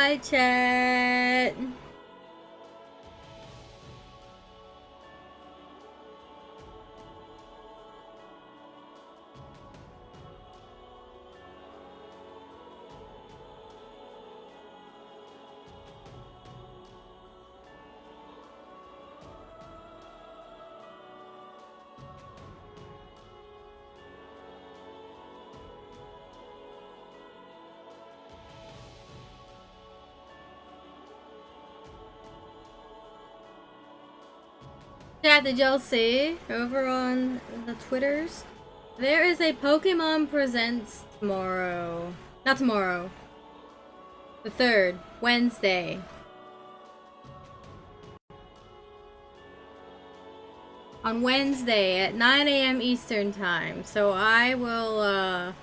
Hi, chat. Chat, did y'all see over on the Twitters? There is a Pokemon Presents tomorrow. Not tomorrow. The 3rd, Wednesday. On Wednesday at 9 a.m. Eastern Time. So I will,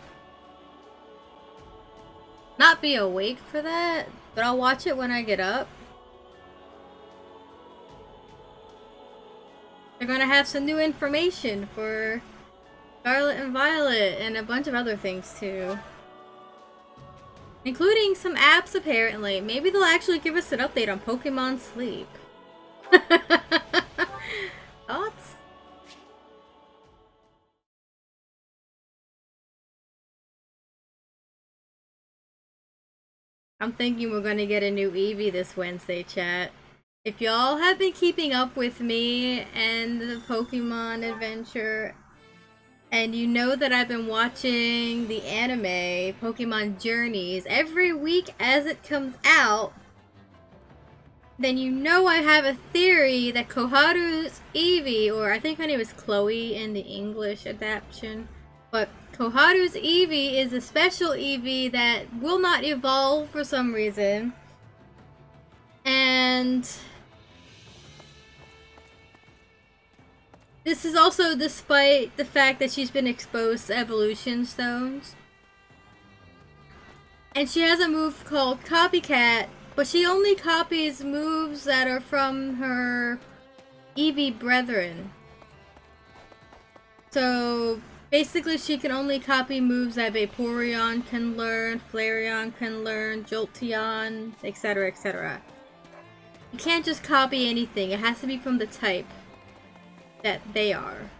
not be awake for that, but I'll watch it when I get up. They're gonna have some new information for Scarlet and Violet and a bunch of other things too. Including some apps apparently. Maybe they'll actually give us an update on Pokemon Sleep. Thoughts? I'm thinking we're gonna get a new Eevee this Wednesday, chat. If y'all have been keeping up with me and the Pokemon adventure, and you know that I've been watching the anime, Pokemon Journeys, every week as it comes out, then you know I have a theory that Koharu's Eevee, or I think her name is Chloe in the English adaptation, but Koharu's Eevee is a special Eevee that will not evolve for some reason. And this is also despite the fact that she's been exposed to evolution stones. And she has a move called Copycat, but she only copies moves that are from her Eevee brethren. So basically she can only copy moves that Vaporeon can learn, Flareon can learn, Jolteon, etc, etc. You can't just copy anything, it has to be from the type that they are.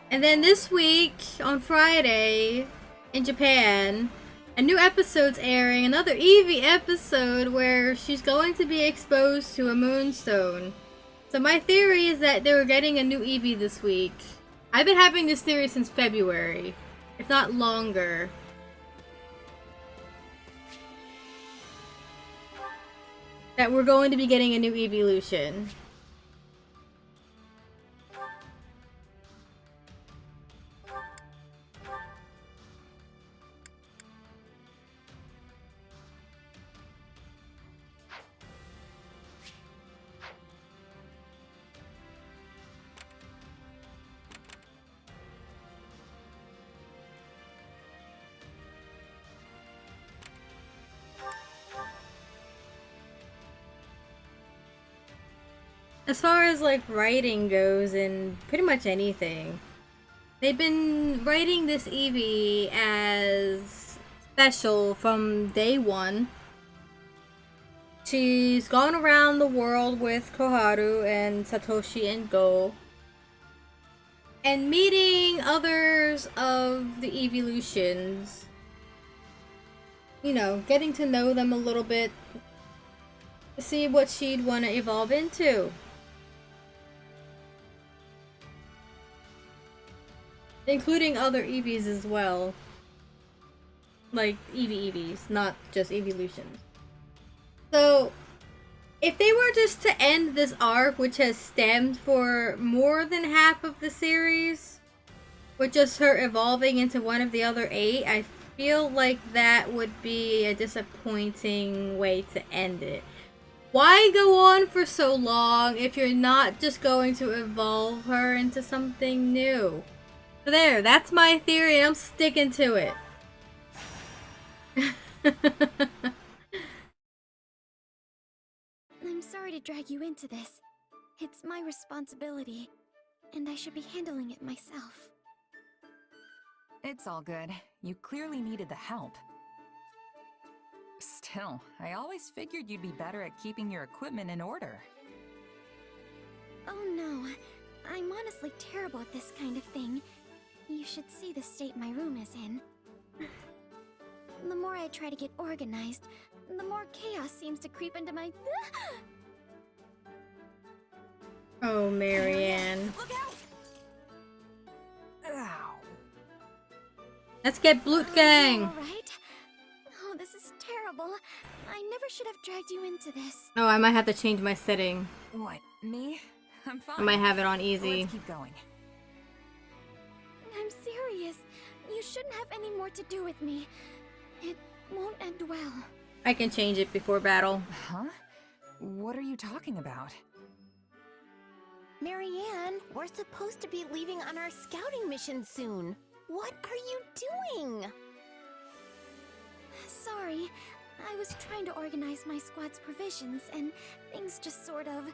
And then this week, on Friday, in Japan, a new episode's airing, another Eevee episode where she's going to be exposed to a moonstone. So my theory is that they were getting a new Eevee this week. I've been having this theory since February, if not longer. That we're going to be getting a new evolution. As far as like writing goes in pretty much anything, they've been writing this Eevee as special from day one. She's gone around the world with Koharu and Satoshi and Go, and meeting others of the evolutions. You know, getting to know them a little bit to see what she'd want to evolve into. Including other Eevees as well. Like Eevees, not just evolutions. So, if they were just to end this arc, which has stemmed for more than half of the series, with just her evolving into one of the other 8, I feel like that would be a disappointing way to end it. Why go on for so long if you're not just going to evolve her into something new? So there, that's my theory and I'm sticking to it. I'm sorry to drag you into this. It's my responsibility, and I should be handling it myself. It's all good. You clearly needed the help. Still, I always figured you'd be better at keeping your equipment in order. Oh no, I'm honestly terrible at this kind of thing. You should see the state my room is in. The more I try to get organized, the more chaos seems to creep into my... Oh, Marianne. Look out! Ow. Let's get Blut Gang! Alright? Oh, this is terrible. I never should have dragged you into this. Oh, I might have to change my setting. What, me? I'm fine. I might have it on easy. Let's keep going. I'm serious. You shouldn't have any more to do with me. It won't end well. I can change it before battle. Huh? What are you talking about? Marianne, we're supposed to be leaving on our scouting mission soon. What are you doing? Sorry. I was trying to organize my squad's provisions, and things just sort of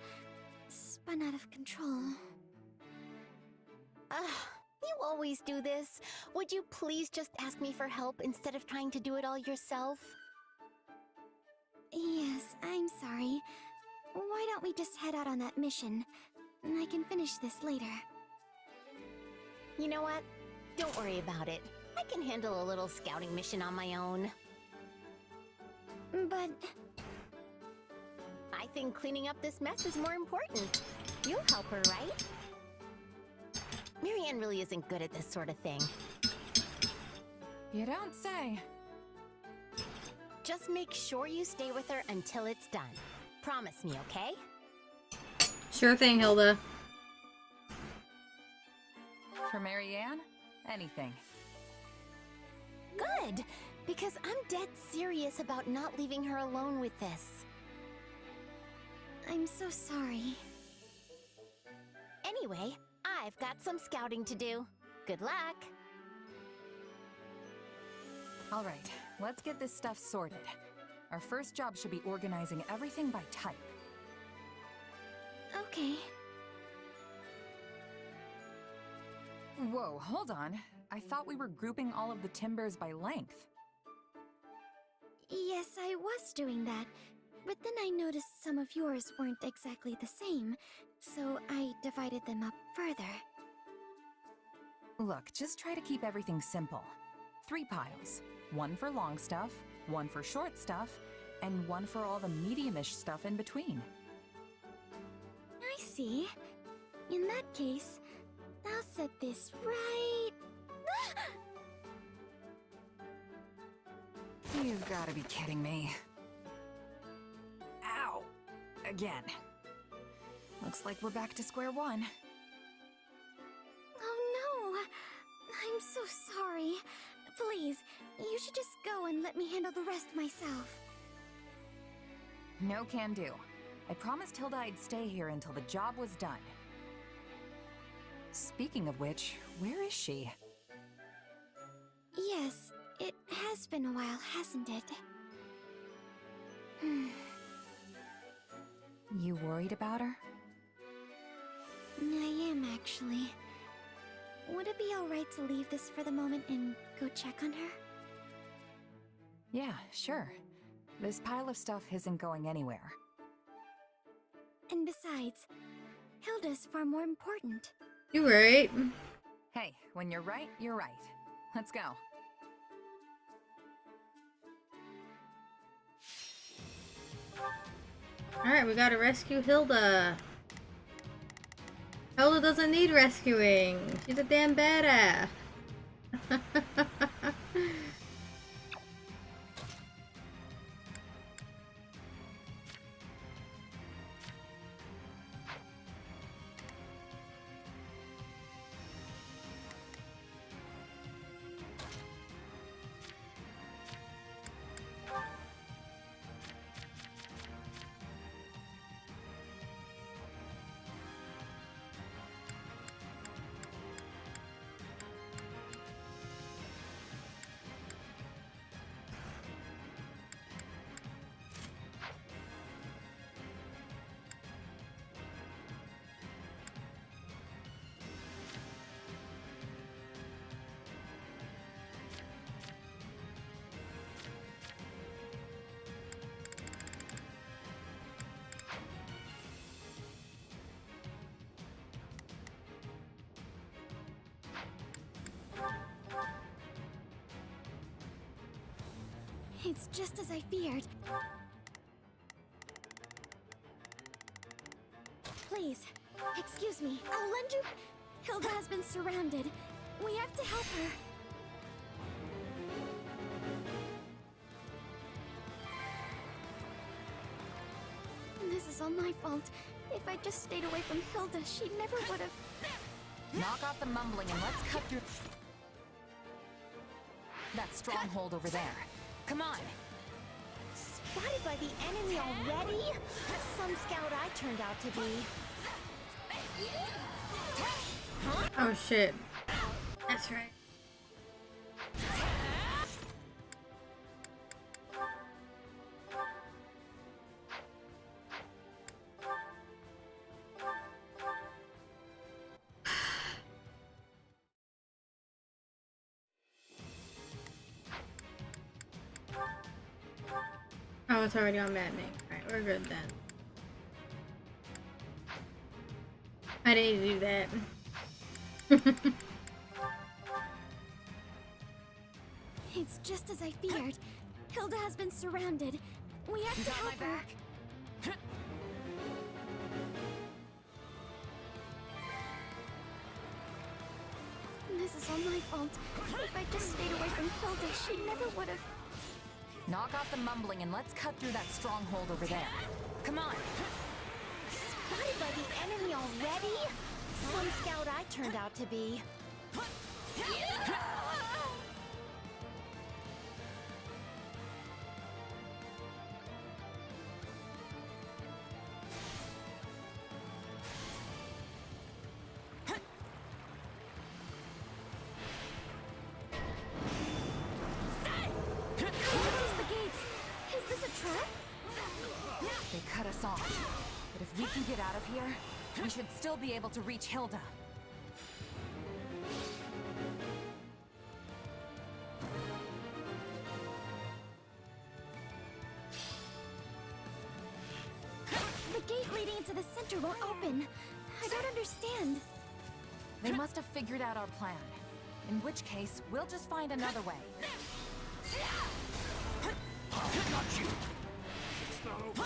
spun out of control. You always do this. Would you please just ask me for help instead of trying to do it all yourself? Yes, I'm sorry. Why don't we just head out on that mission? I can finish this later. You know what? Don't worry about it. I can handle a little scouting mission on my own. But... I think cleaning up this mess is more important. You'll help her, right? Marianne really isn't good at this sort of thing. You don't say. Just make sure you stay with her until it's done. Promise me, okay? Sure thing, Hilda. For Marianne? Anything. Good! Because I'm dead serious about not leaving her alone with this. I'm so sorry. Anyway, I've got some scouting to do. Good luck! All right, let's get this stuff sorted. Our first job should be organizing everything by type. Okay. Whoa, hold on. I thought we were grouping all of the timbers by length. Yes, I was doing that. But then I noticed some of yours weren't exactly the same, so I divided them up further. Look, just try to keep everything simple. 3 piles. 1 for long stuff, 1 for short stuff, and 1 for all the medium-ish stuff in between. I see. In that case, I'll set this right... You've got to be kidding me. Ow! Again. Looks like we're back to square one. Oh no! I'm so sorry. Please, you should just go and let me handle the rest myself. No can do. I promised Hilda I'd stay here until the job was done. Speaking of which, where is she? Yes, it has been a while, hasn't it? You worried about her? I am, actually. Would it be alright to leave this for the moment and go check on her? Yeah, sure. This pile of stuff isn't going anywhere. And besides, Hilda's far more important. You right. Hey, when you're right, you're right. Let's go. Alright, we gotta rescue Hilda. Hilda doesn't need rescuing. She's a damn badass. It's just as I feared. Please, excuse me. I'll lend you... Hilda has been surrounded. We have to help her. This is all my fault. If I just stayed away from Hilda, she never would have... Knock off the mumbling and let's cut through that stronghold over there. Come on. Spotted by the enemy already? Some scout I turned out to be. Oh shit. That's right. Oh, it's already on maddening. Alright, we're good then. I didn't do that. It's just as I feared. Hilda has been surrounded. We have to help her. This is all my fault. If I just stayed away from Hilda, she never would have... Knock off the mumbling and let's cut through that stronghold over there. Come on. Spotted by the enemy already? Some scout I turned out to be. They cut us off. But if we can get out of here, we should still be able to reach Hilda. The gate leading into the center won't open. I don't understand. They must have figured out our plan. In which case, we'll just find another way. Got you! It's not over.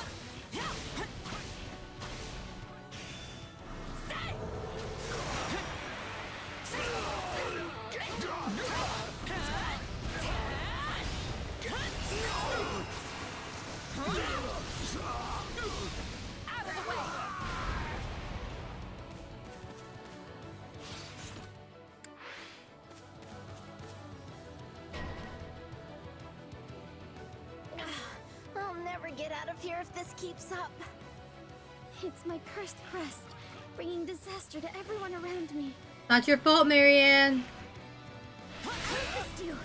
I'll never get out of here if this keeps up. It's my cursed crest, bringing disaster to everyone around me. Not your fault, Marianne. What assist you?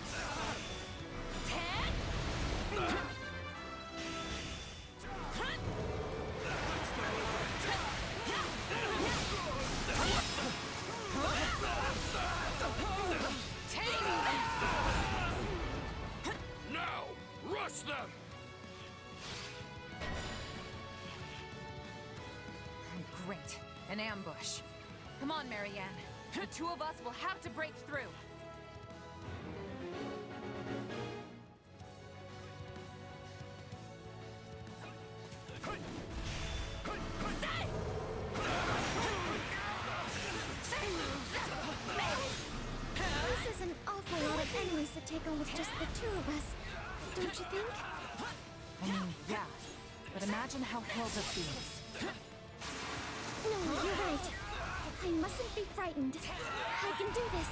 Now! Rush them! Great. An ambush. Come on, Marianne. The two of us will have to break through. This is an awful lot of enemies to take on with just the two of us, don't you think? I mean, yeah. But imagine how Hilda feels. No, you're right. I mustn't be frightened. I can do this.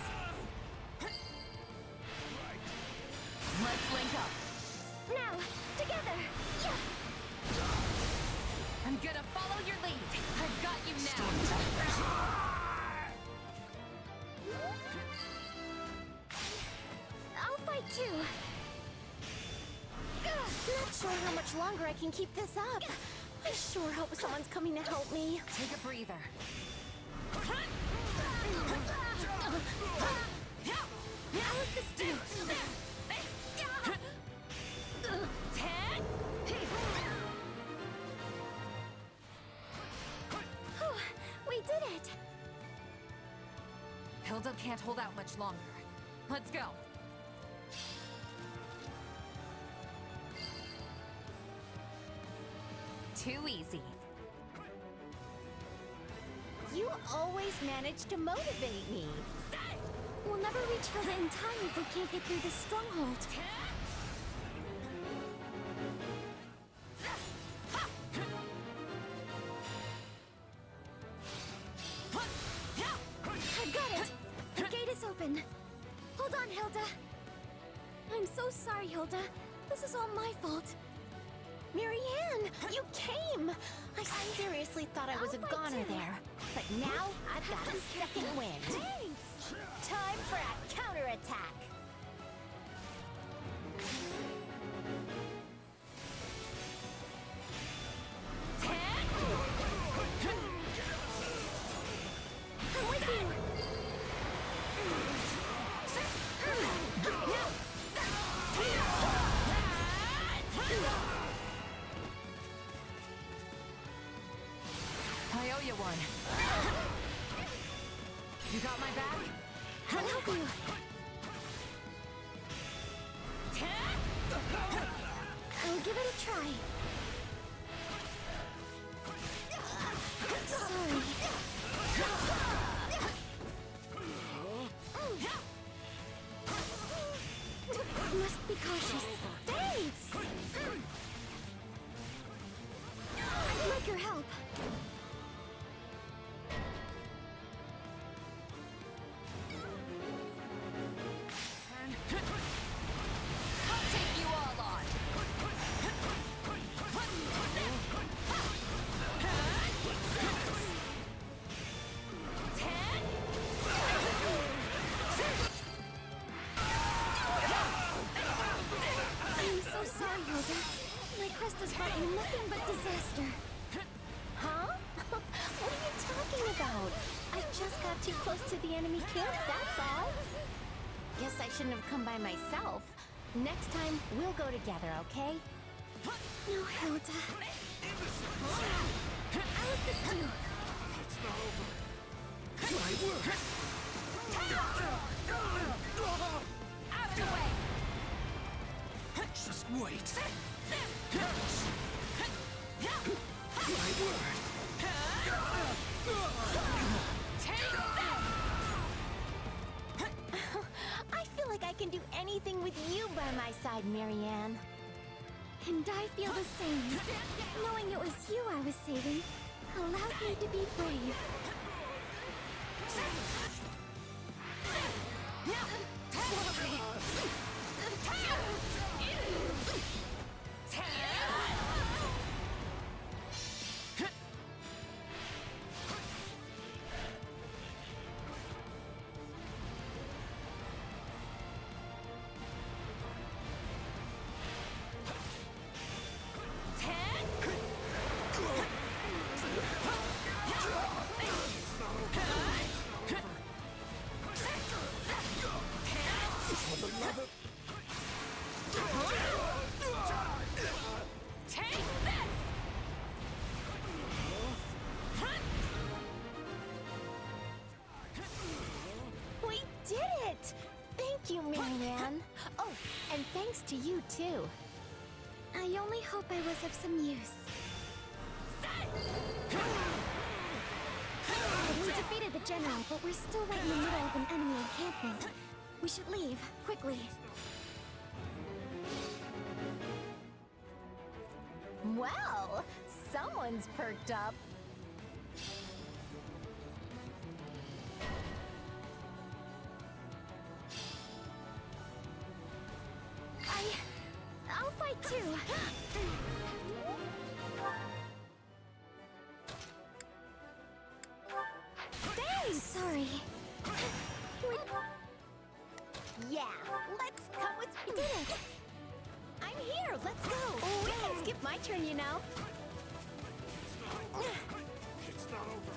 Let's link up. Now, together! Yeah! I'm gonna follow your lead. I've got you now. I'll fight too. Not sure how much longer I can keep this up. I sure hope someone's coming to help me. Take a breather. I'll assist you. Oh, we did it! Hilda can't hold out much longer. Let's go. too easy. You always manage to motivate me. We'll never reach Hilda in time if we can't get through this stronghold. I've got it! The gate is open. Hold on, Hilda. I'm so sorry, Hilda. This is all my fault. Marianne, you came! I seriously thought I was a I'll fight goner too. there. But now I've got a second wind. Thanks! Time for a counterattack. I'm with you! I owe you one. You got my back? I'll help you. I'll give it a try. Sorry. Must be cautious. Thanks! I'd like your help. I'll take you all on. I'm so sorry, Hilda. My crest has brought you nothing but disaster. Huh? What are you talking about? I just got too close to the enemy camp, that's all. Guess I shouldn't have come by myself. Next time, we'll go together, okay? No, Hilda. I'll assist you. It's not over. My work! Out of the way! Just wait. My word! Take that! I feel like I can do anything with you by my side, Marianne. And I feel the same. Knowing it was you I was saving allowed me to be brave. Take this! We did it! Thank you, Marianne. Oh, and thanks to you, too. I only hope I was of some use. We defeated the general, but we're still right in the middle of an enemy encampment. We should leave, quickly. Well, someone's perked up. I'll fight too. Thanks! Sorry. Yeah, let's come with me. Did it! I'm here, let's go. We can skip my turn, you know. It's not over.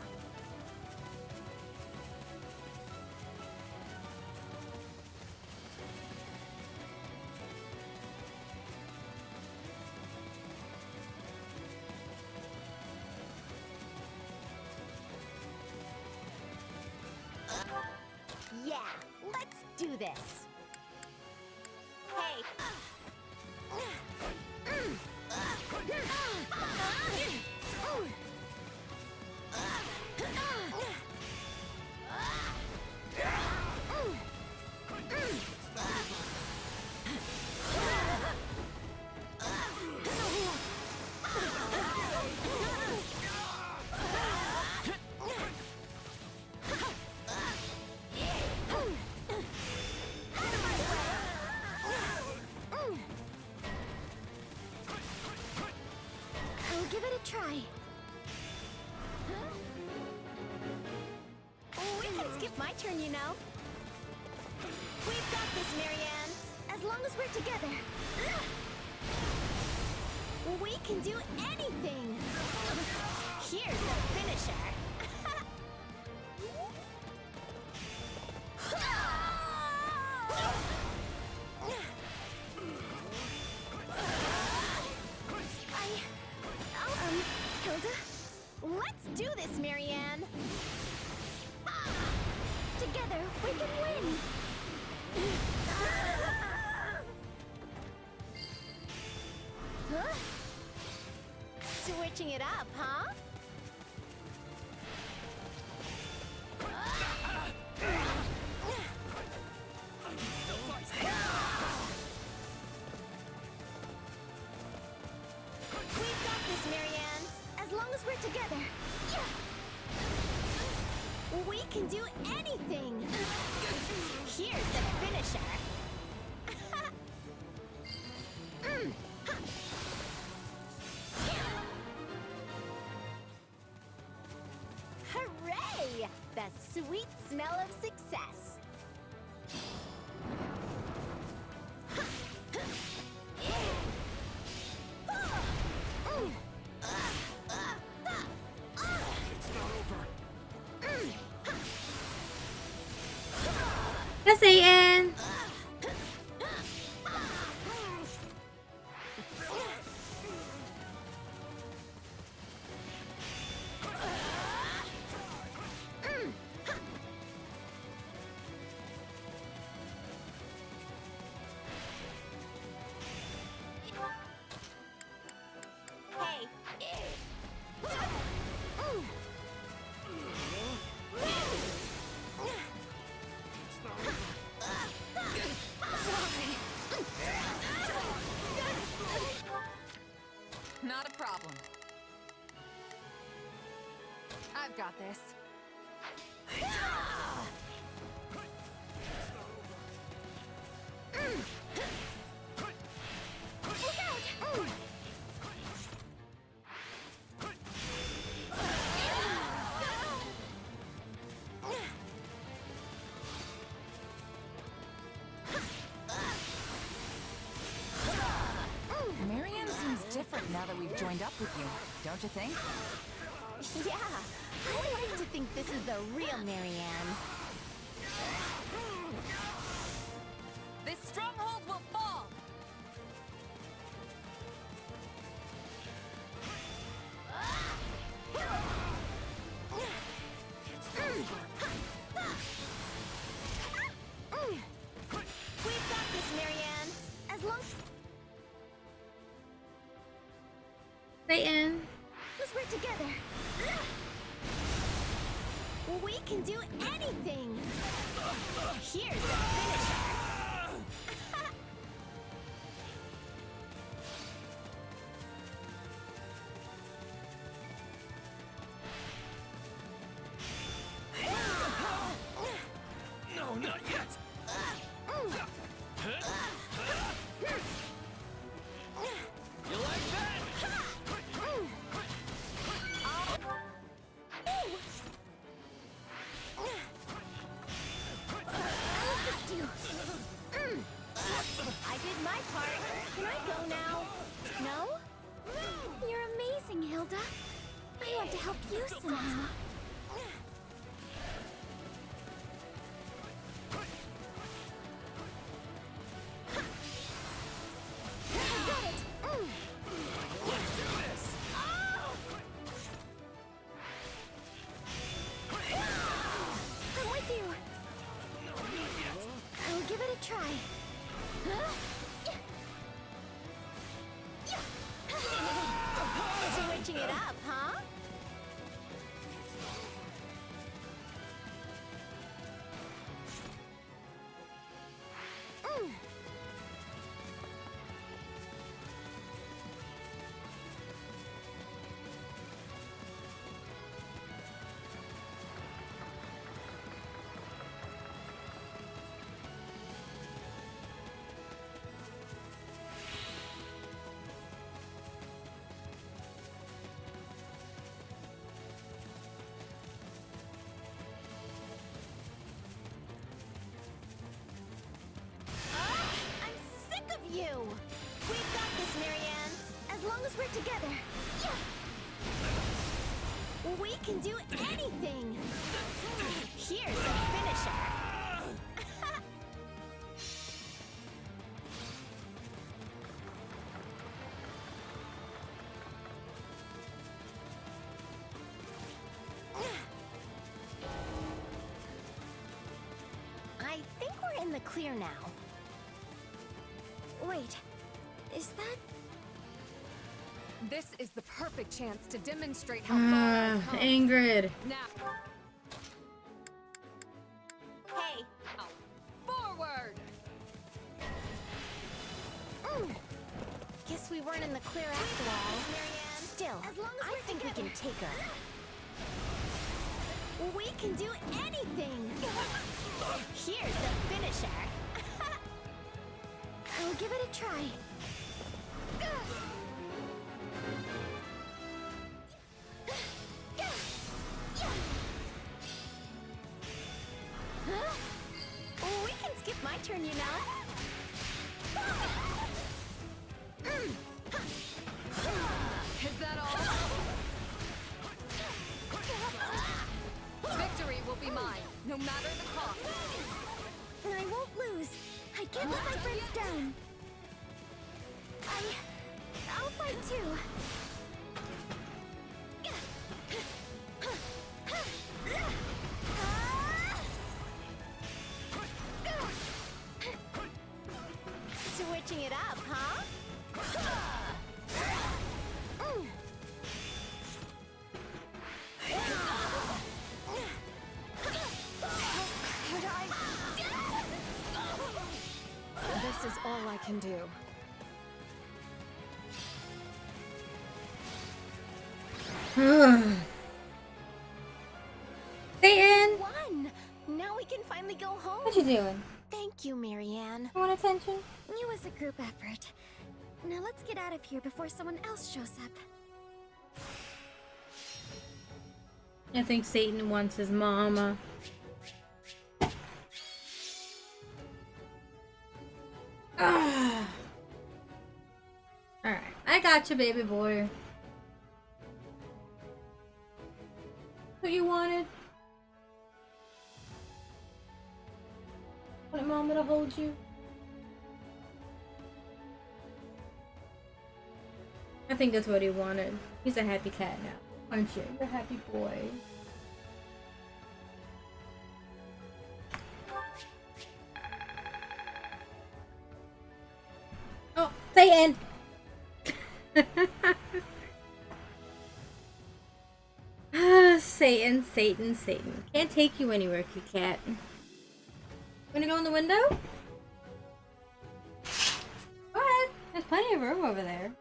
Yeah, let's do this. Hey. give it a try. Oh, we can skip my turn, you know. We've got this, Marianne. As long as we're together. We can do anything. Here's the finisher. Hilda? Let's do this, Marianne. Together, we can win! Huh? Switching it up, huh? We've got this, Marianne. As long as we're together. We can do anything. Here's the finisher. Hooray! The sweet smell of success. Hi, Satyn. Hey. Not a problem. I've got this. Marianne seems different now that we've joined up with you, don't you think? Yeah, I like to think this is the real Marianne. This stronghold will fall! We've got this, Marianne. As long Satyn. as we're together. We can do anything. Here's the finisher. No, not yet. You like that? I'll assist you. I did my part. Can I go now? No? You're amazing, Hilda. I want to help you somehow. I got it. Let's do this. I'm with you. No, not yet. I'll give it a try. Switching it up, huh? you! We've got this, Marianne! As long as we're together! We can do anything! Here's the finisher! I think we're in the clear now. Wait, is that... This is the perfect chance to demonstrate how far I've come. Ingrid. Now, Hey! forward! Guess we weren't in the clear after all. Still, as long as I think we can take her. We can do anything! Here's the finisher! I'll give it a try. We can skip my turn, you know. Is that all? Victory will be mine, no matter the cost. I won't lose. I can't let my friends down. I'll fight too. Switching it up, huh? This is all I can do. Satyn! Won! Now we can finally go home. What you doing? Thank you, Marianne. You want attention? It was a group effort. Now let's get out of here before someone else shows up. I think Satyn wants his mama. Ah. Alright, I got you, baby boy. What you wanted? Want mama to hold you? I think that's what he wanted. He's a happy cat now, aren't you? You're a happy boy. Oh, Satyn! Satyn, Satyn, Satyn. Can't take you anywhere, cute cat. Wanna go in the window? Go ahead. There's plenty of room over there.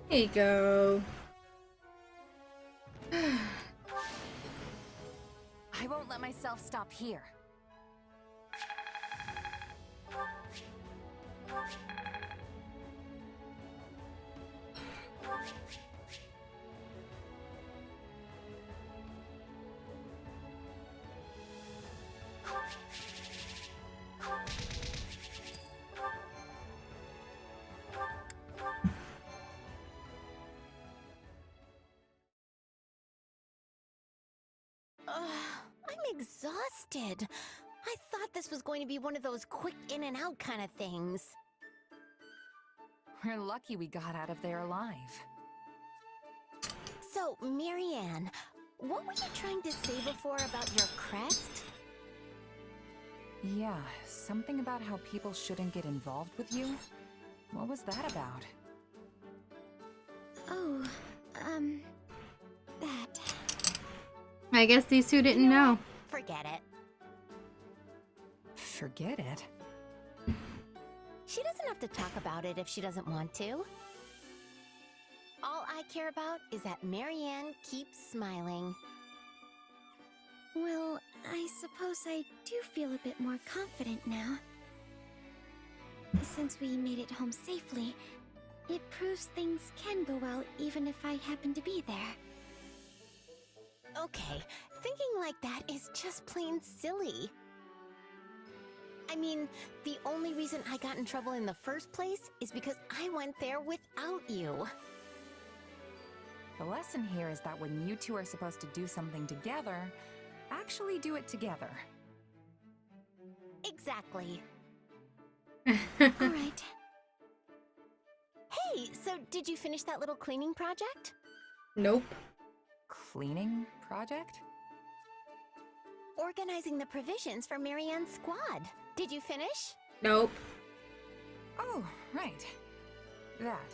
Here you go. I won't let myself stop here. I'm exhausted. I thought this was going to be one of those quick in and out kind of things. We're lucky we got out of there alive. So, Marianne, what were you trying to say before about your crest? Yeah, something about how people shouldn't get involved with you? What was that about? Oh, that. I guess these two didn't know. Forget it. Forget it. She doesn't have to talk about it if she doesn't want to. All I care about is that Marianne keeps smiling. Well, I suppose I do feel a bit more confident now. Since we made it home safely, it proves things can go well even if I happen to be there. Okay, thinking like that is just plain silly. I mean, the only reason I got in trouble in the first place is because I went there without you. The lesson here is that when you two are supposed to do something together, actually do it together. Exactly. Alright. Hey, so did you finish that little cleaning project? Nope. Cleaning project? Organizing the provisions for Marianne's squad. Did you finish? Nope. Oh, right. That.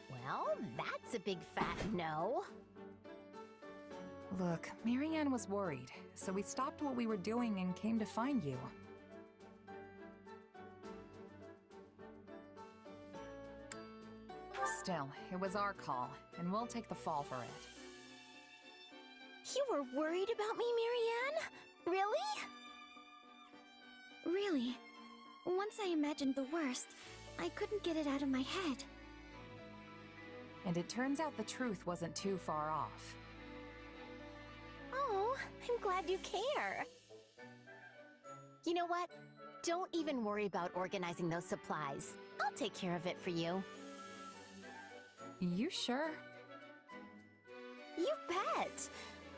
Well, that's a big fat no. Look, Marianne was worried, so we stopped what we were doing and came to find you. Still, it was our call, and we'll take the fall for it. You were worried about me, Marianne? Really? Really? Once I imagined the worst, I couldn't get it out of my head. And it turns out the truth wasn't too far off. Oh, I'm glad you care. You know what? Don't even worry about organizing those supplies. I'll take care of it for you. You sure? You bet!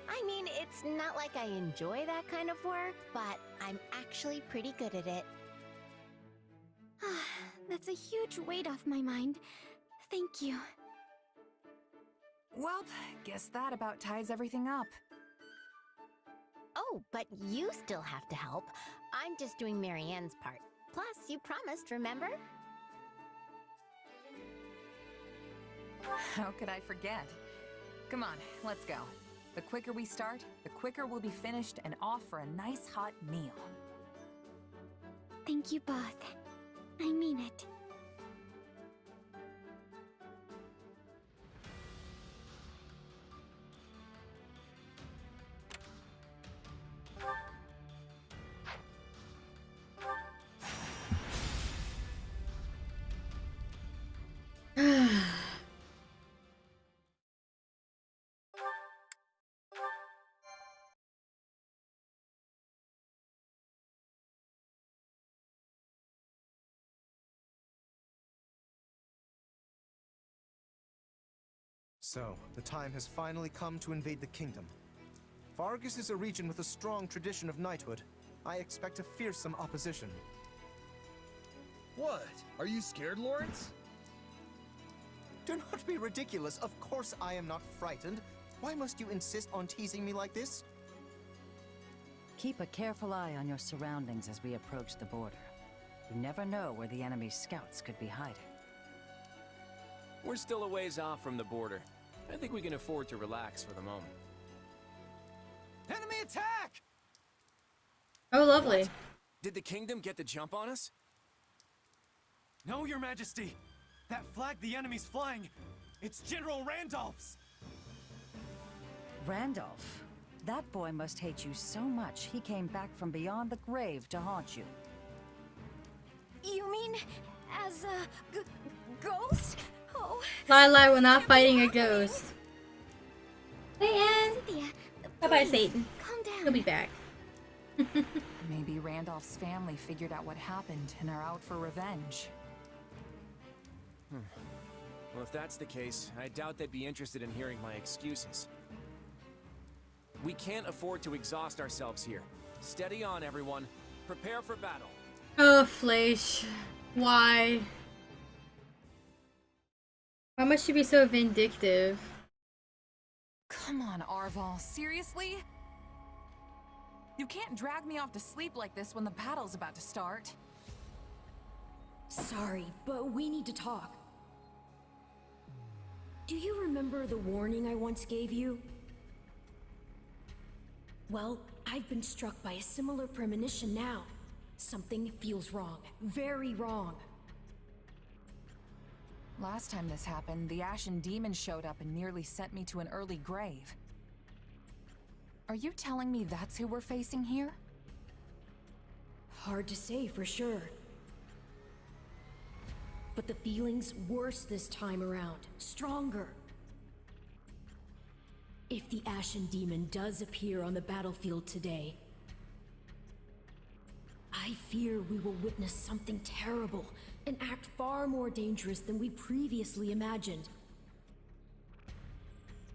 I mean, it's not like I enjoy that kind of work, but I'm actually pretty good at it. That's a huge weight off my mind. Thank you. Well, guess that about ties everything up. Oh, but you still have to help. I'm just doing Marianne's part. Plus, you promised, remember? How could I forget? Come on, let's go. The quicker we start, the quicker we'll be finished and off for a nice hot meal. Thank you both. I mean it. So, the time has finally come to invade the kingdom. Vargas is a region with a strong tradition of knighthood. I expect a fearsome opposition. What? Are you scared, Lawrence? Do not be ridiculous. Of course I am not frightened. Why must you insist on teasing me like this? Keep a careful eye on your surroundings as we approach the border. You never know where the enemy's scouts could be hiding. We're still a ways off from the border. I think we can afford to relax for the moment. Enemy attack! Oh, lovely. What? Did the kingdom get the jump on us? No, Your Majesty! That flag the enemy's flying, it's General Randolph's! Randolph? That boy must hate you so much he came back from beyond the grave to haunt you. You mean as a ghost? Oh. Lila, we're not fighting a ghost. Hey, Anne. Cynthia, Bye-bye, please, Satan. Calm down. He'll be back. Maybe Randolph's family figured out what happened and are out for revenge. Well, if that's the case, I doubt they'd be interested in hearing my excuses. We can't afford to exhaust ourselves here. Steady on, everyone. Prepare for battle. Oh, Fleisch. Why? Why must you be so vindictive? Come on, Arval, seriously? You can't drag me off to sleep like this when the battle's about to start. Sorry, but we need to talk. Do you remember the warning I once gave you? Well, I've been struck by a similar premonition now. Something feels wrong. Very wrong. Last time this happened, the Ashen Demon showed up and nearly sent me to an early grave. Are you telling me that's who we're facing here? Hard to say for sure. But the feeling's worse this time around. Stronger. If the Ashen Demon does appear on the battlefield today, I fear we will witness something terrible, an act far more dangerous than we previously imagined.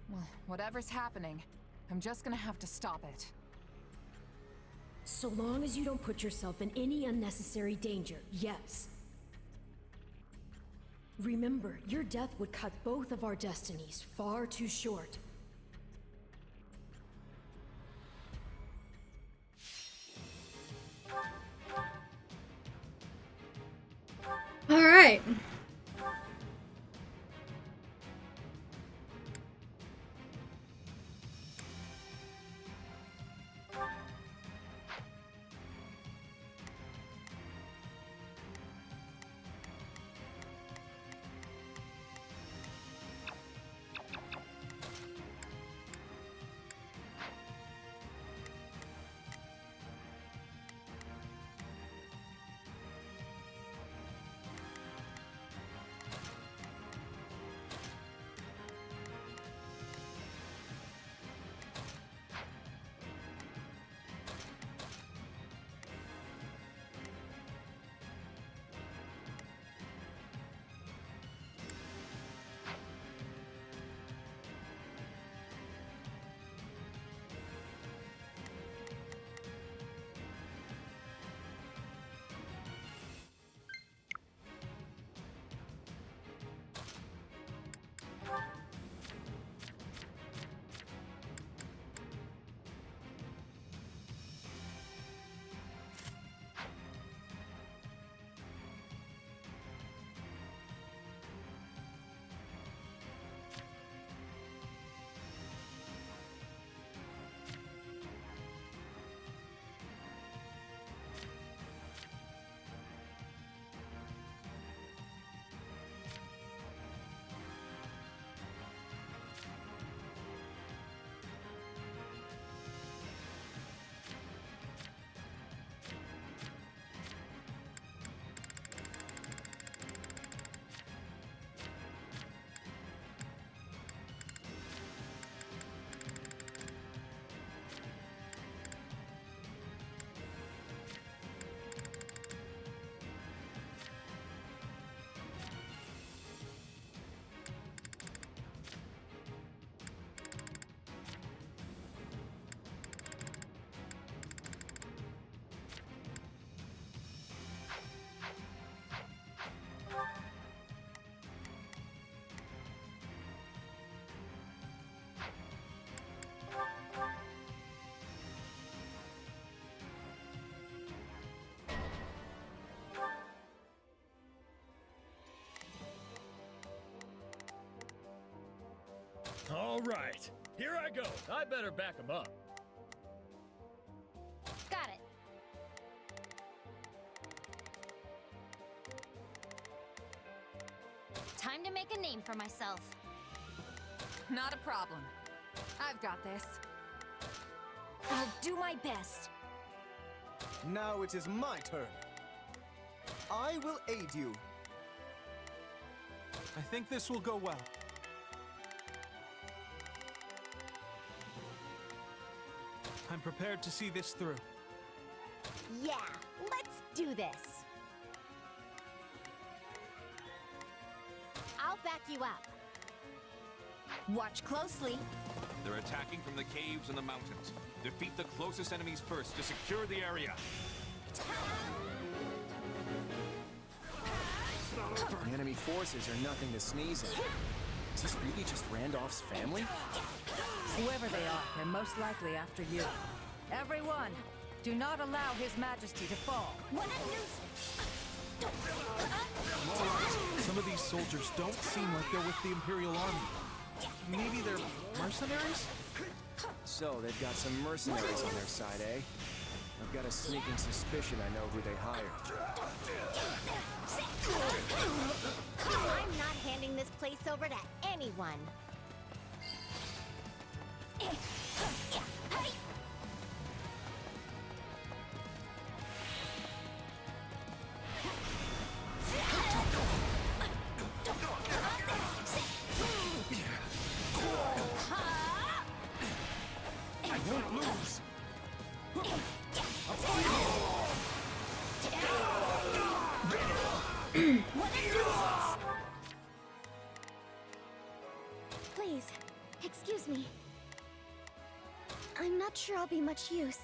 Well, whatever's happening, I'm just gonna have to stop it. So long as you don't put yourself in any unnecessary danger, yes. Remember, your death would cut both of our destinies far too short. All right. All right, here I go. I better back him up. Got it. Time to make a name for myself. Not a problem. I've got this. I'll do my best. Now it is my turn. I will aid you. I think this will go well. I'm prepared to see this through. Yeah, let's do this. I'll back you up. Watch closely. They're attacking from the caves and the mountains. Defeat the closest enemies first to secure the area. The enemy forces are nothing to sneeze at. Is this really just Randolph's family? Whoever they are, they're most likely after you. Everyone, do not allow His Majesty to fall. Some of these soldiers don't seem like they're with the Imperial Army. Maybe they're mercenaries? So, they've got some mercenaries on their side, eh? I've got a sneaking suspicion I know who they hired. I'm not handing this place over to anyone. won't lose! Please, excuse me. I'm not sure I'll be much use.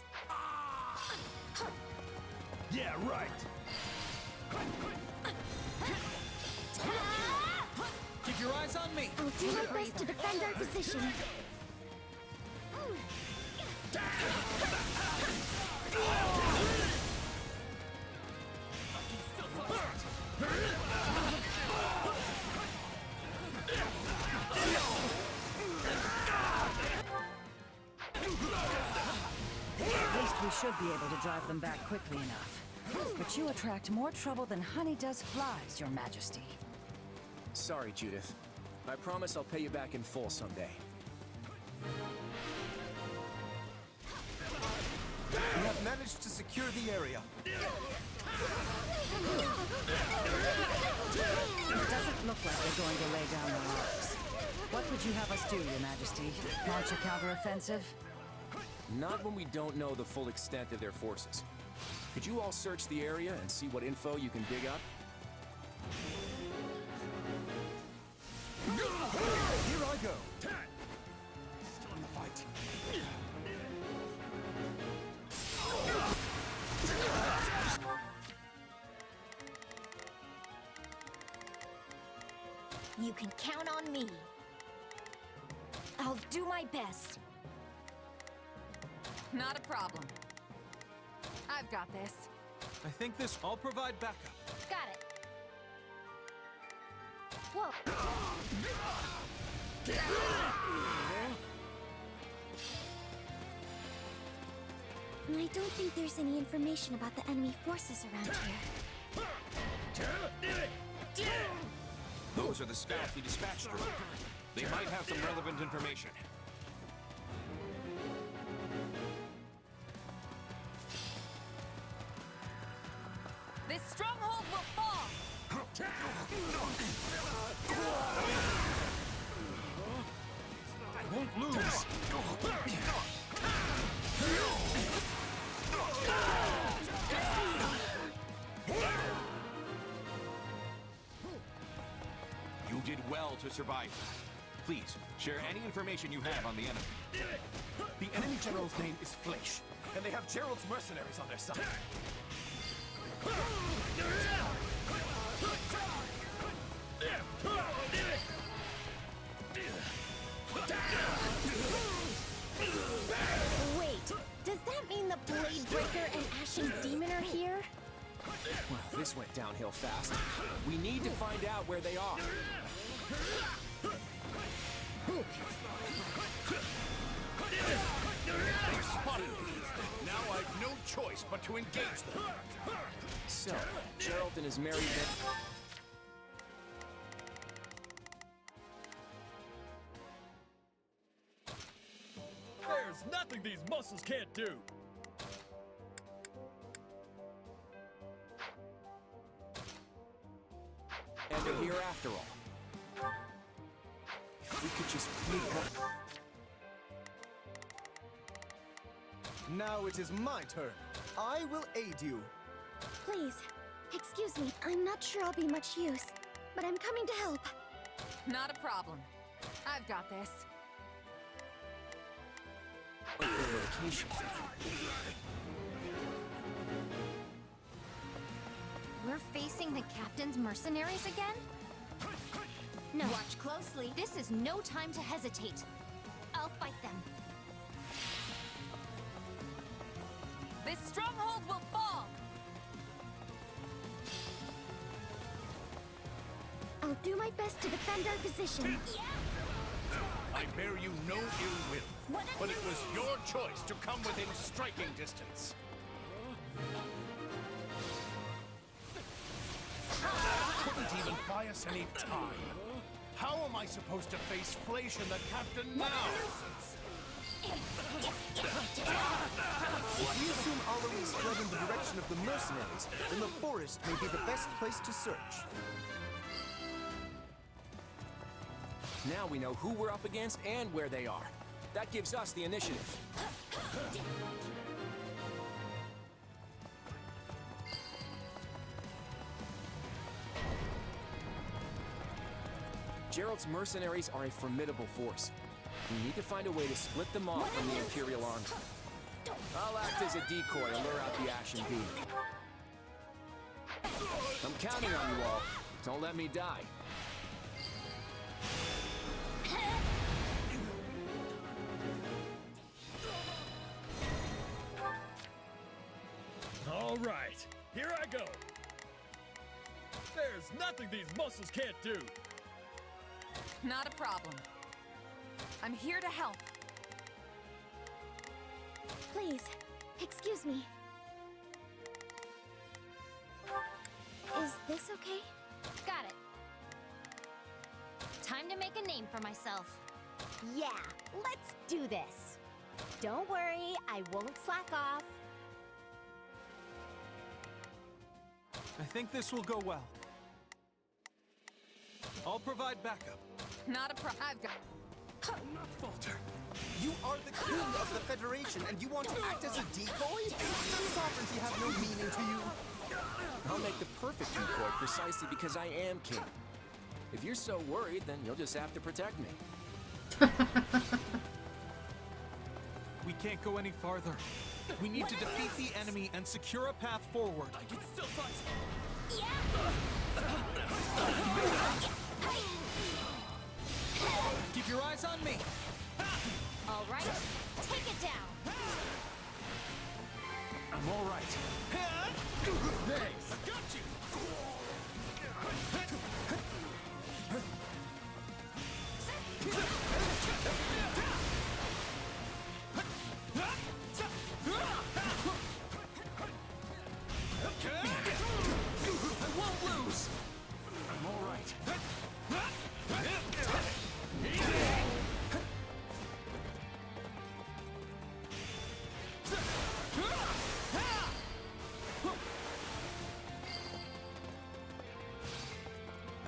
Yeah, right. Keep your eyes on me. I'll do my best to defend our position. At least we should be able to drive them back quickly enough. But you attract more trouble than honey does flies, Your Majesty. Sorry, Judith. I promise I'll pay you back in full someday. We have managed to secure the area. It doesn't look like they're going to lay down their arms. What would you have us do, Your Majesty? Launch a counteroffensive? Not when we don't know the full extent of their forces. Could you all search the area and see what info you can dig up? Here I go. Start the fight. You can count on me. I'll do my best. Not a problem. I've got this. I think this all provide backup. Got it. Whoa. I don't think there's any information about the enemy forces around here. Those are the scouts we dispatched through. They might have some relevant information. This stronghold will fall! I won't lose! You did well to survive. Please, share any information you have on the enemy. The enemy general's name is Fleisch, and they have Gerald's mercenaries on their side. Wait, does that mean the Blade Breaker and Ashen Demon are here? Well, this went downhill fast. We need to find out where they are. They've spotted me. Now I've no choice but to engage them. So, Gerald and his merry band. There's nothing these muscles can't do. And they're here after all. If we could just sneak up. Now it is my turn. I will aid you. Please, excuse me. I'm not sure I'll be much use, but I'm coming to help. Not a problem. I've got this. Location. We're facing the captain's mercenaries again? No. Watch closely. This is no time to hesitate. I'll fight them. This stronghold will fall! I'll do my best to defend our position. I bear you no ill will, but it was your choice to come within striking distance. Couldn't even buy us any time. How am I supposed to face Fleisch and the captain now? If we assume Alois fled in the direction of the mercenaries, then the forest may be the best place to search. Now we know who we're up against and where they are. That gives us the initiative. Gerald's mercenaries are a formidable force. We need to find a way to split them off from the Imperial army. I'll act as a decoy to lure out the Ashen Beam. I'm counting on you all. Don't let me die. All right, here I go. There's nothing these muscles can't do. Not a problem. I'm here to help. Please, excuse me. Is this okay? Got it. Time to make a name for myself. Yeah, let's do this. Don't worry, I won't slack off. I think this will go well. I'll provide backup. Not a I've got... Not falter. You are the king of the Federation, and you want to act as a decoy? Does sovereignty have no meaning to you? I'll make the perfect decoy precisely because I am king. If you're so worried, then you'll just have to protect me. We can't go any farther. We need to defeat the enemy and secure a path forward. I can still fight. Keep your eyes on me. All right, take it down. I'm all right. Thanks. I got you. I won't lose. I'm all right.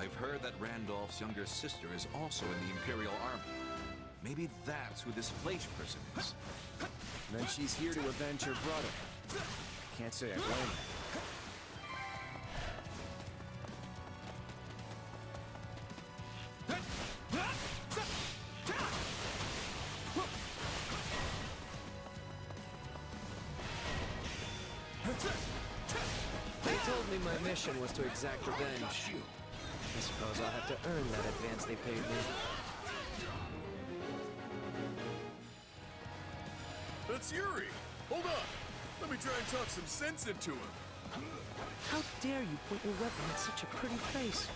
I've heard that Randolph's younger sister is also in the Imperial Army. Maybe that's who this Fleisch person is. Then she's here to avenge her brother. Can't say I blame her. They told me my mission was to exact revenge. I suppose I'll have to earn that advance they paid me. That's Yuri. Hold on. Let me try and talk some sense into him. How dare you point your weapon at such a pretty face?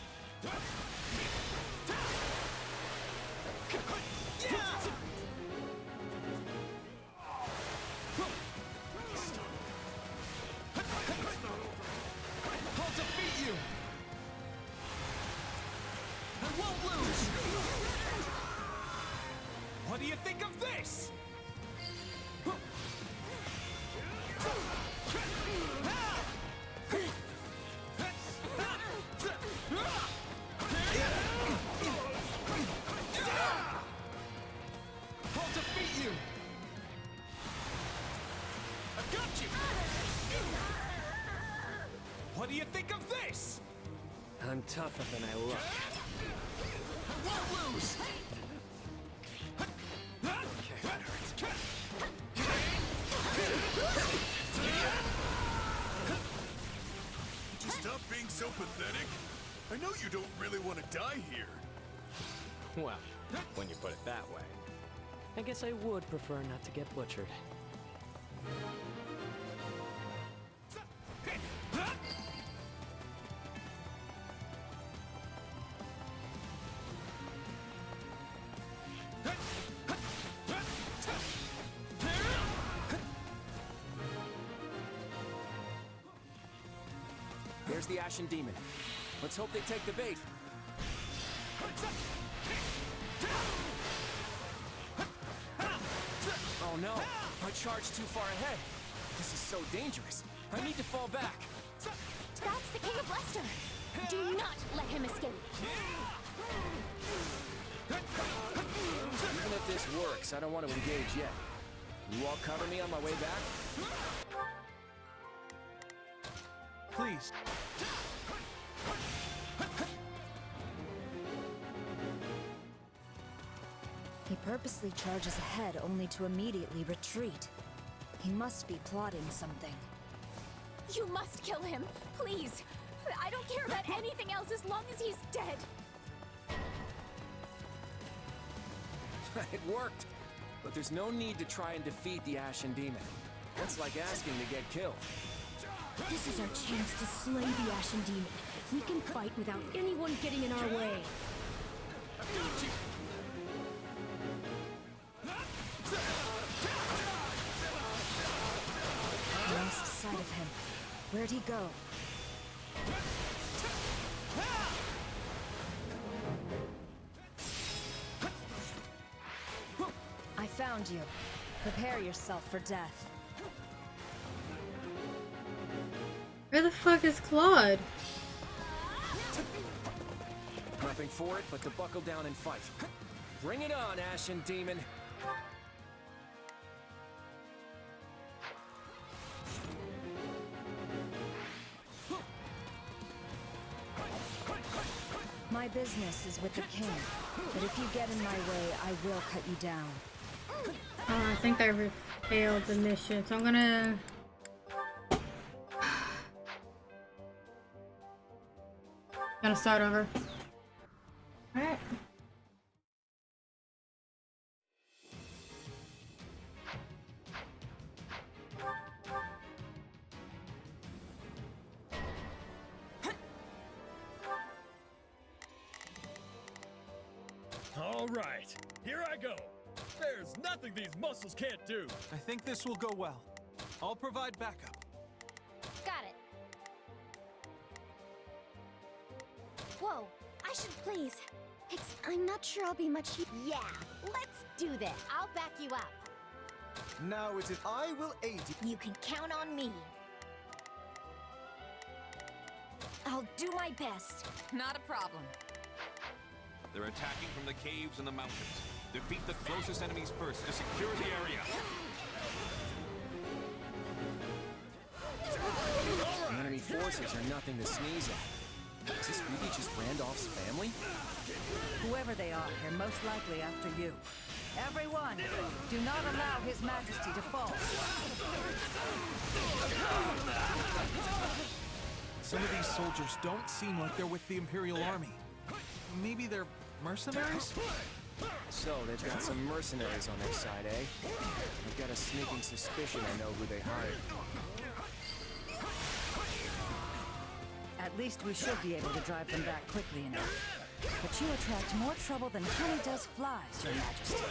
I'll defeat you! I won't lose! What do you think of this? I'll defeat you! I've got you! What do you think of this? I'm tougher than I look. I won't lose! Would you stop being so pathetic? I know you don't really want to die here. Well, when you put it that way. I guess I would prefer not to get butchered. There's the Ashen Demon. Let's hope they take the bait. Oh no, I charged too far ahead. This is so dangerous. I need to fall back. That's the King of Leicester. Do not let him escape. Even if this works, I don't want to engage yet. You all cover me on my way back? Please. He purposely charges ahead only to immediately retreat. He must be plotting something. You must kill him, please. I don't care about anything else as long as he's dead. It worked. But there's no need to try and defeat the Ashen Demon. That's like asking to get killed. This is our chance to slay the Ashen Demon. We can fight without anyone getting in our way. Lost sight of him. Where'd he go? I found you. Prepare yourself for death. Where the fuck is Claude? Nothing for it but to buckle down and fight. Bring it on, Ashen Demon! My business is with the king, but if you get in my way, I will cut you down. Oh, I think I failed the mission, so I'm gonna... Gonna start over. Alright. All right, here I go. There's nothing these muscles can't do. I think this will go well. I'll provide backup. Got it. Whoa, I should please. I'm not sure I'll be much use. Yeah, let's do this. I'll back you up. Now is it I will aid you. You can count on me. I'll do my best. Not a problem. They're attacking from the caves and the mountains. Defeat the closest enemies first to secure the area. The enemy forces are nothing to sneeze at. Is this really just Randolph's family? Whoever they are, they're most likely after you. Everyone, do not allow His Majesty to fall. Some of these soldiers don't seem like they're with the Imperial Army. Maybe they're mercenaries? So, they've got some mercenaries on their side, eh? I've got a sneaking suspicion I know who they hired. At least we should be able to drive them back quickly enough. But you attract more trouble than honey does flies, Your Majesty.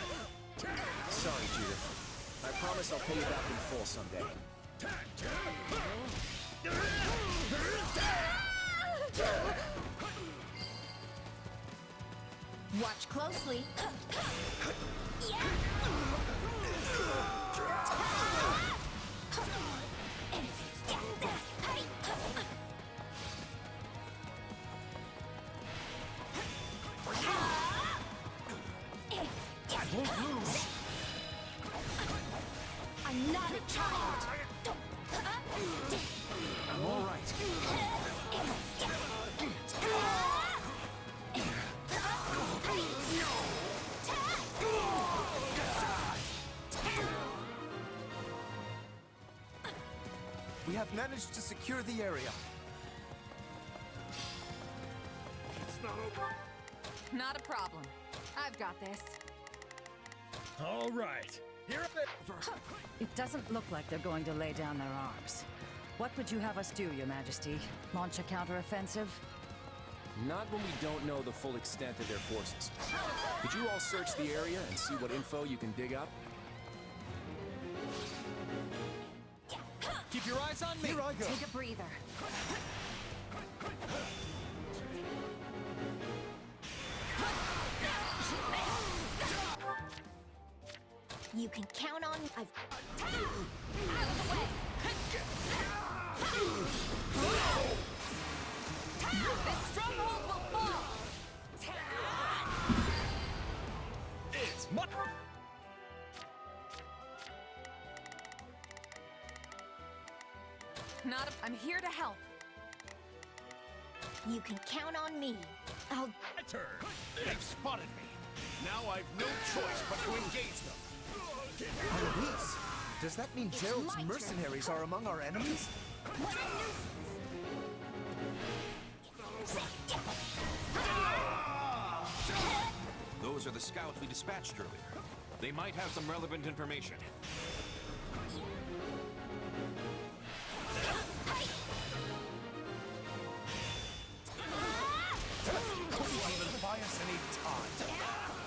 Sorry, Judith. I promise I'll pay you back in full someday. Watch closely. I'm not a child. I'm all right. We have managed to secure the area. It's not over. Not a problem. I've got this. All right, here I It doesn't look like they're going to lay down their arms. What would you have us do, Your Majesty? Launch a counteroffensive? Not when we don't know the full extent of their forces. Could you all search the area and see what info you can dig up? Keep your eyes on me. Here I go. Take a breather. You can count on... Out of the way! This stronghold will fall! I'm here to help. You can count on me. I'll... My turn. They've spotted me. Now I've no choice but to engage them. Eloise, does that mean Gerald's mercenaries are among our enemies? What a nuisance! Those are the scouts we dispatched earlier. They might have some relevant information. Couldn't even buy us any time.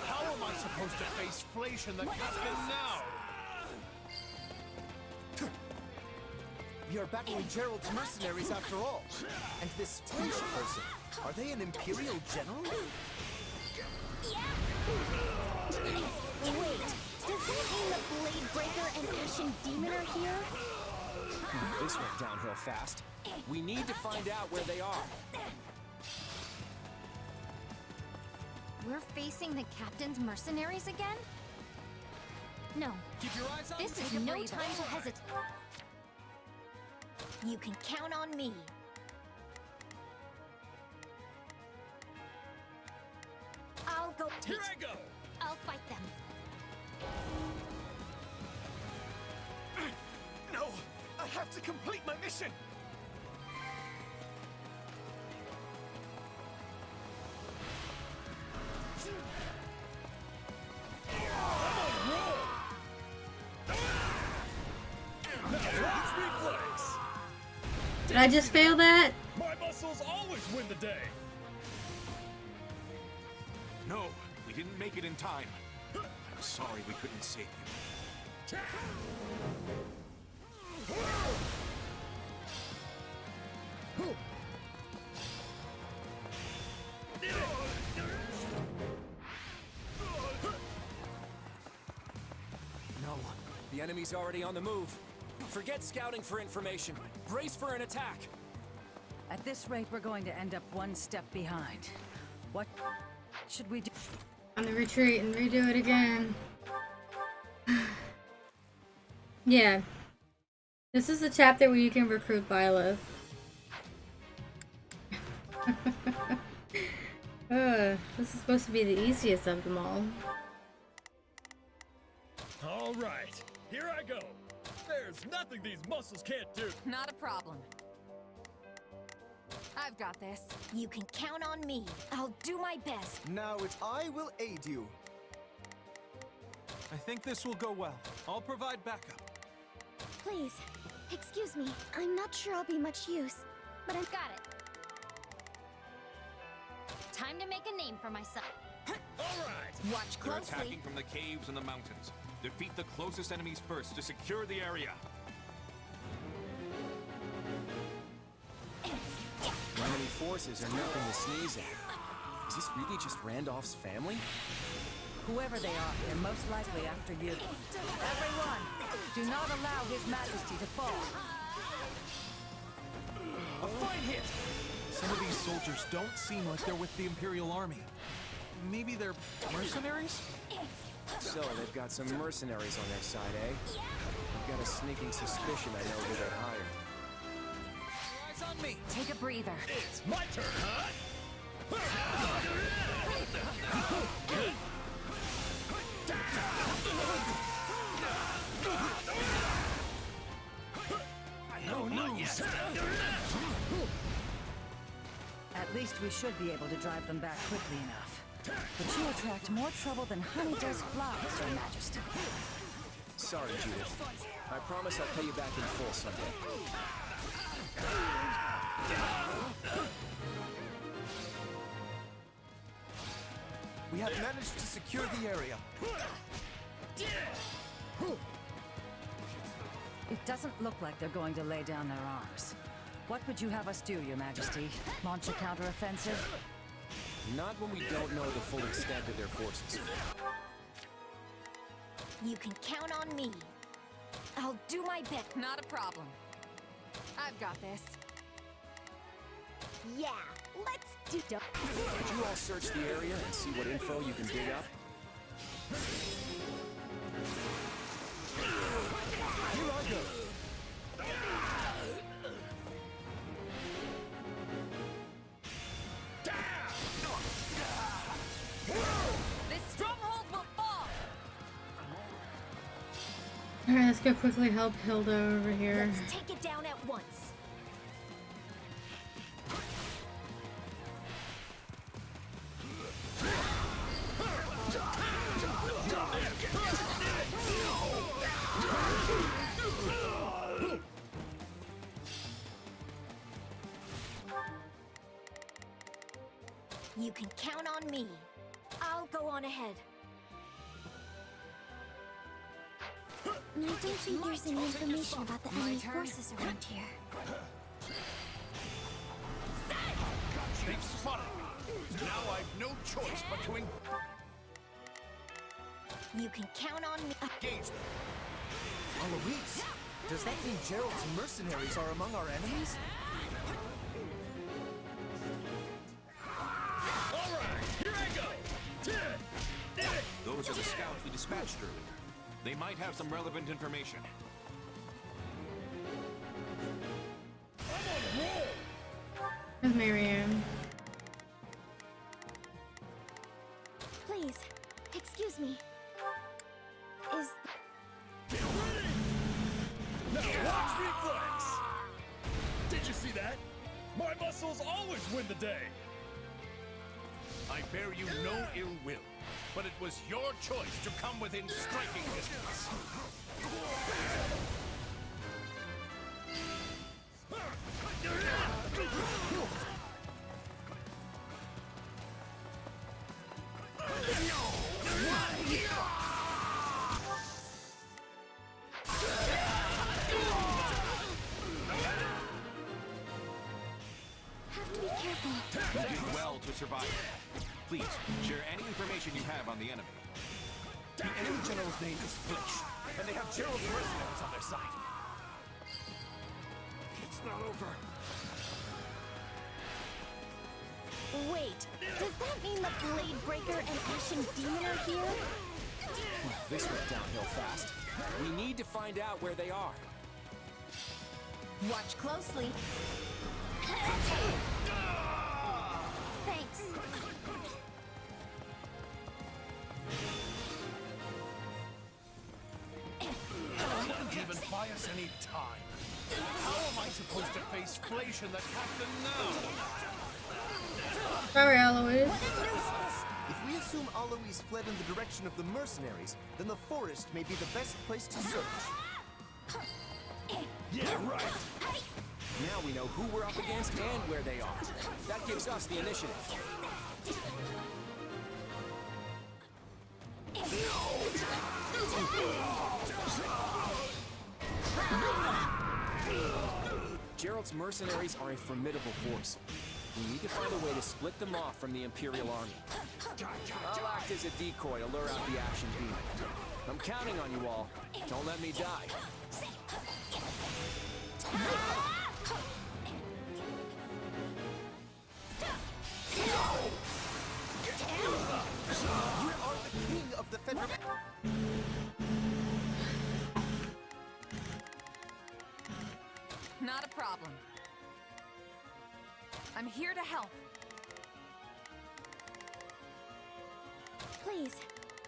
How am I supposed to face Fleisch and the captain now? We are battling Gerald's mercenaries after all. And this Fleisch person, are they an Imperial general? Wait, does that mean the Blade Breaker and Ashen Demon are here? This went downhill fast. We need to find out where they are. We're facing the Captain's mercenaries again? No. Keep your eyes on This is no time to hesitate. You can count on me. I'll go. Here I go. I'll fight them. No! I have to complete my mission! Did I just fail that? My muscles always win the day. No, we didn't make it in time. I'm sorry we couldn't save you. No, the enemy's already on the move. Forget scouting for information. Brace for an attack. At this rate, we're going to end up one step behind. What should we do? On the retreat and redo it again. Yeah. This is the chapter where you can recruit Byleth. This is supposed to be the easiest of them all. All right, here I go. There's nothing these muscles can't do. Not a problem. I've got this. You can count on me. I'll do my best. Now I will aid you. I think this will go well. I'll provide backup. Please, excuse me. I'm not sure I'll be much use, but I've got it. Time to make a name for myself. All right. Watch They're closely. attacking from the caves and the mountains. Defeat the closest enemies first to secure the area. Enemy forces are nothing to sneeze at. Is this really just Randolph's family? Whoever they are, they're most likely after you. Everyone, do not allow His Majesty to fall. A fine hit! Some of these soldiers don't seem like they're with the Imperial Army. Maybe they're mercenaries? So, they've got some mercenaries on their side, eh? I've got a sneaking suspicion I know who they hired. Eyes on me! Take a breather. It's my turn, huh? No, not yet! At least we should be able to drive them back quickly enough. But you attract more trouble than honey does flies, Your Majesty. Sorry, Judith. I promise I'll pay you back in full someday. We have managed to secure the area. It doesn't look like they're going to lay down their arms. What would you have us do, Your Majesty? Launch a counteroffensive? Not when we don't know the full extent of their forces. You can count on me. I'll do my best. Not a problem. I've got this. Yeah, let's do it. Did you all search the area and see what info you can dig up? Here I go! go quickly help Hilda over here. Let's take it down at once. You can count on me. I'll go on ahead. I don't think there's any information about the enemy forces around here. They've spotted me. Now I've no choice but to You can count on me. engage them. Eloise, does that mean Gerald's mercenaries are among our enemies? Those are the scouts we dispatched earlier. They might have some relevant information. There's Marianne. Please, excuse me. Is Now watch me flex! Did you see that? My muscles always win the day! I bear you no ill will, but it was your choice to come within striking distance. have to be careful. You did well to survive. Please, share any information you have on the enemy. The enemy general's name is Flesh, and they have Gerald's mercenaries on their side. It's not over. Wait, does that mean the Blade Breaker and Ashen Demon are here? This went downhill fast. We need to find out where they are. Watch closely. Thanks. Wouldn't even buy us any time. How am I supposed to face Fleisch and the captain now? Sorry, Eloise. If we assume Eloise fled in the direction of the mercenaries, then the forest may be the best place to search. Yeah, right! Now we know who we're up against and where they are. That gives us the initiative. Gerald's mercenaries are a formidable force. We need to find a way to split them off from the Imperial Army. I'll act as a decoy to lure out the Ashen Demon. I'm counting on you all. Don't let me die. You are the king of the Federal... Not a problem. I'm here to help. Please,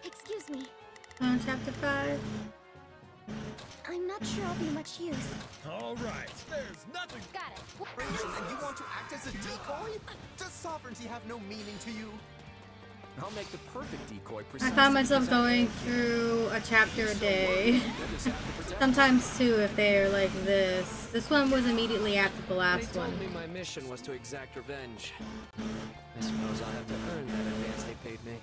excuse me. Chapter 5. I'm not sure I'll be much use. All right, there's nothing. Got it. And you want to act as a decoy? Does sovereignty have no meaning to you? I'll make the perfect decoy. I found myself going through a chapter a day. Sometimes two if they're like this. This one was immediately after the last They one. told me my mission was to exact revenge. I suppose I'll have to earn that advance they paid me.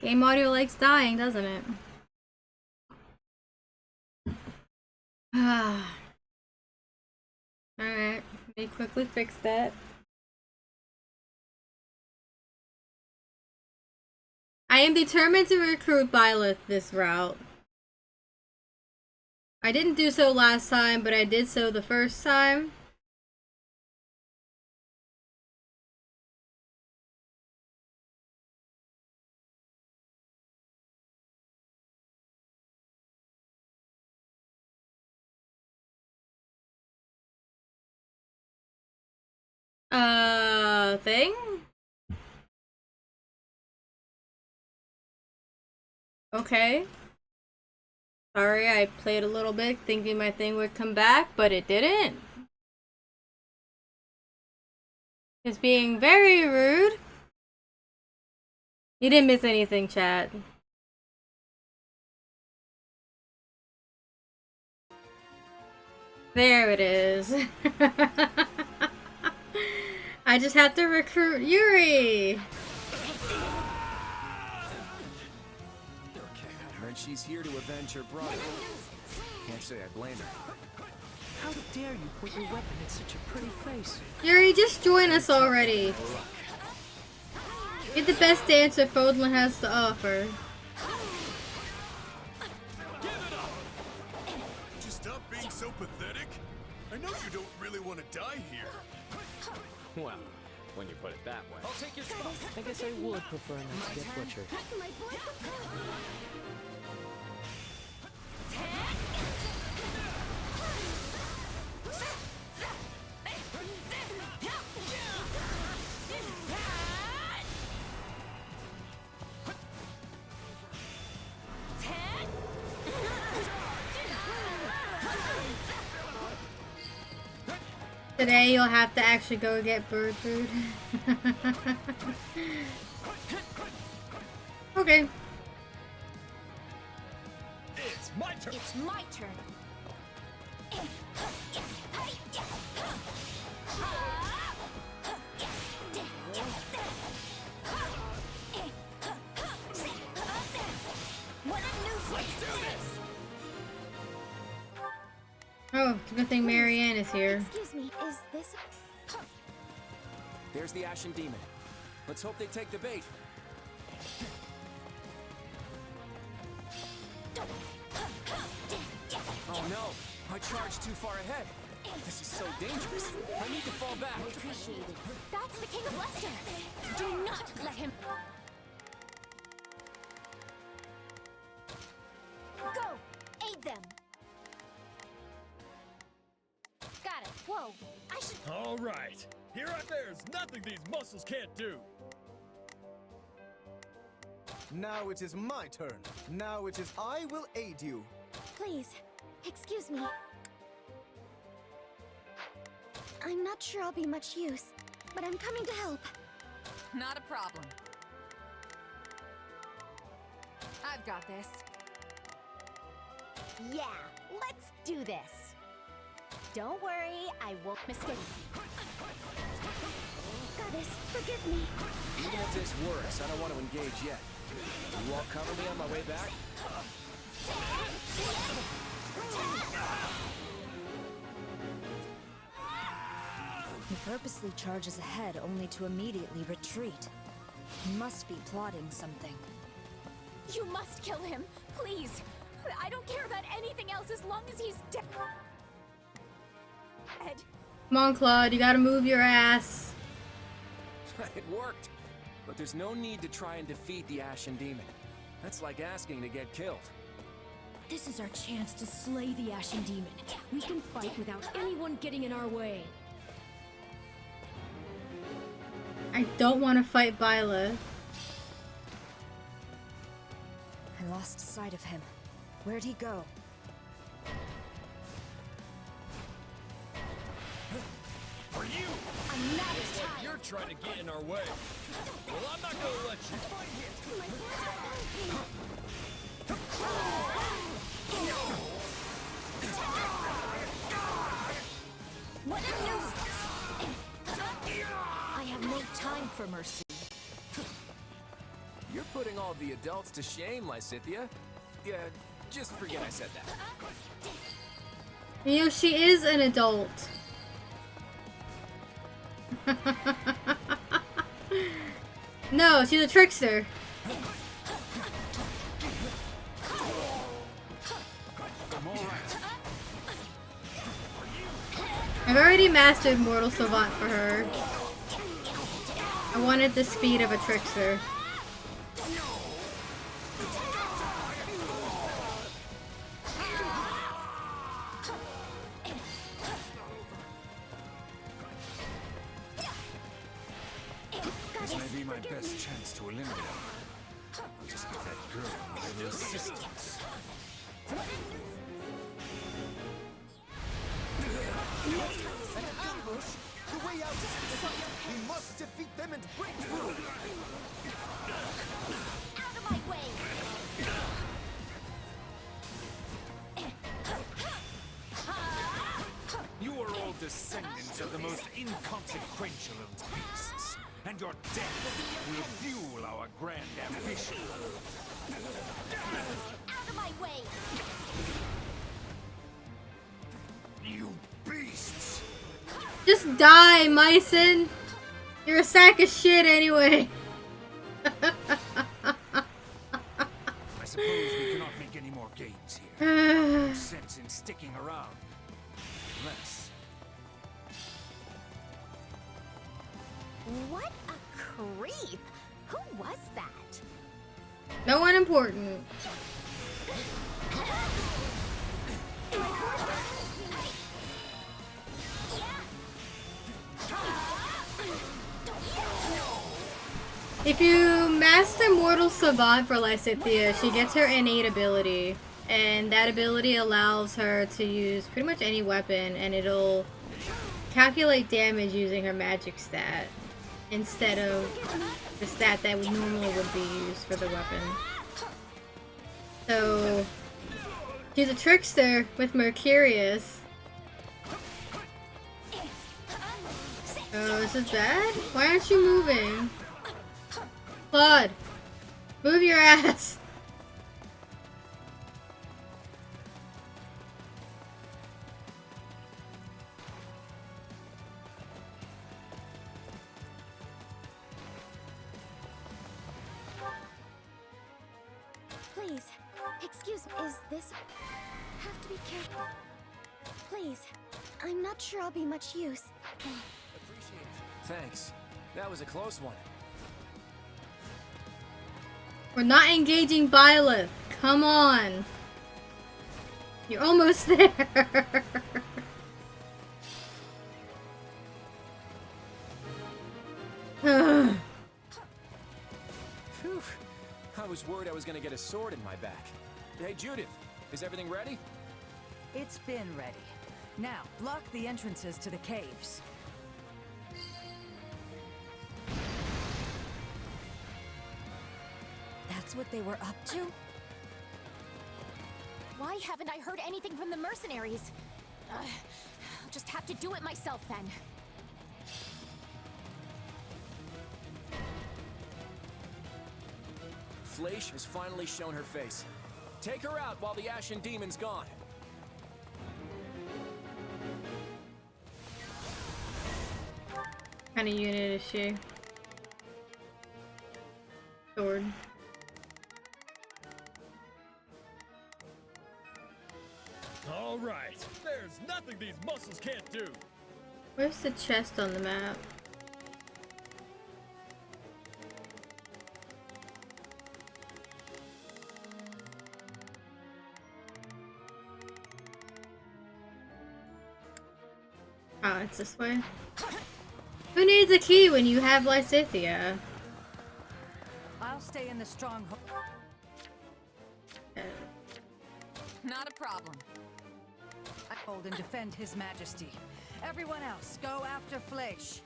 Game audio likes dying, doesn't it? Alright, let me quickly fix that. I am determined to recruit Byleth this route. I didn't do so last time, but I did so the first time. Thing? Okay. Sorry, I played a little bit thinking my thing would come back, but it didn't. It's being very rude. You didn't miss anything, chat. There it is. I just have to recruit Yuri. Heard she's here to avenge her brother. Can't say I blame her. How dare you put your weapon in such a pretty face? Yuri, just join us already. You're the best dancer Fodlan has to offer. Would you stop being so pathetic? I know you don't really want to die here. Well, when you put it that way. I'll take your spot. I guess I would prefer not to get butchered. Today you'll have to actually go get bird food. Okay. It's my turn. It's my turn. What a nuisance! Let's do this. Oh, it's a good thing Marianne is here. Excuse me, is this... There's the Ashen Demon. Let's hope they take the bait. Oh no! I charged too far ahead. This is so dangerous. I need to fall back. Appreciated. That's the King of Leicester. Do not let him... Go! Aid them! Got it. Whoa. I should... All right. There's nothing these muscles can't do. Now it is my turn. Now it is I will aid you. Please, excuse me. I'm not sure I'll be much use, but I'm coming to help. Not a problem. I've got this. Yeah, let's do this. Don't worry, I won't mistake. Goddess, forgive me. Even if this works, I don't want to engage yet. You all cover me on my way back? He purposely charges ahead only to immediately retreat. He must be plotting something. You must kill him, please. I don't care about anything else as long as he's dead. Come on, Claude, you gotta move your ass. It worked. But there's no need to try and defeat the Ashen Demon. That's like asking to get killed. This is our chance to slay the Ashen Demon. We can fight without anyone getting in our way. I don't want to fight Byleth. I lost sight of him. Where'd he go? For you! I'm not as Looks like you're trying to get in our way. Well, I'm not gonna let you. What a nuisance! I have no time for mercy. You're putting putting all the adults to shame, Lysithea. Yeah, just forget I said that. You know, she is an adult. No, she's a trickster. I've already mastered Mortal Savant for her. I wanted the speed of a trickster. This may be my best chance to eliminate her. I'll just give that girl a little assistance. An ambush? The way out is we must defeat them and break through! Out of my way! You are all descendants of the most inconsequential of beasts, and your death will fuel our grand ambition. Out of my way! You beasts! Just die, Myson! You're a sack of shit anyway. I suppose we cannot make any more gains here. No sense in sticking around. Unless... What a creep! Who was that? No one important. If you master Mortal Savant for Lysithea, she gets her innate ability. And that ability allows her to use pretty much any weapon, and it'll calculate damage using her magic stat instead of the stat that normally would be used for the weapon. So she's a trickster with Mercurius. Oh, is this bad? Why aren't you moving? Claude, move your ass. Please, excuse me, is this... Have to be careful. Please, I'm not sure I'll be much use. Appreciate it. Thanks. That was a close one. We're not engaging Byleth. Come on. You're almost there. Phew. I was worried I was gonna get a sword in my back. Hey, Judith, is everything ready? It's been ready. Now, block the entrances to the caves. That's what they were up to? Why haven't I heard anything from the mercenaries? I'll just have to do it myself then. Fleisch has finally shown her face. Take her out while the Ashen Demon's gone. What kind of unit is she? Sword. All right, there's nothing these muscles can't do. Where's the chest on the map? Oh, it's this way. Who needs a key when you have Lysithea? I'll stay in the stronghold. Not a problem. I hold and defend His Majesty. Everyone else, go after Fleisch.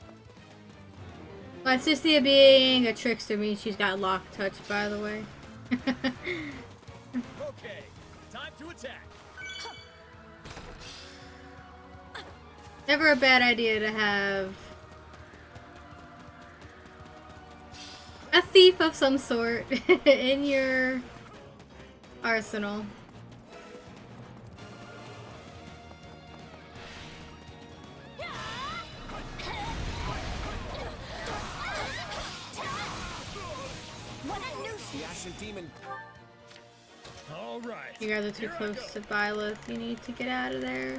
Lysithea being a trickster means she's got lock touch, by the way. Okay, time to attack. Never a bad idea to have. a thief of some sort in your arsenal. The Ashen Demon. All right. You guys are too close to Byleth. You need to get out of there.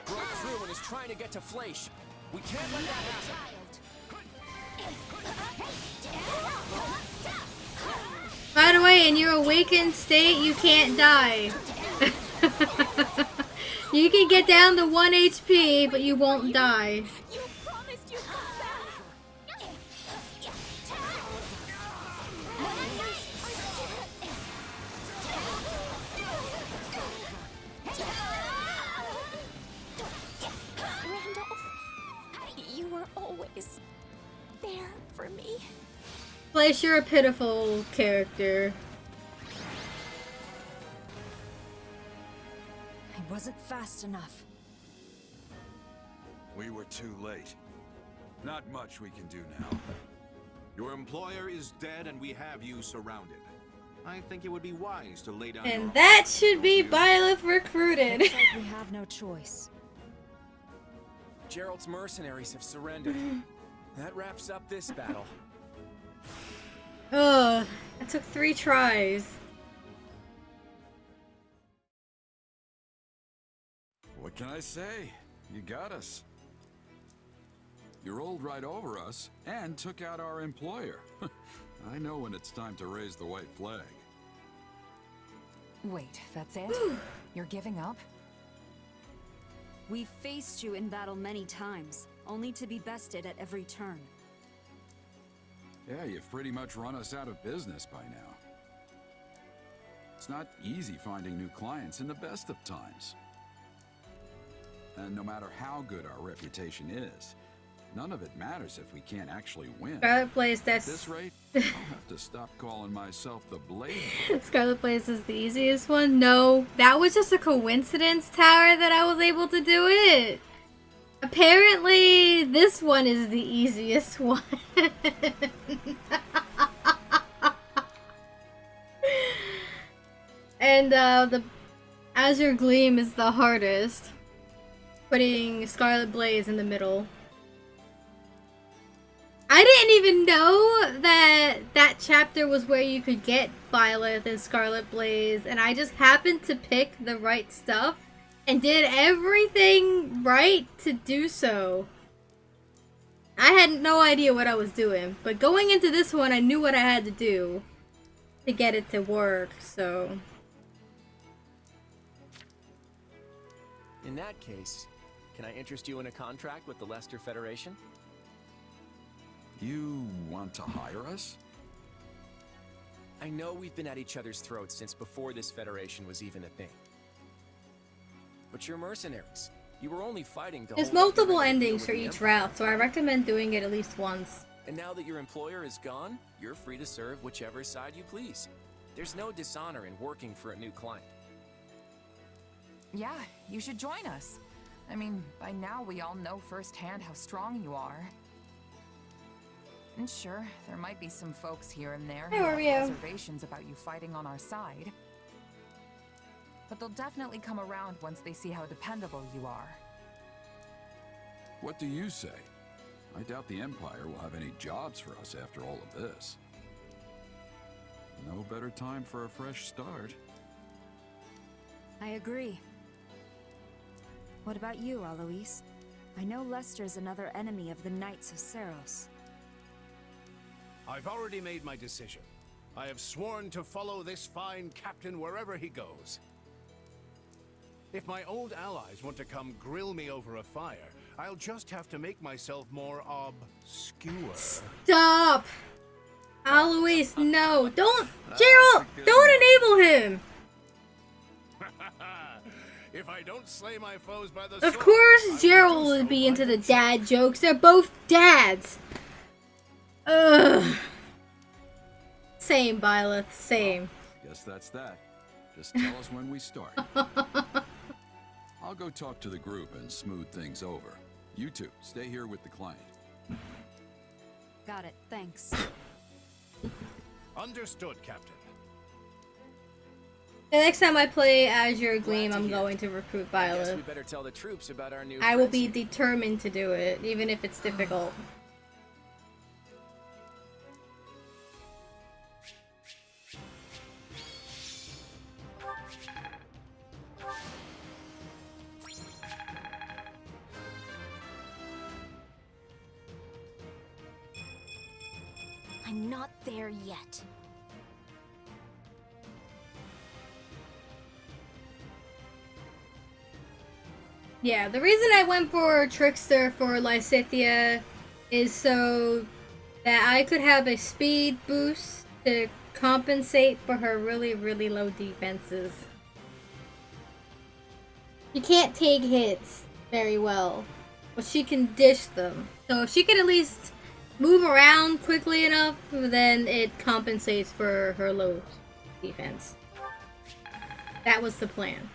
Broke through and is trying to get to Fleisch. We can't let that happen. By the way, in your awakened state, you can't die. You can get down to 1 HP, but you won't die. You promised you'd come back. Randolph, you were always there for me. Fleisch, you're a pitiful character. I wasn't fast enough. We were too late. Not much we can do now. Your employer is dead and we have you surrounded. I think it would be wise to lay down And that should be Byleth recruited. Looks like we have no choice. Gerald's mercenaries have surrendered. That wraps up this battle. Ugh, that took 3 tries. What can I say? You got us. You rolled right over us and took out our employer. I know when it's time to raise the white flag. Wait, that's it? You're giving up? We've faced you in battle many times, only to be bested at every turn. Yeah, you've pretty much run us out of business by now. It's not easy finding new clients in the best of times. And no matter how good our reputation is, none of it matters if we can't actually win. Scarlet Blaze, At that's... this rate, I'll have to stop calling myself the Blade. Scarlet Blaze is the easiest one? No, that was just a coincidence, Tower, that I was able to do it. Apparently, this one is the easiest one. And the Azure Gleam is the hardest. Putting Scarlet Blaze in the middle. I didn't even know that that chapter was where you could get Byleth and Scarlet Blaze, and I just happened to pick the right stuff and did everything right to do so. I had no idea what I was doing, but going into this one, I knew what I had to do to get it to work, so... In that case, can I interest you in a contract with the Leicester Federation? You want to hire us? I know we've been at each other's throats since before this Federation was even a thing. But you're mercenaries. You were only fighting to There's hold up multiple your end endings over for the each Empire. route, so I recommend doing it at least once. And now that your employer is gone, you're free to serve whichever side you please. There's no dishonor in working for a new client. Yeah, you should join us. I mean, by now we all know firsthand how strong you are. And sure, there might be some folks here and there Hey, who have Oreo. reservations about you fighting on our side. But they'll definitely come around once they see how dependable you are. What do you say? I doubt the Empire will have any jobs for us after all of this. No better time for a fresh start. I agree. What about you, Alois? I know Leicester's another enemy of the Knights of Seros. I've already made my decision. I have sworn to follow this fine captain wherever he goes. If my old allies want to come grill me over a fire, I'll just have to make myself more obscure. Stop! Alois, no! Don't! Gerald! Don't enable him! If I don't slay my foes by the Of sword, course Gerald would be into the dad jokes. They're both dads! Ugh. Same, Byleth. Same. Guess that's that. Just tell us when we start. I'll go talk to the group and smooth things over. You two, stay here with the client. Got it, thanks. Understood, Captain. The next time I play Azure Gleam, I'm going to recruit I guess we Byleth. better tell the troops about our new I will friends be here. determined to do it, even if it's difficult. I'm not there yet. Yeah, the reason I went for Trickster for Lysithea is so that I could have a speed boost to compensate for her really, really low defenses. She can't take hits very well, but she can dish them. So if she can at least move around quickly enough, then it compensates for her low defense. That was the plan.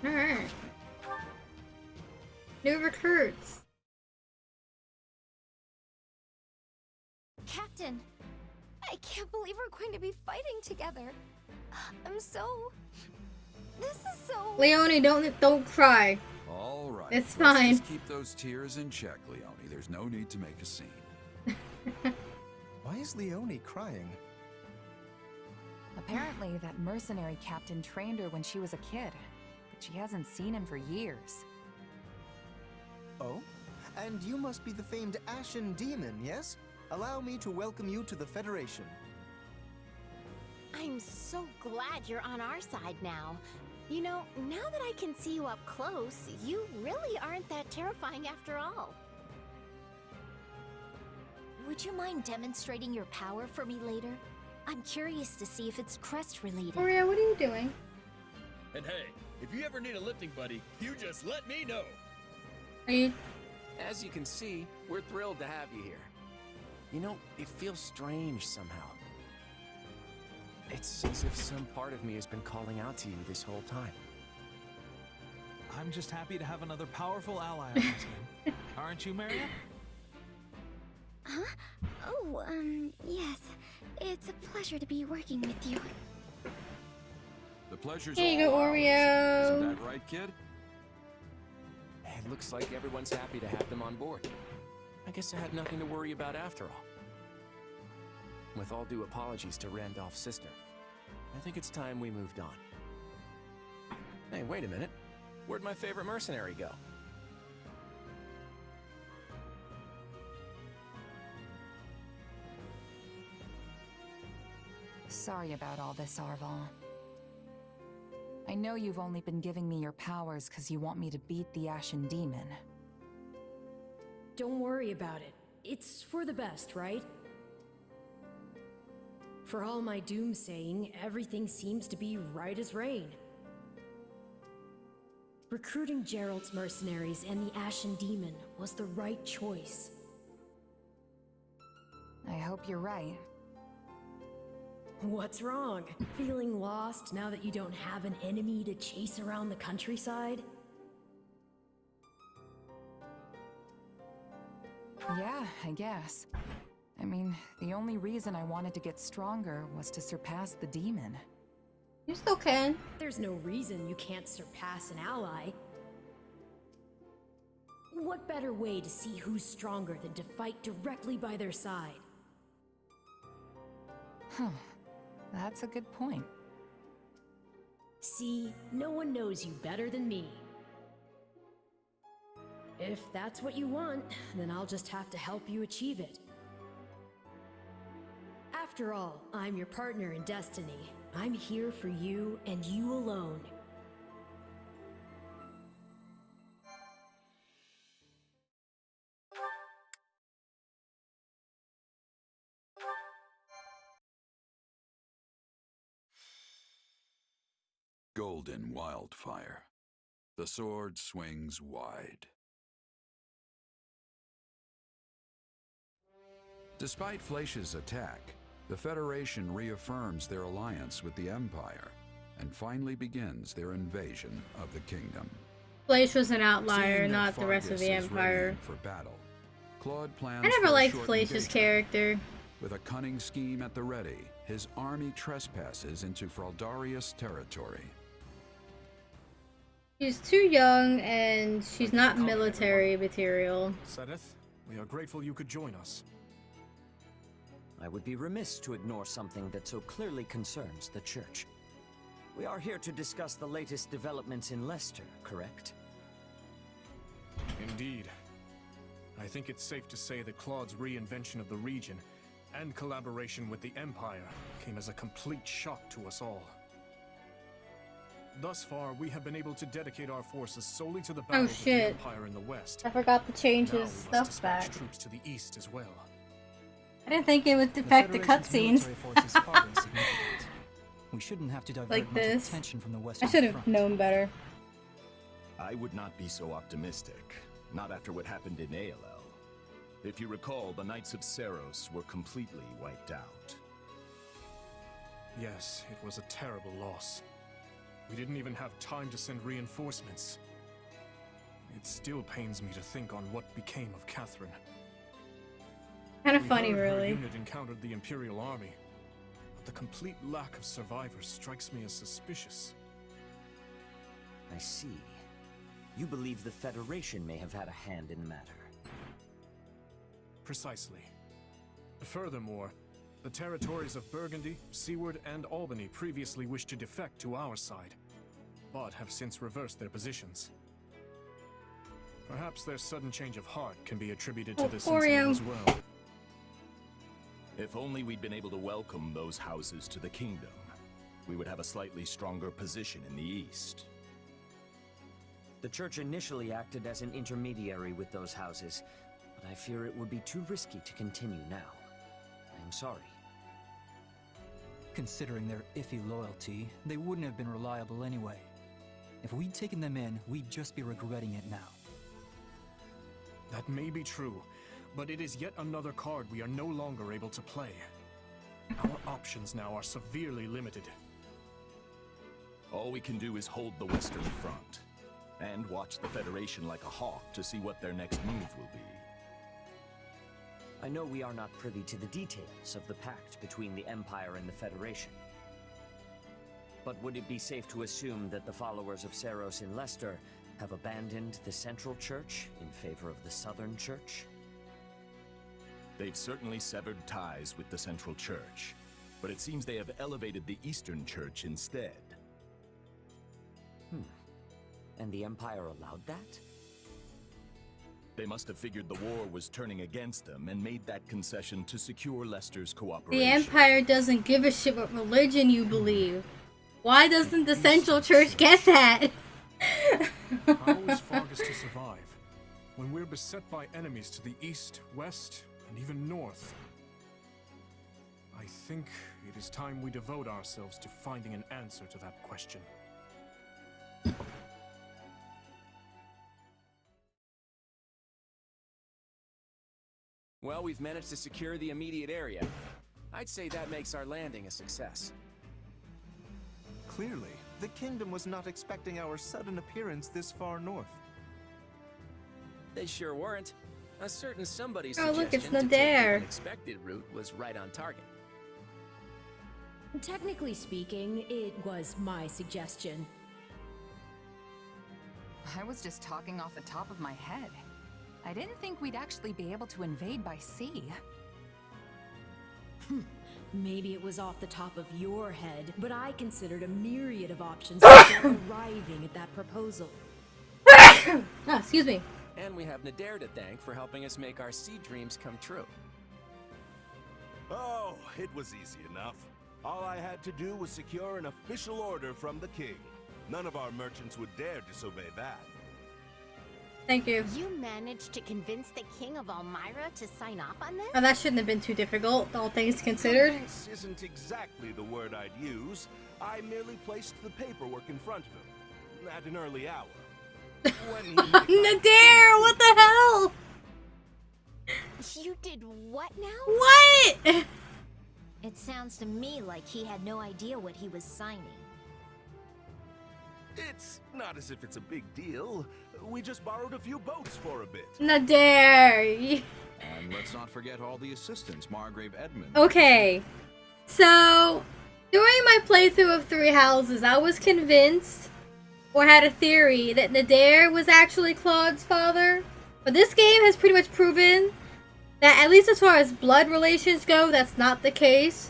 Alright. New recruits. Captain, I can't believe we're going to be fighting together. I'm so... This is so... Leone, don't cry. All right. It's let's fine. Just keep those tears in check, Leone. There's no need to make a scene. Why is Leone crying? Apparently, that mercenary captain trained her when she was a kid, but she hasn't seen him for years. Oh? And you must be the famed Ashen Demon, yes? Allow me to welcome you to the Federation. I'm so glad you're on our side now. You know, now that I can see you up close, you really aren't that terrifying after all. Would you mind demonstrating your power for me later? I'm curious to see if it's crest related. Maria, what are you doing? And hey, if you ever need a lifting buddy, you just let me know. Are you... As you can see, we're thrilled to have you here. You know, it feels strange somehow. It's as if some part of me has been calling out to you this whole time. I'm just happy to have another powerful ally on the team. Aren't you, Maria? Huh? Oh, yes. It's a pleasure to be working with you. The pleasure's Here you all go, ours. Oreo. Isn't that right, kid? It looks like everyone's happy to have them on board. I guess I had nothing to worry about after all. With all due apologies to Randolph's sister, I think it's time we moved on. Hey, wait a minute. Where'd my favorite mercenary go? Sorry about all this, Arval. I know you've only been giving me your powers because you want me to beat the Ashen Demon. Don't worry about it. It's for the best, right? For all my doomsaying, everything seems to be right as rain. Recruiting Gerald's mercenaries and the Ashen Demon was the right choice. I hope you're right. What's wrong? Feeling lost now that you don't have an enemy to chase around the countryside? Yeah, I guess. I mean, the only reason I wanted to get stronger was to surpass the demon. You still can. There's no reason you can't surpass an ally. What better way to see who's stronger than to fight directly by their side? Huh. That's a good point. See, no one knows you better than me. If that's what you want, then I'll just have to help you achieve it. After all, I'm your partner in destiny. I'm here for you and you alone. Golden wildfire. The sword swings wide. Despite Flaish's attack, the Federation reaffirms their alliance with the Empire and finally begins their invasion of the kingdom. Flaish was an outlier, Seeing that not the rest of the Fargus is Empire. readying for battle, Claude plans I never for a liked short Flaich's engagement. character. With a cunning scheme at the ready, his army trespasses into Fraldarius territory. She's too young and she's not military material. Satyn, we are grateful you could join us. I would be remiss to ignore something that so clearly concerns the Church. We are here to discuss the latest developments in Leicester, correct? Indeed. I think it's safe to say that Claude's reinvention of the region and collaboration with the Empire came as a complete shock to us all. Thus far, we have been able to dedicate our forces solely to the battle with the Empire in the west. I forgot to change Now his we must stuff dispatch back. troops to the east as well. I didn't think it would affect the cutscenes. We shouldn't have to divert Like much this. attention from the I Western should have Front. known better. I would not be so optimistic, not after what happened in ALL. If you recall, the Knights of Seros were completely wiped out. Yes, it was a terrible loss. We didn't even have time to send reinforcements. It still pains me to think on what became of Catherine. Kind of We funny, heard her really. unit encountered the Imperial Army, but the complete lack of survivors strikes me as suspicious. I see. You believe the Federation may have had a hand in the matter. Precisely. Furthermore, the territories of Burgundy, Seward, and Albany previously wished to defect to our side, but have since reversed their positions. Perhaps their sudden change of heart can be attributed to this incident as well. If only we'd been able to welcome those houses to the kingdom, we would have a slightly stronger position in the east. The Church initially acted as an intermediary with those houses, but I fear it would be too risky to continue now. I am sorry. Considering their iffy loyalty, they wouldn't have been reliable anyway. If we'd taken them in, we'd just be regretting it now. That may be true, but it is yet another card we are no longer able to play. Our options now are severely limited. All we can do is hold the Western Front, and watch the Federation like a hawk to see what their next move will be. I know we are not privy to the details of the pact between the Empire and the Federation. But would it be safe to assume that the followers of Seros in Leicester have abandoned the Central Church in favor of the Southern Church? They've certainly severed ties with the Central Church, but it seems they have elevated the Eastern Church instead. And the Empire allowed that? They must have figured the war was turning against them and made that concession to secure Leicester's cooperation. The Empire doesn't give a shit what religion you believe. Why doesn't the Central Church get that? How is Fargus to survive when we're beset by enemies to the east, west, and even north? I think it is time we devote ourselves to finding an answer to that question. Well, we've managed to secure the immediate area. I'd say that makes our landing a success. Clearly, the kingdom was not expecting our sudden appearance this far north. They sure weren't. A certain somebody's Oh, look, it's suggestion to take the Nadir. unexpected route was right on target. Technically speaking, it was my suggestion. I was just talking off the top of my head. I didn't think we'd actually be able to invade by sea. Maybe it was off the top of your head, but I considered a myriad of options before arriving at that proposal. Oh, excuse me. And we have Nadir to thank for helping us make our sea dreams come true. Oh, it was easy enough. All I had to do was secure an official order from the king. None of our merchants would dare disobey that. Thank you. You managed to convince the King of Elmira to sign off on this? Oh, that shouldn't have been too difficult, all things considered. Convince isn't exactly the word I'd use. I merely placed the paperwork in front of him at an early hour. Nadir, what the hell? You did what now? What? It sounds to me like he had no idea what he was signing. It's not as if it's a big deal. We just borrowed a few boats for a bit. Nadir. And let's not forget all the assistants Margrave Edmund. Okay. So, during my playthrough of Three Houses, I was convinced, or had a theory, that Nadir was actually Claude's father. But this game has pretty much proven that, at least as far as blood relations go, that's not the case.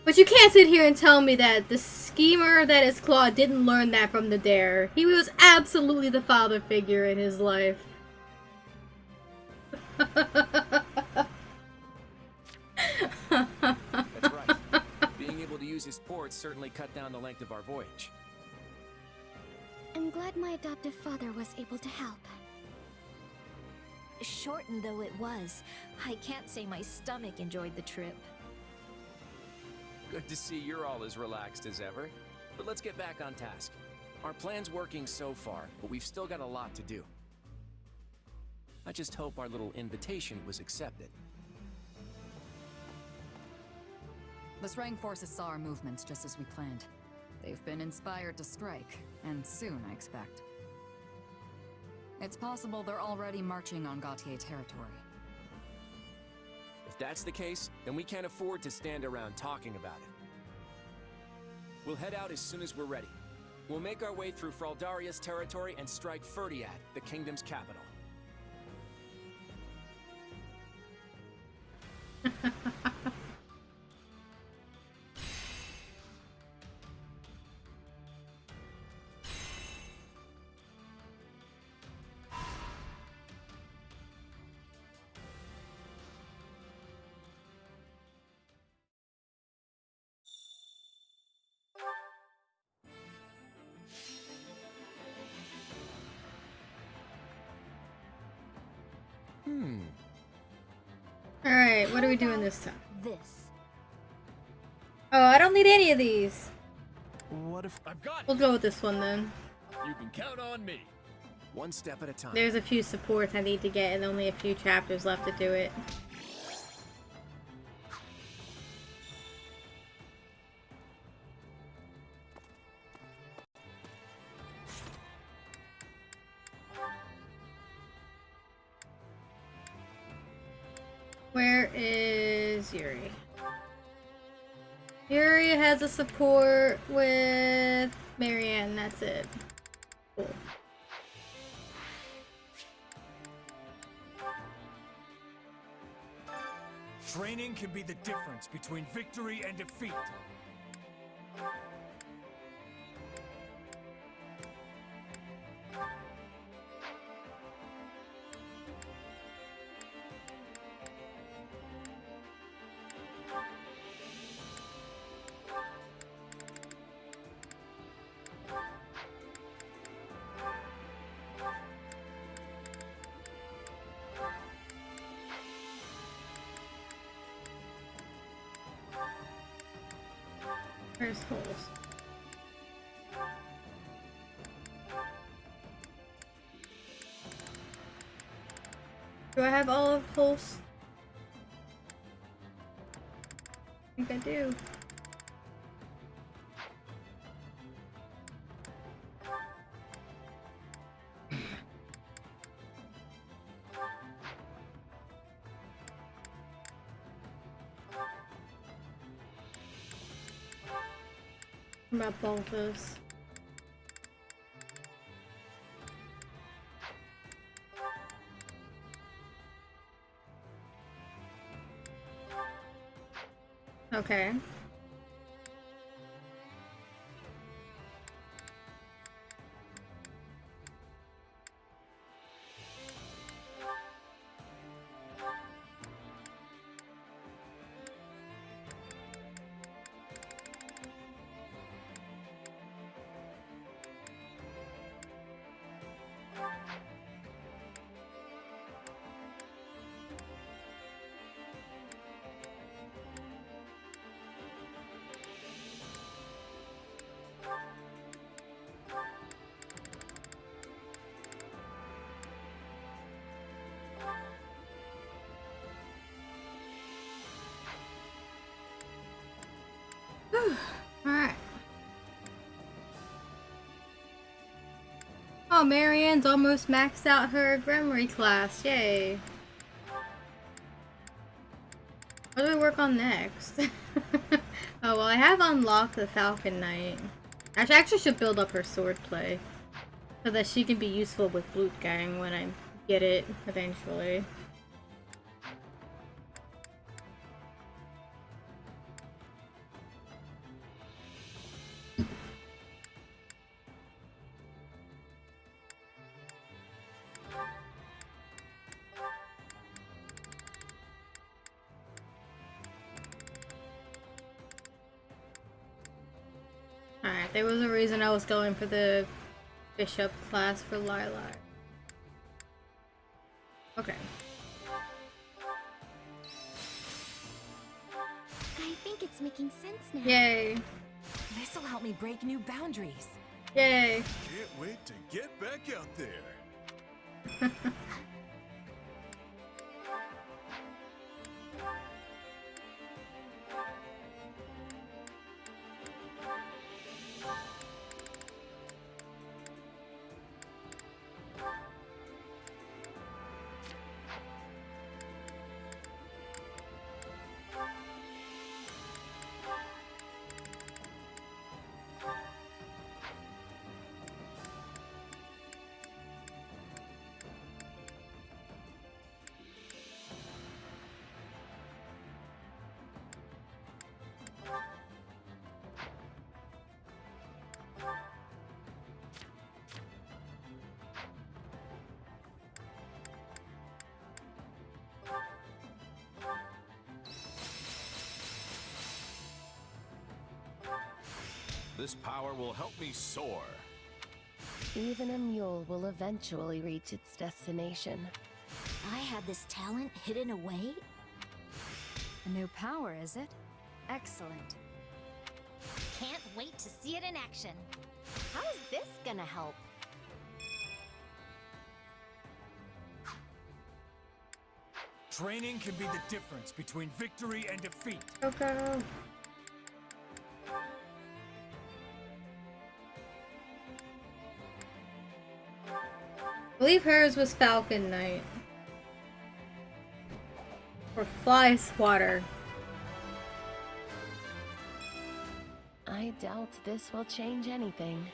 But you can't sit here and tell me that the schemer that is Claude didn't learn that from Nadir. He was absolutely the father figure in his life. That's right. Being able to use his ports certainly cut down the length of our voyage. I'm glad my adoptive father was able to help. Shortened though it was, I can't say my stomach enjoyed the trip. Good to see you're all as relaxed as ever. But let's get back on task. Our plan's working so far, but we've still got a lot to do. I just hope our little invitation was accepted. The Srang forces saw our movements just as we planned. They've been inspired to strike, and soon, I expect. It's possible they're already marching on Gautier territory. If that's the case, then we can't afford to stand around talking about it. We'll head out as soon as we're ready. We'll make our way through Fraldaria's territory and strike Ferdiad, the kingdom's capital. Alright, what are we doing this time? This. Oh, I don't need any of these. What if I've got We'll go with this one then. You can count on me. One step at a time. There's a few supports I need to get and only a few chapters left to do it. Where is Yuri? Yuri has a support with Marianne, that's it. Cool. Training can be the difference between victory and defeat. Where's holes? Do I have all of holes? I think I do. About Balthus. Okay. Oh, Marianne's almost maxed out her Grimoire class. Yay. What do we work on next? Oh, well, I have unlocked the Falcon Knight. I actually should build up her swordplay so that she can be useful with Blutgang when I get it eventually. Alright, there was a reason I was going for the Bishop class for Lilac. Okay. I think it's making sense now. Yay. This'll help me break new boundaries. Yay. Can't wait to get back out there. This power will help me soar. Even a mule will eventually reach its destination. I had this talent hidden away? A new power, is it? Excellent. Can't wait to see it in action. How is this gonna help? Training can be the difference between victory and defeat. Okay. I believe hers was Falcon Knight. Or Fly Swatter. I doubt this will change anything.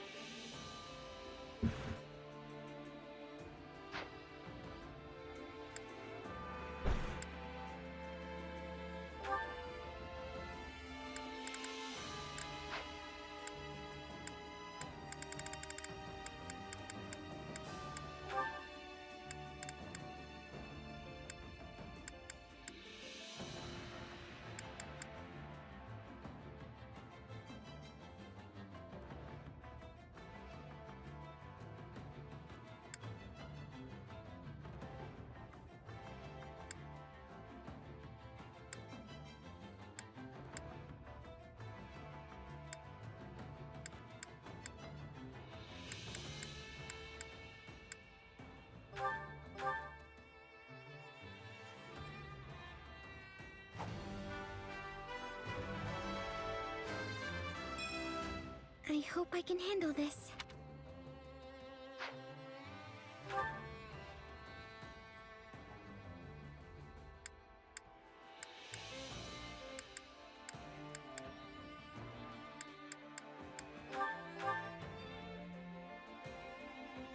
I hope I can handle this.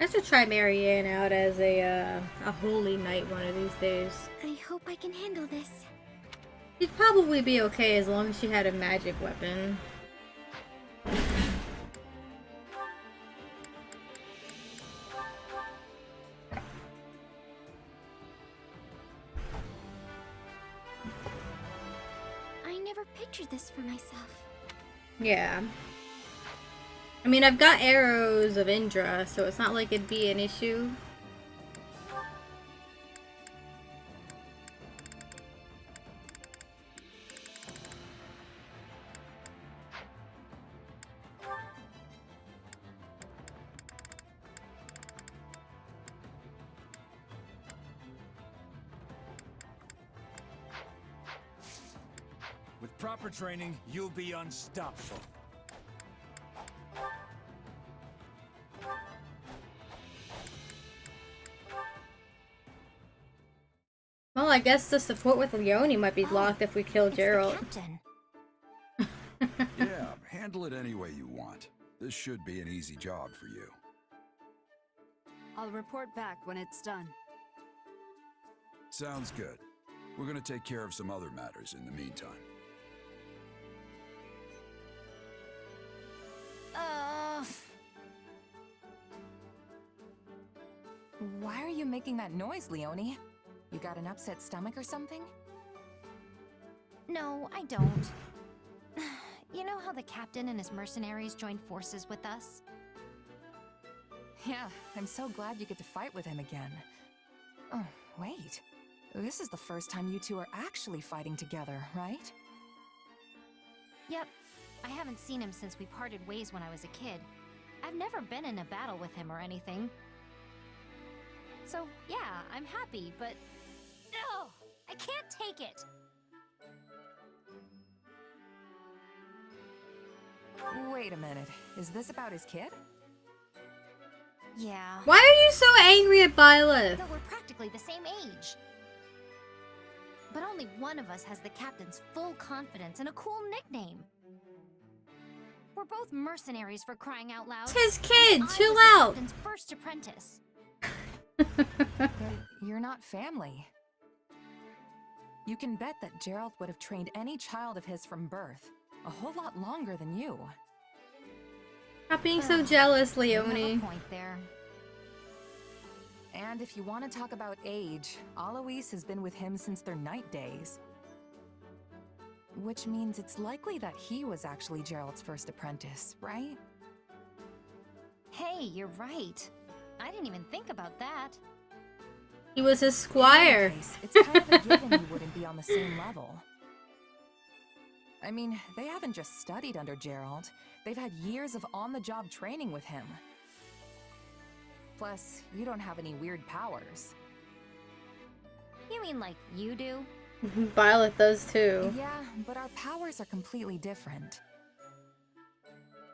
I should try Marianne out as a holy knight one of these days. I hope I can handle this. She'd probably be okay as long as she had a magic weapon. I never pictured this for myself. Yeah. I mean, I've got arrows of Indra, so it's not like it'd be an issue. With proper training, you'll be unstoppable. Well, I guess the support with Leone might be locked if we kill Gerald. Yeah, handle it any way you want. This should be an easy job for you. I'll report back when it's done. Sounds good. We're gonna take care of some other matters in the meantime. Why are you making that noise, Leone? You got an upset stomach or something? No, I don't. You know how the captain and his mercenaries joined forces with us? Yeah, I'm so glad you get to fight with him again. Oh, wait. This is the first time you two are actually fighting together, right? Yep. I haven't seen him since we parted ways when I was a kid. I've never been in a battle with him or anything. So, yeah, I'm happy, but... No! I can't take it! Wait a minute. Is this about his kid? Yeah. Why are you so angry at Byleth? No, we're practically the same age. But only one of us has the captain's full confidence and a cool nickname. We're both mercenaries, for crying out loud. It's his kid. And Chill I was the out. captain's first apprentice. But you're not family. You can bet that Gerald would have trained any child of his from birth a whole lot longer than you. Stop being so jealous, You have a Leone. point there. And if you want to talk about age, Alois has been with him since their night days. Which means it's likely that he was actually Gerald's first apprentice, right? Hey, you're right. I didn't even think about that. He was his squire. In any case, it's kind of a given you wouldn't be on the same level. I mean, they haven't just studied under Gerald. They've had years of on-the-job training with him. Plus, you don't have any weird powers. You mean like you do? Byleth does too. Yeah, but our powers are completely different.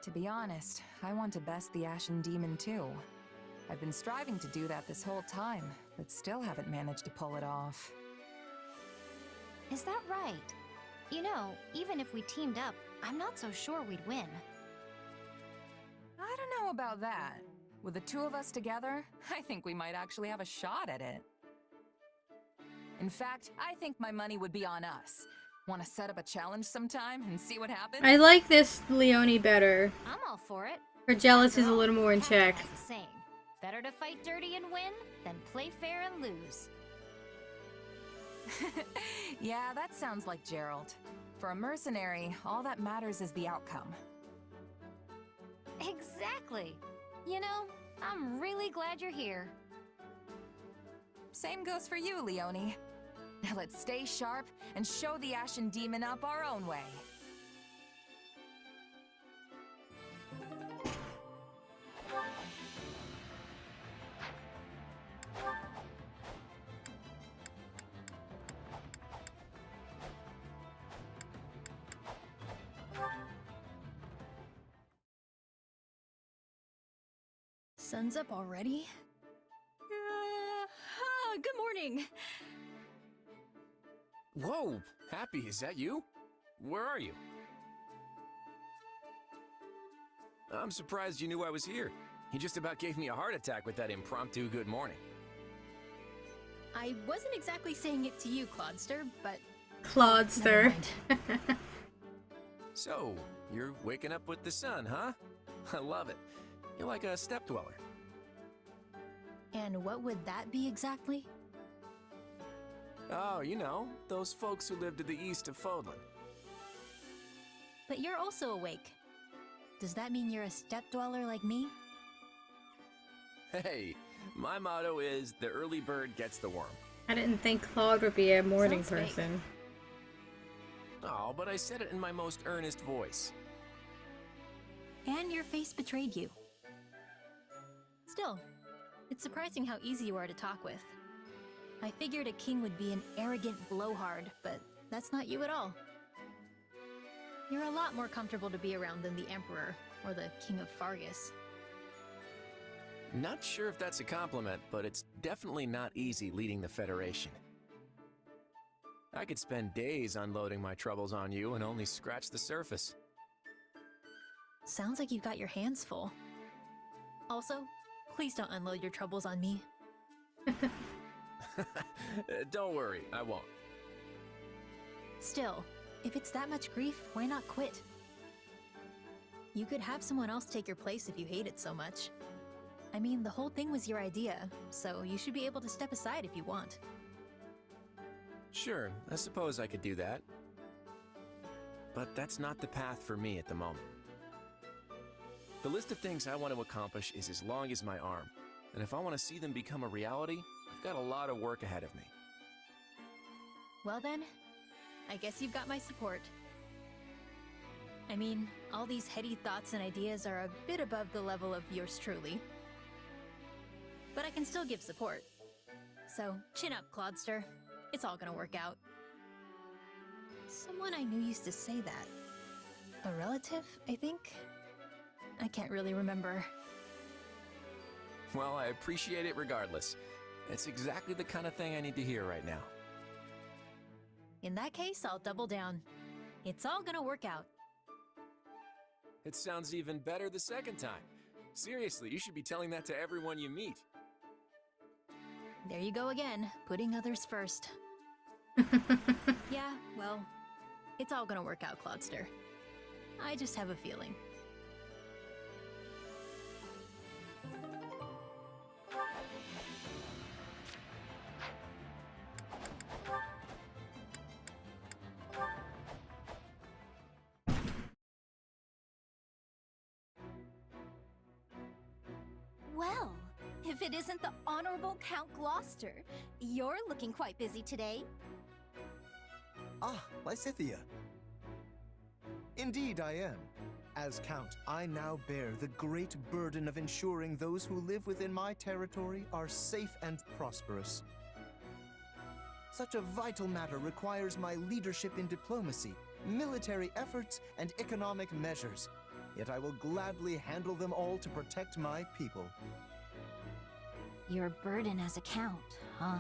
To be honest, I want to best the Ashen Demon too. I've been striving to do that this whole time, but still haven't managed to pull it off. Is that right? You know, even if we teamed up, I'm not so sure we'd win. I don't know about that. With the two of us together, I think we might actually have a shot at it. In fact, I think my money would be on us. Want to set up a challenge sometime and see what happens? I like this Leone better. I'm all for it. Her jealousy is a little more in check. As a saying, better to fight dirty and win than play fair and lose. Yeah, that sounds like Gerald. For a mercenary, all that matters is the outcome. Exactly. You know, I'm really glad you're here. Same goes for you, Leone. Now let's stay sharp and show the Ashen Demon up our own way. Sun's up already? Good morning! Whoa! Happy, is that you? Where are you? I'm surprised you knew I was here. You just about gave me a heart attack with that impromptu good morning. I wasn't exactly saying it to you, Clodster, but... Clodster. So, you're waking up with the sun, huh? I love it. You're like a step dweller. And what would that be exactly? Oh, you know, those folks who live to the east of Fodlan. But you're also awake. Does that mean you're a step dweller like me? Hey, my motto is the early bird gets the worm. I didn't think Claude would be a morning Sounds fake. person. Oh, but I said it in my most earnest voice. And your face betrayed you. Still, it's surprising how easy you are to talk with. I figured a king would be an arrogant blowhard, but that's not you at all. You're a lot more comfortable to be around than the Emperor, or the King of Fargus. Not sure if that's a compliment, but it's definitely not easy leading the Federation. I could spend days unloading my troubles on you and only scratch the surface. Sounds like you've got your hands full. Also, please don't unload your troubles on me. Don't worry, I won't. Still, if it's that much grief, why not quit? You could have someone else take your place if you hate it so much. I mean, the whole thing was your idea, so you should be able to step aside if you want. Sure, I suppose I could do that. But that's not the path for me at the moment. The list of things I want to accomplish is as long as my arm, and if I want to see them become a reality, I've got a lot of work ahead of me. Well then, I guess you've got my support. I mean, all these heady thoughts and ideas are a bit above the level of yours truly. But I can still give support. So, chin up, Clodster. It's all gonna work out. Someone I knew used to say that. A relative, I think? I can't really remember. Well, I appreciate it regardless. It's exactly the kind of thing I need to hear right now. In that case, I'll double down. It's all gonna work out. It sounds even better the second time. Seriously, you should be telling that to everyone you meet. There you go again, putting others first. Yeah, well, it's all gonna work out, Clodster. I just have a feeling. Well, if it isn't the Honorable Count Gloucester, you're looking quite busy today. Ah, Lysithea. Indeed I am. As Count, I now bear the great burden of ensuring those who live within my territory are safe and prosperous. Such a vital matter requires my leadership in diplomacy, military efforts, and economic measures. Yet I will gladly handle them all to protect my people. Your burden as a count, huh?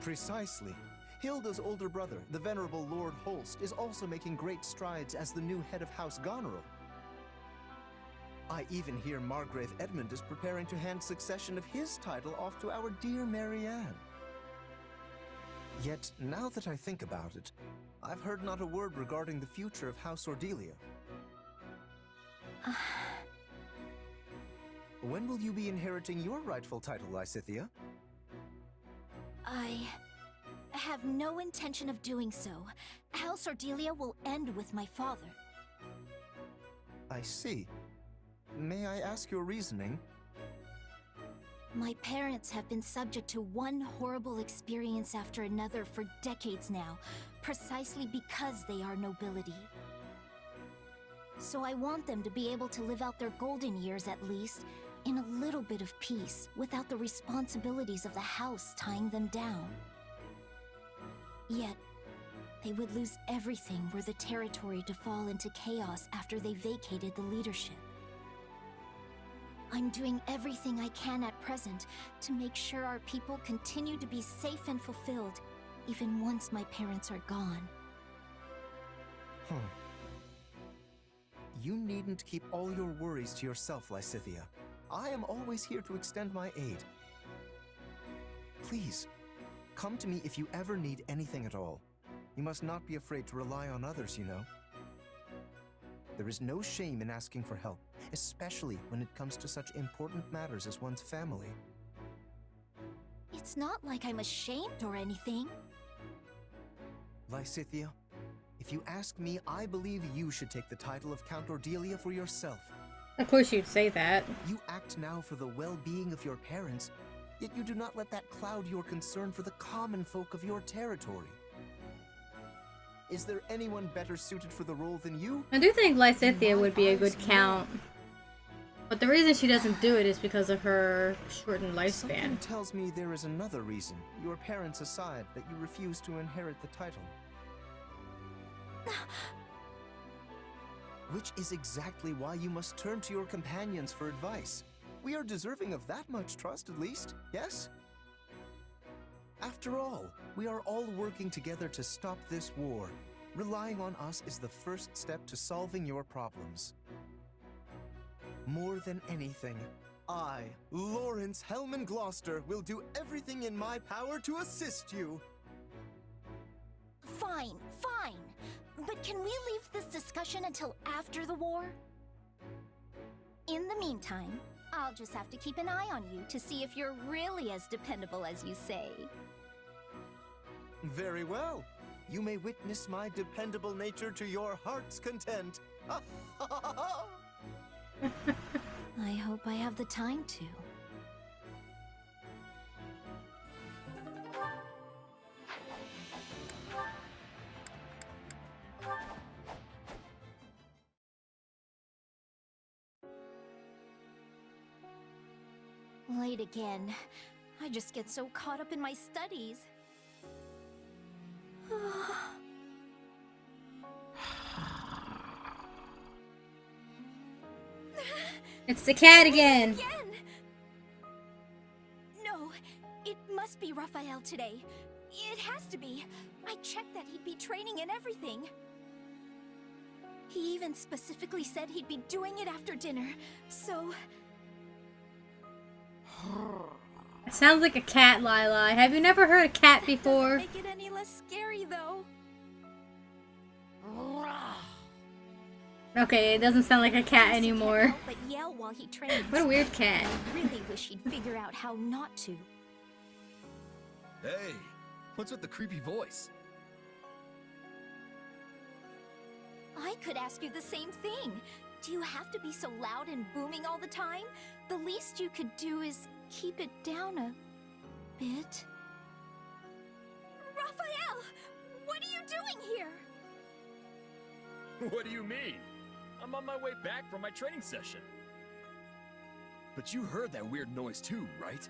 Precisely. Hilda's older brother, the venerable Lord Holst, is also making great strides as the new head of House Goneril. I even hear Margrave Edmund is preparing to hand succession of his title off to our dear Marianne. Yet, now that I think about it, I've heard not a word regarding the future of House Ordelia. When will you be inheriting your rightful title, Lysithea? I have no intention of doing so. House Ordelia will end with my father. I see. May I ask your reasoning? My parents have been subject to one horrible experience after another for decades now, precisely because they are nobility. So I want them to be able to live out their golden years at least, in a little bit of peace, without the responsibilities of the house tying them down. Yet, they would lose everything were the territory to fall into chaos after they vacated the leadership. I'm doing everything I can at present to make sure our people continue to be safe and fulfilled, even once my parents are gone. You needn't keep all your worries to yourself, Lysithea. I am always here to extend my aid. Please, come to me if you ever need anything at all. You must not be afraid to rely on others, you know. There is no shame in asking for help, especially when it comes to such important matters as one's family. It's not like I'm ashamed or anything. Lysithea, if you ask me, I believe you should take the title of Count Ordelia for yourself. Of course you'd say that. You act now for the well-being of your parents, yet you do not let that cloud your concern for the common folk of your territory. Is there anyone better suited for the role than you? I do think Lysithea would be a good count. But the reason she doesn't do it is because of her shortened lifespan. Something tells me there is another reason, your parents aside, that you refuse to inherit the title. Which is exactly why you must turn to your companions for advice. We are deserving of that much trust, at least, yes? After all, we are all working together to stop this war. Relying on us is the first step to solving your problems. More than anything, I, Lawrence Hellman Gloucester, will do everything in my power to assist you. Fine, fine. But can we leave this discussion until after the war? In the meantime, I'll just have to keep an eye on you to see if you're really as dependable as you say. Very well. You may witness my dependable nature to your heart's content. I hope I have the time to. Late again. I just get so caught up in my studies. It's the cat again. No, it must be Raphael today. It has to be. I checked that he'd be training and everything. He even specifically said he'd be doing it after dinner, so... It sounds like a cat, Lila. Have you never heard a cat before? Doesn't make it any less scary, though. Okay, it doesn't sound like a cat anymore. But yell while he trains. What a weird cat. I really wish he'd figure out how not to. Hey, what's with the creepy voice? I could ask you the same thing. Do you have to be so loud and booming all the time? The least you could do is keep it down a bit. Raphael! What are you doing here? What do you mean? I'm on my way back from my training session. But you heard that weird noise too, right?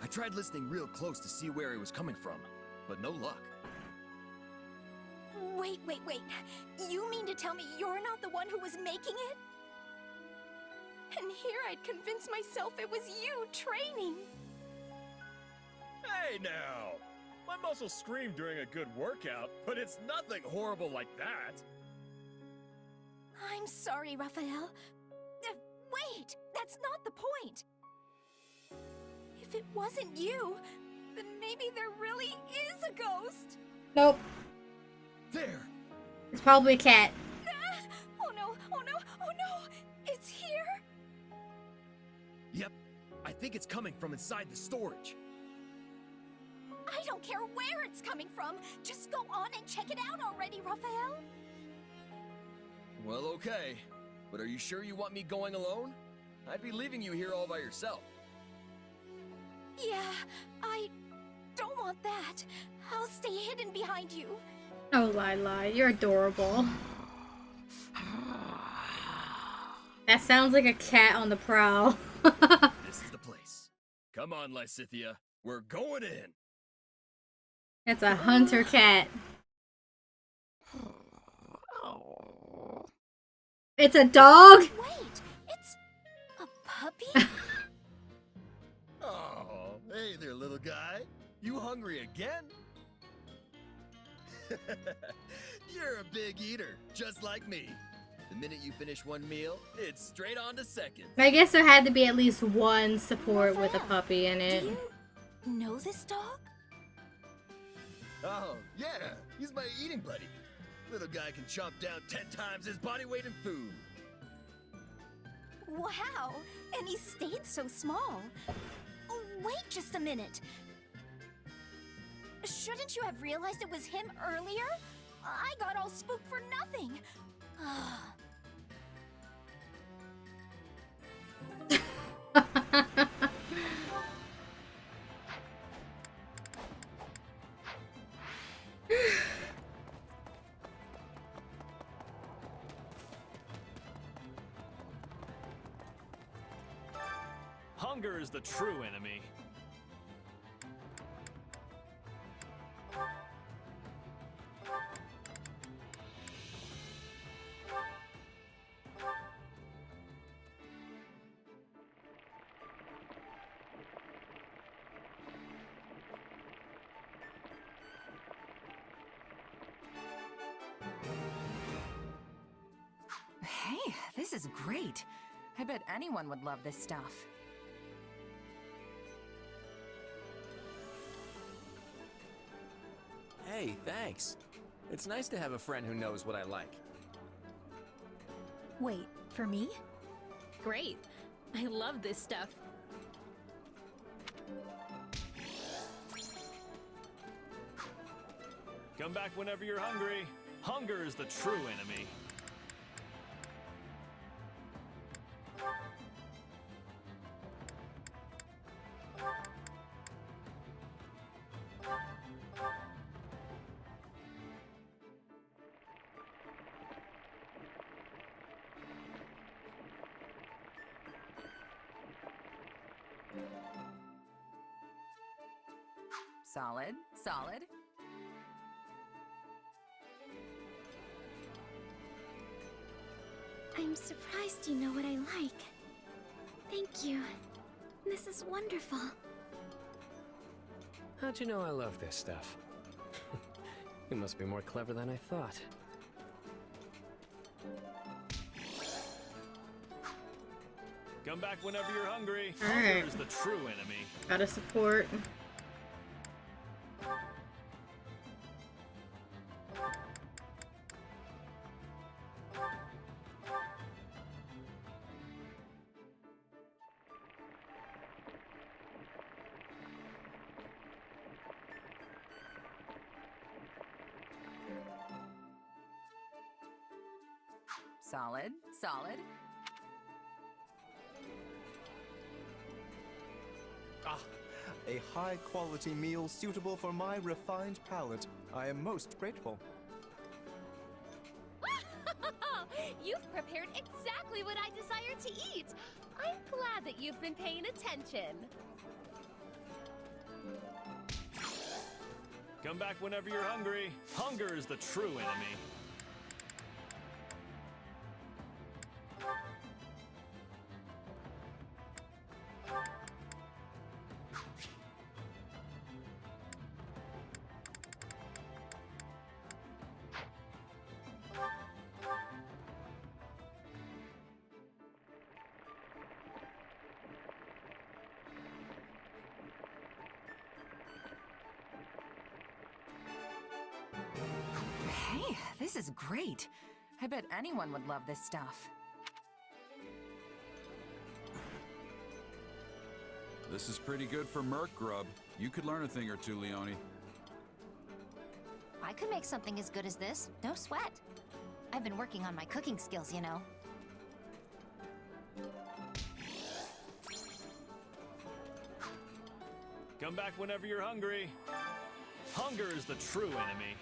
I tried listening real close to see where it was coming from, but no luck. Wait. You mean to tell me you're not the one who was making it? And here I'd convinced myself it was you training. Hey now! My muscles scream during a good workout, but it's nothing horrible like that. I'm sorry, Raphael. Wait! That's not the point! If it wasn't you, then maybe there really is a ghost! Nope. There! It's probably a cat. Oh no! It's here? Yep. I think it's coming from inside the storage. I don't care where it's coming from! Just go on and check it out already, Raphael! Well, okay. But are you sure you want me going alone? I'd be leaving you here all by yourself. Yeah, I don't want that. I'll stay hidden behind you. Oh, Lila, you're adorable. That sounds like a cat on the prowl. This is the place. Come on, Lysithia. We're going in. That's a hunter cat. It's a dog? Wait, it's a puppy? Oh, hey there, little guy. You hungry again? You're a big eater, just like me. The minute you finish one meal, it's straight on to second. I guess there had to be at least one support with a puppy in it. Do you know this dog? Oh, yeah, he's my eating buddy. Little guy can chomp down 10 times his body weight in food. Wow, and he stayed so small. Oh, wait just a minute. Shouldn't you have realized it was him earlier? I got all spooked for nothing. Hunger is the true enemy. Hey, this is great. I bet anyone would love this stuff. Hey, thanks. It's nice to have a friend who knows what I like. Wait, for me? Great. I love this stuff. Come back whenever you're hungry. Hunger is the true enemy. Solid, solid. I'm surprised you know what I like. Thank you. This is wonderful. How'd you know I love this stuff? You must be more clever than I thought. Come back whenever you're hungry. All Hunger right. is the true enemy. Gotta support. Solid, solid. Ah, a high-quality meal suitable for my refined palate. I am most grateful. You've prepared exactly what I desire to eat. I'm glad that you've been paying attention. Come back whenever you're hungry. Hunger is the true enemy. Hey, this is great. I bet anyone would love this stuff. This is pretty good for merc grub. You could learn a thing or two, Leone. I could make something as good as this, no sweat. I've been working on my cooking skills, you know. Come back whenever you're hungry. Hunger is the true enemy.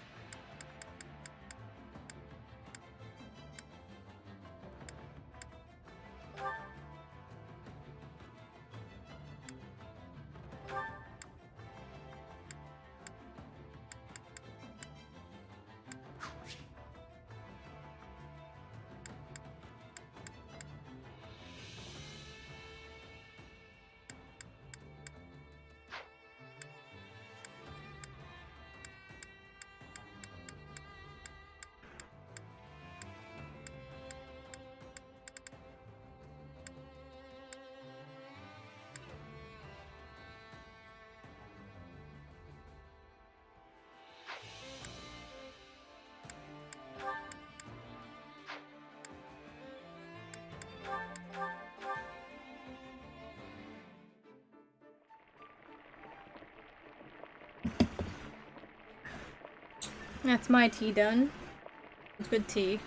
That's my tea done. Good tea.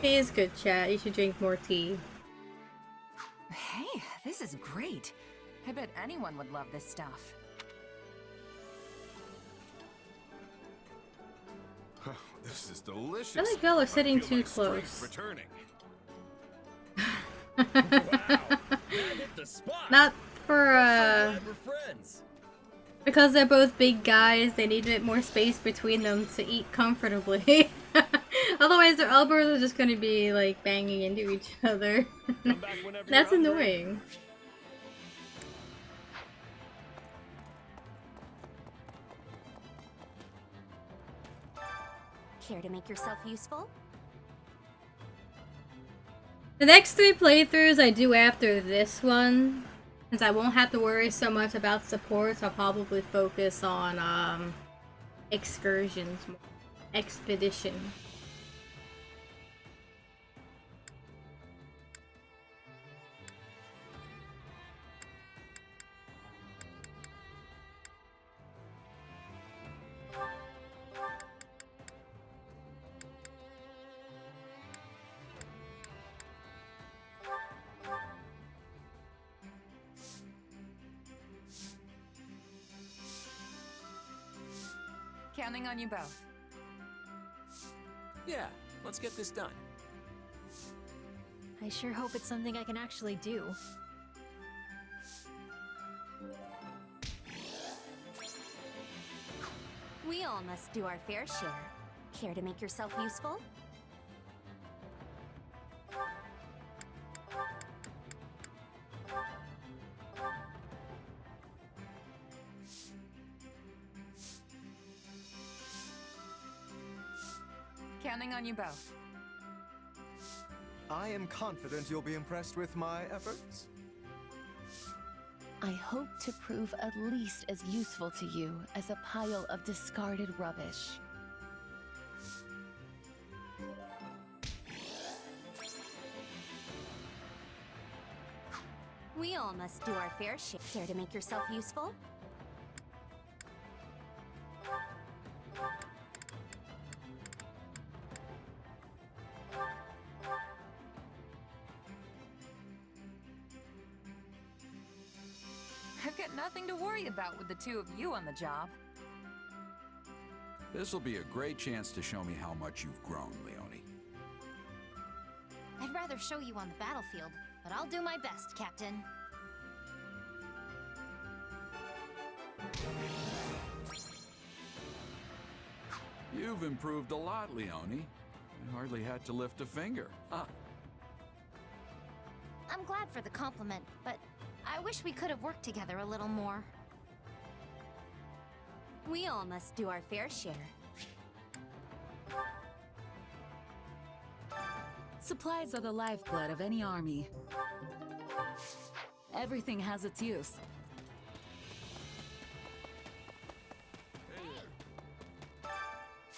Tea is good, chat. You should drink more tea. Hey, this is great. I bet anyone would love this stuff. This is delicious. I think y'all are sitting I feel too my strength close. Returning. Not for because they're both big guys, they need a bit more space between them to eat comfortably. Otherwise their elbows are just gonna be like banging into each other. That's annoying. Care to make yourself useful? The next 3 playthroughs I do after this one, since I won't have to worry so much about supports, I'll probably focus on excursions, expedition. Counting on you both. Yeah, let's get this done. I sure hope it's something I can actually do. We all must do our fair share. Care to make yourself useful? Counting on you both. I am confident you'll be impressed with my efforts. I hope to prove at least as useful to you as a pile of discarded rubbish. We all must do our fair share. Care to make yourself useful? I've got nothing to worry about with the 2 of you on the job. This'll be a great chance to show me how much you've grown, Leone. I'd rather show you on the battlefield, but I'll do my best, Captain. You've improved a lot, Leone. I hardly had to lift a finger. I'm glad for the compliment, but I wish we could have worked together a little more. We all must do our fair share. Supplies are the lifeblood of any army. Everything has its use.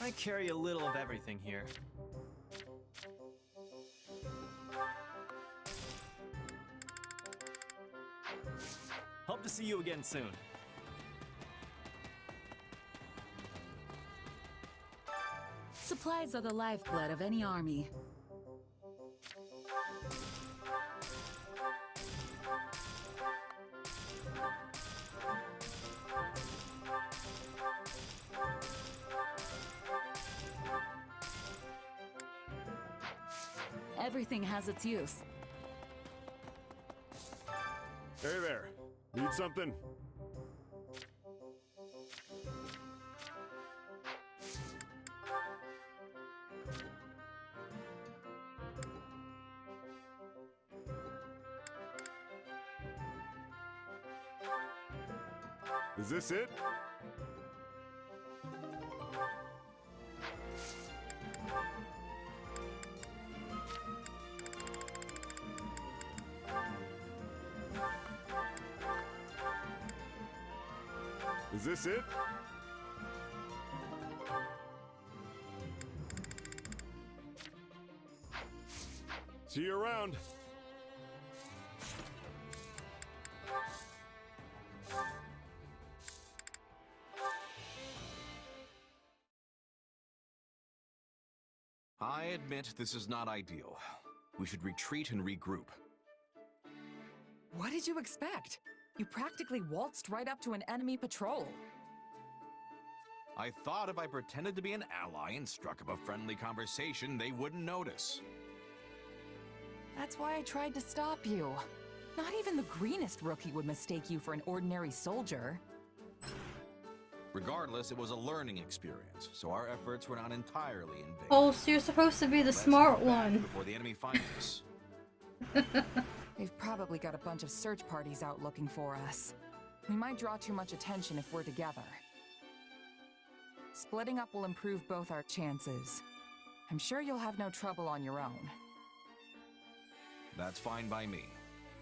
I carry a little of everything here. Hope to see you again soon. Supplies are the lifeblood of any army. Everything has its use. Hey there. Need something? Is this it? Is this it? See you around. I admit this is not ideal. We should retreat and regroup. What did you expect? You practically waltzed right up to an enemy patrol. I thought if I pretended to be an ally and struck up a friendly conversation, they wouldn't notice. That's why I tried to stop you. Not even the greenest rookie would mistake you for an ordinary soldier. Regardless, it was a learning experience, so our efforts were not entirely in vain. Oh, so you're supposed to be the smart one. Before the enemy finds us. They've probably got a bunch of search parties out looking for us. We might draw too much attention if we're together. Splitting up will improve both our chances. I'm sure you'll have no trouble on your own. That's fine by me.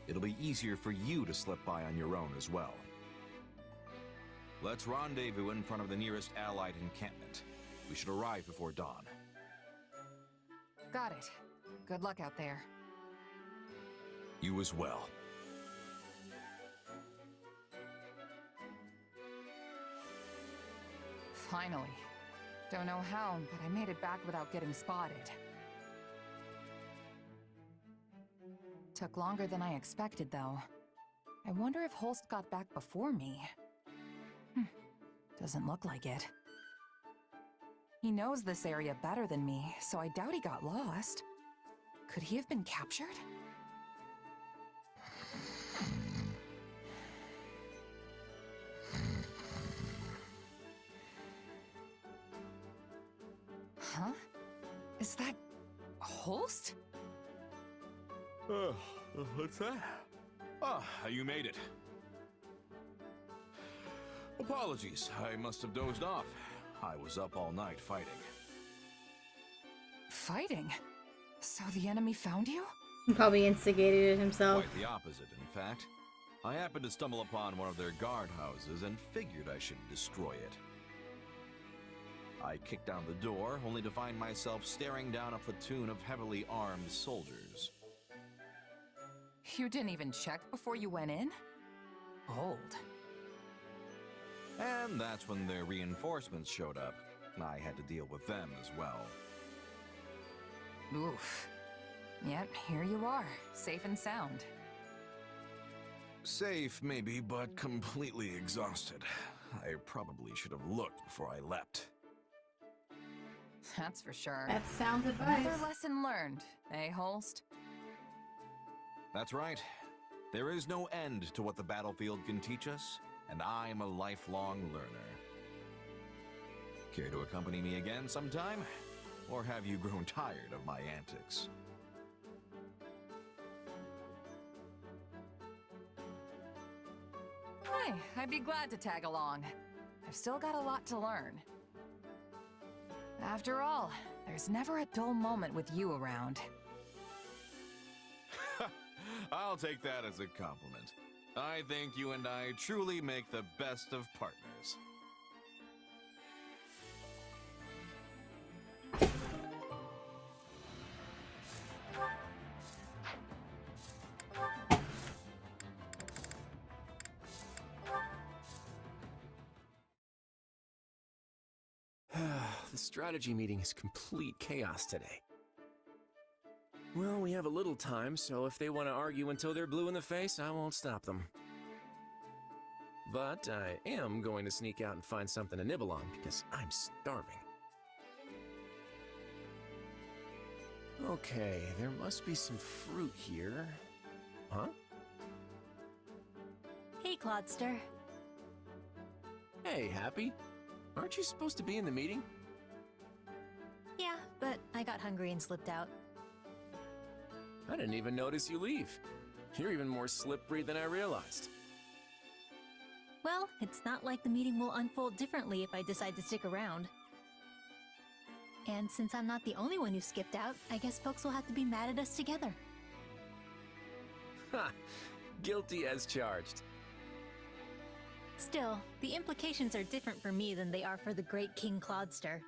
It'll be easier for you to slip by on your own as well. Let's rendezvous in front of the nearest Allied encampment. We should arrive before dawn. Got it. Good luck out there. You as well. Finally. Don't know how, but I made it back without getting spotted. Took longer than I expected, though. I wonder if Holst got back before me. Doesn't look like it. He knows this area better than me, so I doubt he got lost. Could he have been captured? Huh? Is that Holst? What's that? Ah, you made it. Apologies, I must have dozed off. I was up all night fighting. Fighting? So the enemy found you? He probably instigated it himself. Quite the opposite, in fact. I happened to stumble upon one of their guardhouses and figured I should destroy it. I kicked down the door, only to find myself staring down a platoon of heavily armed soldiers. You didn't even check before you went in? Bold. And that's when their reinforcements showed up. I had to deal with them as well. Oof. Yet, here you are, safe and sound. Safe, maybe, but completely exhausted. I probably should have looked before I leapt. That's for sure. That's sound advice. Another lesson learned, eh, Holst? That's right. There is no end to what the battlefield can teach us, and I'm a lifelong learner. Care to accompany me again sometime? Or have you grown tired of my antics? Hey, I'd be glad to tag along. I've still got a lot to learn. After all, there's never a dull moment with you around. I'll take that as a compliment. I think you and I truly make the best of partners. The strategy meeting is complete chaos today. Well, we have a little time, so if they want to argue until they're blue in the face, I won't stop them. But I am going to sneak out and find something to nibble on, because I'm starving. Okay, there must be some fruit here. Huh? Hey, Clodster. Hey, Happy. Aren't you supposed to be in the meeting? Yeah, but I got hungry and slipped out. I didn't even notice you leave. You're even more slippery than I realized. Well, it's not like the meeting will unfold differently if I decide to stick around. And since I'm not the only one who skipped out, I guess folks will have to be mad at us together. Ha! Guilty as charged. Still, the implications are different for me than they are for the great King Clodster.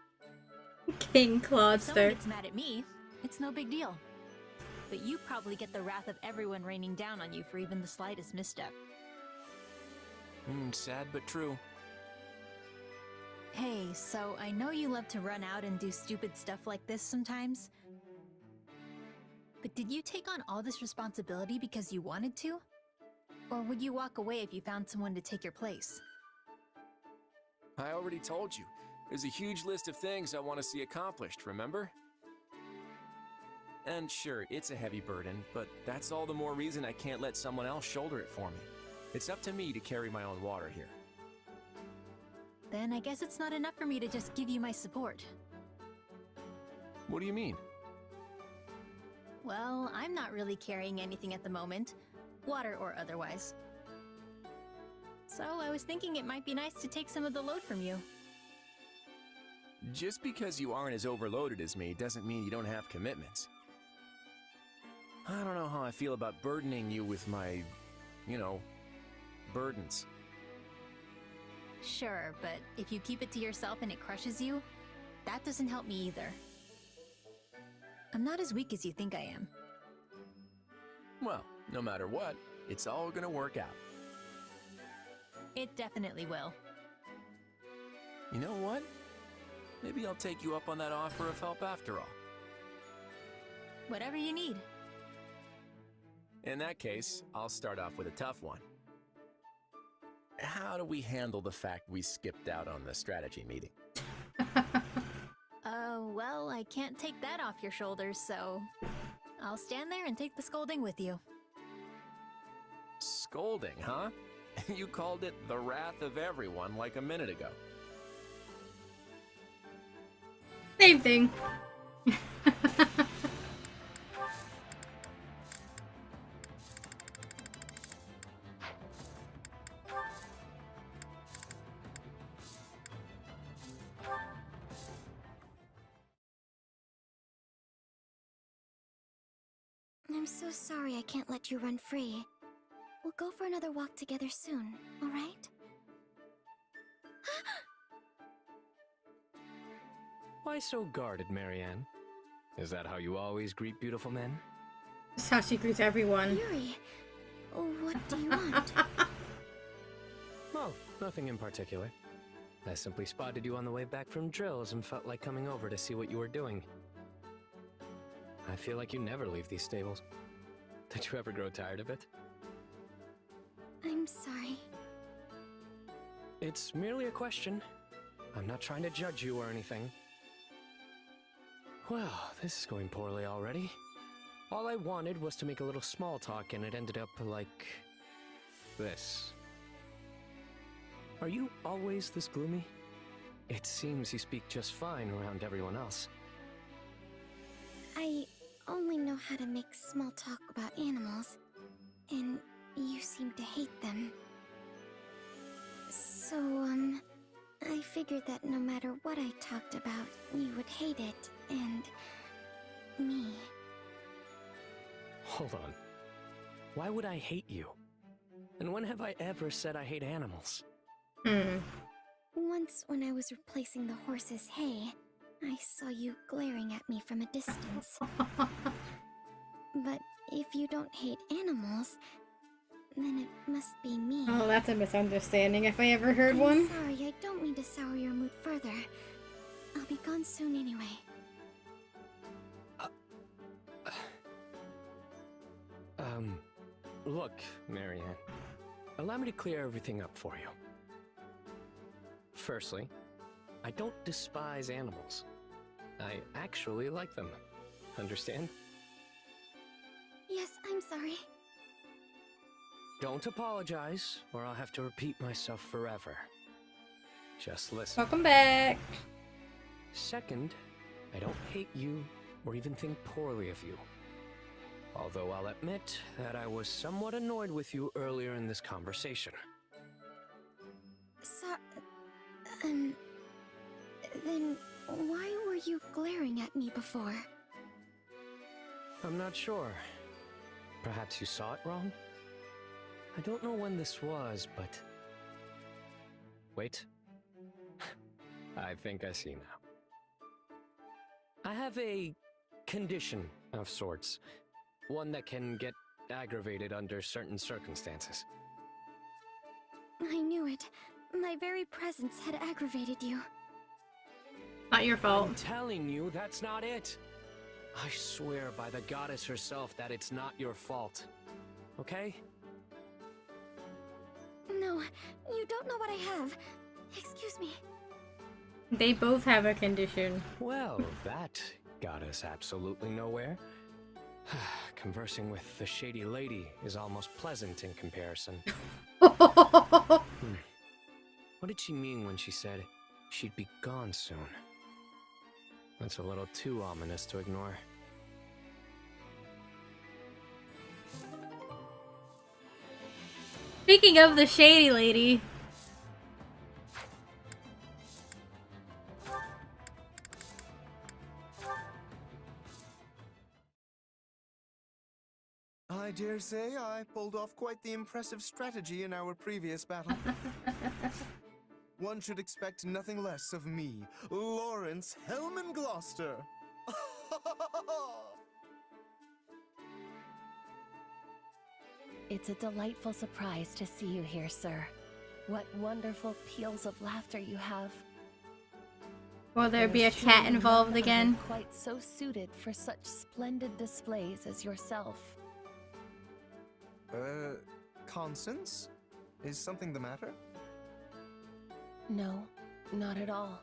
King If someone Clodster. gets mad at me, it's no big deal. But you probably get the wrath of everyone raining down on you for even the slightest misstep. Sad but true. Hey, so I know you love to run out and do stupid stuff like this sometimes. But did you take on all this responsibility because you wanted to? Or would you walk away if you found someone to take your place? I already told you. There's a huge list of things I want to see accomplished, remember? And sure, it's a heavy burden, but that's all the more reason I can't let someone else shoulder it for me. It's up to me to carry my own water here. Then I guess it's not enough for me to just give you my support. What do you mean? Well, I'm not really carrying anything at the moment, water or otherwise. So I was thinking it might be nice to take some of the load from you. Just because you aren't as overloaded as me doesn't mean you don't have commitments. I don't know how I feel about burdening you with my, you know, burdens. Sure, but if you keep it to yourself and it crushes you, that doesn't help me either. I'm not as weak as you think I am. Well, no matter what, it's all gonna work out. It definitely will. You know what? Maybe I'll take you up on that offer of help after all. Whatever you need. In that case, I'll start off with a tough one. How do we handle the fact we skipped out on the strategy meeting? Well, I can't take that off your shoulders, so I'll stand there and take the scolding with you. Scolding, huh? You called it the wrath of everyone like a minute ago. Same thing. I'm so sorry I can't let you run free. We'll go for another walk together soon, alright? Why so guarded, Marianne? Is that how you always greet beautiful men? That's how she greets everyone. Yuri, what do you want? Oh, nothing in particular. I simply spotted you on the way back from drills and felt like coming over to see what you were doing. I feel like you never leave these stables. Did you ever grow tired of it? I'm sorry. It's merely a question. I'm not trying to judge you or anything. Well, this is going poorly already. All I wanted was to make a little small talk and it ended up like this. Are you always this gloomy? It seems you speak just fine around everyone else. I only know how to make small talk about animals, and you seem to hate them. So, I figured that no matter what I talked about, you would hate it, and me. Hold on. Why would I hate you? And when have I ever said I hate animals? Once when I was replacing the horse's hay, I saw you glaring at me from a distance. But if you don't hate animals, then it must be me. Oh, that's a misunderstanding if I ever heard I'm one. sorry, I don't mean to sour your mood further. I'll be gone soon anyway. Look, Marianne. Allow me to clear everything up for you. Firstly, I don't despise animals. I actually like them. Understand? Yes, I'm sorry. Don't apologize, or I'll have to repeat myself forever. Just listen. Welcome back. Second, I don't hate you or even think poorly of you. Although I'll admit that I was somewhat annoyed with you earlier in this conversation. Then why were you glaring at me before? I'm not sure. Perhaps you saw it wrong? I don't know when this was, but... Wait. I think I see now. I have a condition of sorts. One that can get aggravated under certain circumstances. I knew it. My very presence had aggravated you. Not your fault. I'm telling you, that's not it. I swear by the goddess herself that it's not your fault. Okay? No, you don't know what I have. Excuse me. They both have a condition. Well, that got us absolutely nowhere. Conversing with the shady lady is almost pleasant in comparison. What did she mean when she said she'd be gone soon? That's a little too ominous to ignore. Speaking of the shady lady, dare say I pulled off quite the impressive strategy in our previous battle. One should expect nothing less of me, Lawrence Hellman Gloucester. It's a delightful surprise to see you here, sir. What wonderful peals of laughter you have. Will there be a There's cat truly involved none again? other quite so suited for such splendid displays as yourself. Constance? Is something the matter? No, not at all.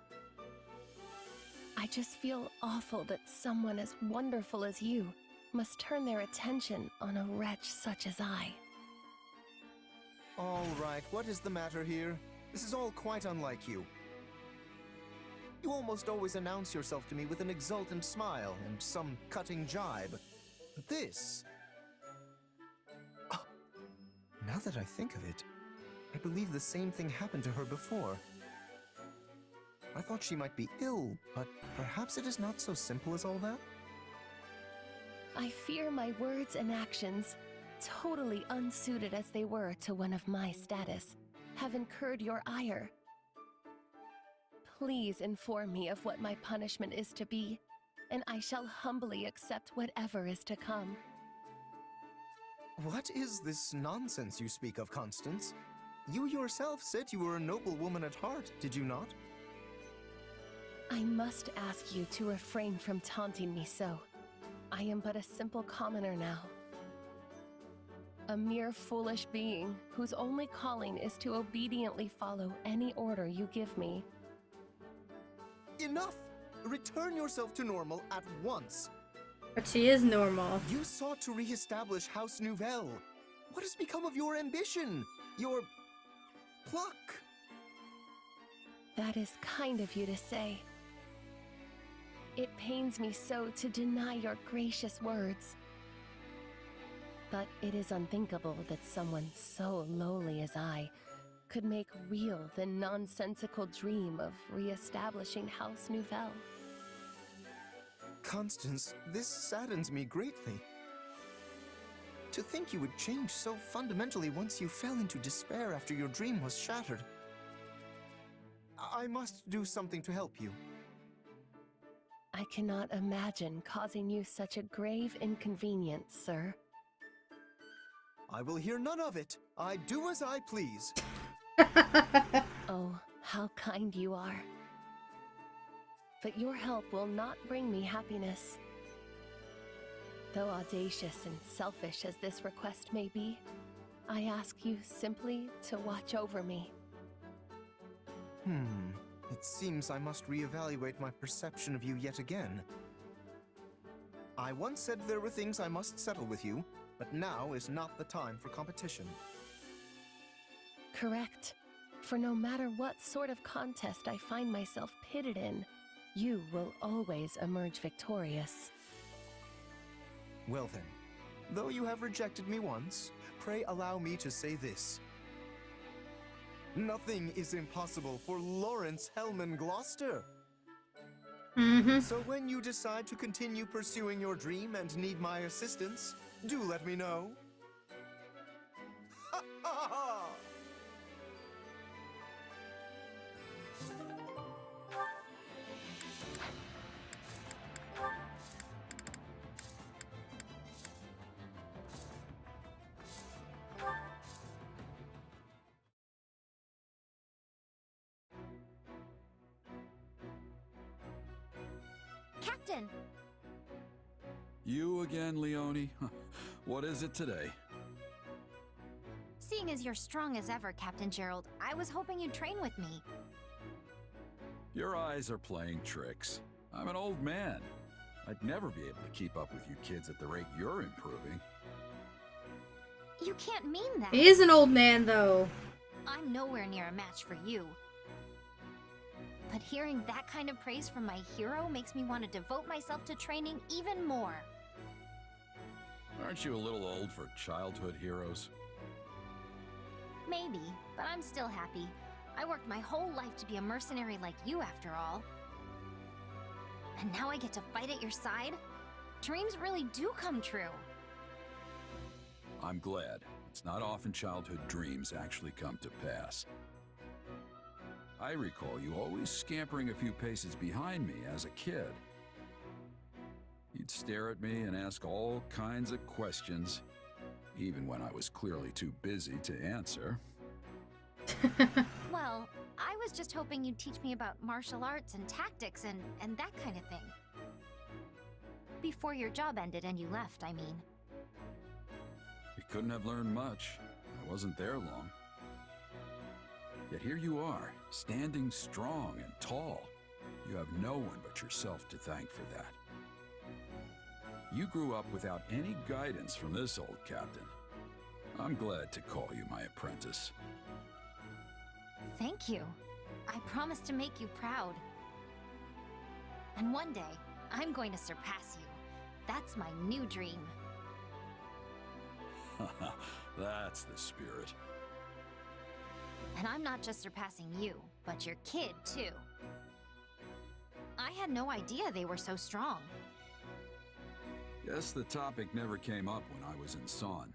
I just feel awful that someone as wonderful as you must turn their attention on a wretch such as I. All right, what is the matter here? This is all quite unlike you. You almost always announce yourself to me with an exultant smile and some cutting jibe. But this... Oh, now that I think of it, I believe the same thing happened to her before. I thought she might be ill, but perhaps it is not so simple as all that? I fear my words and actions, totally unsuited as they were to one of my status, have incurred your ire. Please inform me of what my punishment is to be, and I shall humbly accept whatever is to come. What is this nonsense you speak of, Constance? You yourself said you were a noble woman at heart, did you not? I must ask you to refrain from taunting me so. I am but a simple commoner now. A mere foolish being whose only calling is to obediently follow any order you give me. Enough! Return yourself to normal at once. But she is normal. You sought to re-establish House Nouvelle. What has become of your ambition? Your... pluck? That is kind of you to say. It pains me so to deny your gracious words. But it is unthinkable that someone so lowly as I could make real the nonsensical dream of re-establishing House Nouvelle. Constance, this saddens me greatly. To think you would change so fundamentally once you fell into despair after your dream was shattered. I must do something to help you. I cannot imagine causing you such a grave inconvenience, sir. I will hear none of it. I do as I please. Oh, how kind you are. But your help will not bring me happiness. Though audacious and selfish as this request may be, I ask you simply to watch over me. It seems I must reevaluate my perception of you yet again. I once said there were things I must settle with you, but now is not the time for competition. Correct. For no matter what sort of contest I find myself pitted in, you will always emerge victorious. Well then, though you have rejected me once, pray allow me to say this. Nothing is impossible for Lawrence Hellman Gloucester. So when you decide to continue pursuing your dream and need my assistance, do let me know. Ha ha ha! Captain! You again, Leone? What is it today? Seeing as you're strong as ever, Captain Gerald, I was hoping you'd train with me. Your eyes are playing tricks. I'm an old man. I'd never be able to keep up with you kids at the rate you're improving. You can't mean that. He is an old man, though. I'm nowhere near a match for you. But hearing that kind of praise from my hero makes me want to devote myself to training even more. Aren't you a little old for childhood heroes? Maybe, but I'm still happy. I worked my whole life to be a mercenary like you, after all. And now I get to fight at your side? Dreams really do come true. I'm glad. It's not often childhood dreams actually come to pass. I recall you always scampering a few paces behind me as a kid. You'd stare at me and ask all kinds of questions, even when I was clearly too busy to answer. Well, I was just hoping you'd teach me about martial arts and tactics and that kind of thing. Before your job ended and you left, I mean. You couldn't have learned much. I wasn't there long. Yet here you are, standing strong and tall. You have no one but yourself to thank for that. You grew up without any guidance from this old captain. I'm glad to call you my apprentice. Thank you. I promise to make you proud. And one day, I'm going to surpass you. That's my new dream. That's the spirit. And I'm not just surpassing you, but your kid, too. I had no idea they were so strong. Guess the topic never came up when I was in Son.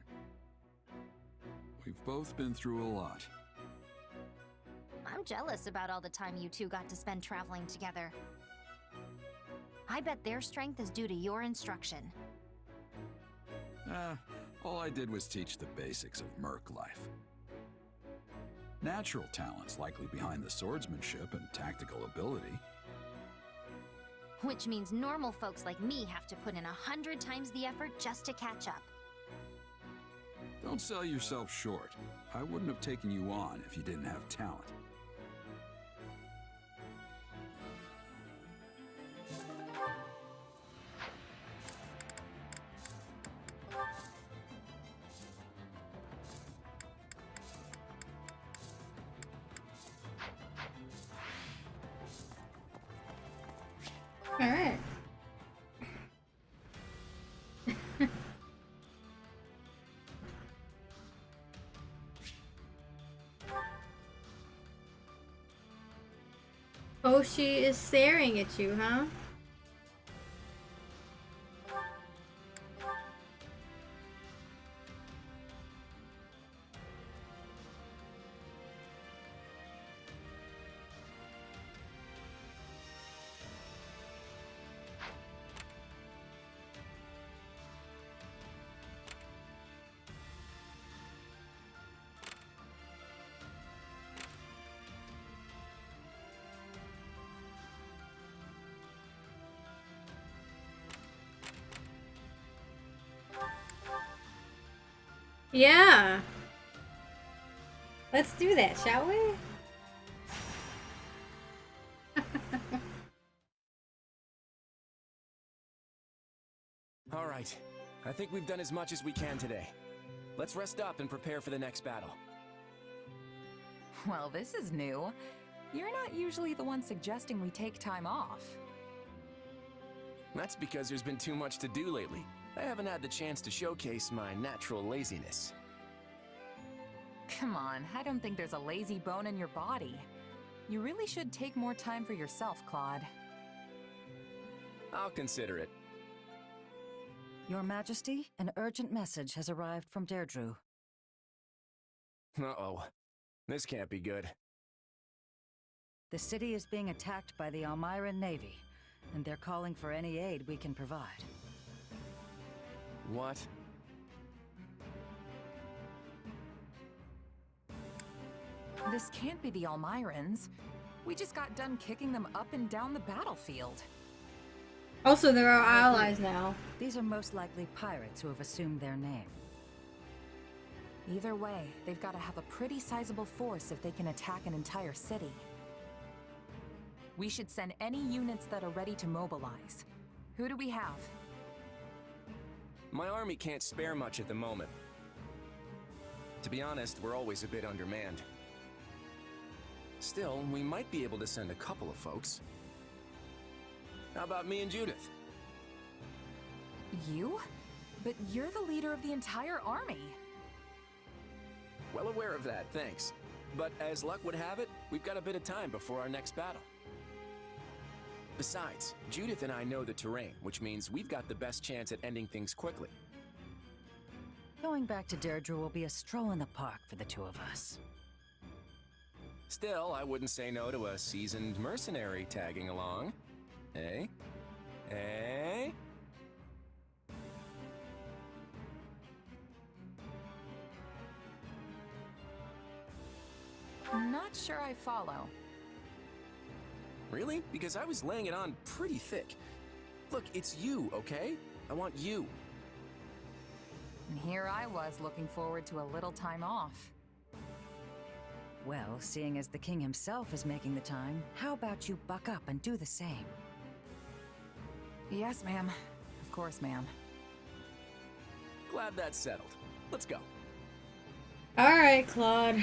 We've both been through a lot. I'm jealous about all the time you two got to spend traveling together. I bet their strength is due to your instruction. All I did was teach the basics of merc life. Natural talents likely behind the swordsmanship and tactical ability. Which means normal folks like me have to put in 100 times the effort just to catch up. Don't sell yourself short. I wouldn't have taken you on if you didn't have talent. All right. Oh, she is staring at you, huh? Yeah. Let's do that, shall we? All right. I think we've done as much as we can today. Let's rest up and prepare for the next battle. Well, this is new. You're not usually the one suggesting we take time off. That's because there's been too much to do lately. I haven't had the chance to showcase my natural laziness. Come on, I don't think there's a lazy bone in your body. You really should take more time for yourself, Claude. I'll consider it. Your Majesty, an urgent message has arrived from Deirdre. Uh-oh. This can't be good. The city is being attacked by the Almiran Navy, and they're calling for any aid we can provide. What? This can't be the Almirans. We just got done kicking them up and down the battlefield. Also, they're our allies now. These are most likely pirates who have assumed their name. Either way, they've got to have a pretty sizable force if they can attack an entire city. We should send any units that are ready to mobilize. Who do we have? My army can't spare much at the moment. To be honest, we're always a bit undermanned. Still, we might be able to send a couple of folks. How about me and Judith? You? But you're the leader of the entire army. Well aware of that, thanks. But as luck would have it, we've got a bit of time before our next battle. Besides, Judith and I know the terrain, which means we've got the best chance at ending things quickly. Going back to Deirdre will be a stroll in the park for the two of us. Still, I wouldn't say no to a seasoned mercenary tagging along. Eh? Eh? Not sure I follow. Really? Because I was laying it on pretty thick. Look, it's you, okay? I want you. And here I was looking forward to a little time off. Well, seeing as the king himself is making the time, how about you buck up and do the same? Yes, ma'am. Of course, ma'am. Glad that's settled. Let's go. Alright, Claude.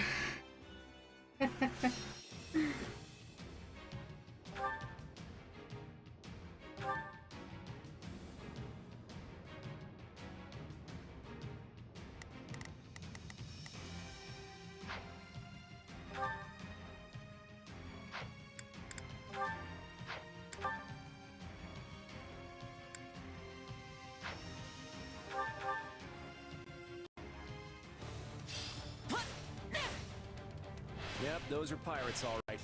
Yep, those are pirates, all right.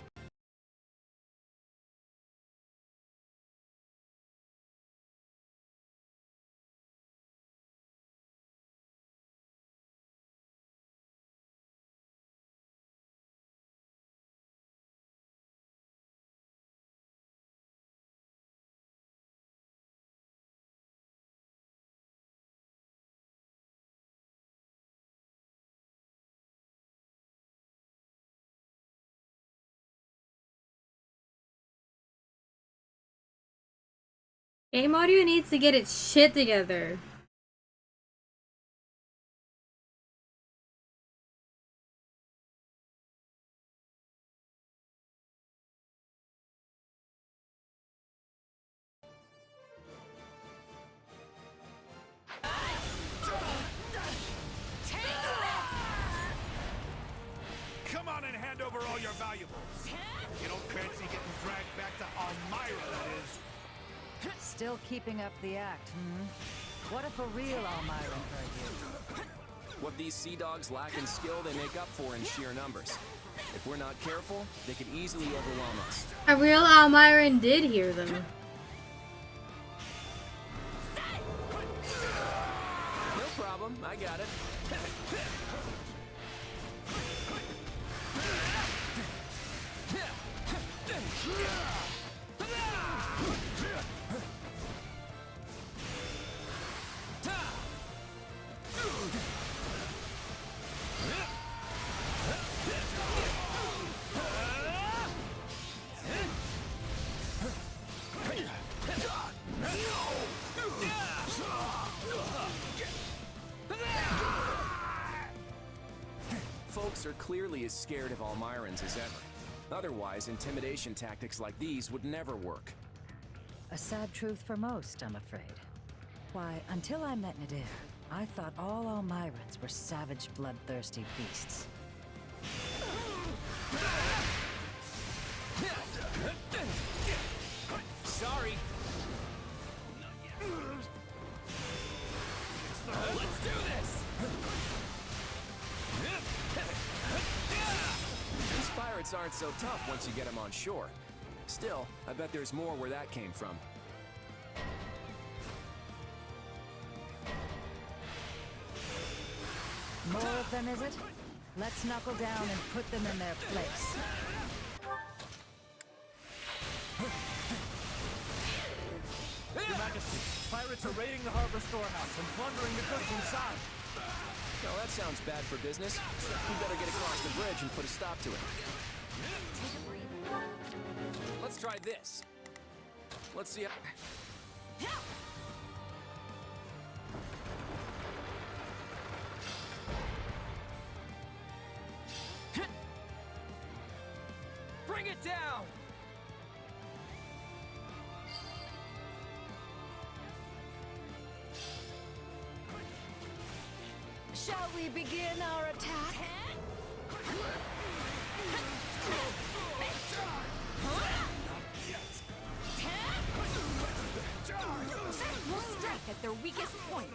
Game Audio needs to get its shit together. Come on and hand over all your valuables. You don't fancy getting dragged back to Elmira, that is. Still keeping up the act, hmm? What if a real Almiran heard you? What these sea dogs lack in skill, they make up for in sheer numbers. If we're not careful, they could easily overwhelm us. A real Almiran did hear them. No problem, I got it. Folks are clearly as scared of Almirans as ever. Otherwise, intimidation tactics like these would never work. A sad truth for most, I'm afraid. Why, until I met Nadir, I thought all Almirans were savage, bloodthirsty beasts. Sorry. Let's do this! These pirates aren't so tough once you get them on shore. Still, I bet there's more where that came from. More of them, is it? Let's knuckle down and put them in their place. Your Majesty, pirates are raiding the harbor storehouse and plundering the goods inside. Well, that sounds bad for business. We better get across the bridge and put a stop to it. Let's try this. Let's see how... Bring it down! Shall we begin our attack? We'll strike at their weakest point.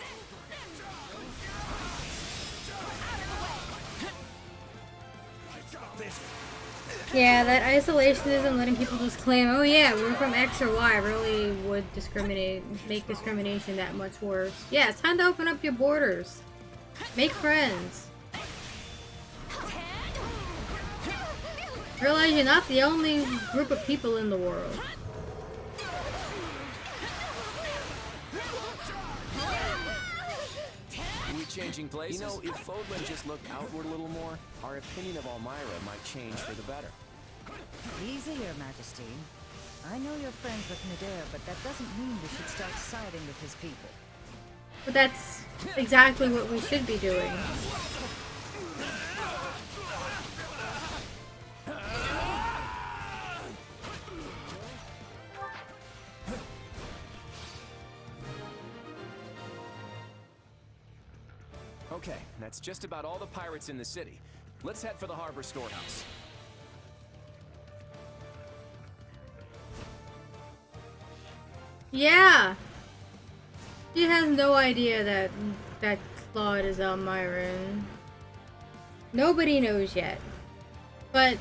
Yeah, that isolationism, letting people just claim, oh yeah, we're from X or Y, really would make discrimination that much worse. Yeah, it's time to open up your borders. Make friends. Realize you're not the only group of people in the world. Are we changing places? You know, if Fodlan just looked outward a little more, our opinion of Elmira might change for the better. Easy, Your Majesty. I know you're friends with Nadir, but that doesn't mean we should start siding with his people. But that's exactly what we should be doing. Okay, that's just about all the pirates in the city. Let's head for the harbor storehouse. Yeah! She has no idea that Claude is Elmiran. Nobody knows yet. But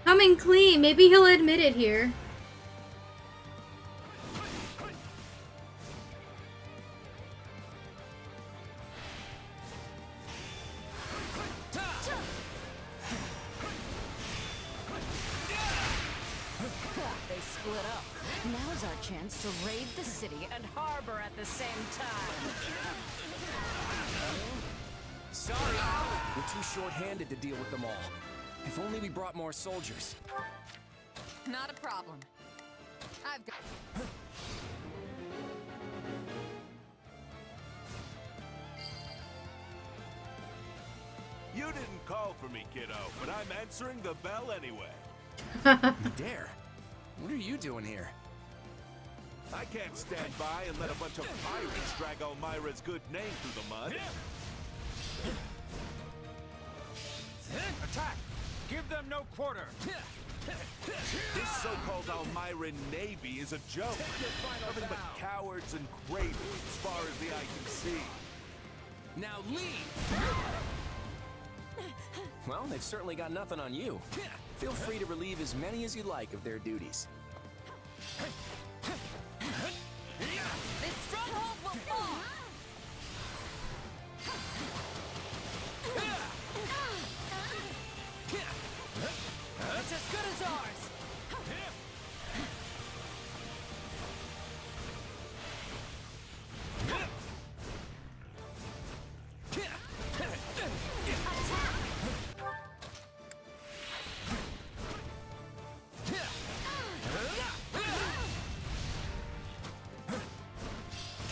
coming clean, maybe he'll admit it here. They split up. Now's our chance to raid the city and harbor at the same time. Sorry, we're too short-handed to deal with them all. If only we brought more soldiers. Not a problem. I've got... You didn't call for me, kiddo, but I'm answering the bell anyway. Dare? What are you doing here? I can't stand by and let a bunch of pirates drag Elmira's good name through the mud. Attack! Give them no quarter! This so-called Elmiran Navy is a joke. Nothing but cowards and cravens as far as the eye can see. Now leave! Well, they've certainly got nothing on you. Feel free to relieve as many as you like of their duties. This stronghold will fall! It's as good as ours!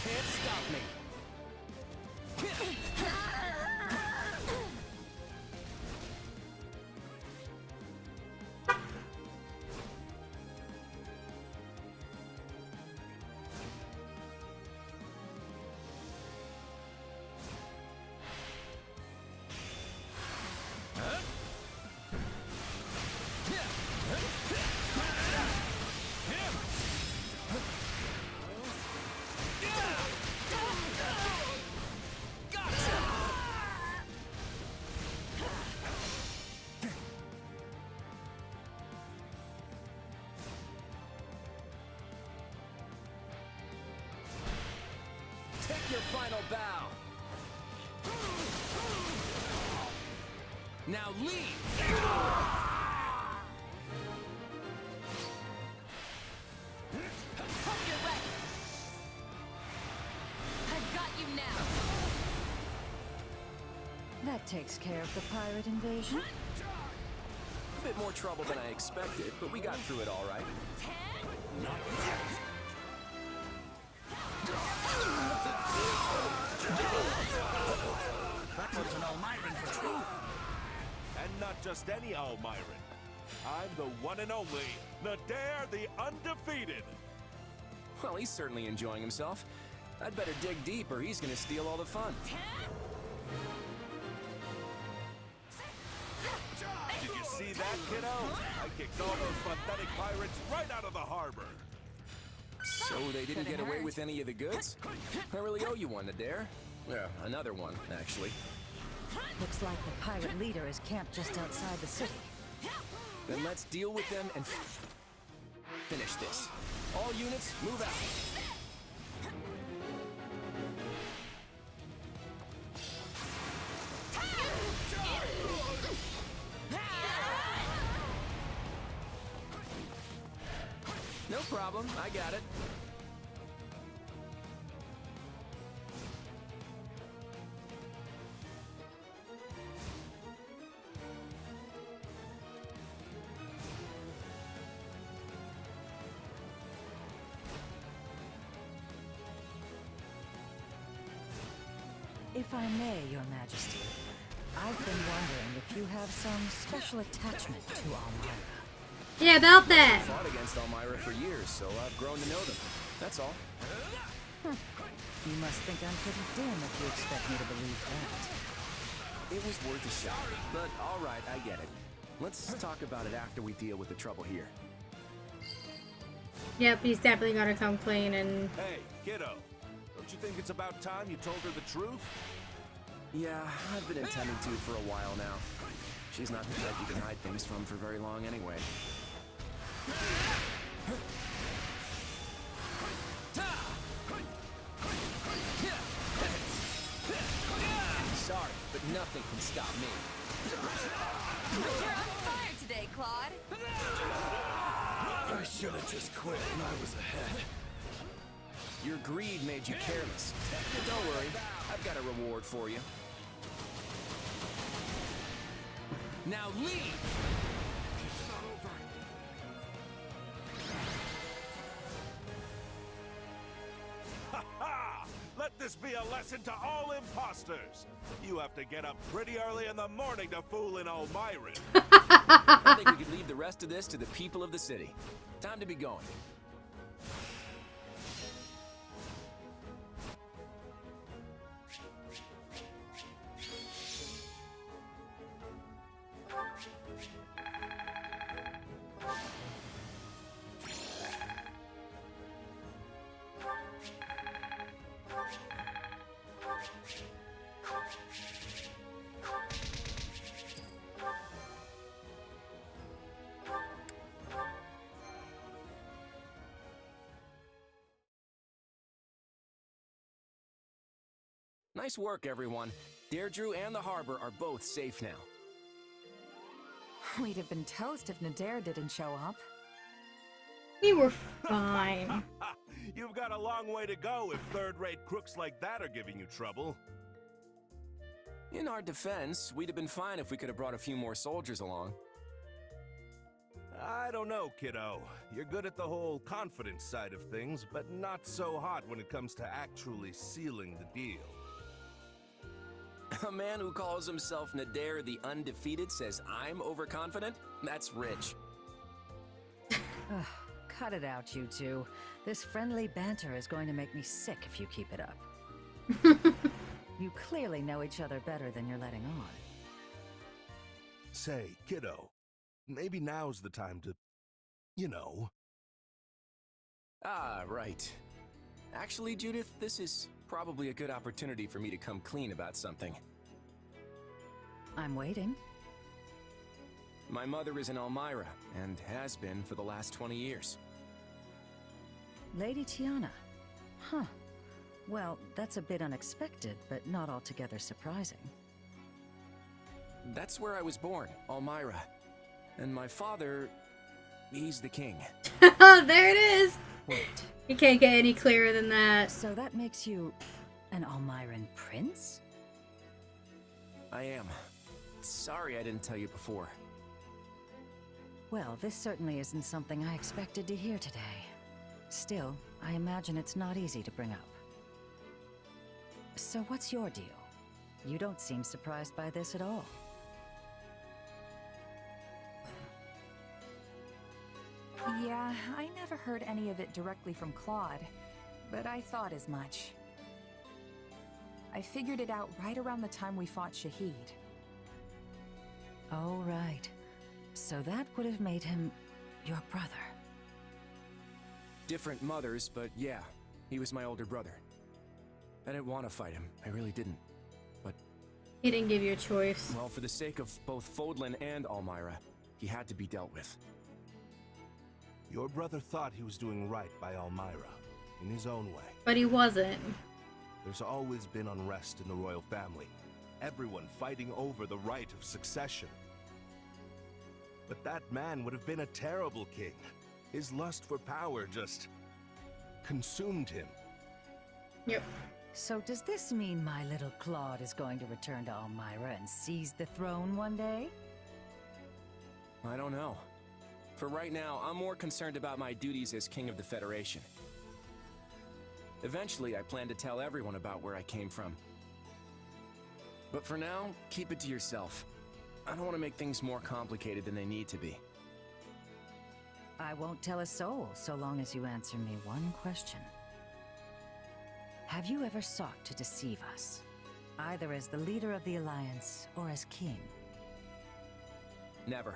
Can't stop me. Take your final bow. Now leave! Hope you're ready! I've got you now! That takes care of the pirate invasion. A bit more trouble than I expected, but we got through it all right. Not yet. That was an Elmiran for true. And not just any Elmiran. I'm the one and only Nadir the Undefeated. Well, he's certainly enjoying himself. I'd better dig deep or he's gonna steal all the fun. Did you see that, kiddo? I kicked all those pathetic pirates right out of the harbor. So they didn't get away with any of the goods? I really owe you one, Nadir. Yeah, another one, actually. Looks like the pirate leader is camped just outside the city. Then let's deal with them and finish this. All units, move out. No problem, I got it. If I may, Your Majesty, I've been wondering if you have some special attachment to Elmira. Yeah, about that. I fought against Elmira for years, so I've grown to know them. That's all. You must think I'm pretty dim if you expect me to believe that. It was worth a shot, but all right, I get it. Let's talk about it after we deal with the trouble here. Yep, he's definitely gonna come clean and... Hey, kiddo. Don't you think it's about time you told her the truth? Yeah, I've been intending to for a while now. She's not the type you can hide things from for very long anyway. Sorry, but nothing can stop me. You're on fire today, Claude. I should have just quit when I was ahead. Your greed made you careless. But don't worry, I've got a reward for you. Now leave! It's not over. Ha ha! Let this be a lesson to all imposters. You have to get up pretty early in the morning to fool an Elmira. I think we could leave the rest of this to the people of the city. Time to be going. Nice work, everyone. Deirdre and the harbor are both safe now. We'd have been toast if Nadir didn't show up. We were fine. You've got a long way to go if third-rate crooks like that are giving you trouble. In our defense, we'd have been fine if we could have brought a few more soldiers along. I don't know, kiddo. You're good at the whole confidence side of things, but not so hot when it comes to actually sealing the deal. A man who calls himself Nadir the Undefeated says I'm overconfident? That's rich. Cut it out, you two. This friendly banter is going to make me sick if you keep it up. You clearly know each other better than you're letting on. Say, kiddo, maybe now's the time to, you know. Ah, right. Actually, Judith, this is probably a good opportunity for me to come clean about something. I'm waiting. My mother is an Elmira, and has been for the last 20 years. Lady Tiana. Huh. Well, that's a bit unexpected, but not altogether surprising. That's where I was born, Elmira. And my father, he's the king. There it is! Wait. You can't get any clearer than that. So that makes you an Elmiran prince? I am. Sorry I didn't tell you before. Well, this certainly isn't something I expected to hear today. Still, I imagine it's not easy to bring up. So what's your deal? You don't seem surprised by this at all. Yeah, I never heard any of it directly from Claude, but I thought as much. I figured it out right around the time we fought Shahid. Oh, right. So that would have made him your brother. Different mothers, but yeah, he was my older brother. I didn't want to fight him, I really didn't. But He didn't give you a choice. well, for the sake of both Fodlan and Elmira, he had to be dealt with. Your brother thought he was doing right by Elmira, in his own way. But he wasn't. There's always been unrest in the royal family. Everyone fighting over the right of succession. But that man would have been a terrible king. His lust for power just consumed him. Yep. So does this mean my little Claude is going to return to Elmira and seize the throne one day? I don't know. For right now, I'm more concerned about my duties as King of the Federation. Eventually, I plan to tell everyone about where I came from. But for now, keep it to yourself. I don't want to make things more complicated than they need to be. I won't tell a soul so long as you answer me one question. Have you ever sought to deceive us? Either as the leader of the Alliance or as king? Never.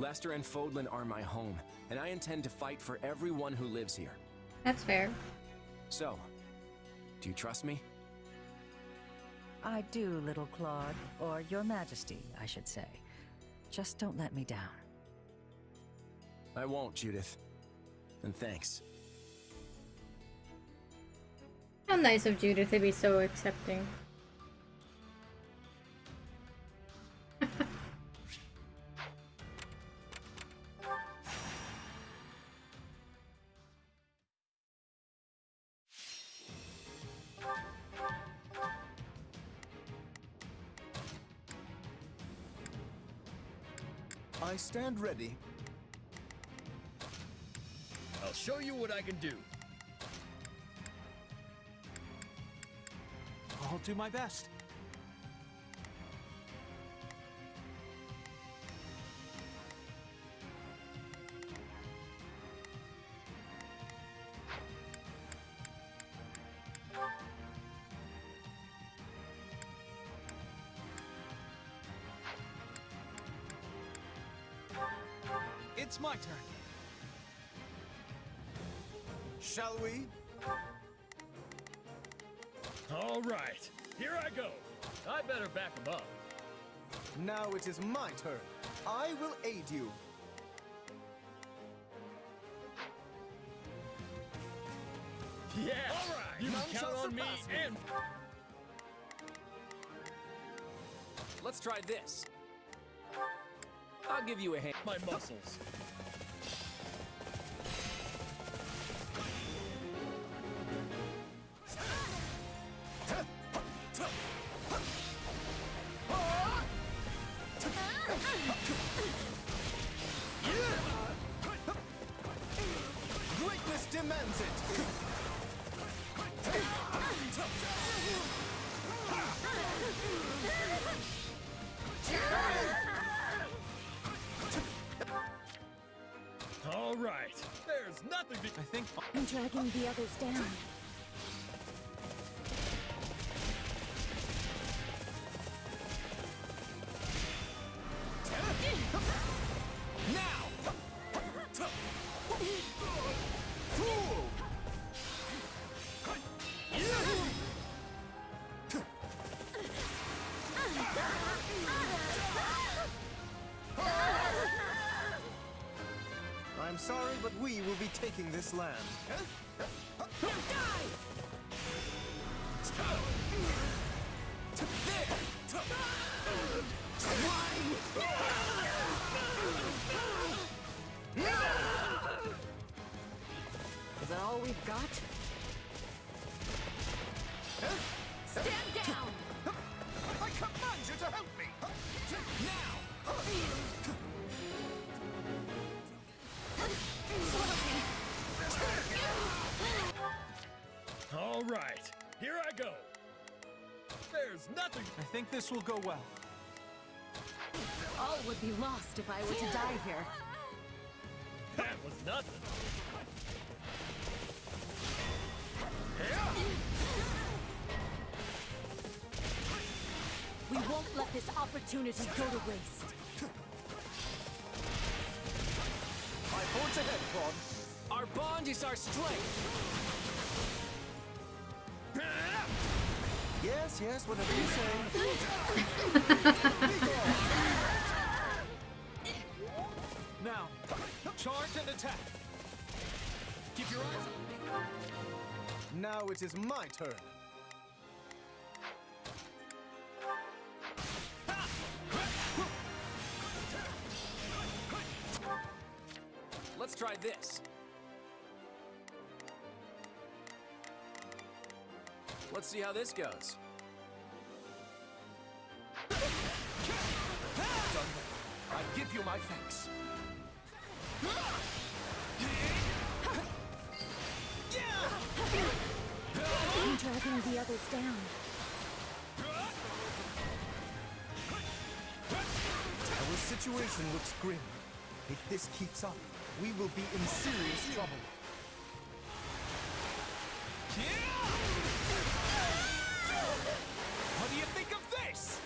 Lester and Fodlan are my home, and I intend to fight for everyone who lives here. That's fair. So, do you trust me? I do, little Claude, or your majesty, I should say. Just don't let me down. I won't, Judith. And thanks. How nice of Judith to be so accepting. I stand ready. I'll show you what I can do. I'll do my best. It's my turn. Shall we? All right, here I go. I better back him up. Now it is my turn. I will aid you. Yeah, all right. You can count on me and... Let's try this. I'll give you a hand. My muscles. Greatness demands it. All right, there's nothing to... I think... I'm dragging the others down. I'm sorry, but we will be taking this land. Is that all we've got? Stand down! I command you to help me! Now! All right, here I go. There's nothing... I think this will go well. All would be lost if I were to die here. That was nothing. We won't let this opportunity go to waste. I forge ahead, Claude. Our bond is our strength. Yes, yes, whatever you say. Charge and attack! Keep your eyes on me! Now it is my turn. Let's try this. Let's see how this goes. I give you my thanks. I'm dragging the others down. Our situation looks grim. If this keeps up, we will be in serious trouble. What do you think of this?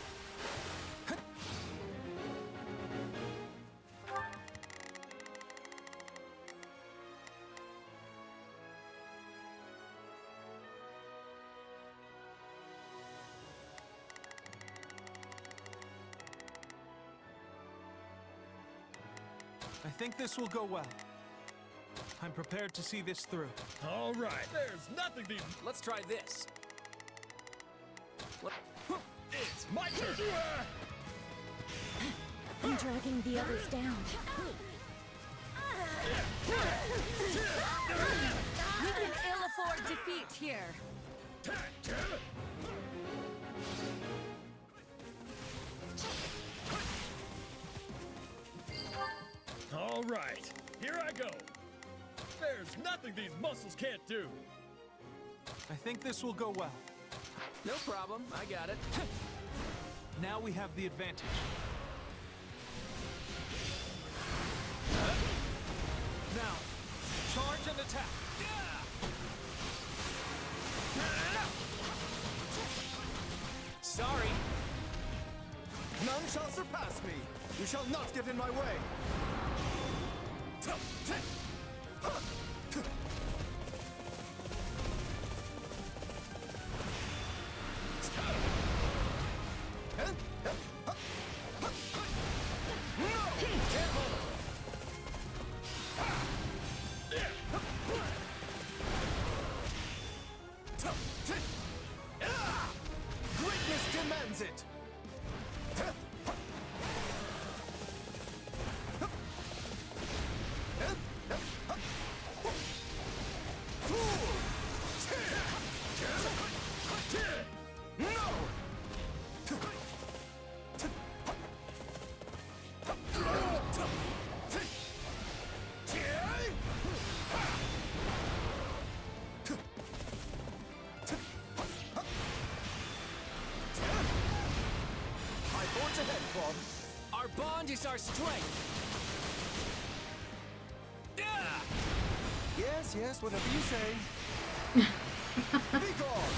I think this will go well. I'm prepared to see this through. All right, there's nothing to... Let's try this. It's my turn! I'm dragging the others down. We can ill afford defeat here. All right, here I go. There's nothing these muscles can't do. I think this will go well. No problem, I got it. Now we have the advantage. Now, charge and attack. Sorry. None shall surpass me. You shall not get in my way. Greatness demands it. Our bond is our strength. Yes, yes, whatever you say. Be gone!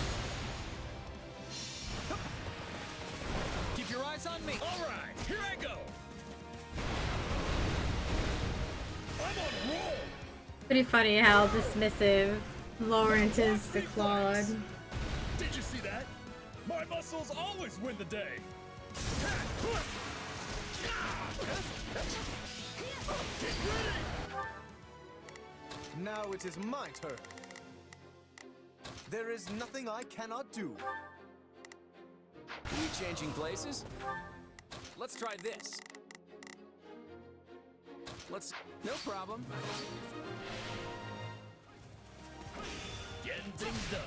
Keep your eyes on me. All right, here I go. I'm on a roll. Pretty funny how dismissive Lawrence is to Claude. Did you see that? My muscles always win the day. Now it is my turn. There is nothing I cannot do. We changing places? Let's try this. No problem. Getting things done.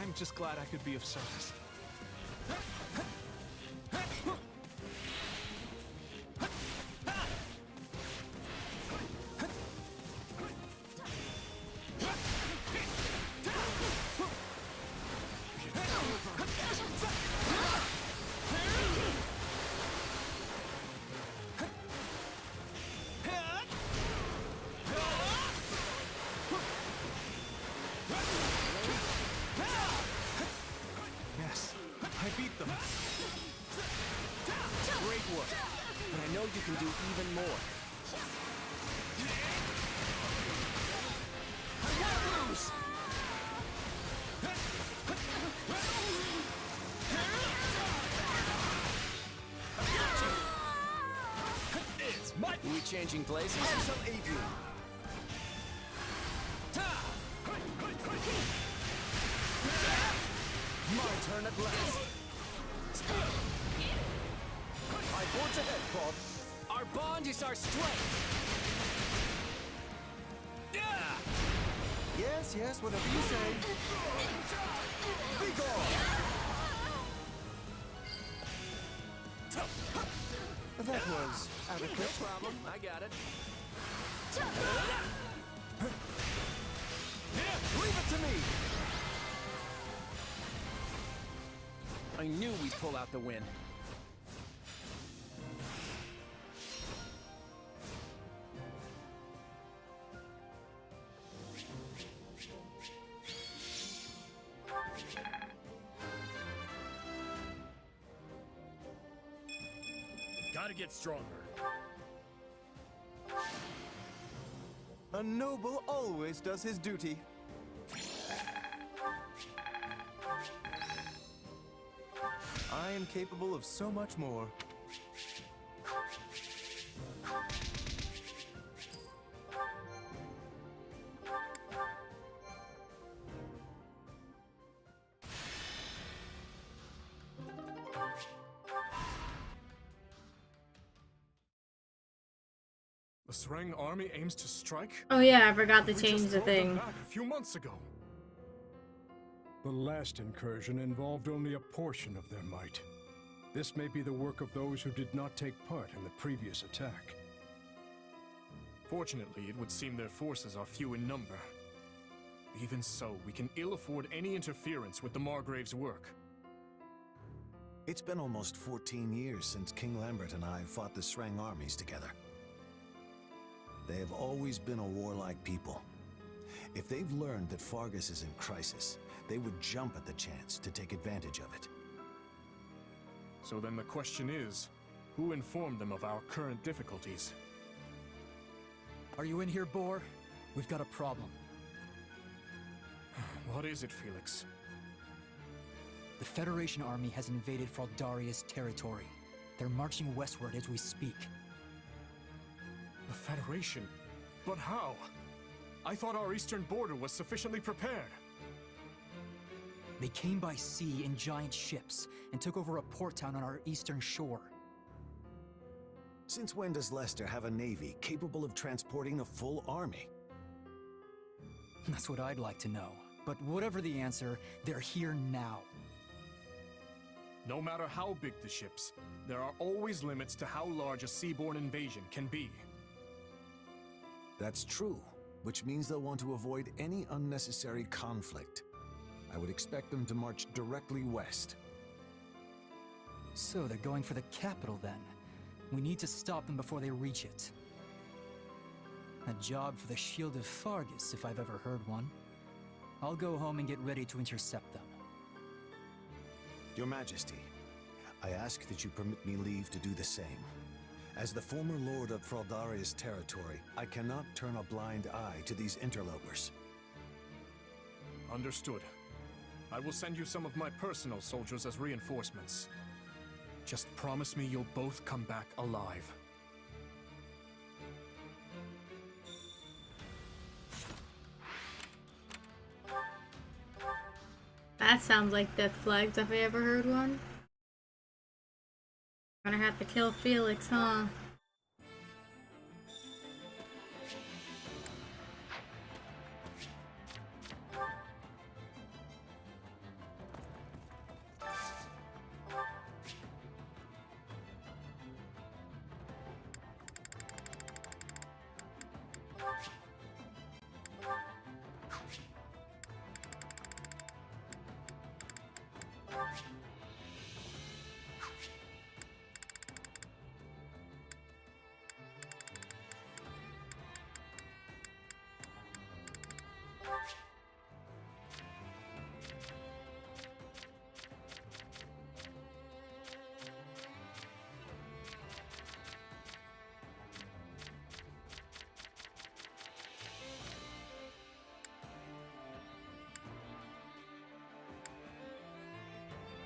I'm just glad I could be of service. Yes, I beat them. Great work. But I know you can do even more. I won't lose! Are we changing places? I shall aid you. My turn at last. I forge ahead, Bob. Our bond is our strength. Yes, yes, whatever you say. Be gone! That was adequate. No problem, I got it. Leave it to me! I knew we'd pull out the win. Gotta get stronger. A noble always does his duty. I am capable of so much more. The Sreng army aims to strike? Oh yeah, I forgot to We change just the drove them thing. back a few months ago. The last incursion involved only a portion of their might. This may be the work of those who did not take part in the previous attack. Fortunately, it would seem their forces are few in number. Even so, we can ill afford any interference with the Margrave's work. It's been almost 14 years since King Lambert and I fought the Sreng armies together. They have always been a warlike people. If they've learned that Fargus is in crisis, they would jump at the chance to take advantage of it. So then the question is, who informed them of our current difficulties? Are you in here, Boar? We've got a problem. What is it, Felix? The Federation army has invaded Fraldaria's territory. They're marching westward as we speak. The Federation? But how? I thought our eastern border was sufficiently prepared. They came by sea in giant ships and took over a port town on our eastern shore. Since when does Leicester have a navy capable of transporting a full army? That's what I'd like to know. But whatever the answer, they're here now. No matter how big the ships, there are always limits to how large a seaborne invasion can be. That's true, which means they'll want to avoid any unnecessary conflict. I would expect them to march directly west. So they're going for the capital then. We need to stop them before they reach it. A job for the Shield of Fargus, if I've ever heard one. I'll go home and get ready to intercept them. Your Majesty, I ask that you permit me leave to do the same. As the former Lord of Fraldaria's territory, I cannot turn a blind eye to these interlopers. Understood. I will send you some of my personal soldiers as reinforcements. Just promise me you'll both come back alive. That sounds like death flags if I ever heard one. Gonna have to kill Felix, huh?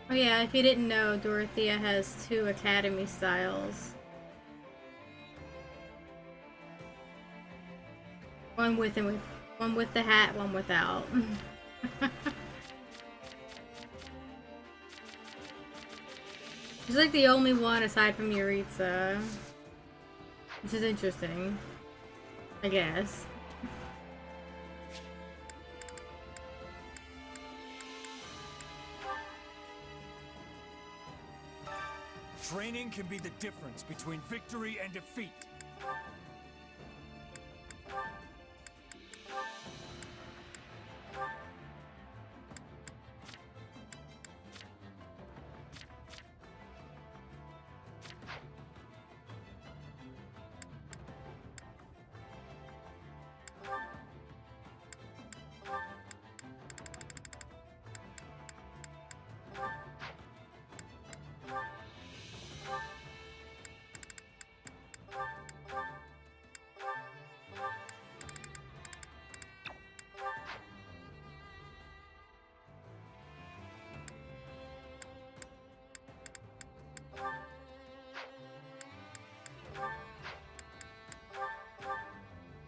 Oh yeah, if you didn't know, Dorothea has 2 academy styles. One with and with, one with the hat, one without. She's like the only one aside from Yuritsa, which is interesting, I guess. Training can be the difference between victory and defeat.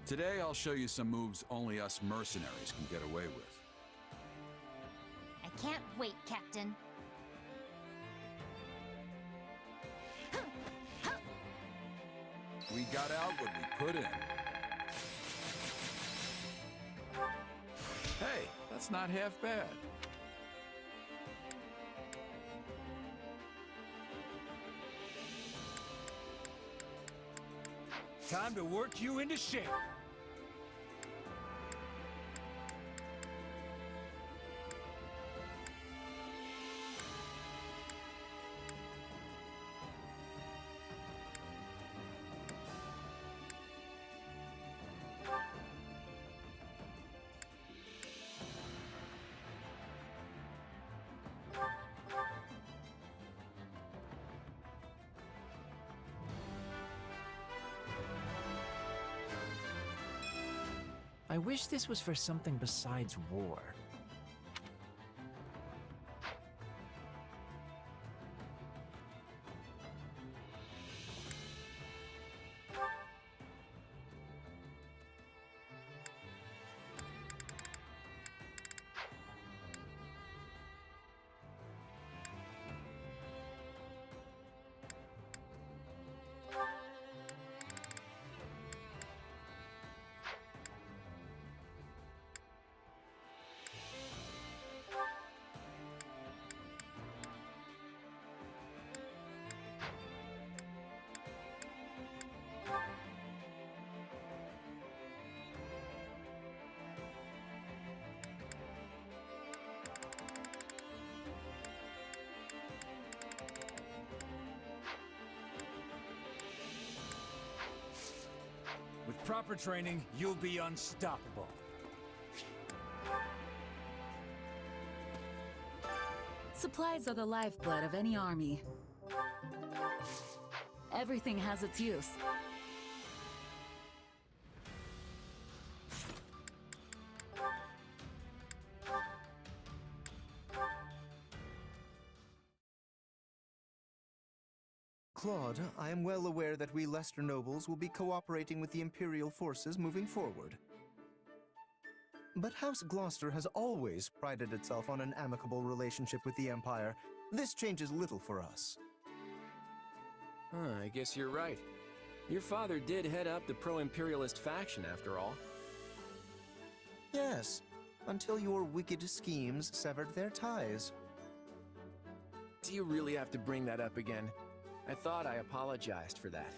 Today I'll show you some moves only us mercenaries can get away with. I can't wait, Captain. We got out what we put in. Hey, that's not half bad. Time to work you into shape. I wish this was for something besides war. With proper training, you'll be unstoppable. Supplies are the lifeblood of any army. Everything has its use. Claude, I am well aware that we Leicester nobles will be cooperating with the Imperial forces moving forward. But House Gloucester has always prided itself on an amicable relationship with the Empire. This changes little for us. I guess you're right. Your father did head up the pro-imperialist faction, after all. Yes, until your wicked schemes severed their ties. Do you really have to bring that up again? I thought I apologized for that.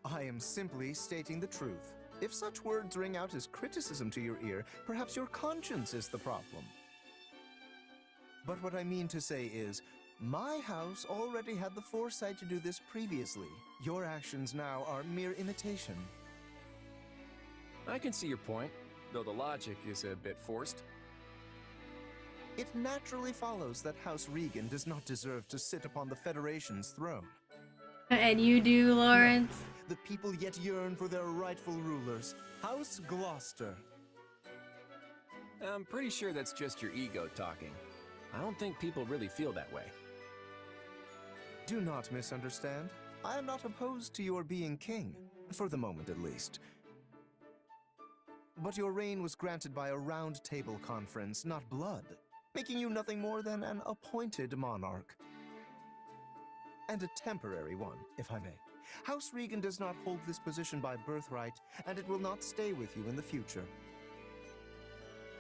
I am simply stating the truth. If such words ring out as criticism to your ear, perhaps your conscience is the problem. But what I mean to say is, my house already had the foresight to do this previously. Your actions now are mere imitation. I can see your point, though the logic is a bit forced. It naturally follows that House Regan does not deserve to sit upon the Federation's throne. And you do, Lawrence? No, the people yet yearn for their rightful rulers, House Gloucester. I'm pretty sure that's just your ego talking. I don't think people really feel that way. Do not misunderstand. I am not opposed to your being king, for the moment at least. But your reign was granted by a round table conference, not blood, making you nothing more than an appointed monarch. And a temporary one, if I may. House Regan does not hold this position by birthright, and it will not stay with you in the future.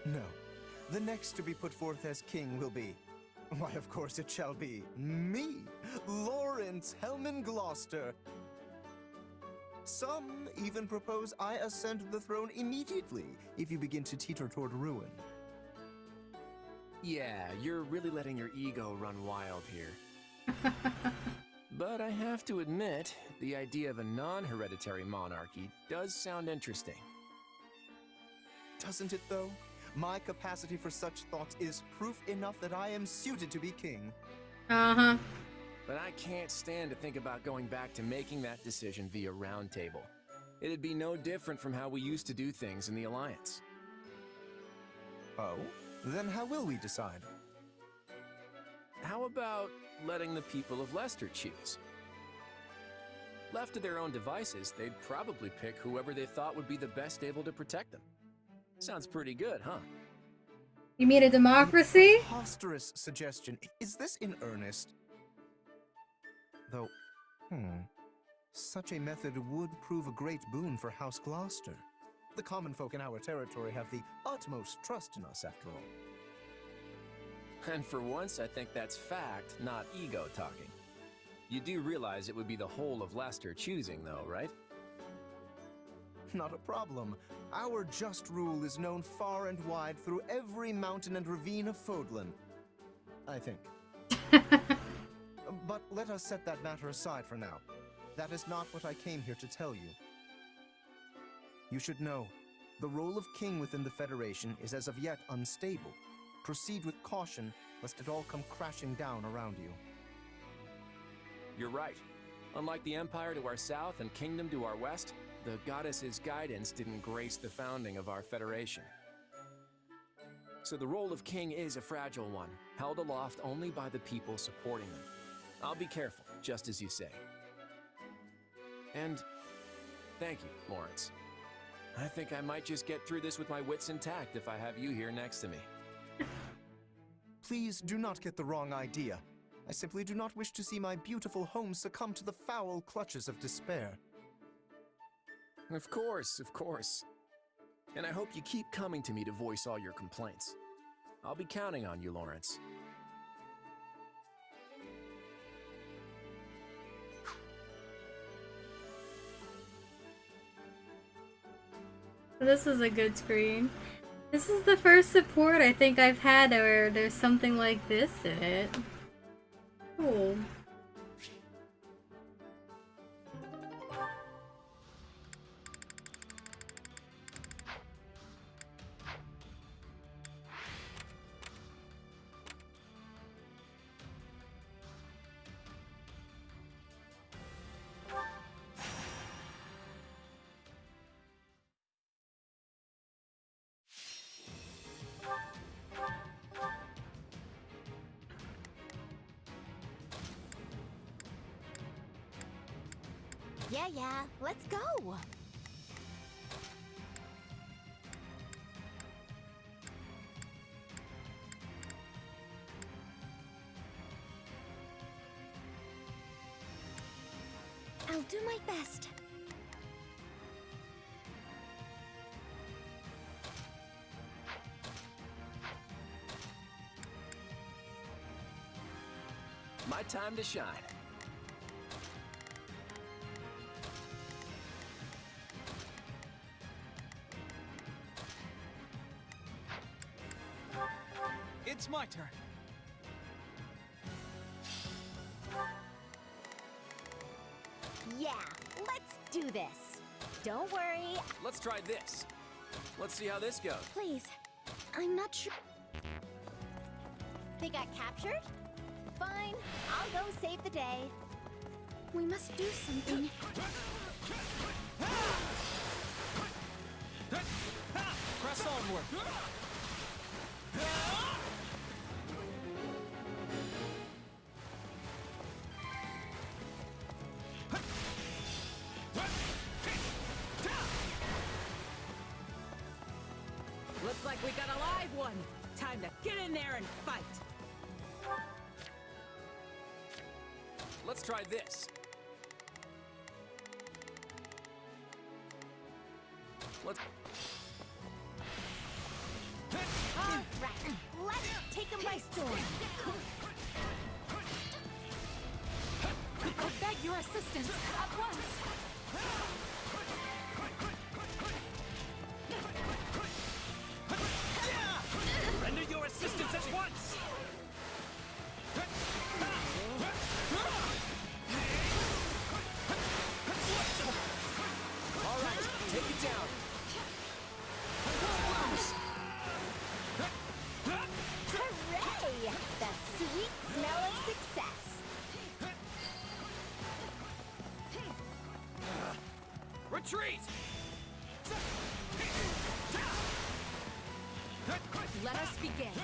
No. The next to be put forth as king will be... Why, of course it shall be me, Lawrence Helman Gloucester. Some even propose I ascend the throne immediately if you begin to teeter toward ruin. Yeah, you're really letting your ego run wild here. But I have to admit, the idea of a non-hereditary monarchy does sound interesting. Doesn't it, though? My capacity for such thoughts is proof enough that I am suited to be king. Uh-huh. But I can't stand to think about going back to making that decision via round table. It'd be no different from how we used to do things in the Alliance. Oh? Then how will we decide? How about letting the people of Leicester choose? Left to their own devices, they'd probably pick whoever they thought would be the best able to protect them. Sounds pretty good, huh? You mean a democracy? Preposterous suggestion. Is this in earnest? Though, such a method would prove a great boon for House Gloucester. The common folk in our territory have the utmost trust in us, after all. And for once, I think that's fact, not ego talking. You do realize it would be the whole of Leicester choosing, though, right? Not a problem. Our just rule is known far and wide through every mountain and ravine of Fodlan. I think. But let us set that matter aside for now. That is not what I came here to tell you. You should know, the role of king within the Federation is as of yet unstable. Proceed with caution, lest it all come crashing down around you. You're right. Unlike the Empire to our south and Kingdom to our west, the goddess's guidance didn't grace the founding of our Federation. So the role of king is a fragile one, held aloft only by the people supporting them. I'll be careful, just as you say. And thank you, Lawrence. I think I might just get through this with my wits intact if I have you here next to me. Please do not get the wrong idea. I simply do not wish to see my beautiful home succumb to the foul clutches of despair. Of course, of course. And I hope you keep coming to me to voice all your complaints. I'll be counting on you, Lawrence. This is a good screen. This is the first support I think I've had where there's something like this in it. Cool. Yeah, let's go! I'll do my best. My time to shine. It's my turn. Yeah, let's do this. Don't worry. Let's try this. Let's see how this goes. Please, I'm not sure. They got captured? Fine, I'll go save the day. We must do something. Press onward. Everyone, time to get in there and fight. Let's try this. Let's... All right, let's take them by storm. I beg your assistance at once! Render your assistance at once! All right, take it down. Hooray! The sweet smell of success. Retreat! Let us begin.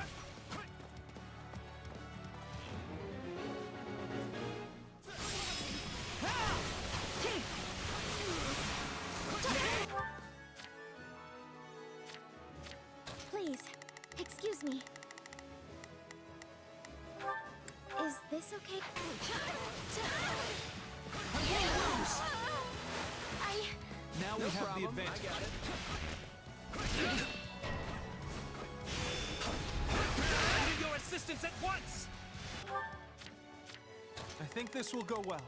Please, excuse me. Is this okay? Now we have the advantage. I got it. Render your assistance at once! I think this will go well.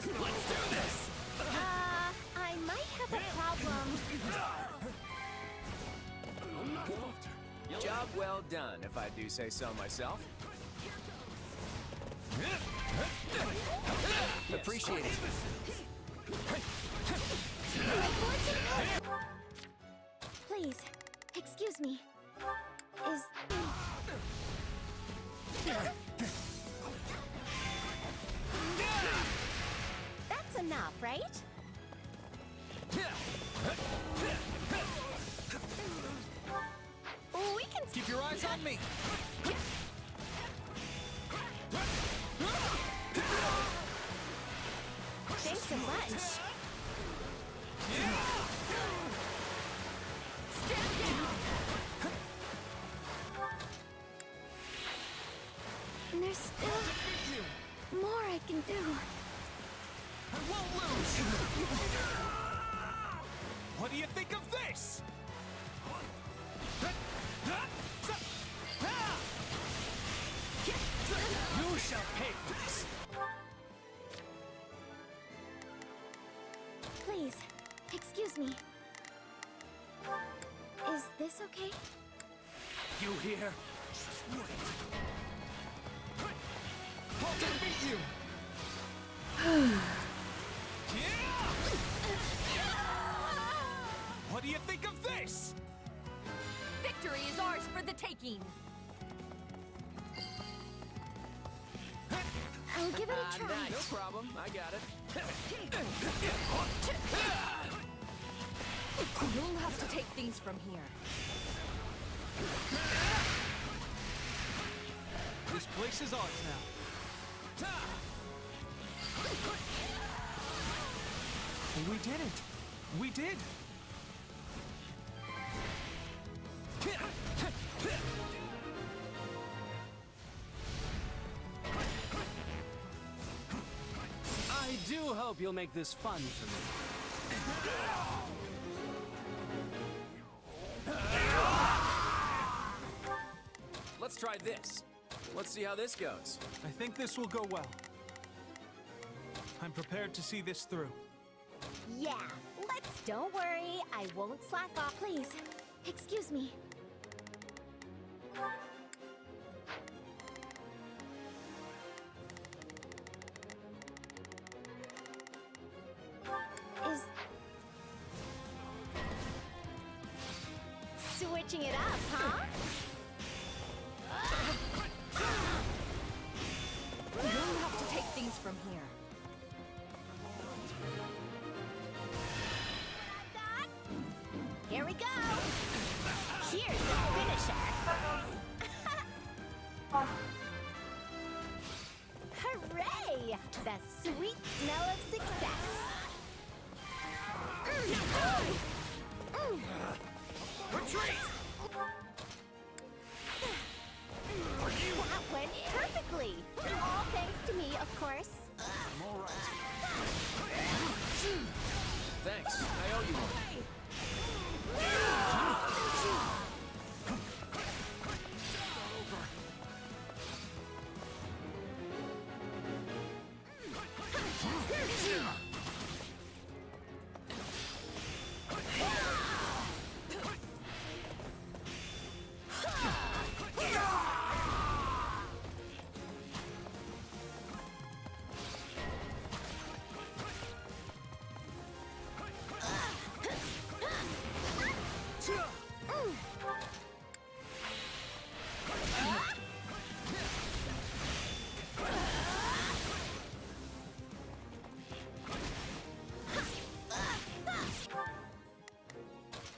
Let's do this! I might have a problem. Job well done, if I do say so myself. Appreciate it. Please, excuse me. Is... That's enough, right? We can keep your eyes on me. Thanks a bunch. Stand down! And there's still more I can do. I won't lose! What do you think of this? You shall pay for this! Please, excuse me. Is this okay? You here? Just wait. I'll defeat you! What do you think of this? Victory is ours for the taking! I'll give it a try. No problem, I got it. You'll have to take things from here. This place is ours now. We did it! We did! I do hope you'll make this fun for me. Let's try this. Let's see how this goes. I think this will go well. I'm prepared to see this through. Yeah, don't worry, I won't slack off. Please, excuse me. Is... Switching it up, huh? You'll have to take things from here. Here we go! Here's the finisher! Hooray! The sweet smell of success! Retreat! That went perfectly! All thanks to me, of course. I'm all right. Thanks. I owe you one.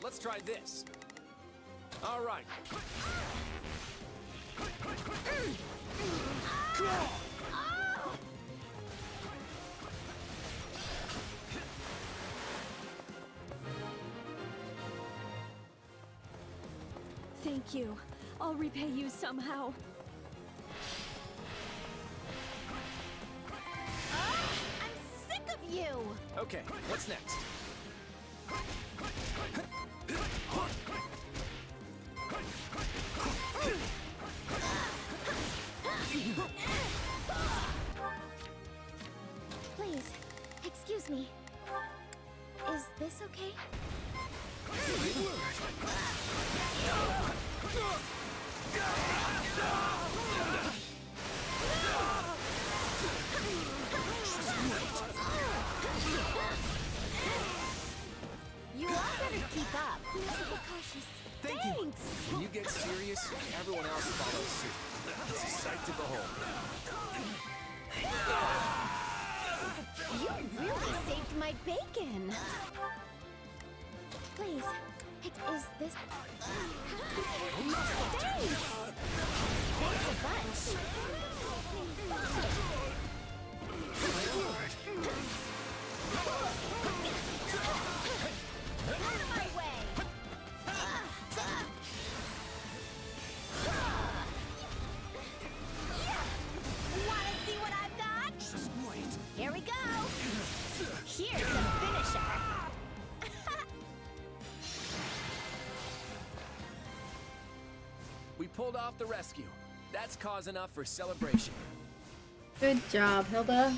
Let's try this. All right. Thank you. I'll repay you somehow. I'm sick of you! Okay, what's next? Please, excuse me. Is this okay? You all better keep up. Merciful cautious. Thank you. When you get serious, everyone else follows suit. It's a sight to behold. You really saved my bacon. Please, is this... Thanks! Thanks a bunch. Out of my way! Wanna see what I've got? Just wait. Here we go! Here's the finisher! We pulled off the rescue. That's cause enough for celebration. Good job, Hilda.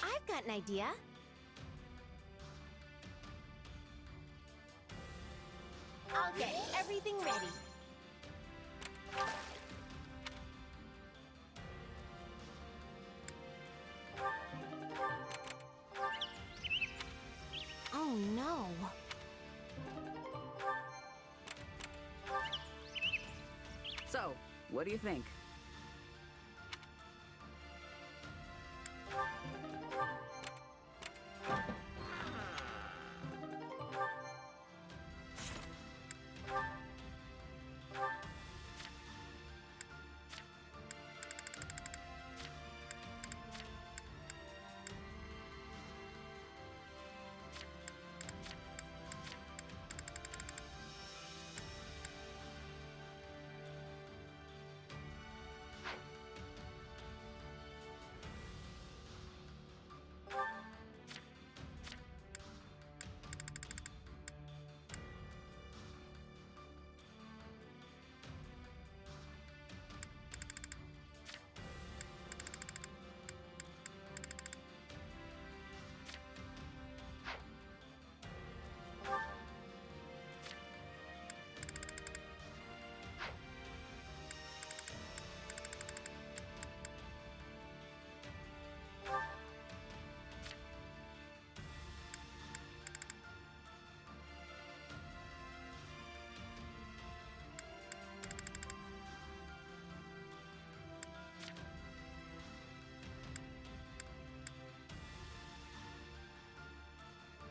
I've got an idea. I'll get everything ready. Oh no. So, what do you think?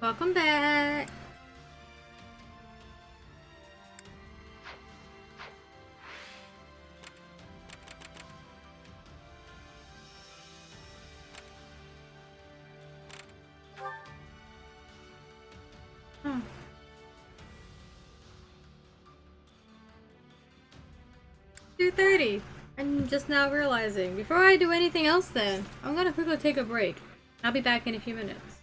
Welcome back. Hmm. 2:30. I'm just now realizing. Before I do anything else then, I'm gonna quickly take a break. I'll be back in a few minutes.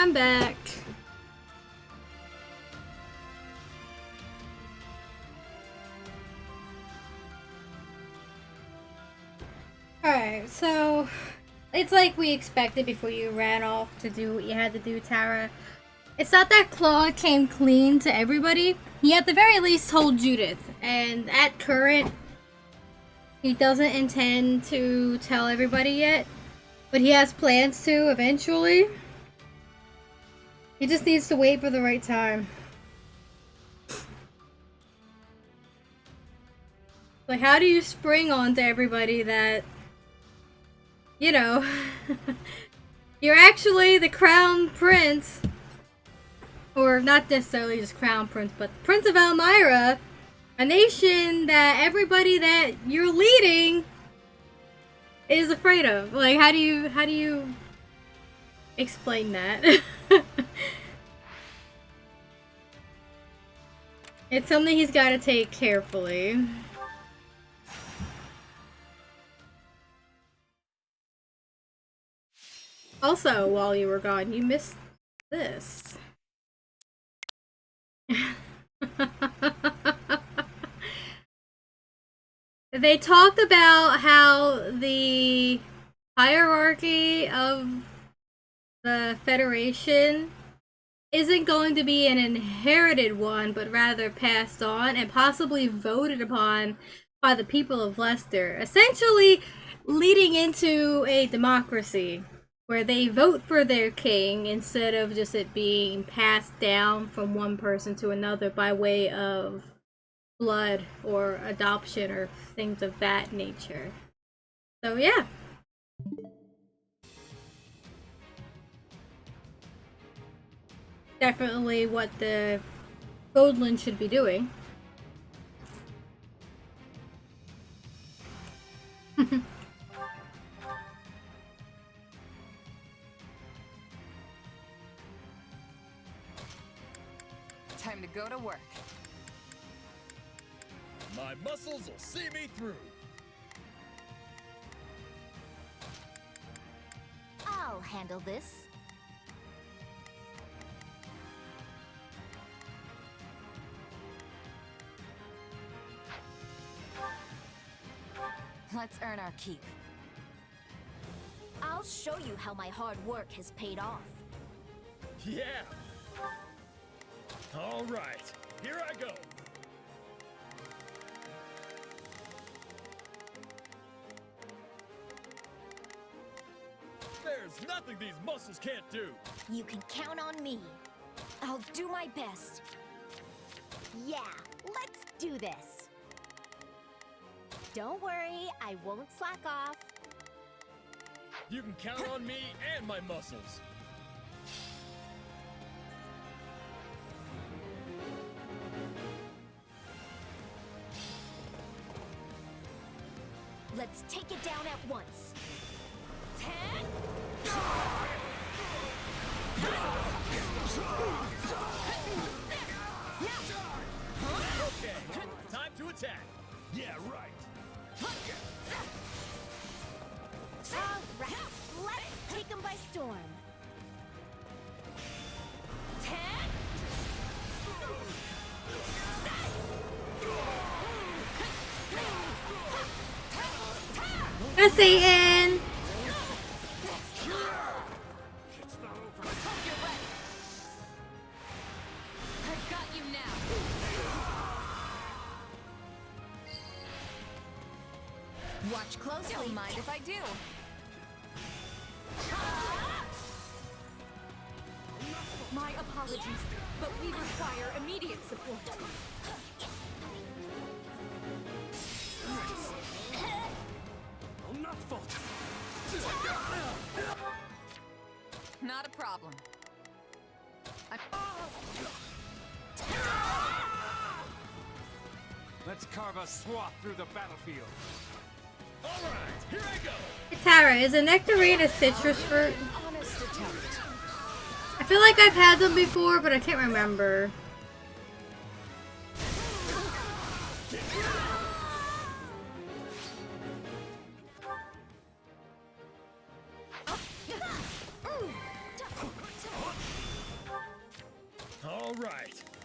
I'm back. Alright, so it's like we expected before you ran off to do what you had to do, Tara. It's not that Claude came clean to everybody. He at the very least told Judith, and at current, he doesn't intend to tell everybody yet, but he has plans to eventually. He just needs to wait for the right time. Like, how do you spring onto everybody that, you know, you're actually the crown prince, or not necessarily just crown prince, but Prince of Elmira, a nation that everybody that you're leading is afraid of. Like, how do you explain that? It's something he's got to take carefully. Also, while you were gone, you missed this. They talked about how the hierarchy of the Federation isn't going to be an inherited one, but rather passed on and possibly voted upon by the people of Leicester, essentially leading into a democracy where they vote for their king instead of just it being passed down from one person to another by way of blood or adoption or things of that nature. So yeah. Definitely what the Goldland should be doing. Time to go to work. My muscles will see me through. I'll handle this. Let's earn our keep. I'll show you how my hard work has paid off. Yeah. All right, here I go. There's nothing these muscles can't do. You can count on me. I'll do my best. Yeah, let's do this. Don't worry, I won't slack off. You can count on me and my muscles. Let's take it down at once. 10. Okay, time to attack. Yeah, right. All right, let's take them by storm. 10. Go Satyn! I've got you now. Watch closely. Don't mind if I do. My apologies, but we require immediate support. Not fault. Not a problem. Let's carve a swath through the battlefield. All right, here I go. Hey, Tara, is a nectarine a citrus fruit? Honest attempt. I feel like I've had them before, but I can't remember.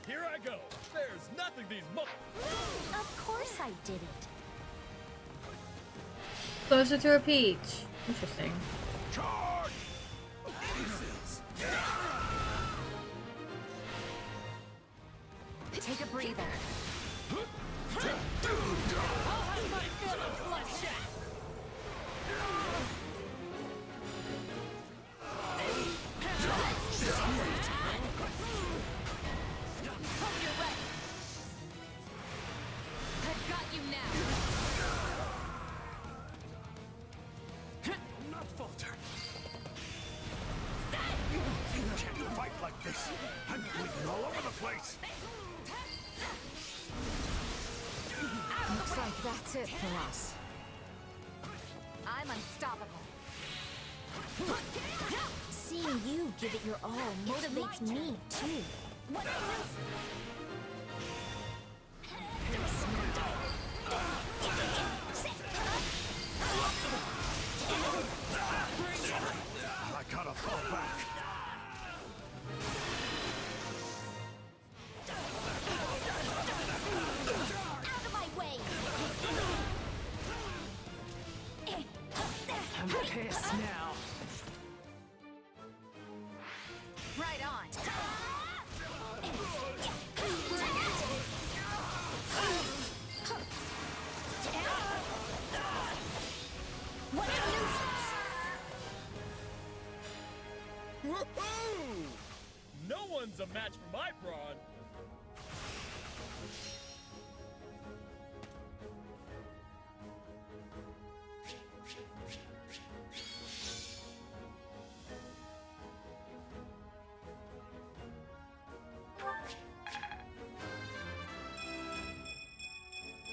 Here I go. There's nothing these Of course I did it. Closer to a peach. Interesting. Charge! Take a breather. I'll have my fill of bloodshed. Hope you're ready. I've got you now. I'll not falter. You can't fight like this. I'm bleeding all over the place. Looks like that's it for us. I'm unstoppable. Seeing you give it your all motivates me, too. What I gotta fall back. Out of my way! I'm pissed now. Right on. What a nuisance! Woohoo! No one's a match for my brawn.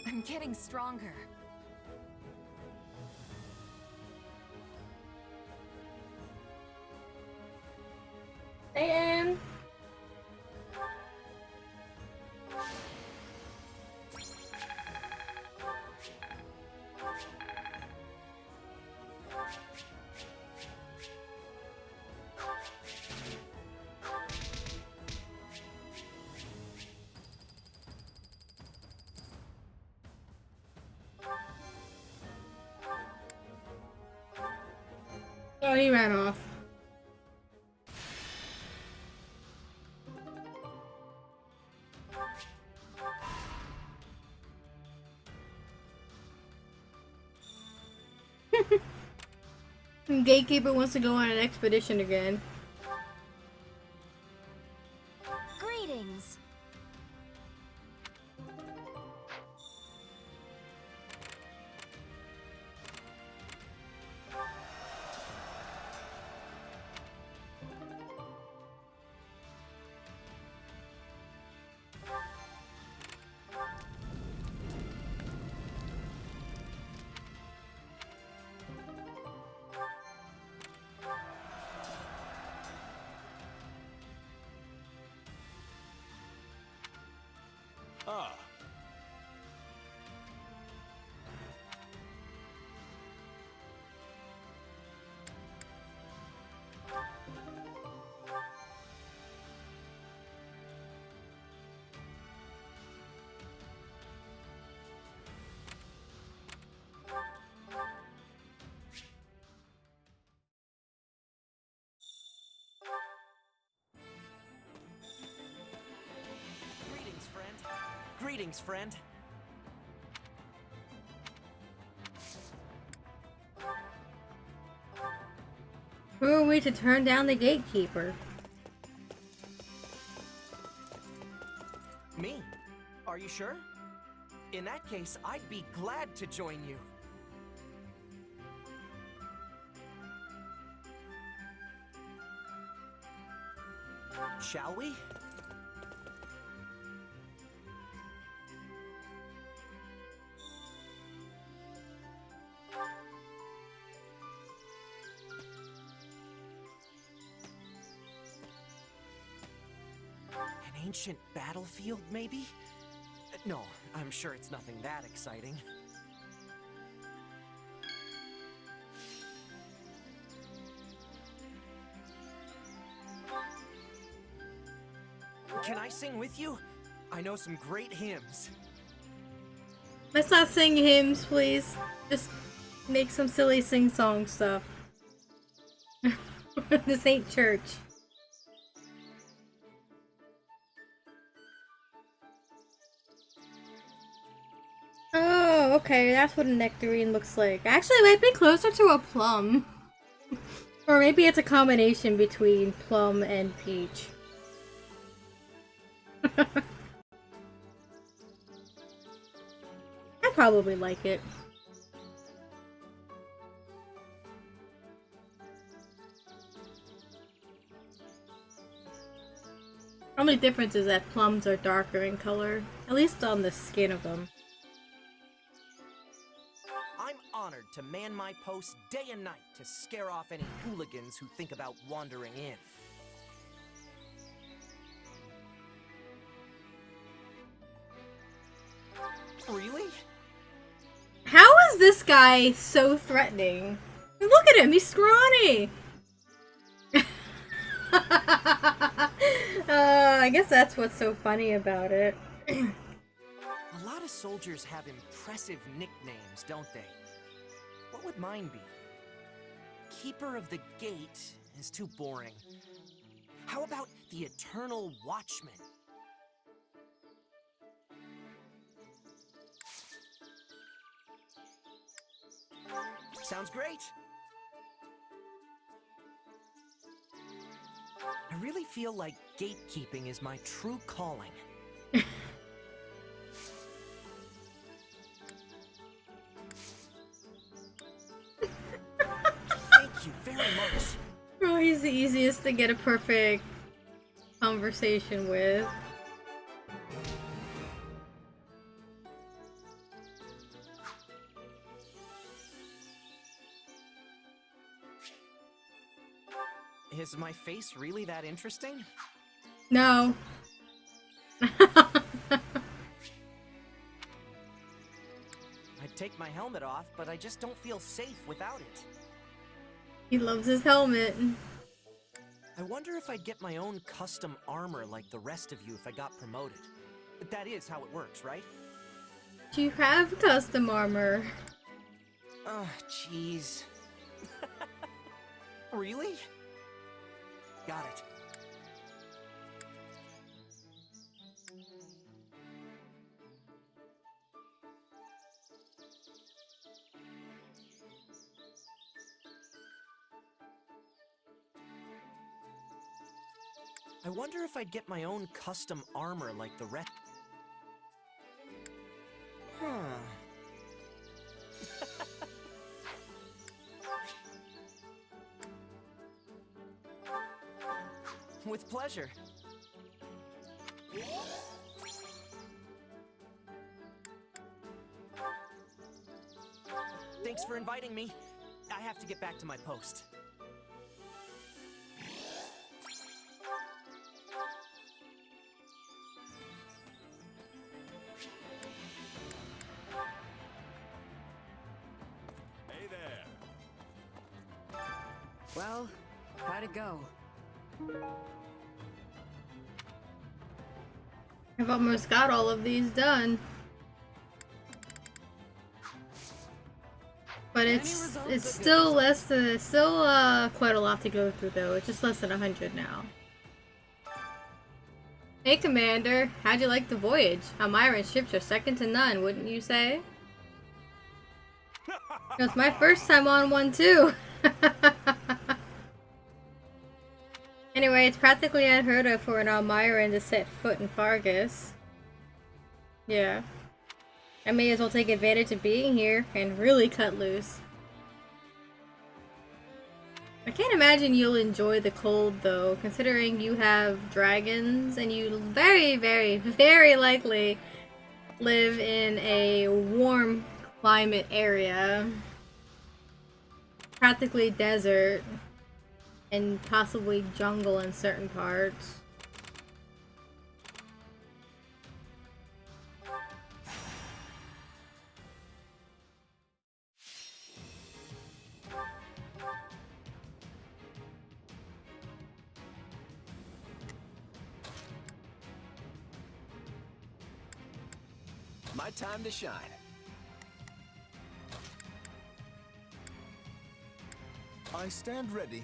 I'm getting stronger. Satyn! Oh, he ran off. Gatekeeper wants to go on an expedition again. Greetings. Ah. Greetings, friend. Greetings, friend. Who are we to turn down the gatekeeper? Me? Are you sure? In that case, I'd be glad to join you. Shall we? An ancient battlefield, maybe? No, I'm sure it's nothing that exciting. Can I sit sing with you? I know some great hymns. Let's not sing hymns, please. Just make some silly sing-song stuff. This ain't church. Oh, okay, that's what a nectarine looks like. Actually, it might be closer to a plum. Or maybe it's a combination between plum and peach. I probably like it. Only difference is that plums are darker in color, at least on the skin of them. I'm honored to man my post day and night to scare off any hooligans who think about wandering in. Really? How is this guy so threatening? Look at him, he's scrawny! I guess that's what's so funny about it. A lot of soldiers have impressive nicknames, don't they? What would mine be? Keeper of the Gate is too boring. How about the Eternal Watchman? Sounds great! I really feel like gatekeeping is my true calling. Thank you very much. Oh, he's the easiest to get a perfect conversation with. Is my face really that interesting? No. I'd take my helmet off, but I just don't feel safe without it. He loves his helmet. I wonder if I'd get my own custom armor like the rest of you if I got promoted. But that is how it works, right? You have custom armor. Oh, jeez. Really? Got it. I wonder if I'd get my own custom armor like the rest. Huh. With pleasure. Thanks for inviting me. I have to get back to my post. Hey there. Well, how'd it go? I've almost got all of these done. But it's still less than quite a lot to go through though. It's just less than 100 now. Hey Commander, how'd you like the voyage? Almyran ships are second to none, wouldn't you say? It was my first time on one too. Anyway, it's practically unheard of for an Almyran to set foot in Fargus. Yeah. I may as well take advantage of being here and really cut loose. I can't imagine you'll enjoy the cold though, considering you have dragons and you very, very, very likely live in a warm climate area. Practically desert. And possibly jungle in certain parts. My time to shine. I stand ready.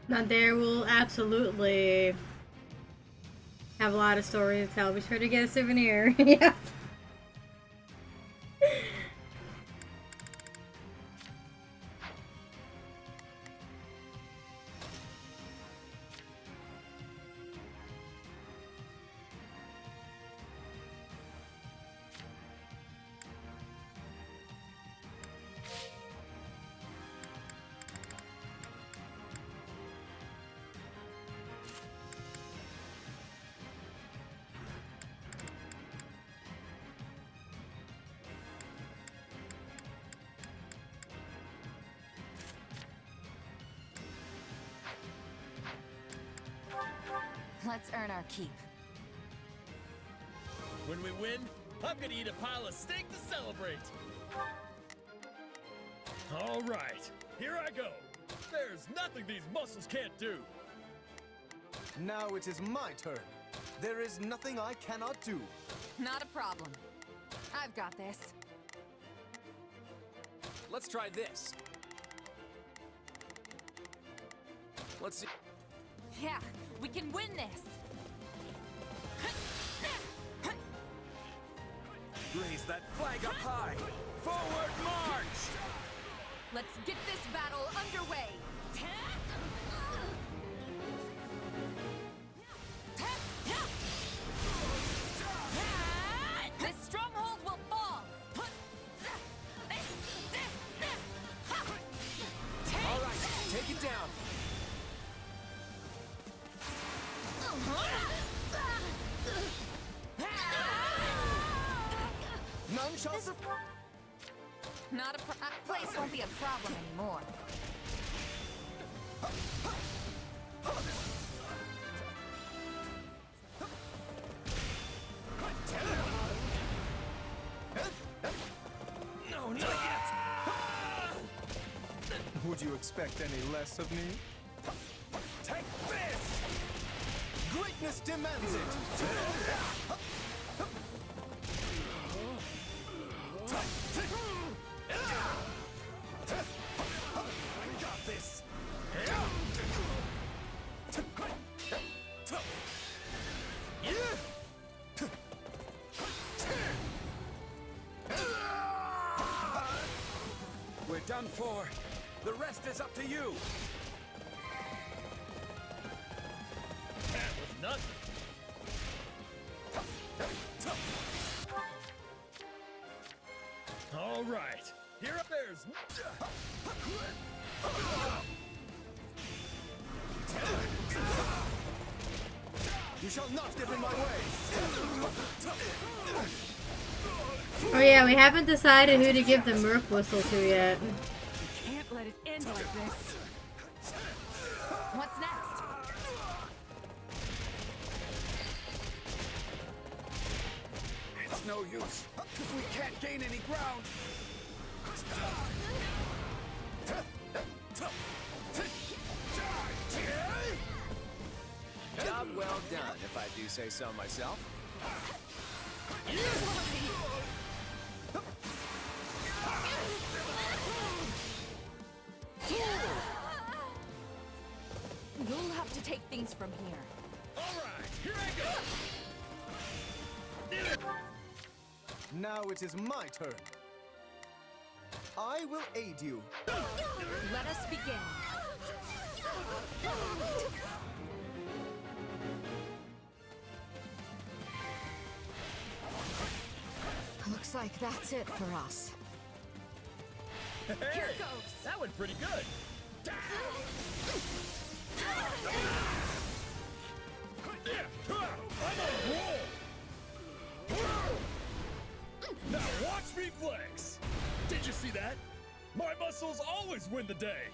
Now there will absolutely have a lot of stories to tell. Be sure to get a souvenir. Yeah. Let's earn our keep. When we win, I'm gonna eat a pile of steak to celebrate. All right, here I go. There's nothing these muscles can't do. Now it is my turn. There is nothing I cannot do. Not a problem. I've got this. Let's try this. Let's see. Yeah, we can win this. Raise that flag up high. Forward march! Let's get this battle underway. This stronghold will fall. All right, take it down. None shall Not a place won't be a problem anymore. No, not yet. Would you expect any less of me? Take this! Greatness demands it! I got this! We're done for. The rest is up to you. That was nothing. All right, here there's. You shall not get in my way! Oh yeah, we haven't decided who to give the Merc whistle to yet. Can't let it end like this. What's next? It's no use if we can't gain any ground. Job well done, if I do say so myself. You'll have to take things from here. All right, here I go. Now it is my turn. I will aid you. Let us begin. like that's it for us. Here goes! That went pretty good! I'm on a roll! Now watch me flex! Did you see that? My muscles always win the day!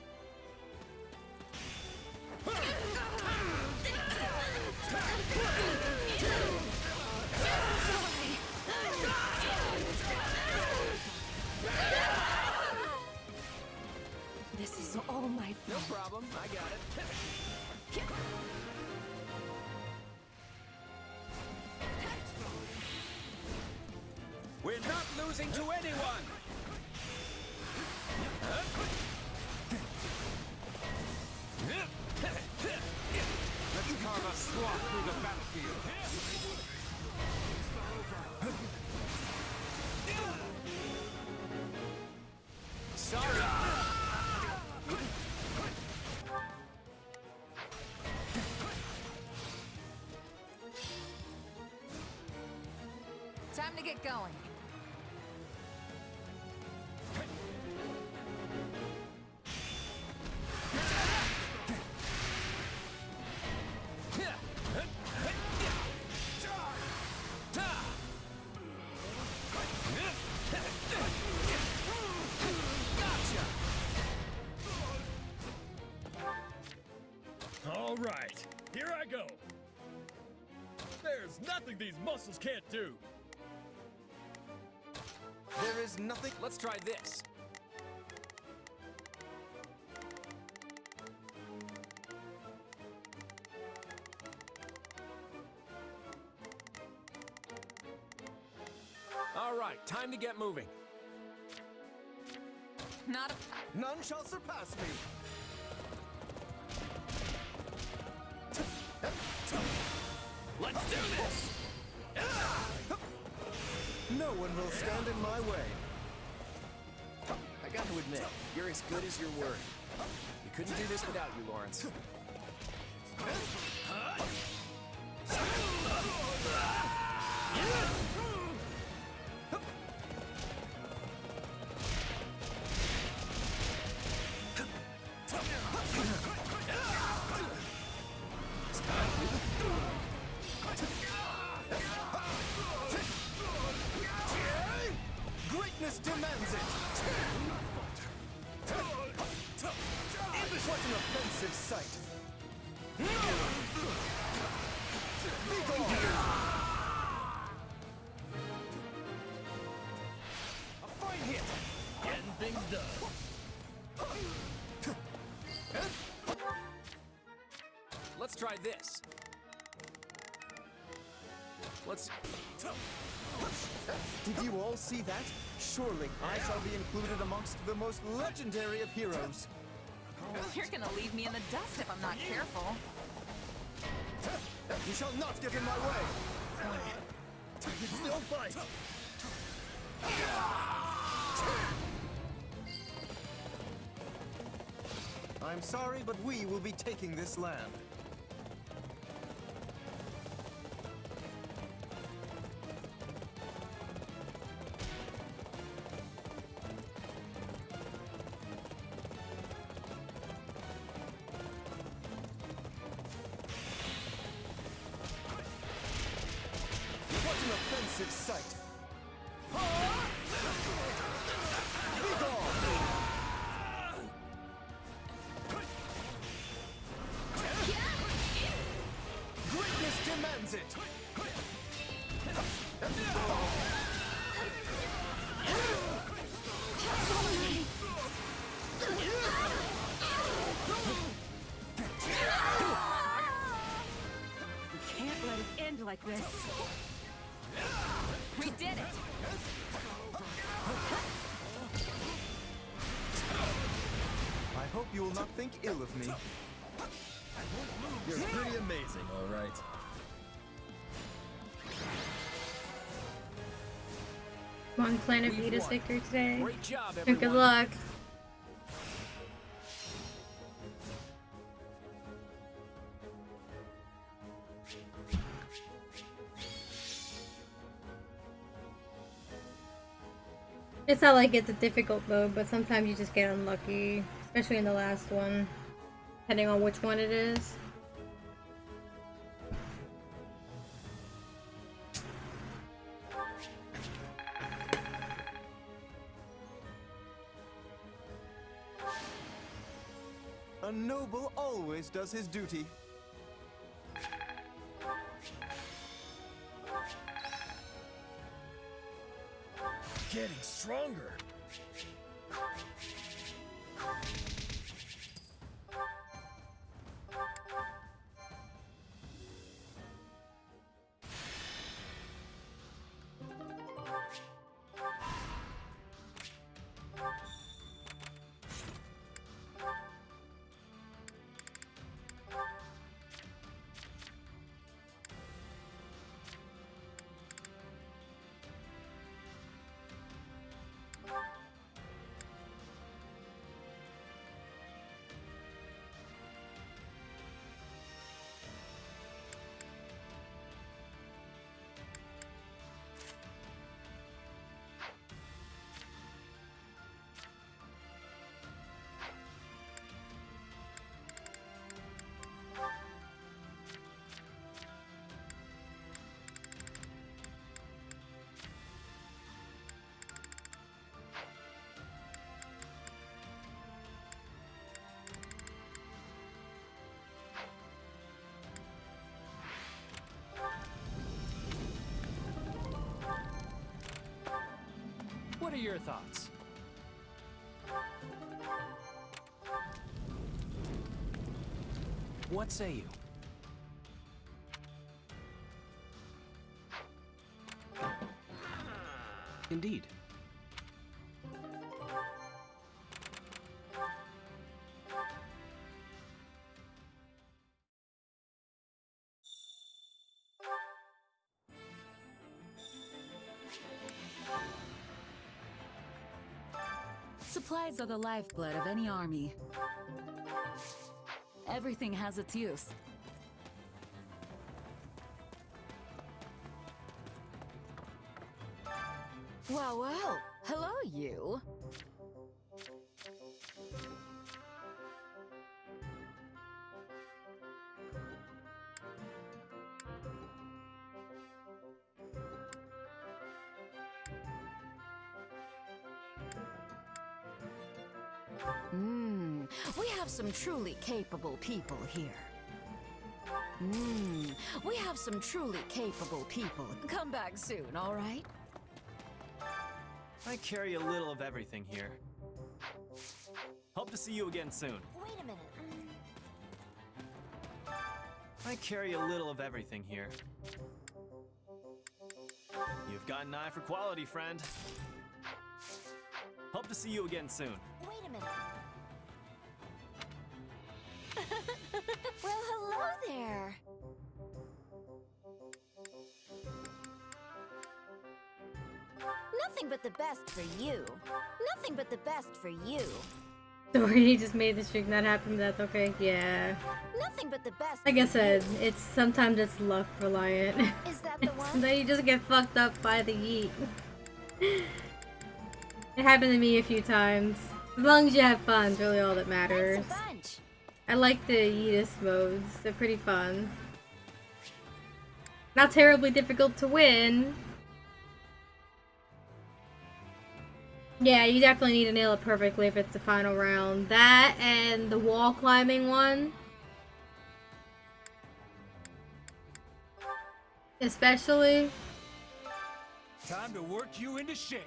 This is all my No fault. problem, I got it. We're not losing to anyone! Let's carve a swath through the battlefield. Sorry! Time to get going. All right, here I go. There's nothing these muscles can't do. There is nothing. Let's try this. All right, time to get moving. Not a... None shall surpass me. Let's do this! No one will stand in my way. I got to admit, you're as good as your word. We couldn't do this without you, Lawrence. Greatness demands it! What an offensive sight! Be gone! A fine hit! Getting things done. Let's try this. Let's... Did you all see that? Surely I shall be included amongst the most legendary of heroes. You're gonna leave me in the dust if I'm not careful. You shall not get in my way! I can still fight! I'm sorry, but we will be taking this land. What an offensive sight! Be gone! Greatness demands it! We can't let it end like this. We did it! I hope you will not think ill of me. You're pretty amazing, all right. Come on, Planet beat us victory today. Great job, And good everyone. luck. It's not like it's a difficult mode, but sometimes you just get unlucky, especially in the last one, depending on which one it is. A noble always does his duty. Getting stronger. What are your thoughts? What say you? Indeed. Supplies are the lifeblood of any army. Everything has its use. Well, well. Hello, you. We have some truly capable people here. We have some truly capable people. Come back soon, all right? I carry a little of everything here. Hope to see you again soon. Wait a minute. I carry a little of everything here. You've got an eye for quality, friend. Hope to see you again soon. Wait a minute. Well, hello there. Nothing but the best for you. Nothing but the best for you. Sorry, he just made the streak not happen, but that's okay. Yeah. Nothing but the best. Like I said, it's sometimes it's luck reliant. Is that the one? Sometimes you just get fucked up by the yeet. It happened to me a few times. As long as you have fun, it's really all that matters. Thanks a bunch. I like the Yeetus modes. They're pretty fun. Not terribly difficult to win. Yeah, you definitely need to nail it perfectly if it's the final round. That and the wall climbing one. Especially. Time to work you into shape.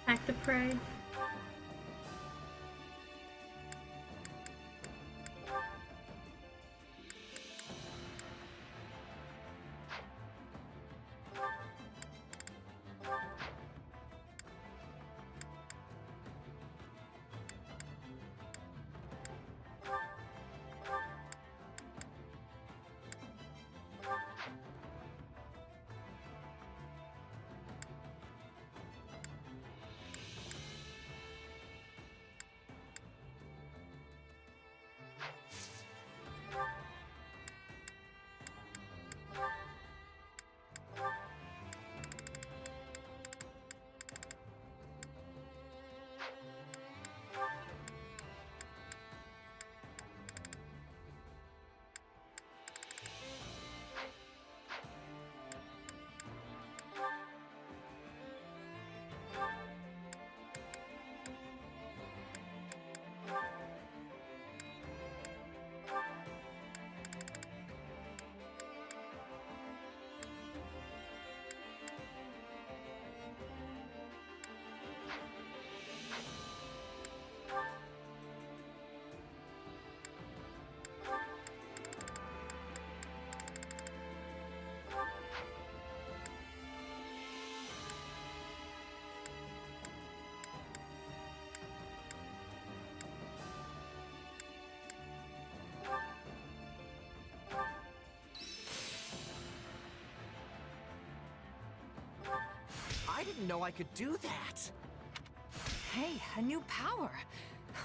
Act of prey. didn't know I could do that. Hey, a new power.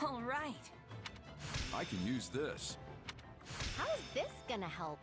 All right. I can use this. How's this gonna help?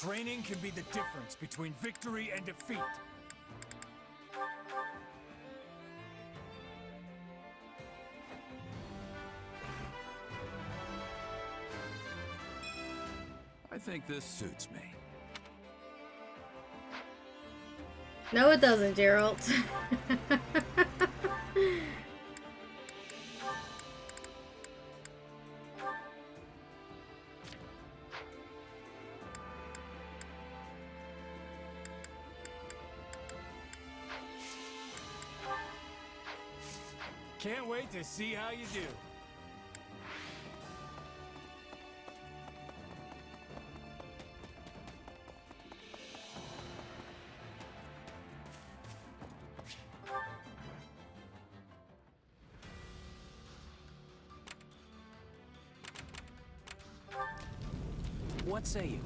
Training can be the difference between victory and defeat. I think this suits me. No, it doesn't, Gerald. Can't wait to see how you do. What say you?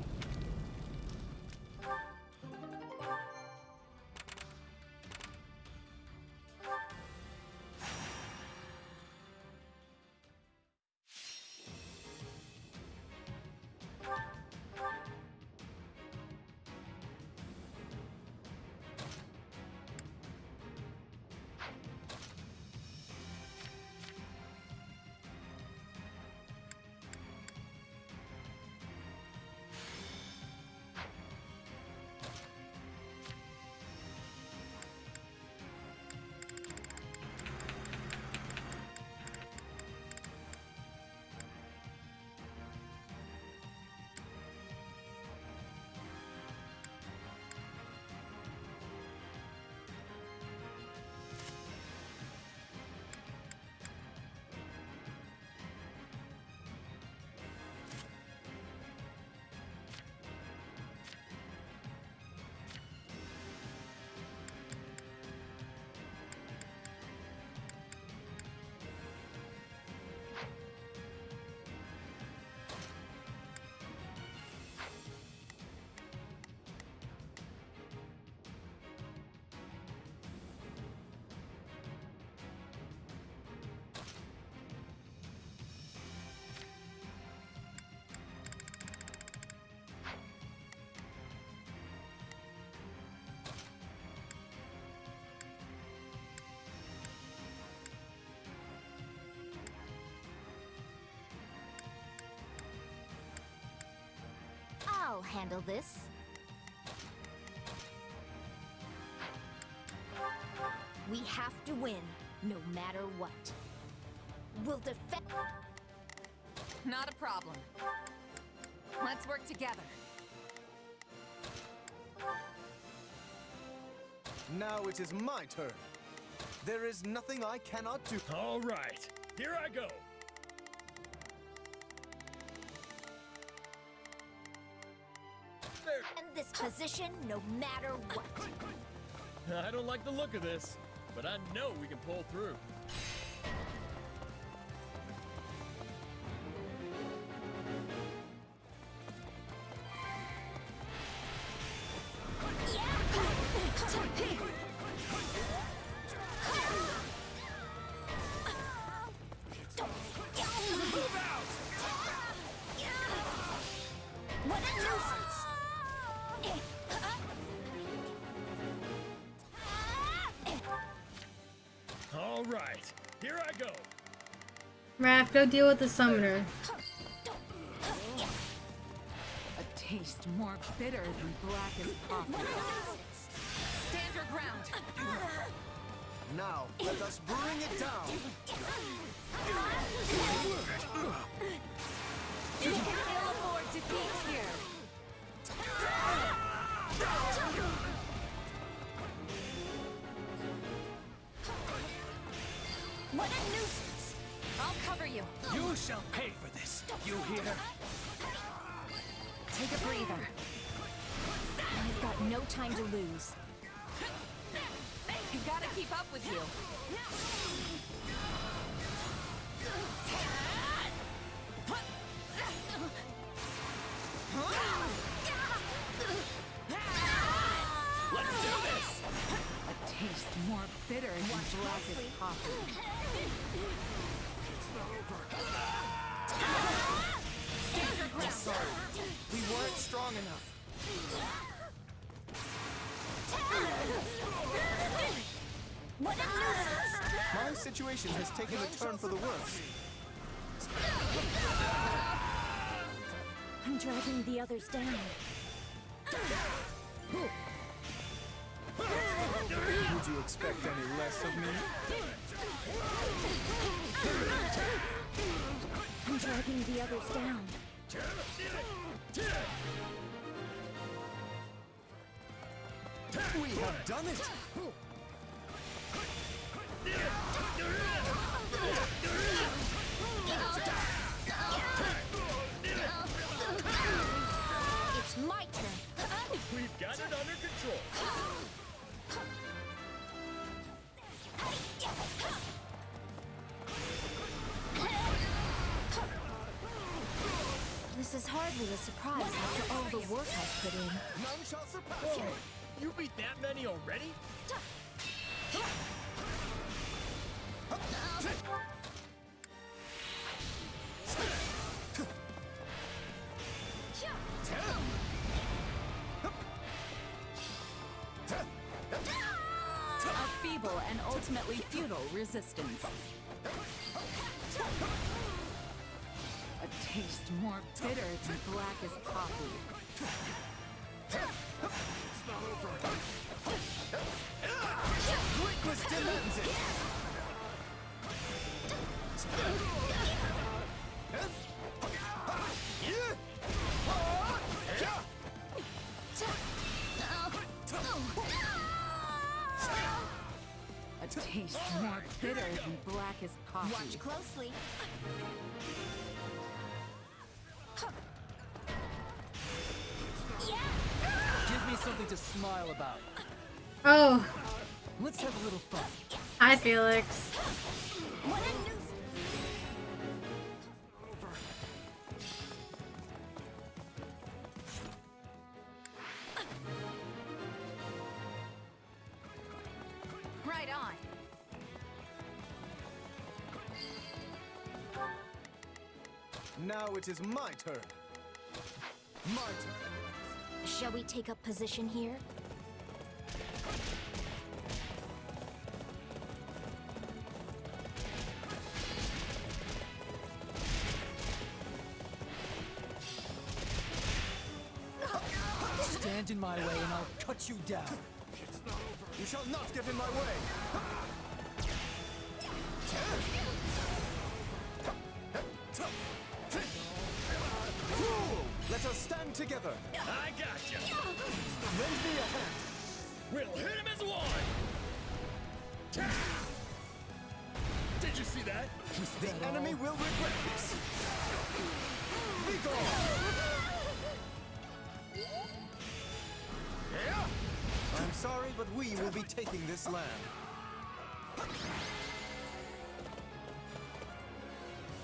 I'll handle this. We have to win, no matter what. We'll defend. Not a problem. Let's work together. Now it is my turn. There is nothing I cannot do. All right, here I go. In this position, no matter what. I don't like the look of this, but I know we can pull through. What a nuisance! All right, here I go. Raph, go deal with the summoner. A taste more bitter than black as coffee. Stand your ground. Now, let us bring it down. You can ill afford defeat here. I'll cover you. You shall pay for this. You hear? Take a breather. I've got no time to lose. You gotta keep up with you. Let's do this! A taste more bitter than black as coffee. I'm sorry. We weren't strong enough. What a nuisance! My situation has taken a turn for the worse. I'm dragging the others down. Would you expect any less of me? I'm dragging the others down. We have done it! It's my turn. We've got it under control. This is hardly a surprise after all the work I've put in. None shall surpass you! You beat that many already? A feeble and ultimately futile resistance. A taste more bitter than black as coffee. Greatness demands it! A taste more bitter than black as coffee. Watch closely. Give me something to smile about. Oh, Let's have a little fun. hi Felix. What a nuisance! Right on. Now it is my turn. My turn. Shall we take up position here? Stand in my way and I'll cut you down. You shall not get in my way! Fool! Let us stand together! I got you. Lend me a hand! We'll hit him as one. Did you see that? The enemy will regret this! Be gone! I'm sorry, but we will be taking this land.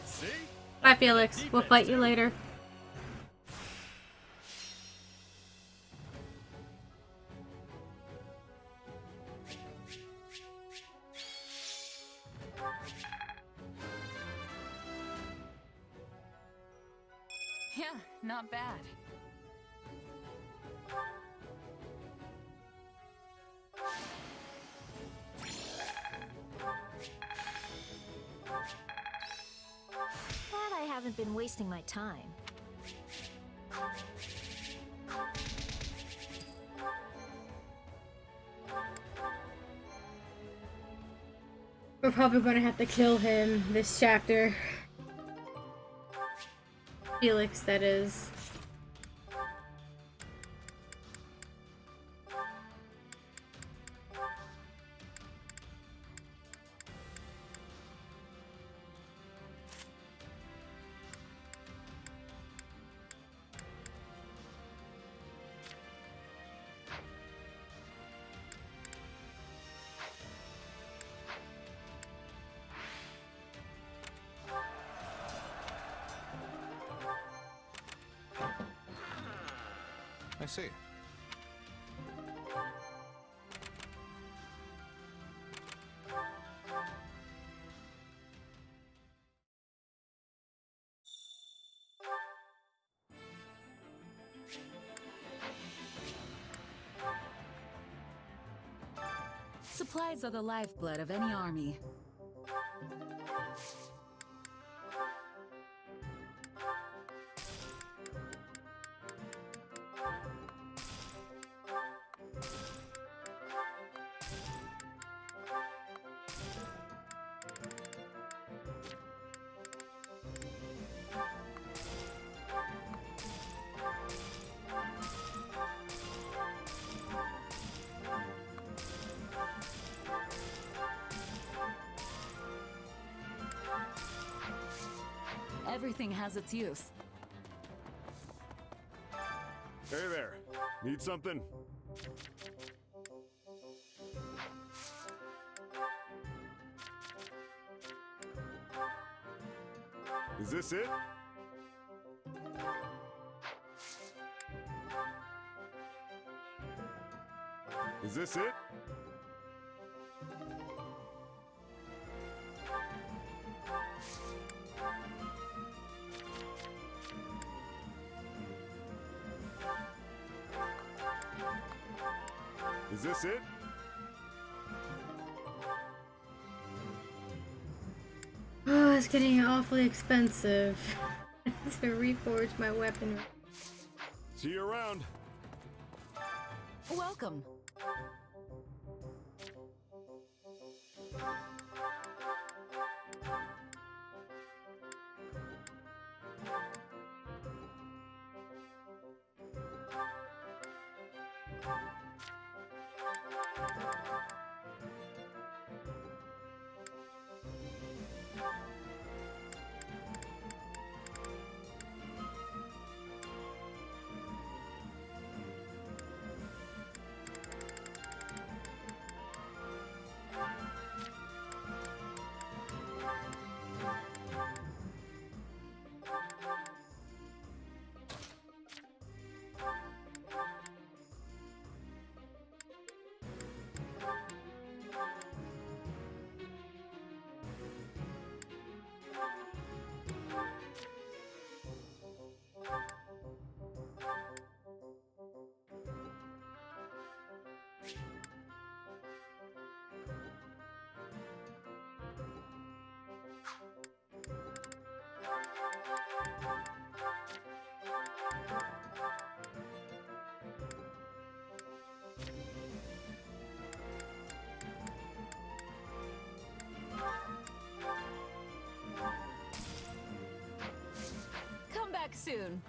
See? Bye Felix. We'll fight you later. Yeah, not bad. Glad I haven't been wasting my time. We're probably gonna have to kill him this chapter. Felix, that is. see. Supplies are the lifeblood of any army. Everything has its use. Hey there. Need something? Is this it? Is this it? Is this it? Oh, it's getting awfully expensive to reforge my weaponry. See you around. Welcome. Come back soon.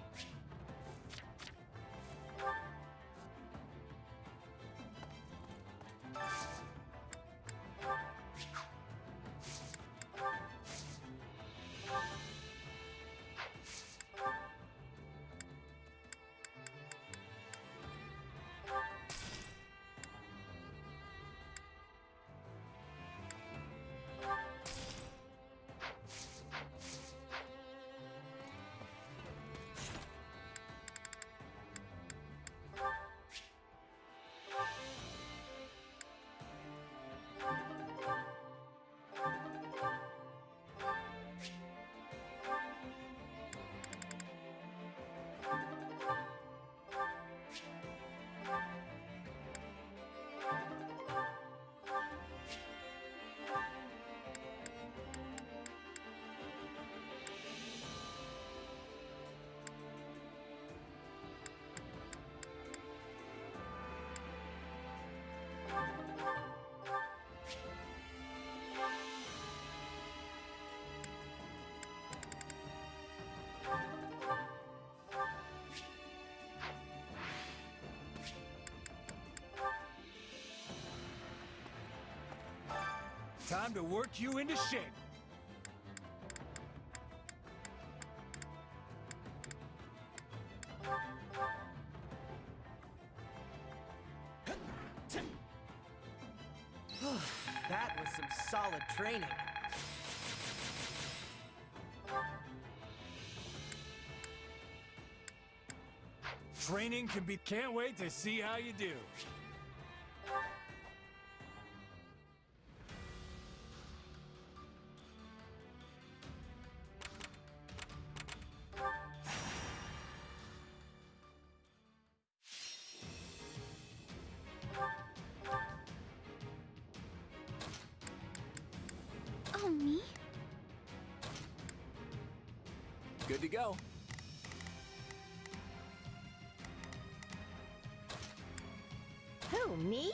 Time to work you into shape. That was some solid training. Training can be... Can't wait to see how you do. Oh, me? Good to go. Who, me?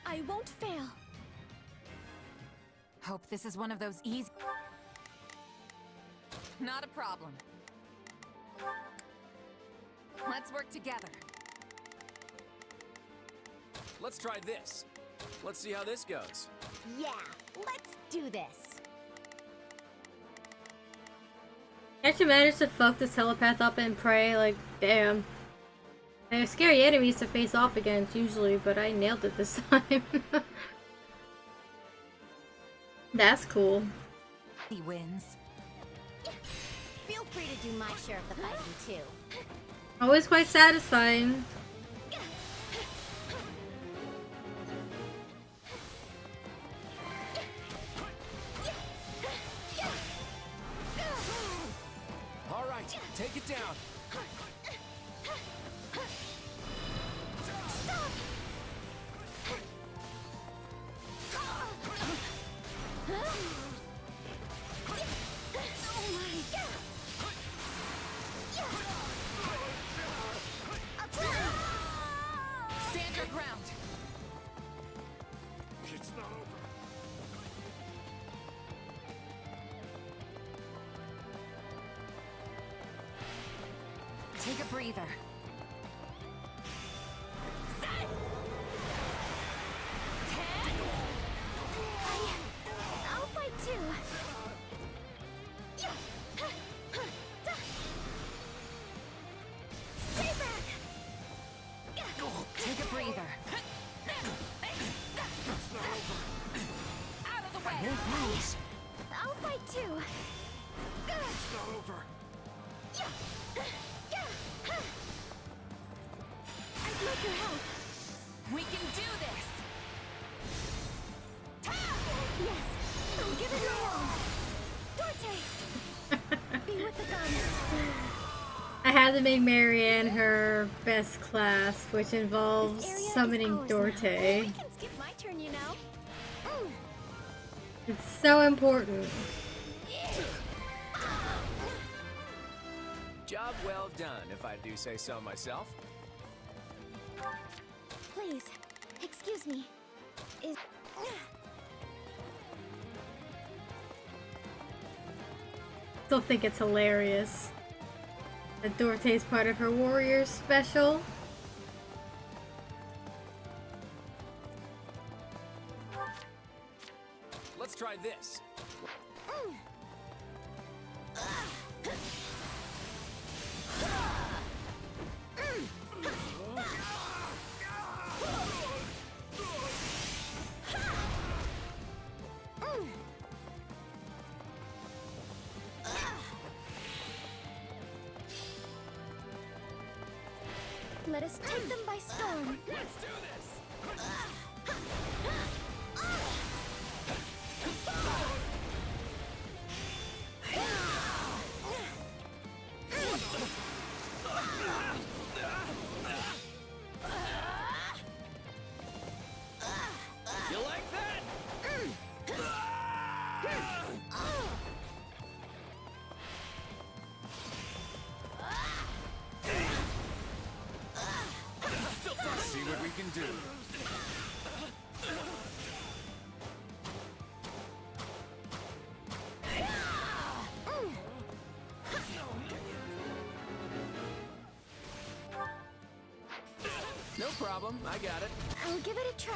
I won't fail. Hope this is one of those easy... Not a problem. Let's work together. Let's try this. Let's see how this goes. Yeah, let's do this. Can't you manage to fuck this telepath up and pray? Like, damn. They're scary enemies to face off against usually, but I nailed it this time. That's cool. He wins. Feel free to do my share of the fighting too. Always quite satisfying. All right, take it down. Stand your ground. It's not over. Take a breather. I'll fight too. Stay back. Take a breather. Out of the way. I'll fight too. It's not over. I'd like your help. We can do this. Yes, I'll give it my all. Dorte, be with the guns. I had to make Marianne her best class, which involves summoning Dorte. I can skip my turn, you know. It's so important. Job well done, if I do say so myself. Please, excuse me. Still think it's hilarious that Dorte's part of her Warriors special. Let's try this. Let us take them by storm. Let's do this! You like that? See what we can do. No problem, I got it. I'll give it a try.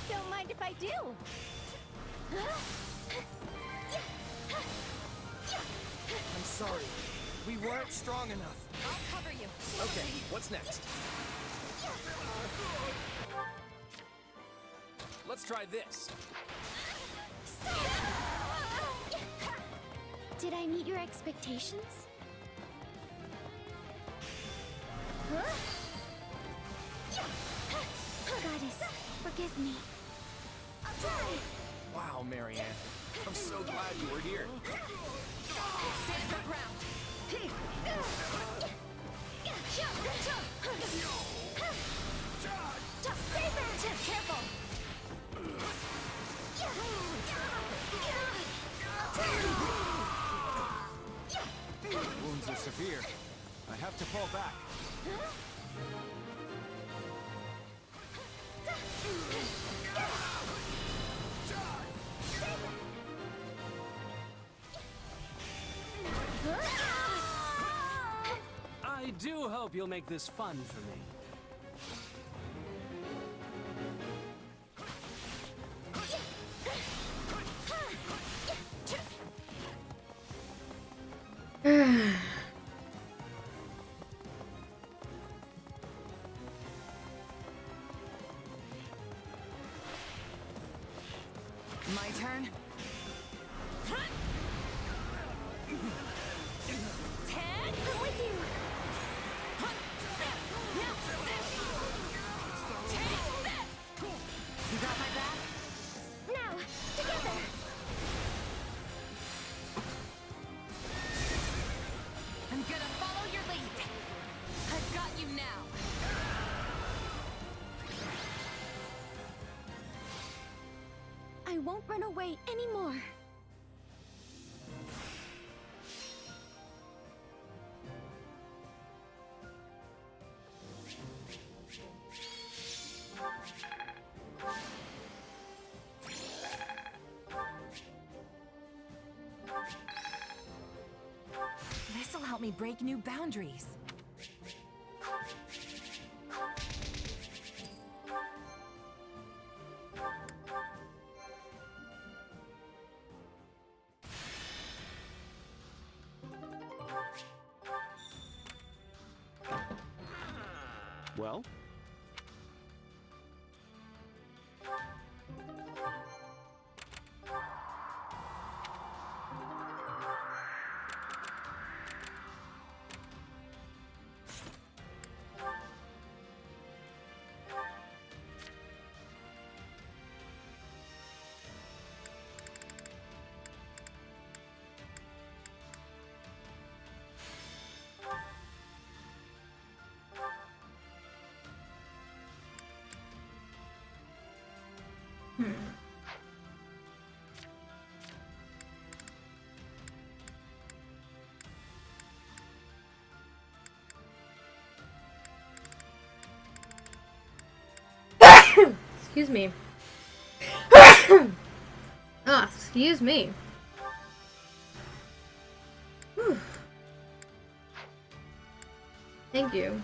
Don't mind if I do. I'm sorry. We weren't strong enough. I'll cover you. Okay, what's next? Let's try this. Did I meet your expectations? Goddess, forgive me. I'll try. Wow, Marianne. I'm so glad you were here. Stand your ground. Just stay back. Careful. Wounds are severe. I have to fall back. I do hope you'll make this fun for me. My turn? I'm with you. You got my back? Now, together. I'm gonna follow your lead. I've got you now. I won't run away anymore. This'll help me break new boundaries. Well? Excuse me. Excuse me. Whew. Thank you.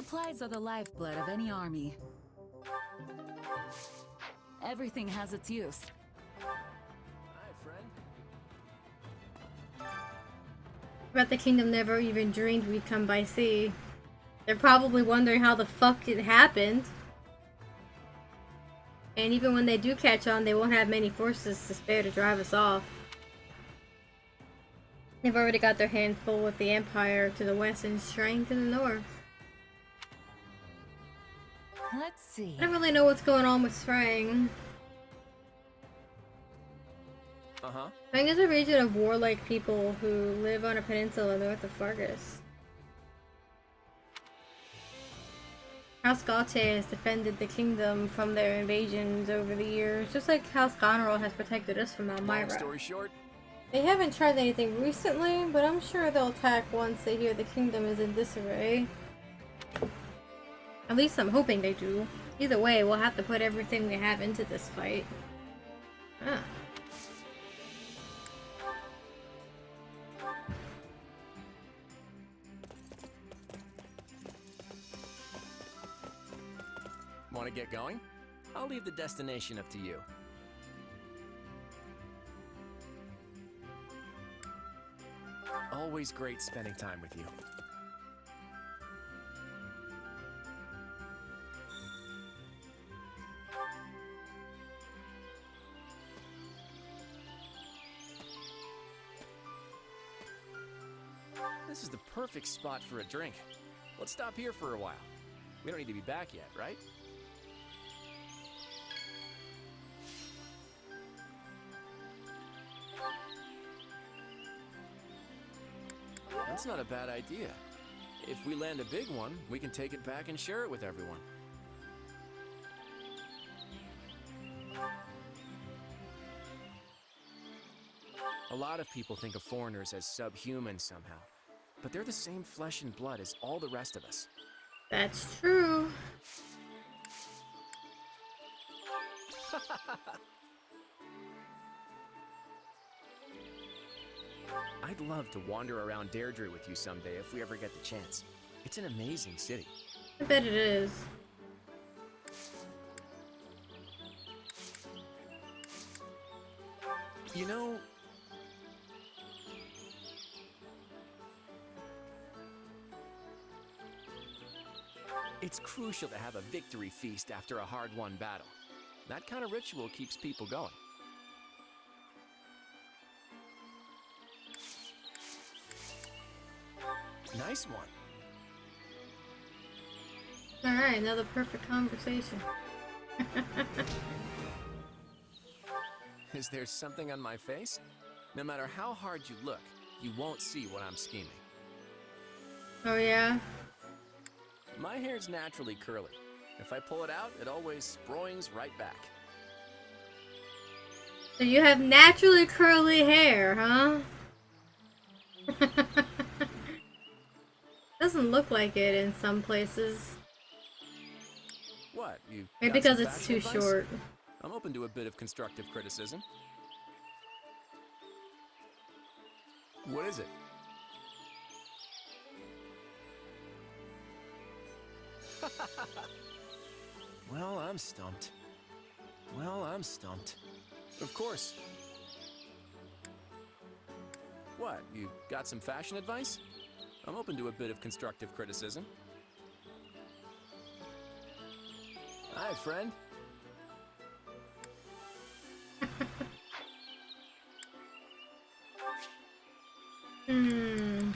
Supplies are the lifeblood of any army. Everything has its use. Hi, friend. But the kingdom never even dreamed we'd come by sea. They're probably wondering how the fuck it happened. And even when they do catch on, they won't have many forces to spare to drive us off. They've already got their hands full with the Empire to the west and Shrine to the north. Let's see. I don't really know what's going on with Shrine. Uh-huh. Shrine is a region of warlike people who live on a peninsula north of Fargus. House Gaute has defended the kingdom from their invasions over the years, just like House Goneril has protected us from Elmira. Long story short, They haven't tried anything recently, but I'm sure they'll attack once they hear the kingdom is in disarray. At least I'm hoping they do. Either way, we'll have to put everything we have into this fight. Ah. want to get going? I'll leave the destination up to you. Always great spending time with you. This is the perfect spot for a drink. Let's stop here for a while. We don't need to be back yet, right? That's not a bad idea. If we land a big one, we can take it back and share it with everyone. A lot of people think of foreigners as subhuman somehow, but they're the same flesh and blood as all the rest of us. That's true. I'd love to wander around Deirdre with you someday if we ever get the chance. It's an amazing city. I bet it is. You know, it's crucial to have a victory feast after a hard-won battle. That kind of ritual keeps people going. Nice one. Alright, another perfect conversation. Is there something on my face? No matter how hard you look, you won't see what I'm scheming. Oh yeah? My hair's naturally curly. If I pull it out, it always sproings right back. So you have naturally curly hair, huh? Doesn't look like it in some places. What? You Maybe got because some it's fashion too advice? short. I'm open to a bit of constructive criticism. What is it? Well, I'm stumped. Of course. What? You got some fashion advice? I'm open to a bit of constructive criticism. Hi, friend. Hmm.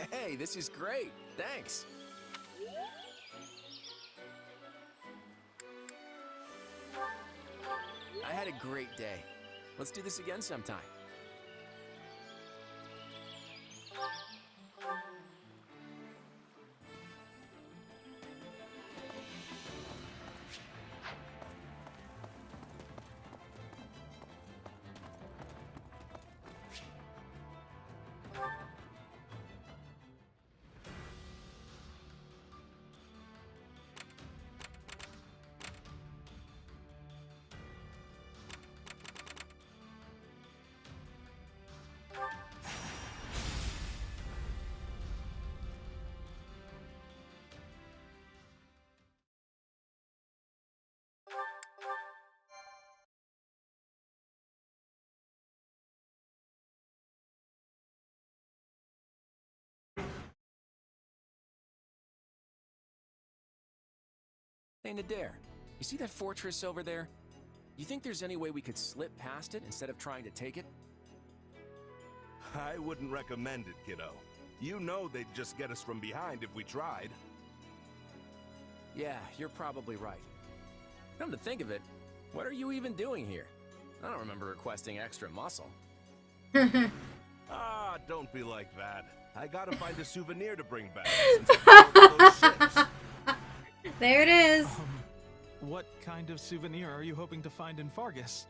Hey, this is great. Thanks. I had a great day. Let's do this again sometime. Hey, Nadir, you see that fortress over there? You think there's any way we could slip past it instead of trying to take it? I wouldn't recommend it, kiddo. You know they'd just get us from behind if we tried. Yeah, you're probably right. Come to think of it, what are you even doing here? I don't remember requesting extra muscle. Ah, don't be like that. I gotta find a souvenir to bring back since I built those ships. There it is. What kind of souvenir are you hoping to find in Fargus?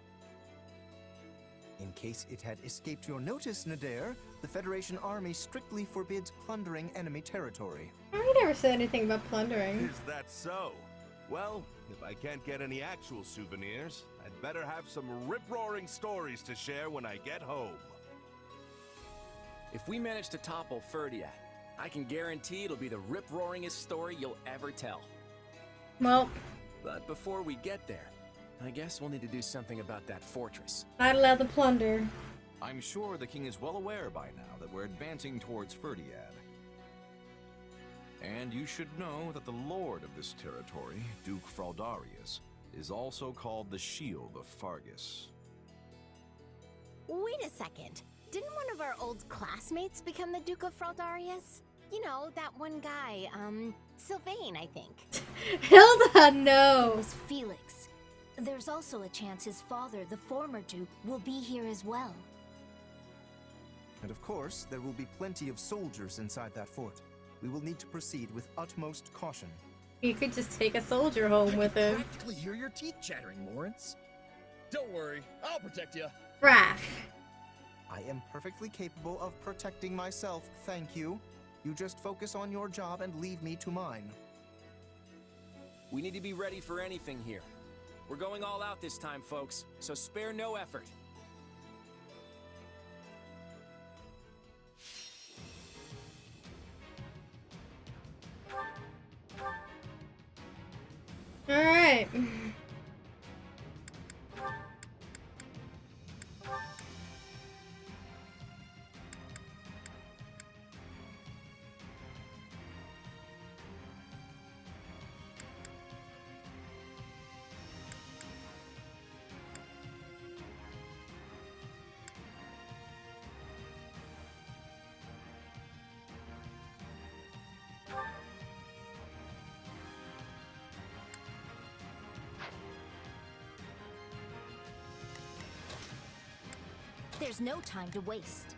In case it had escaped your notice, Nadir, the Federation army strictly forbids plundering enemy territory. I never said anything about plundering. Is that so? Well, if I can't get any actual souvenirs, I'd better have some rip-roaring stories to share when I get home. If we manage to topple Ferdiad, I can guarantee it'll be the rip-roaringest story you'll ever tell. Well, but before we get there, I guess we'll need to do something about that fortress. I'd allow the plunder. I'm sure the king is well aware by now that we're advancing towards Ferdiad. And you should know that the lord of this territory, Duke Fraldarius, is also called the Shield of Fargus. Wait a second. Didn't one of our old classmates become the Duke of Fraldarius? You know, that one guy, Sylvain, I think. Hilda, no! It was Felix. There's also a chance his father, the former Duke, will be here as well. And of course, there will be plenty of soldiers inside that fort. We will need to proceed with utmost caution. You could just take a soldier home with him. I practically hear your teeth chattering, Lawrence. Don't worry, I'll protect you. Raph. I am perfectly capable of protecting myself, thank you. You just focus on your job and leave me to mine. We need to be ready for anything here. We're going all out this time, folks, so spare no effort. All right. There's no time to waste.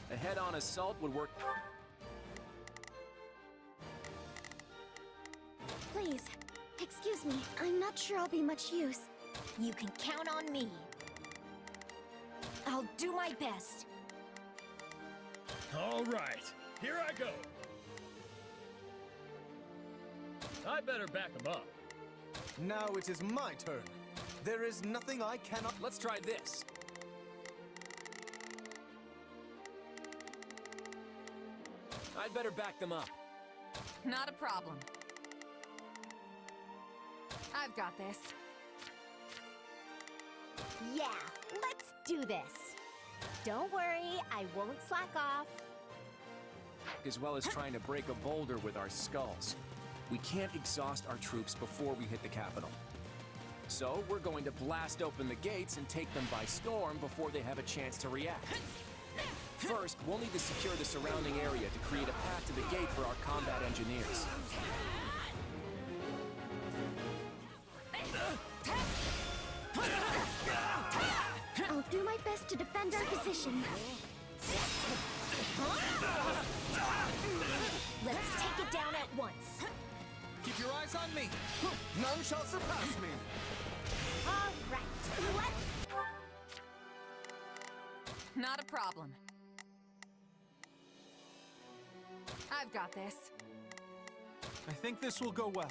A head-on assault would work. Please, excuse me. I'm not sure I'll be much use. You can count on me. I'll do my best. All right, here I go. I better back him up. Now it is my turn. There is nothing I cannot... Let's try this. I'd better back them up. Not a problem. I've got this. Yeah, let's do this. Don't worry, I won't slack off. As well as trying to break a boulder with our skulls. We can't exhaust our troops before we hit the capital. So we're going to blast open the gates and take them by storm before they have a chance to react. First, we'll need to secure the surrounding area to create a path to the gate for our combat engineers. I'll do my best to defend our position. Let's take it down at once. Keep your eyes on me. None shall surpass me. All right, let's... Not a problem. I've got this. I think this will go well.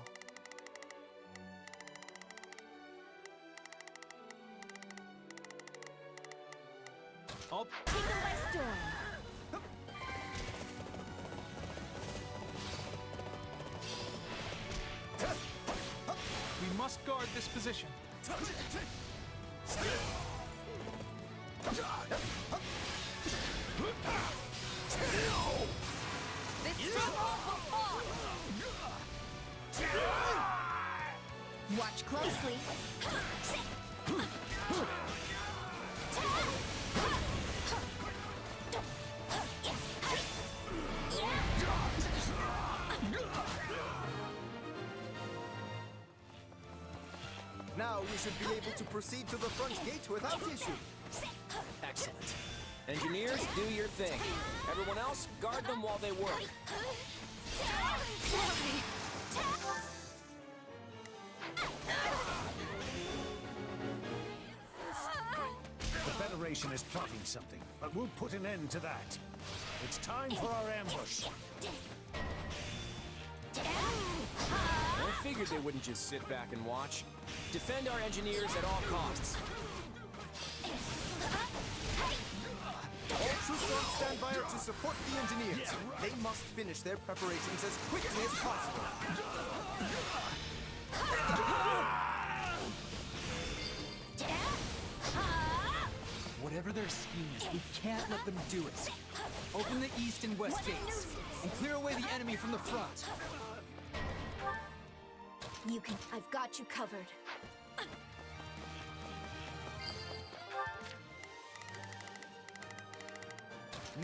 I'll take them by storm. We must guard this position. This stronghold will fall! Watch closely. Now we should be able to proceed to the front gate without issue. Excellent. Engineers, do your thing. Everyone else, guard them while they work. The Federation is plotting something, but we'll put an end to that. It's time for our ambush. I figured they wouldn't just sit back and watch. Defend our engineers at all costs. All troops on standby are to support the engineers. They must finish their preparations as quickly as possible. Whatever their scheme is, we can't let them do it. Open the east and west gates, and clear away the enemy from the front. You can... I've got you covered.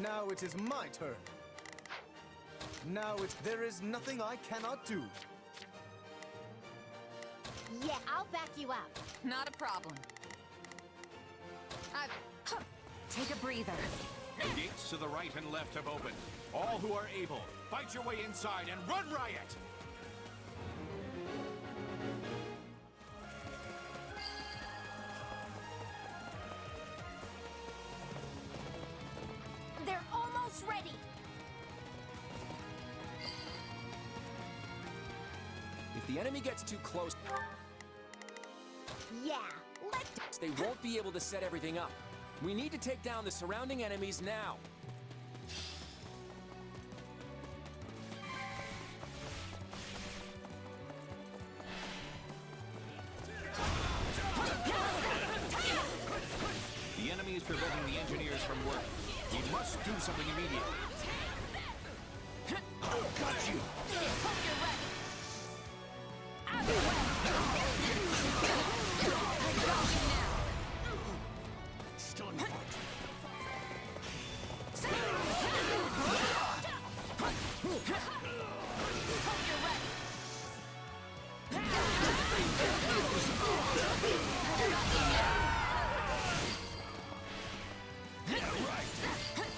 Now it is my turn. Now there is nothing I cannot do. Yeah, I'll back you up. Not a problem. Take a breather. The gates to the right and left have opened. All who are able, fight your way inside and run riot! They're almost ready. If the enemy gets too close, Yeah, let's... they won't be able to set everything up. We need to take down the surrounding enemies now. The enemy is preventing the engineers from work. We must do something immediately. Got you!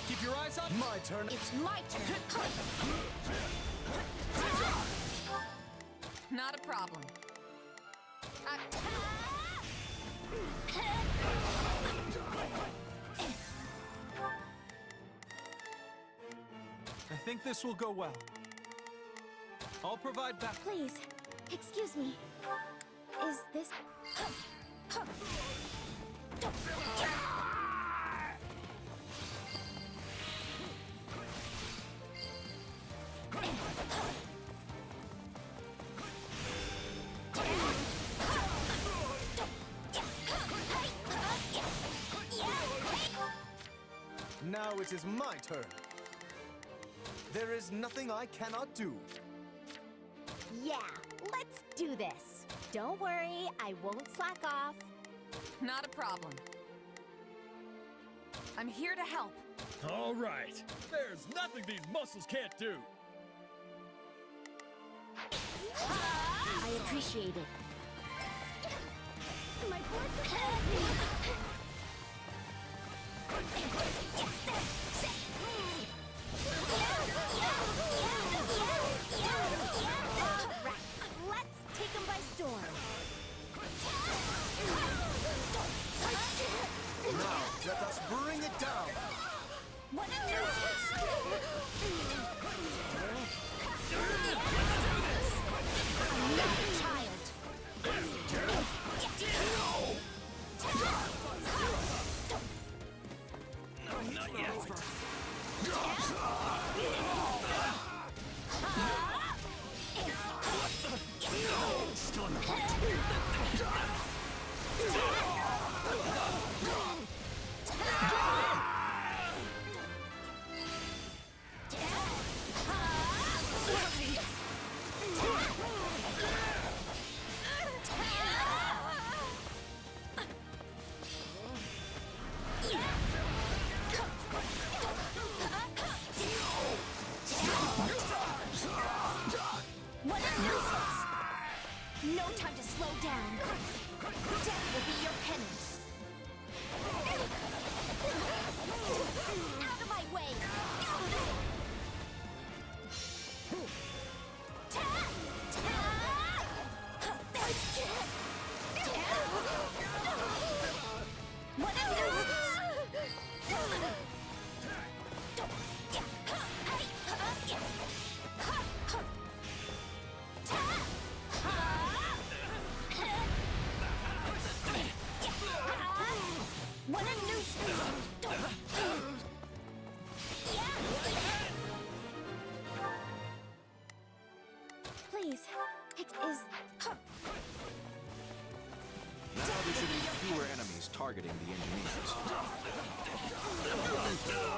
Keep your eyes on my turn. It's my turn. Not a problem. I think this will go well. I'll provide back. Please, excuse me. Is this... Now it is my turn. There is nothing I cannot do. Yeah, let's do this. Don't worry, I won't slack off. Not a problem. I'm here to help. All right. There's nothing these muscles can't do. I appreciate it. My board compels me. What a nuisance! I'm not a child. No, not yet. Still in the fight. What a nuisance! No time to slow down. Death will be your penance. Out of my way! What a nuisance! What a nuisance! Please, is... Now there should be fewer enemies targeting the engineers.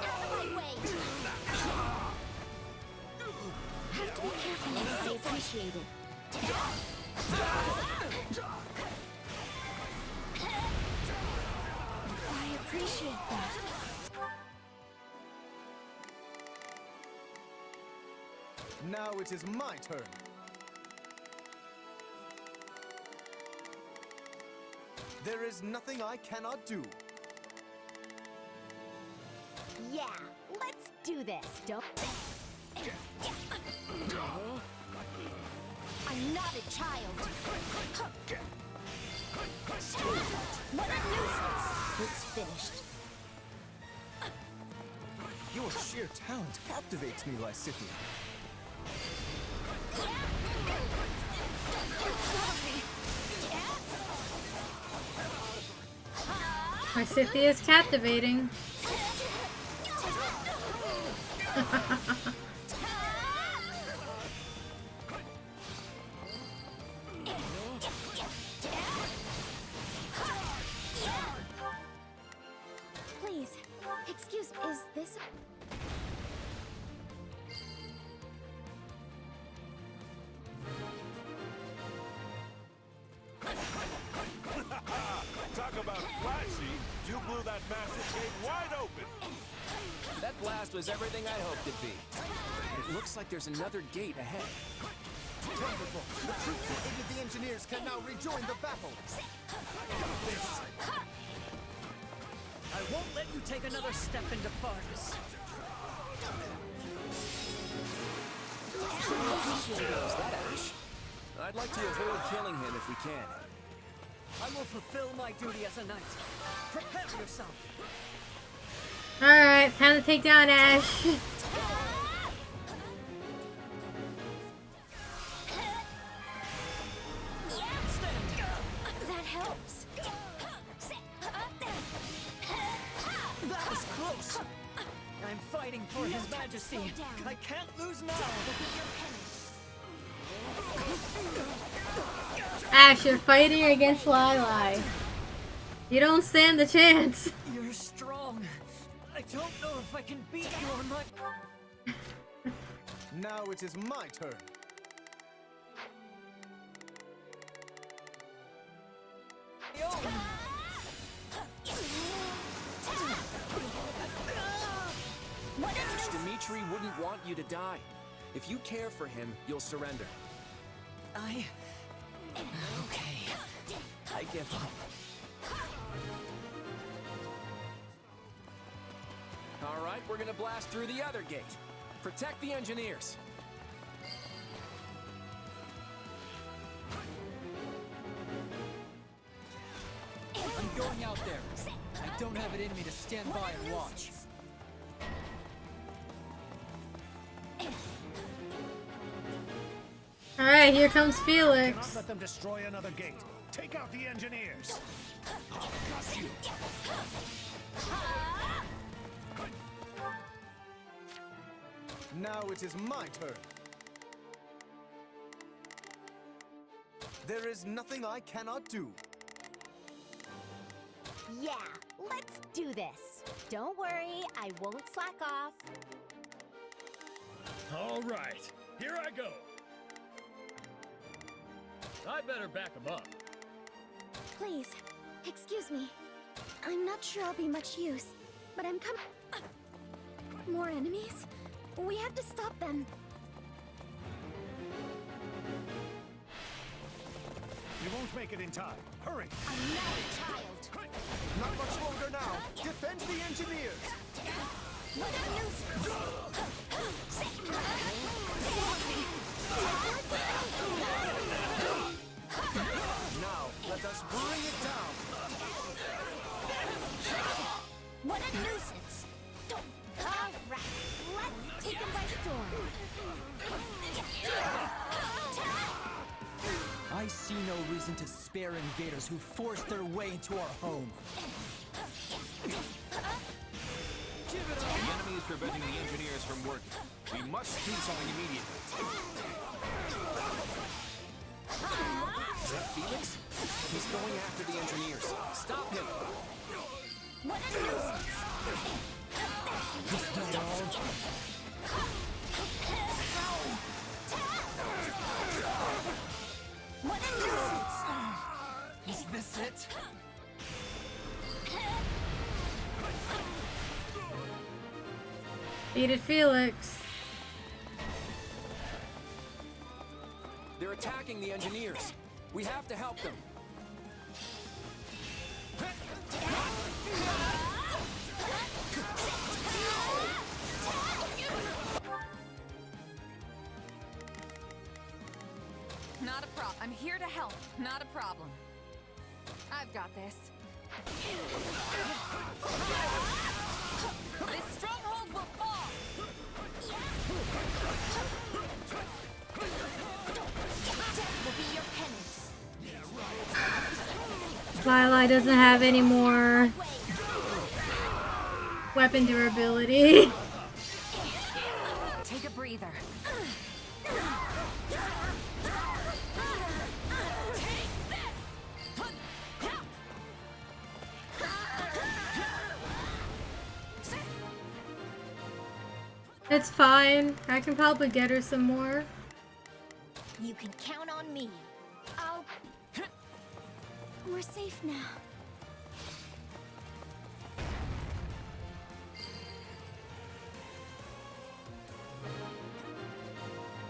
Out of my way! Have to be careful and stay appreciated. I appreciate that. Now it is my turn. There is nothing I cannot do. Yeah, let's do this, don't... I'm not a child. What a nuisance! It's finished. Your sheer talent captivates me, Lysithia. Lysithia is captivating. Please, excuse, is this... Talk about flashy! You blew that massive gate wide open! That blast was everything I'd hoped it'd be. It looks like there's another gate ahead. Wonderful! The troops that aided the engineers can now rejoin the battle! I won't let you take another step into Fargus. Is that Ash? I'd like to avoid killing him if we can. I will fulfill my duty as a knight. Prepare yourself. Alright, time to take down Ash. That helps. That was close. I'm fighting for His Majesty. I can't lose now. Ash, you're fighting against Lili. You don't stand the chance. You're strong. I don't know if I can beat you on my... Now it is my turn. Ash, Dimitri wouldn't want you to die. If you care for him, you'll surrender. Okay. I give up. All right, we're gonna blast through the other gate. Protect the engineers. I'm going out there. I don't have it in me to stand by and watch. Alright, here comes Do Felix. not let them destroy another gate. Take out the engineers. Got you. Now it is my turn. There is nothing I cannot do. Yeah, let's do this. Don't worry, I won't slack off. All right, here I go. I better back him up. Please, excuse me. I'm not sure I'll be much use, but I'm coming. More enemies? We have to stop them. You won't make it in time. Hurry. I'm not a child. Not much longer now. Defend the engineers. What a nuisance! Now, let us bring it down. What a nuisance! All right, let's take him by storm. I see no reason to spare invaders who force their way into our home. The enemy is preventing the engineers from working. We must do something immediately. Is that Felix? He's going after the engineers. Stop him! What a nuisance! This be all? What a nuisance! Is this it? Defeated Felix. They're attacking the engineers. We have to help them. Not a problem. I'm here to help. Not a problem. I've got this. This stronghold will fall! Death will be your penance. Byleth doesn't have any more weapon durability. Take a breather. It's fine. I can probably get her some more. You can count on me. I'll... We're safe now.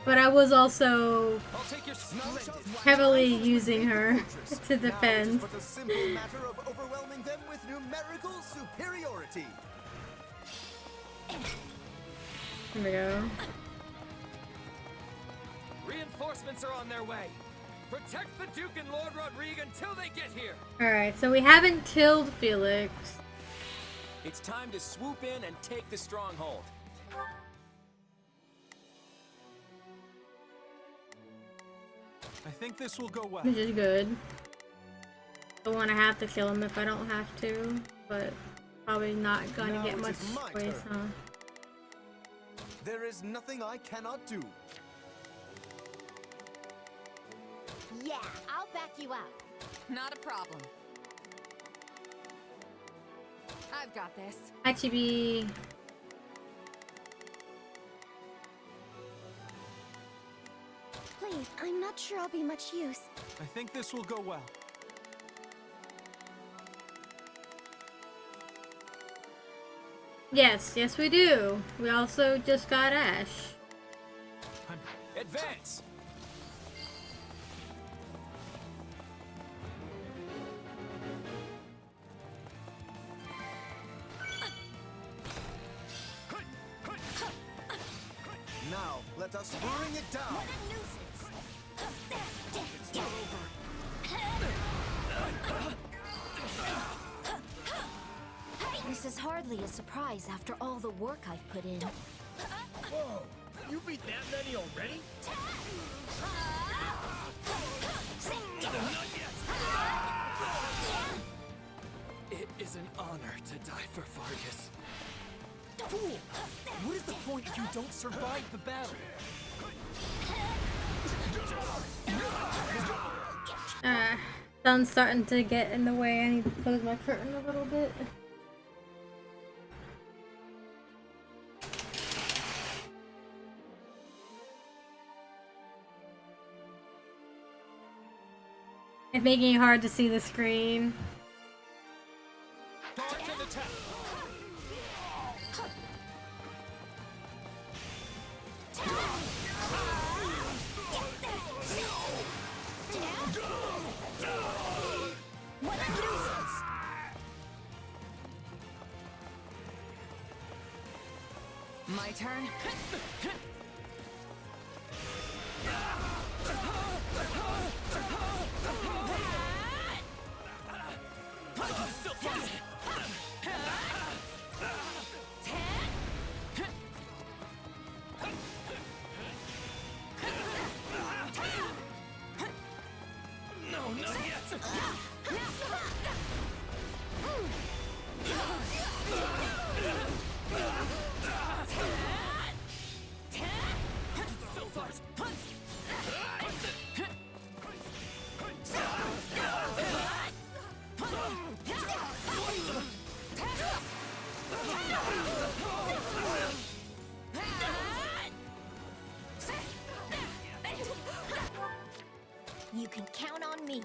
But I was also heavily using her to defend. Now it is but a simple matter of overwhelming them with numerical superiority. Here we go. Reinforcements are on their way. Protect the Duke and Lord Rodrigue until they get here. Alright, so we haven't killed Felix. It's time to swoop in and take the stronghold. I think this will go well. Which is good. Don't want to have to kill him if I don't have to, but probably not gonna Now get it much is my choice, huh? turn. There is nothing I cannot do. Yeah, I'll back you up. Not a problem. I've got this. Chibi. Please, I'm not sure I'll be much use. I think this will go well. Yes, we do. We also just got Ash. Advance! Now, let us bring it down. What a nuisance! Death's not over. This is hardly a surprise after all the work I've put in. Whoa! You beat that many already? Not yet! It is an honor to die for Vargas. Fool! What is the point if you don't survive the battle? Sun's starting to get in the way. I need to close my curtain a little bit. It's making it hard to see the screen. My turn? No, not yet! You can count on me.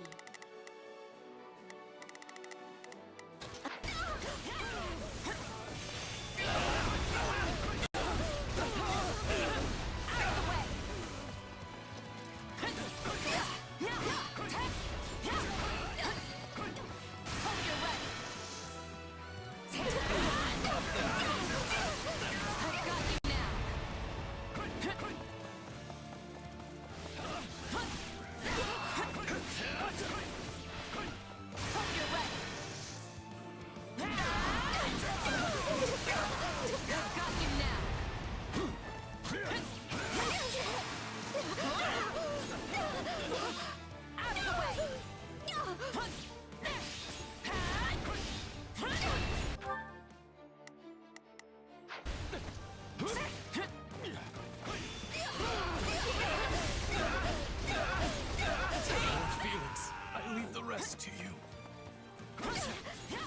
To you.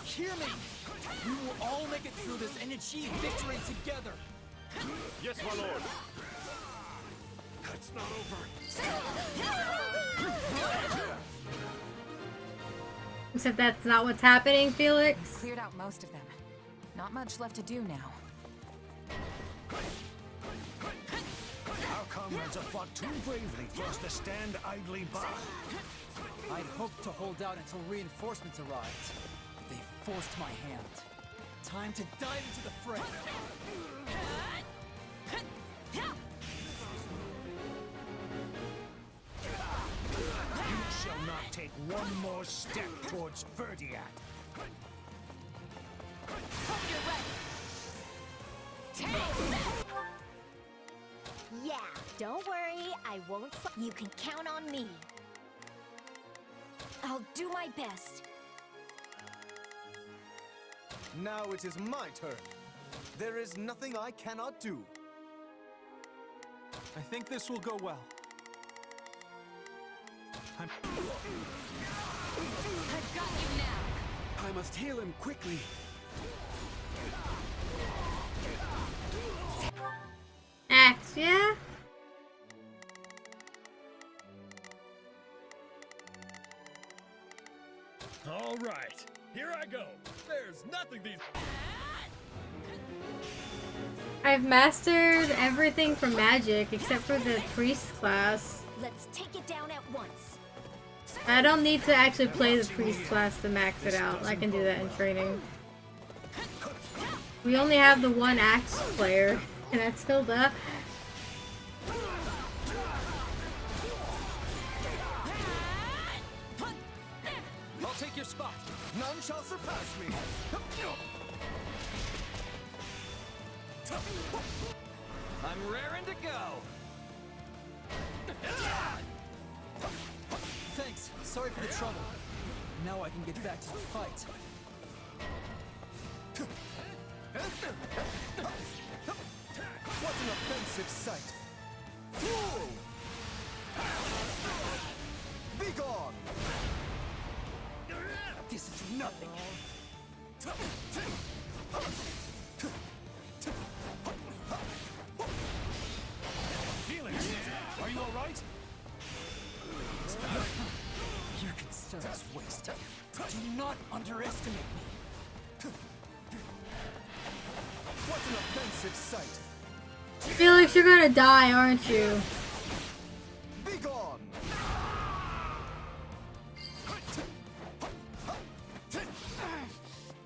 Hear me! We will all make it through this and achieve victory together! Yes, my lord. It's not over. Except that's not what's happening, Felix. We've cleared out most of them. Not much left to do now. Our comrades have fought too bravely for us to stand idly by. I'd hoped to hold out until reinforcements arrived. They forced my hand. Time to dive into the fray. You shall not take one more step towards Verdiat. Yeah, don't worry, I won't. You can count on me. I'll do my best. Now it is my turn. There is nothing I cannot do. I think this will go well. I've got you now. I must heal him quickly. Axe, yeah? All right, here I go. There's nothing these. I've mastered everything from magic except for the priest class. Let's take it down at once. I don't need to actually play the priest class to max it out. I can do that in training. We only have the one axe player, and that's Hilda. I'll take your spot. None shall surpass me. I'm raring to go. Thanks. Sorry for the trouble. Now I can get back to the fight. What an offensive sight! Be gone! This is nothing. Felix, are you alright? Your concerns wasted. Do not underestimate me. What an offensive sight! Felix, you're gonna die, aren't you? Be gone!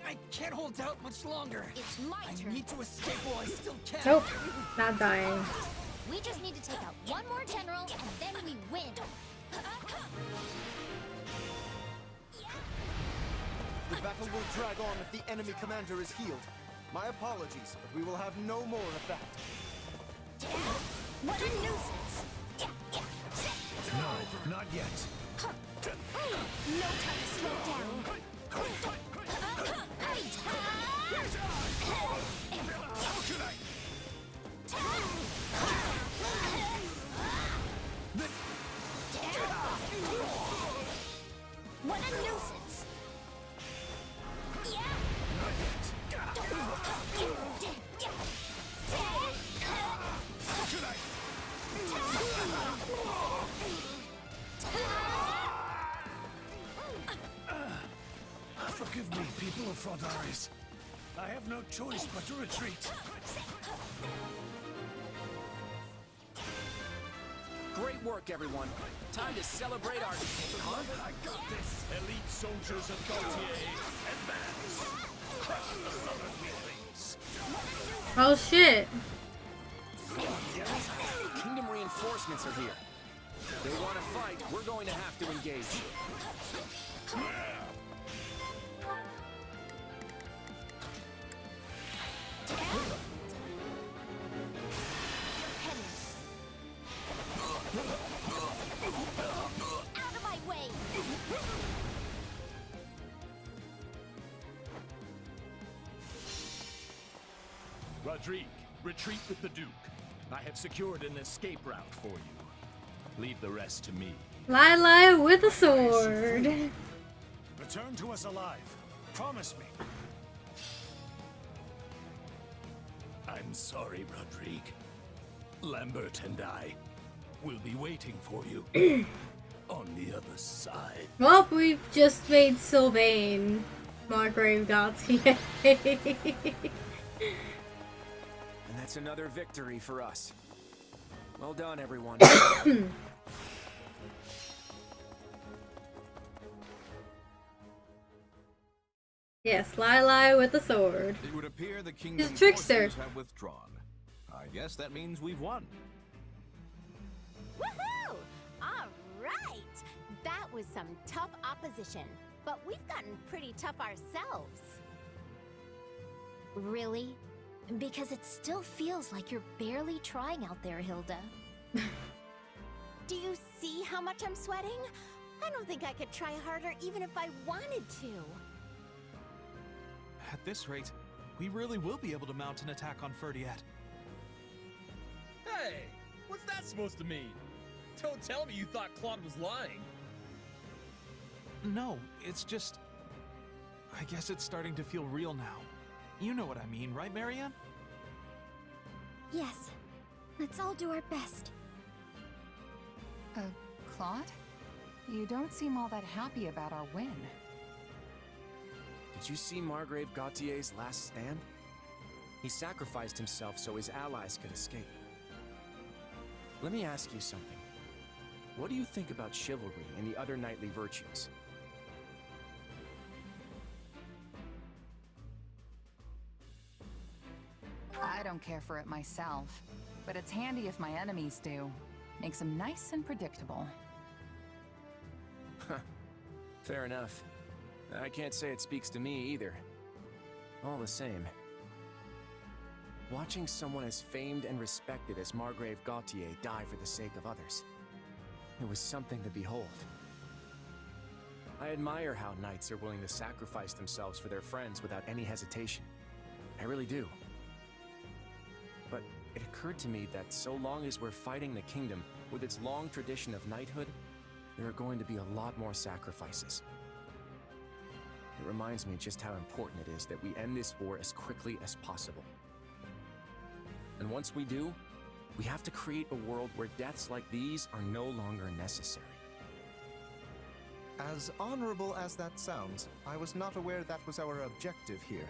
I can't hold out much longer. It's my turn. I need to escape while I still can. Nope, not dying. We just need to take out one more general, and then we win. The battle will drag on if the enemy commander is healed. My apologies, but we will have no more of that. What a nuisance! No, not yet. No time to slow down. How could I? What a nuisance! Forgive me, people of Frodaris. I have no choice but to retreat. Great work, everyone. Time to celebrate our... I got this! Elite soldiers of Gautier, advance! Crush the southern weaklings! Oh shit. Kingdom reinforcements are here. If they want to fight, we're going to have to engage. Out of my way! Rodrigue, retreat with the Duke. I have secured an escape route for you. Leave the rest to me. Lila with a sword. Return to us alive. Promise me. I'm sorry, Rodrigue. Lambert and I will be waiting for you on the other side. Well, we've just made Sylvain Margrave Gautier. And that's another victory for us. Well done, everyone. Yes, Lila with a sword. It would appear the kingdom He's a trickster. forces have withdrawn. I guess that means we've won. Woohoo! All right! That was some tough opposition, but we've gotten pretty tough ourselves. Really? Because it still feels like you're barely trying out there, Hilda. Do you see how much I'm sweating? I don't think I could try harder even if I wanted to. At this rate, we really will be able to mount an attack on Ferdiat. Hey, what's that supposed to mean? Don't tell me you thought Claude was lying. No, it's just... I guess it's starting to feel real now. You know what I mean, right, Marianne? Yes. Let's all do our best. Claude? You don't seem all that happy about our win. Did you see Margrave Gautier's last stand? He sacrificed himself so his allies could escape. Let me ask you something. What do you think about chivalry and the other knightly virtues? I don't care for it myself, but it's handy if my enemies do. Makes them nice and predictable. Fair enough. I can't say it speaks to me either. All the same. Watching someone as famed and respected as Margrave Gautier die for the sake of others, it was something to behold. I admire how knights are willing to sacrifice themselves for their friends without any hesitation. I really do. But it occurred to me that so long as we're fighting the kingdom with its long tradition of knighthood, there are going to be a lot more sacrifices. It reminds me just how important it is that we end this war as quickly as possible. And once we do, we have to create a world where deaths like these are no longer necessary. As honorable as that sounds, I was not aware that was our objective here.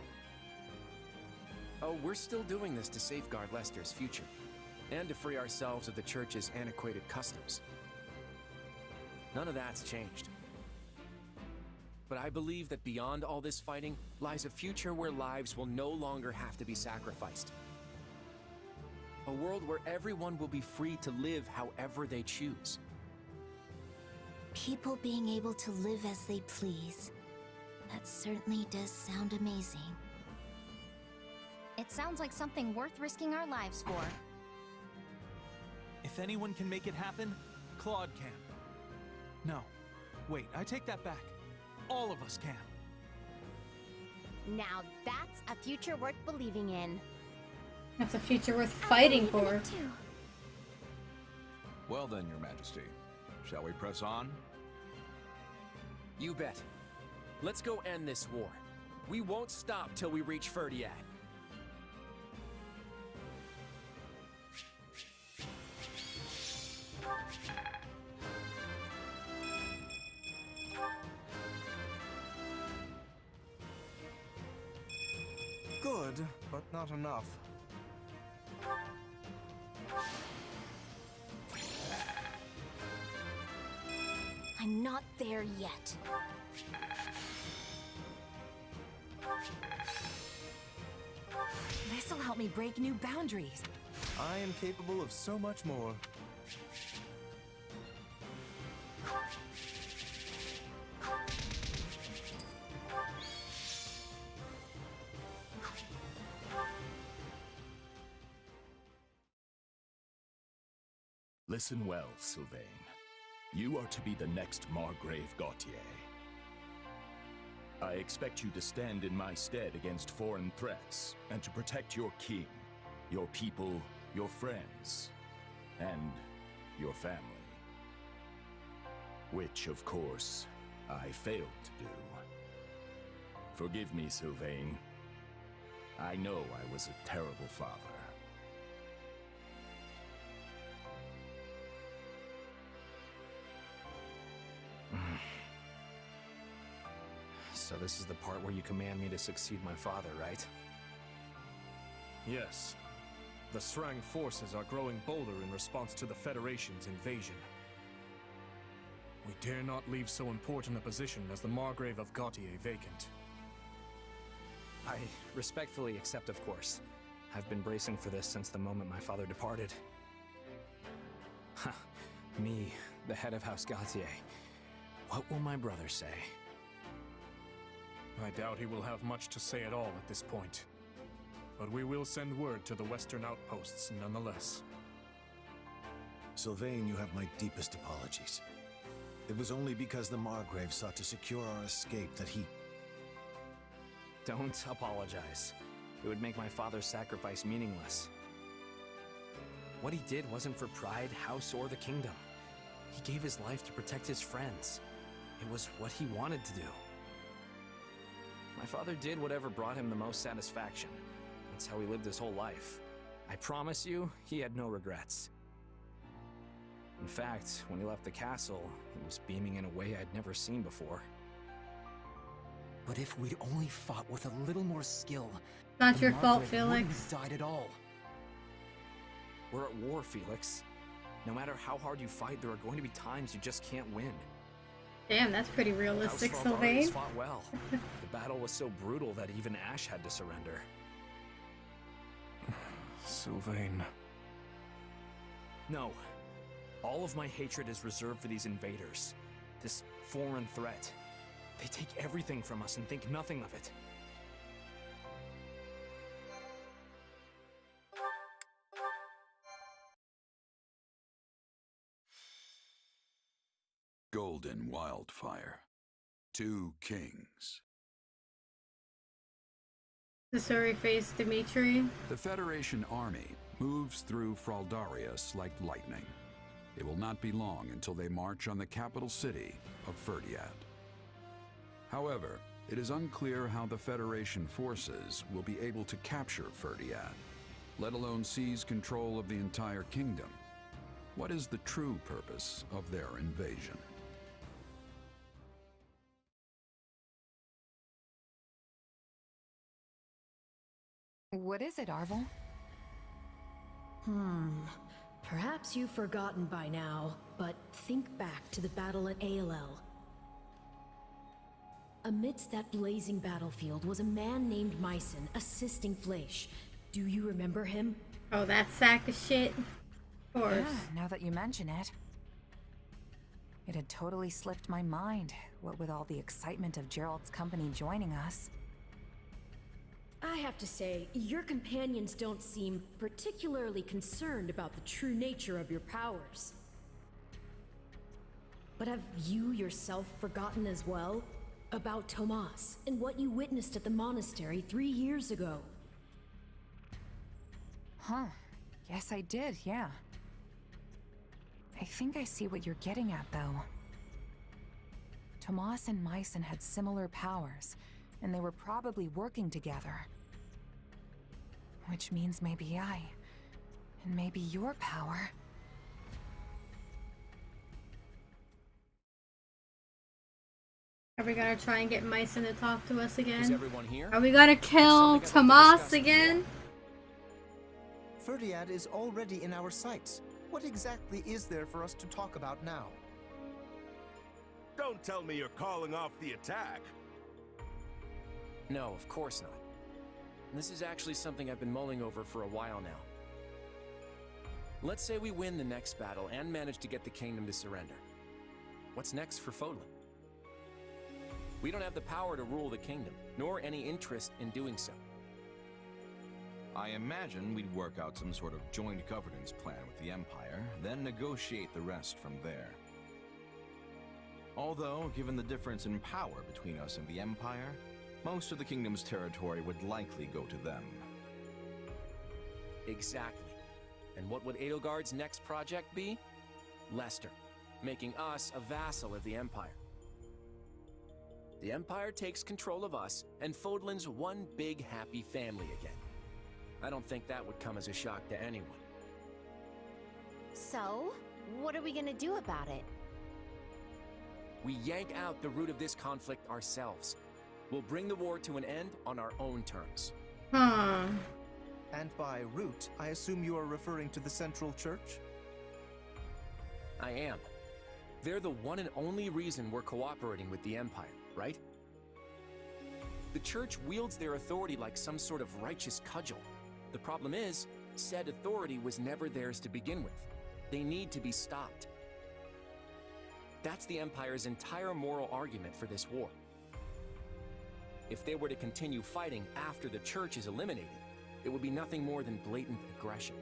Oh, we're still doing this to safeguard Leicester's future, and to free ourselves of the Church's antiquated customs. None of that's changed. But I believe that beyond all this fighting lies a future where lives will no longer have to be sacrificed. A world where everyone will be free to live however they choose. People being able to live as they please. That certainly does sound amazing. It sounds like something worth risking our lives for. If anyone can make it happen, Claude can. No. Wait, I take that back. All of us can. Now that's a future worth believing in. That's a future worth fighting for. Well then, Your Majesty. Shall we press on? You bet. Let's go end this war. We won't stop till we reach Ferdiad. Good, but not enough. I'm not there yet. This'll help me break new boundaries. I am capable of so much more. Listen well, Sylvain. You are to be the next Margrave Gautier. I expect you to stand in my stead against foreign threats, and to protect your king, your people, your friends, and your family. Which, of course, I failed to do. Forgive me, Sylvain. I know I was a terrible father. So this is the part where you command me to succeed my father, right? Yes. The Srang forces are growing bolder in response to the Federation's invasion. We dare not leave so important a position as the Margrave of Gautier vacant. I respectfully accept, of course. I've been bracing for this since the moment my father departed. Me, the head of House Gautier. What will my brother say? I doubt he will have much to say at all at this point. But we will send word to the western outposts nonetheless. Sylvain, you have my deepest apologies. It was only because the Margrave sought to secure our escape that he... Don't apologize. It would make my father's sacrifice meaningless. What he did wasn't for pride, house, or the kingdom. He gave his life to protect his friends. It was what he wanted to do. My father did whatever brought him the most satisfaction. That's how he lived his whole life. I promise you, he had no regrets. In fact, when he left the castle, he was beaming in a way I'd never seen before. But if we'd only fought with a little more skill, Not the your fault, Margrave Felix. wouldn't have died at all. We're at war, Felix. No matter how hard you fight, there are going to be times you just can't win. Damn, that's pretty realistic, House Sylvain. Valdares fought well. The battle was so brutal that even Ash had to surrender. Sylvain. No. All of my hatred is reserved for these invaders. This foreign threat. They take everything from us and think nothing of it. golden wildfire. 2 kings. The sorry-faced Dimitri. The Federation army moves through Fraldarius like lightning. It will not be long until they march on the capital city of Ferdiad. However, it is unclear how the Federation forces will be able to capture Ferdiad, let alone seize control of the entire kingdom. What is the true purpose of their invasion? What is it, Arvel? Perhaps you've forgotten by now, but think back to the battle at ALL. Amidst that blazing battlefield was a man named Myson assisting Fleisch. Do you remember him? Oh, that sack of shit. Of course. Yeah, now that you mention it. It had totally slipped my mind, what with all the excitement of Gerald's company joining us. I have to say, your companions don't seem particularly concerned about the true nature of your powers. But have you yourself forgotten as well? About Tomas and what you witnessed at the monastery 3 years ago? Huh. Yes, I did, yeah. I think I see what you're getting at, though. Tomas and Myson had similar powers, and they were probably working together. Which means maybe I, and maybe your power. Are we gonna try and get Myson to talk to us again? Is everyone here? Are we gonna kill Tomas again? Ferdiad is already in our sights. What exactly is there for us to talk about now? Don't tell me you're calling off the attack. No, of course not. This is actually something I've been mulling over for a while now. Let's say we win the next battle and manage to get the kingdom to surrender. What's next for Fodlan? We don't have the power to rule the kingdom, nor any interest in doing so. I imagine we'd work out some sort of joint governance plan with the Empire, then negotiate the rest from there. Although, given the difference in power between us and the Empire, most of the kingdom's territory would likely go to them. Exactly. And what would Edelgard's next project be? Leicester, making us a vassal of the Empire. The Empire takes control of us, and Fodlan's one big happy family again. I don't think that would come as a shock to anyone. So, what are we gonna do about it? We yank out the root of this conflict ourselves. We'll bring the war to an end on our own terms. And by root, I assume you are referring to the Central Church? I am. They're the one and only reason we're cooperating with the Empire, right? The Church wields their authority like some sort of righteous cudgel. The problem is, said authority was never theirs to begin with. They need to be stopped. That's the Empire's entire moral argument for this war. If they were to continue fighting after the Church is eliminated, it would be nothing more than blatant aggression.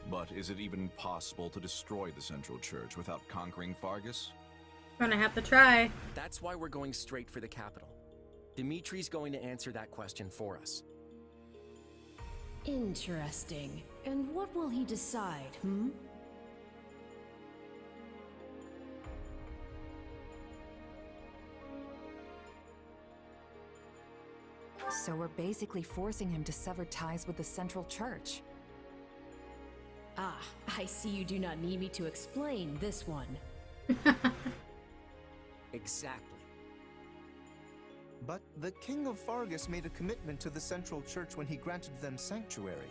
But is it even possible to destroy the Central Church without conquering Fargus? Gonna have to try. That's why we're going straight for the capital. Dimitri's going to answer that question for us. Interesting. And what will he decide, So we're basically forcing him to sever ties with the Central Church. Ah, I see you do not need me to explain this one. Exactly. But the King of Fargus made a commitment to the Central Church when he granted them sanctuary.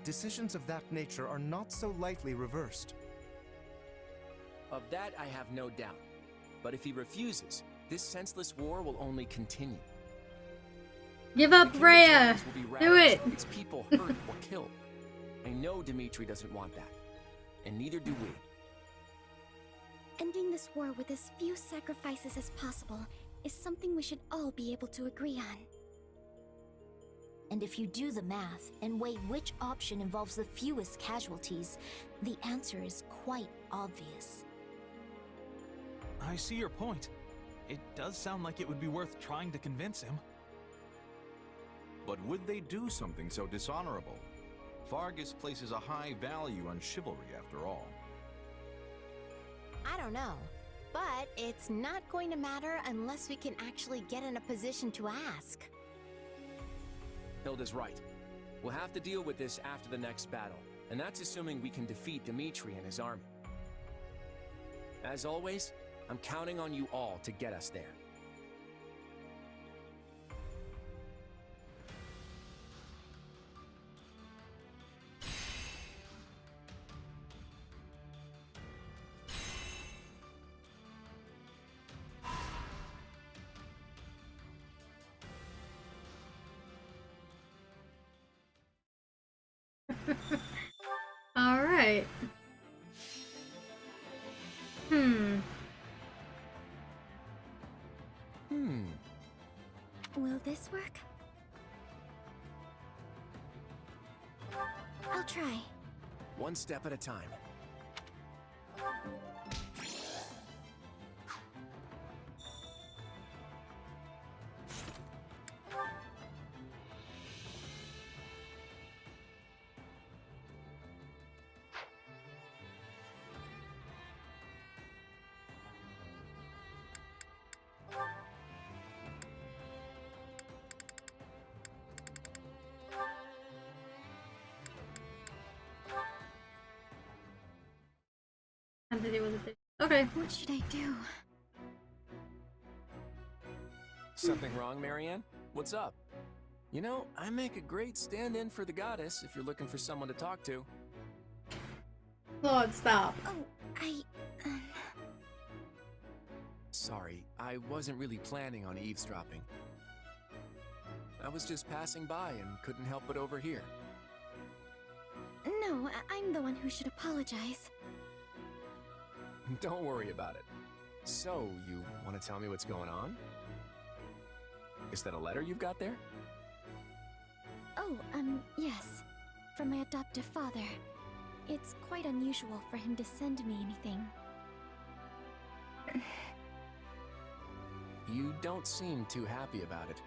Decisions of that nature are not so lightly reversed. Of that, I have no doubt. But if he refuses, this senseless war will only continue. Give up, Rhea! Do it! Its people hurt or killed. I know Dimitri doesn't want that. And neither do we. Ending this war with as few sacrifices as possible is something we should all be able to agree on. And if you do the math and weigh which option involves the fewest casualties, the answer is quite obvious. I see your point. It does sound like it would be worth trying to convince him. But would they do something so dishonorable? Fargus places a high value on chivalry, after all. I don't know, but it's not going to matter unless we can actually get in a position to ask. Hilda's right. We'll have to deal with this after the next battle, and that's assuming we can defeat Dimitri and his army. As always, I'm counting on you all to get us there. All right. Will this work? I'll try. One step at a time. Have to deal with it. Okay. What should I do? Something wrong, Marianne? What's up? You know, I make a great stand-in for the goddess if you're looking for someone to talk to. Lord, stop. Oh, Sorry, I wasn't really planning on eavesdropping. I was just passing by and couldn't help but overhear. No, I'm the one who should apologize. Don't worry about it. So, you want to tell me what's going on? Is that a letter you've got there? Oh, yes. From my adoptive father. It's quite unusual for him to send me anything. You don't seem too happy about it.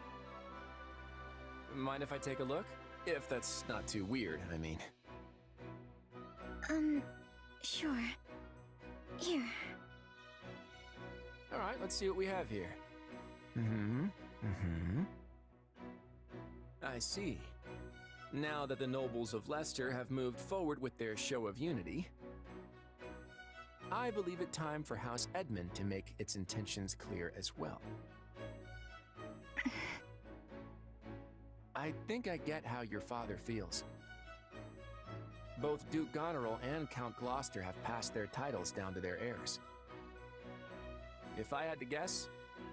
Mind if I take a look? If that's not too weird, I mean. Sure. Here. Alright, let's see what we have here. I see. Now that the nobles of Leicester have moved forward with their show of unity, I believe it time for House Edmund to make its intentions clear as well. I think I get how your father feels. Both Duke Goneril and Count Gloucester have passed their titles down to their heirs. If I had to guess,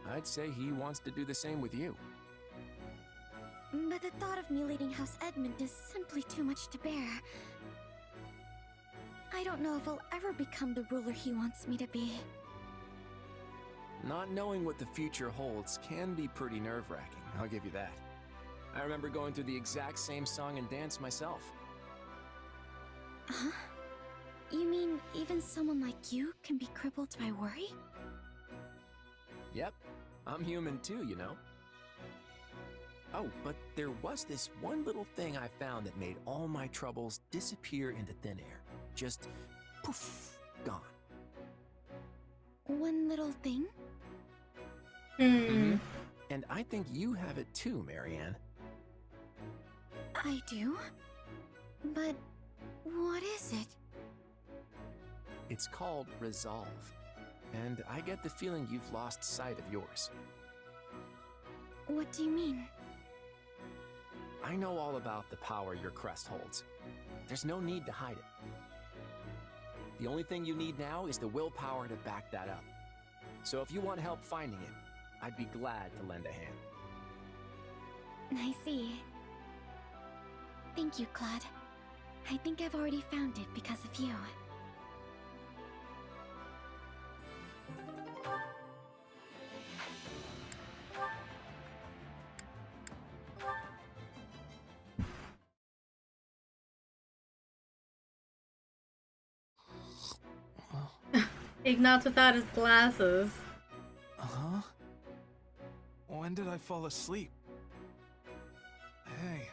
I'd say he wants to do the same with you. But the thought of me leading House Edmund is simply too much to bear. I don't know if I'll ever become the ruler he wants me to be. Not knowing what the future holds can be pretty nerve-wracking, I'll give you that. I remember going through the exact same song and dance myself. Huh? You mean even someone like you can be crippled by worry? Yep, I'm human too, you know. Oh, but there was this one little thing I found that made all my troubles disappear into thin air. Just poof, gone. One little thing? And I think you have it too, Marianne. I do? But what is it? It's called resolve. And I get the feeling you've lost sight of yours. What do you mean? I know all about the power your crest holds. There's no need to hide it. The only thing you need now is the willpower to back that up. So if you want help finding it, I'd be glad to lend a hand. I see. Thank you, Claude. I think I've already found it because of you. Ignat's without his glasses. Huh? When did I fall asleep? Hey,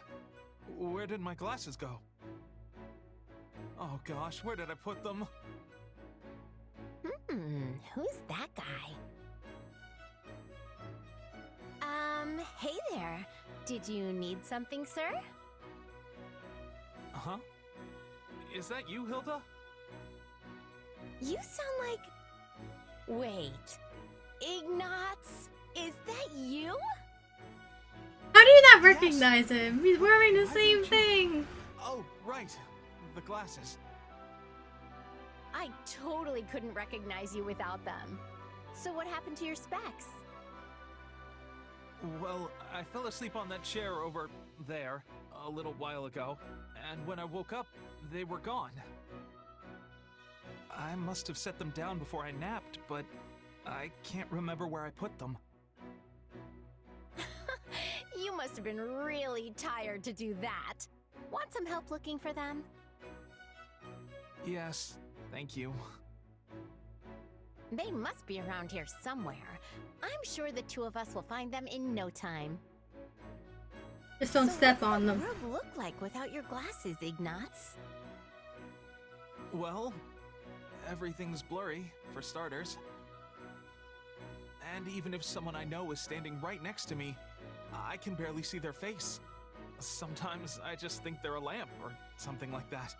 where did my glasses go? Oh gosh, where did I put them? Who's that guy? Hey there. Did you need something, sir? Huh? Is that you, Hilda? You sound like... Wait. Ignatz? Is that you? How do you not recognize him? He's wearing the same thing. Oh, right. The glasses. I totally couldn't recognize you without them. So what happened to your specs? Well, I fell asleep on that chair over there a little while ago, and when I woke up, they were gone. I must have set them down before I napped, but I can't remember where I put them. You must have been really tired to do that. Want some help looking for them? Yes, thank you. They must be around here somewhere. I'm sure the two of us will find them in no time. Just don't step on them. What does the room look like without your glasses, Ignatz? Well, everything's blurry, for starters. And even if someone I know is standing right next to me, I can barely see their face. Sometimes I just think they're a lamp or something like that.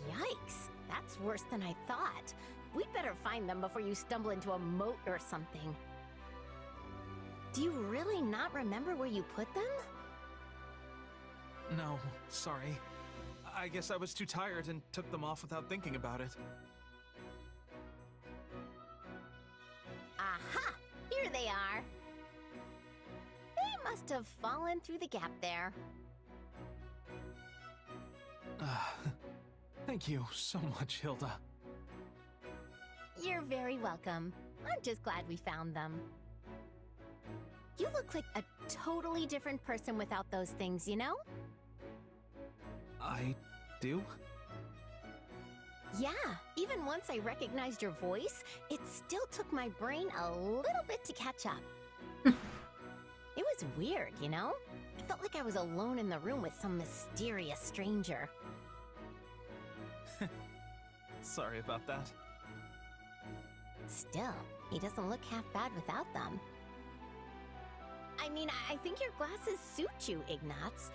Yikes, that's worse than I thought. We'd better find them before you stumble into a moat or something. Do you really not remember where you put them? No, sorry. I guess I was too tired and took them off without thinking about it. Aha! Here they are! They must have fallen through the gap there. Thank you so much, Hilda. You're very welcome. I'm just glad we found them. You look like a totally different person without those things, you know? I do? Yeah, even once I recognized your voice, it still took my brain a little bit to catch up. It was weird, you know? I felt like I was alone in the room with some mysterious stranger. Sorry about that. Still, he doesn't look half bad without them. I mean, I think your glasses suit you, Ignatz.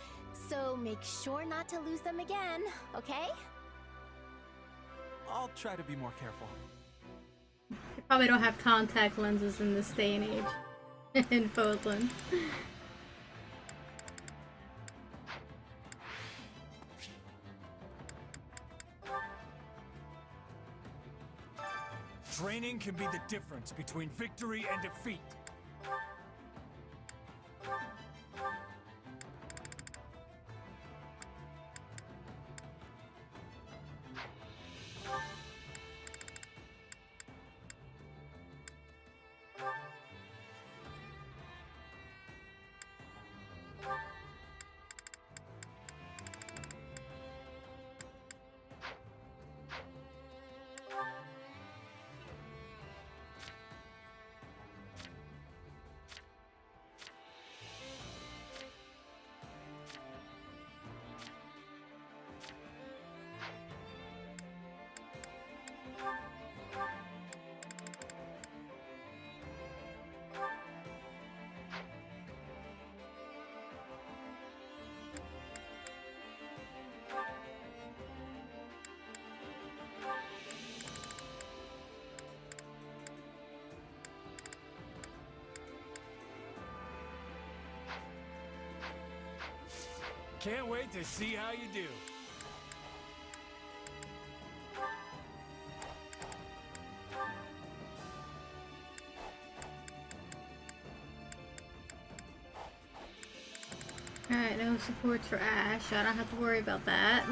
So make sure not to lose them again, okay? I'll try to be more careful. They probably don't have contact lenses in this day and age. In Portland. Training can be the difference between victory and defeat. Can't wait to see how you do. Alright, no support for Ash. I don't have to worry about that.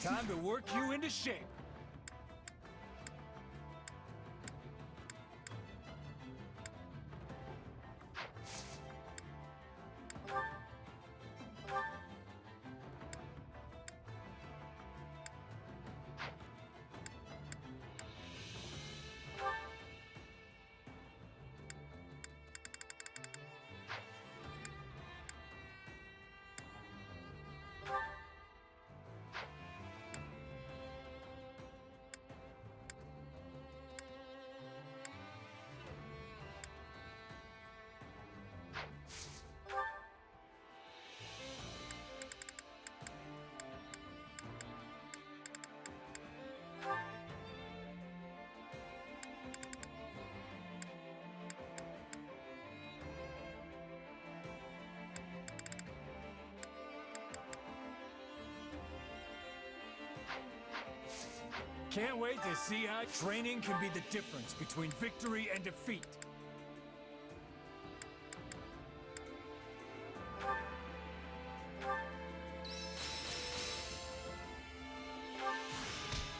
Time to work you into shape. Can't wait to see how training can be the difference between victory and defeat.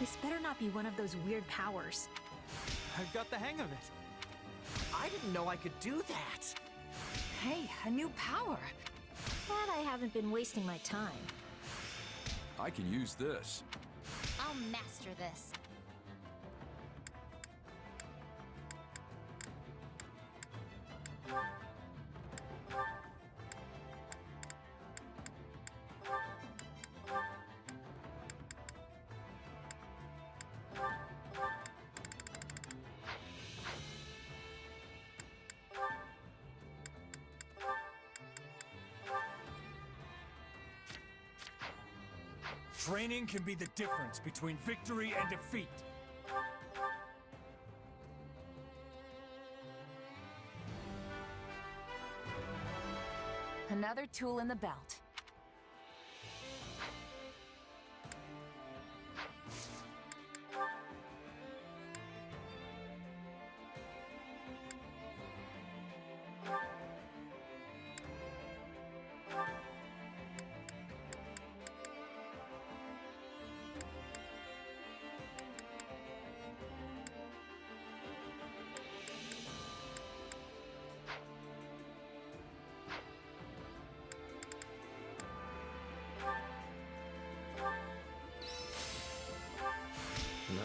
This better not be one of those weird powers. I've got the hang of it. I didn't know I could do that. Hey, a new power. Glad I haven't been wasting my time. I can use this. I'll master this. Training can be the difference between victory and defeat. Another tool in the belt.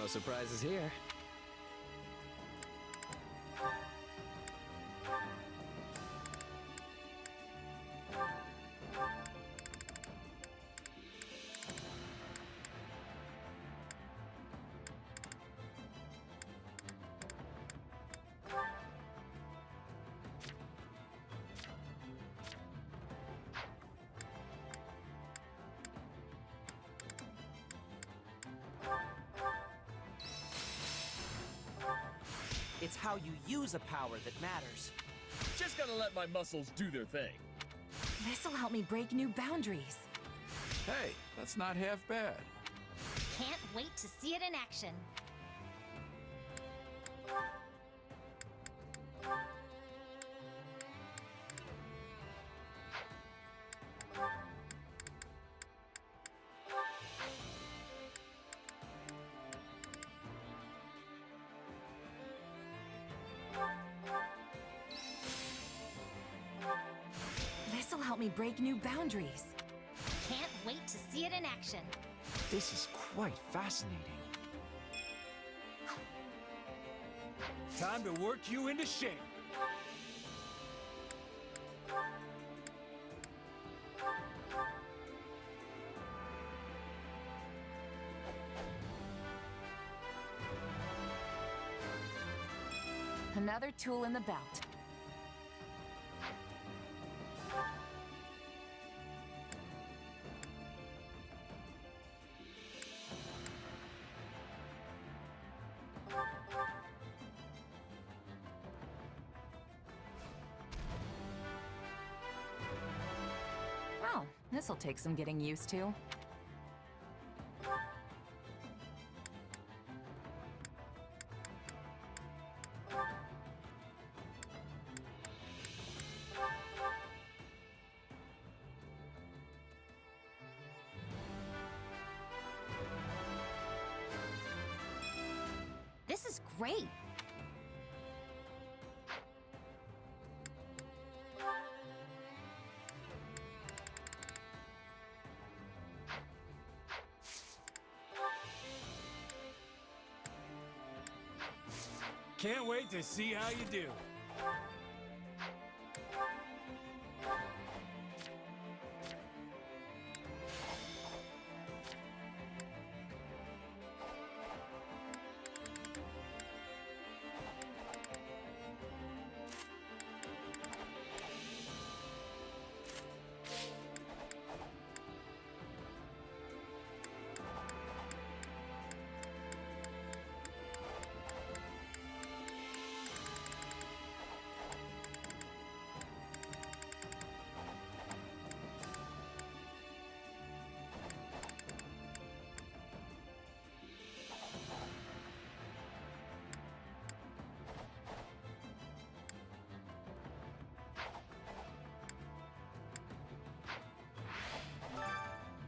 No surprises here. It's how you use a power that matters. Just gotta let my muscles do their thing. This'll help me break new boundaries. Hey, that's not half bad. Can't wait to see it in action. This'll help me break new boundaries. Can't wait to see it in action. This is quite fascinating. Time to work you into shape. Another tool in the belt. Well, this'll take some getting used to. This is great. Can't wait to see how you do.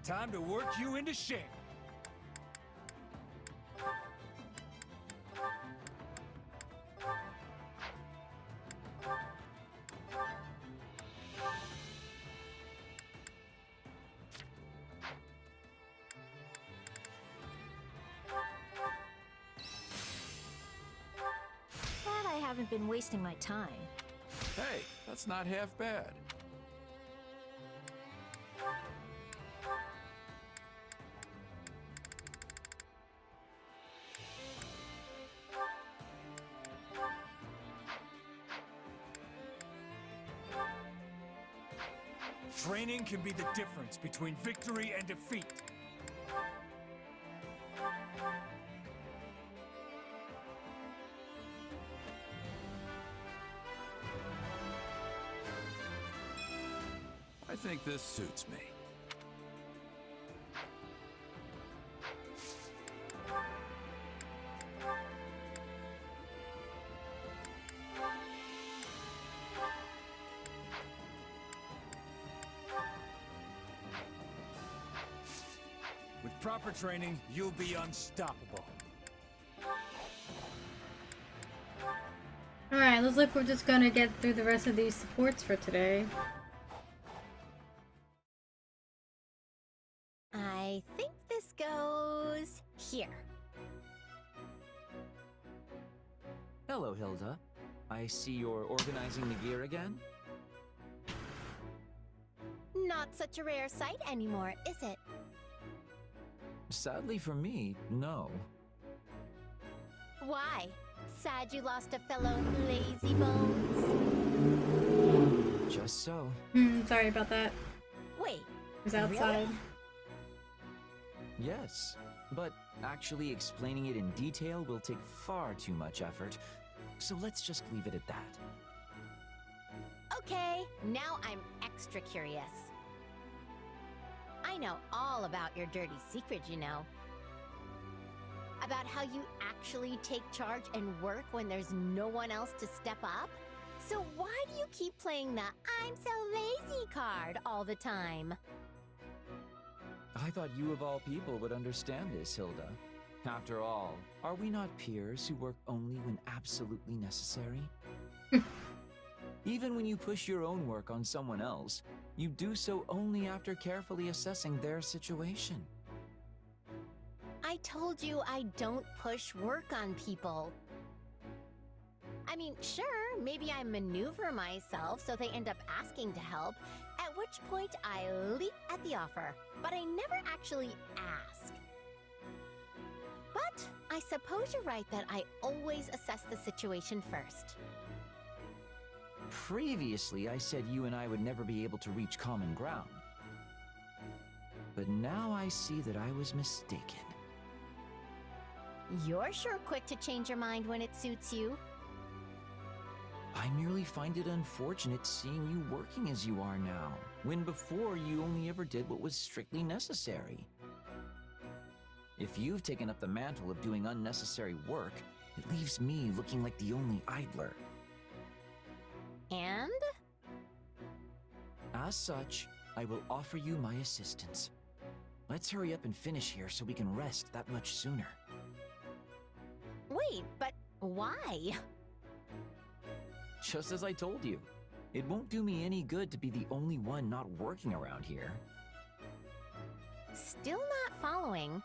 Time to work you into shape. Glad I haven't been wasting my time. Hey, that's not half bad. Training can be the difference between victory and defeat. I think this suits me. With proper training, you'll be unstoppable. Alright, looks like we're just gonna get through the rest of these supports for today. I think this goes here. Hello, Hilda. I see you're organizing the gear again? Not such a rare sight anymore, is it? Sadly for me, no. Why? Sad you lost a fellow lazy bones? Just so. Sorry about that. Wait. It was outside. Really? Yes, but actually explaining it in detail will take far too much effort, so let's just leave it at that. Okay, now I'm extra curious. I know all about your dirty secret, you know. About how you actually take charge and work when there's no one else to step up? So why do you keep playing the I'm so lazy card all the time? I thought you of all people would understand this, Hilda. After all, are we not peers who work only when absolutely necessary? Even when you push your own work on someone else, you do so only after carefully assessing their situation. I told you I don't push work on people. I mean, sure, maybe I maneuver myself so they end up asking to help, at which point I leap at the offer, but I never actually ask. But I suppose you're right that I always assess the situation first. Previously, I said you and I would never be able to reach common ground. But now I see that I was mistaken. You're sure quick to change your mind when it suits you. I merely find it unfortunate seeing you working as you are now, when before you only ever did what was strictly necessary. If you've taken up the mantle of doing unnecessary work, it leaves me looking like the only idler. And? As such, I will offer you my assistance. Let's hurry up and finish here so we can rest that much sooner. Wait, but why? Just as I told you, it won't do me any good to be the only one not working around here. Still not following.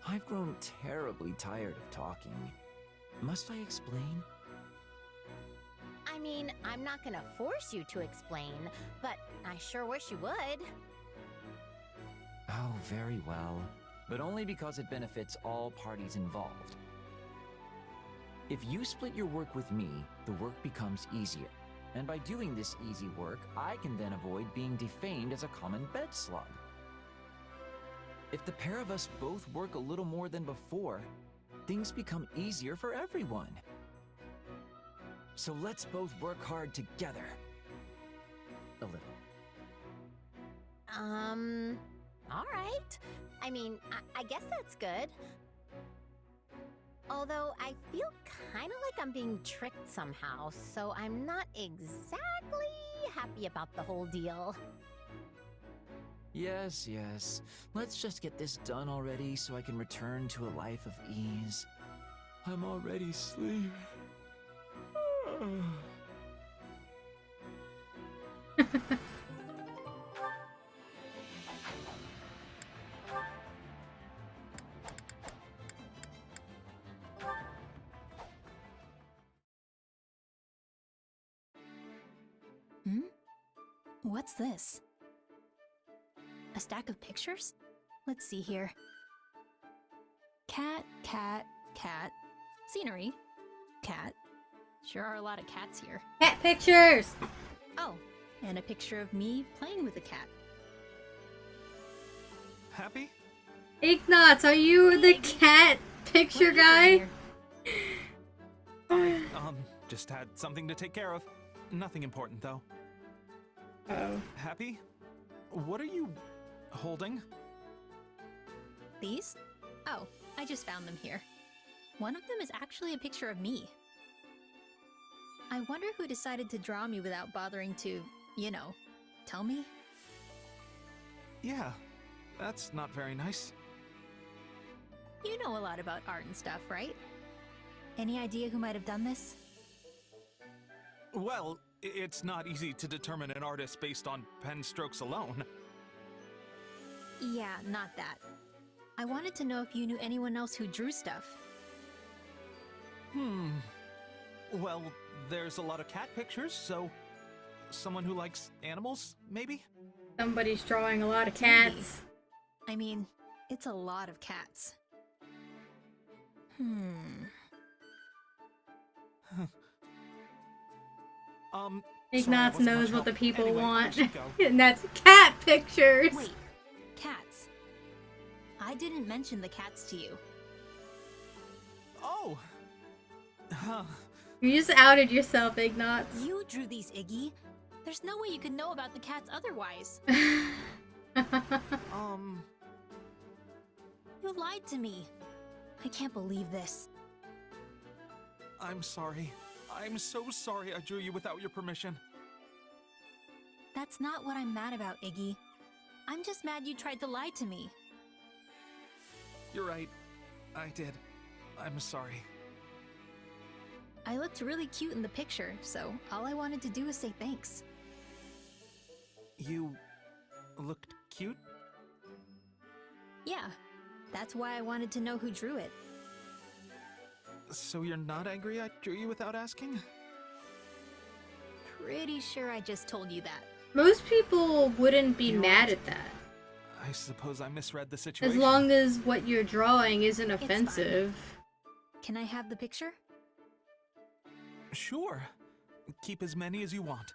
I've grown terribly tired of talking. Must I explain? I mean, I'm not gonna force you to explain, but I sure wish you would. Oh, very well. But only because it benefits all parties involved. If you split your work with me, the work becomes easier. And by doing this easy work, I can then avoid being defamed as a common bed slug. If the pair of us both work a little more than before, things become easier for everyone. So let's both work hard together. A little. All right. I mean, I guess that's good. Although I feel kind of like I'm being tricked somehow, so I'm not exactly happy about the whole deal. Yes, yes. Let's just get this done already so I can return to a life of ease. I'm already sleeping. What's this? A stack of pictures? Let's see here. Cat, cat, cat. Scenery. Cat. Sure are a lot of cats here. Cat pictures! Oh, and a picture of me playing with a cat. Happy? Ignatz, are you the cat picture guy? I, just had something to take care of. Nothing important, though. Oh. Happy? What are you holding? These? Oh, I just found them here. One of them is actually a picture of me. I wonder who decided to draw me without bothering to, you know, tell me? Yeah, that's not very nice. You know a lot about art and stuff, right? Any idea who might have done this? Well, it's not easy to determine an artist based on pen strokes alone. Yeah, not that. I wanted to know if you knew anyone else who drew stuff. Well, there's a lot of cat pictures, so someone who likes animals, maybe? Somebody's drawing a lot of cats. I mean, it's a lot of cats. Ignatz knows what the people Anyway, want. I should go. And that's cat pictures. Wait, cats. I didn't mention the cats to you. Oh! Huh. You just outed yourself, Ignatz. You drew these, Iggy. There's no way you could know about the cats otherwise. You lied to me. I can't believe this. I'm sorry. I'm so sorry I drew you without your permission. That's not what I'm mad about, Iggy. I'm just mad you tried to lie to me. You're right. I did. I'm sorry. I looked really cute in the picture, so all I wanted to do was say thanks. You looked cute? Yeah, that's why I wanted to know who drew it. So you're not angry I drew you without asking? Pretty sure I just told you that. Most people wouldn't be mad at that. I suppose I misread the situation. As long as what you're drawing isn't It's offensive. fine. Can I have the picture? Sure. Keep as many as you want.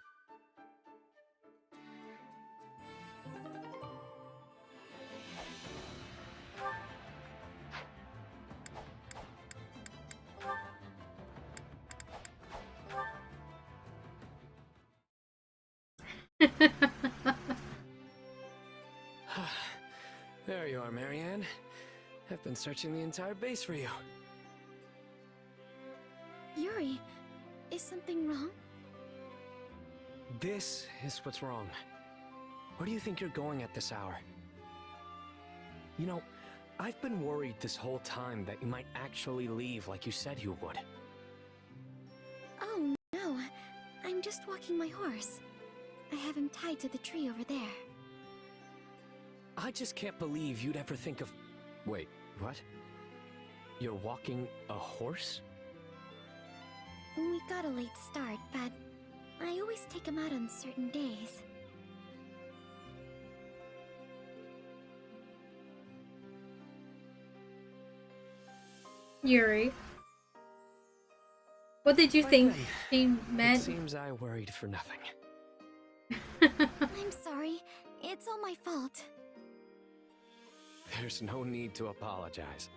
There you are, Marianne. I've been searching the entire base for you. Yuri, is something wrong? This is what's wrong. Where do you think you're going at this hour? You know, I've been worried this whole time that you might actually leave like you said you would. Oh, no. I'm just walking my horse. I have him tied to the tree over there. I just can't believe you'd ever think of... Wait, what? You're walking a horse? We got a late start, but I always take him out on certain days. Yuri. What did you think he meant? It seems I worried for nothing. I'm sorry. It's all my fault. There's no need to apologize.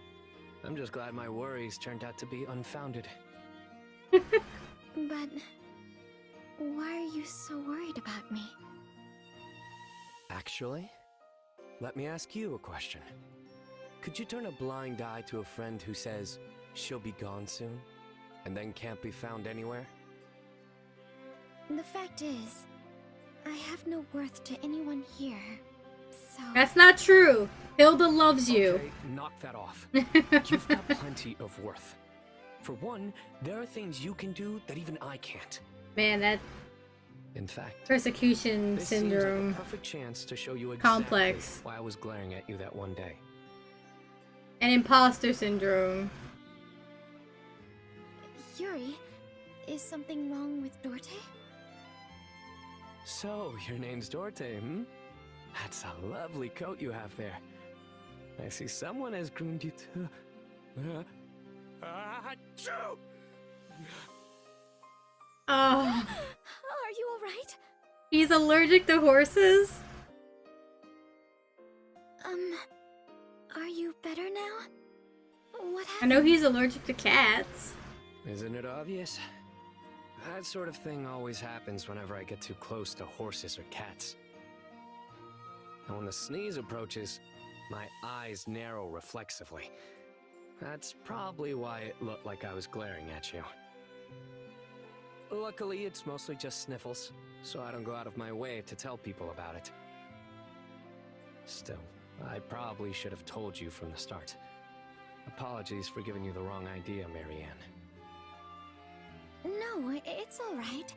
I'm just glad my worries turned out to be unfounded. But why are you so worried about me? Actually, let me ask you a question. Could you turn a blind eye to a friend who says she'll be gone soon, and then can't be found anywhere? The fact is, I have no worth to anyone here, That's not true. Hilda loves you. Okay, knock that off. You've got plenty of worth. For one, there are things you can do that even I can't. Man, that In fact, persecution this syndrome seems like a perfect chance to show you exactly complex why I was glaring at you that one day. and imposter syndrome. Yuri, is something wrong with Dorte? So, your name's Dorte, hmm? That's a lovely coat you have there. I see someone has groomed you to... Oh, Are you alright? he's allergic to horses? Are you better now? What I happened? know he's allergic to cats. Isn't it obvious? That sort of thing always happens whenever I get too close to horses or cats. And when the sneeze approaches, my eyes narrow reflexively. That's probably why it looked like I was glaring at you. Luckily, it's mostly just sniffles, so I don't go out of my way to tell people about it. Still, I probably should have told you from the start. Apologies for giving you the wrong idea, Marianne. No, it's alright.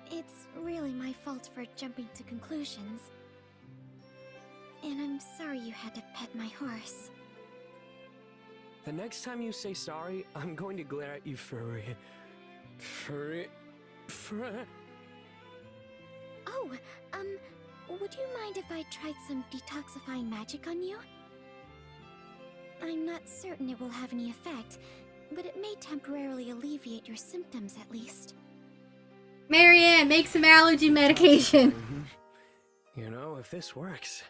It's really my fault for jumping to conclusions. And I'm sorry you had to pet my horse. The next time you say sorry, I'm going to glare at you for... Oh, would you mind if I tried some detoxifying magic on you? I'm not certain it will have any effect, but it may temporarily alleviate your symptoms at least. Marianne, make some allergy medication. You know, if this works,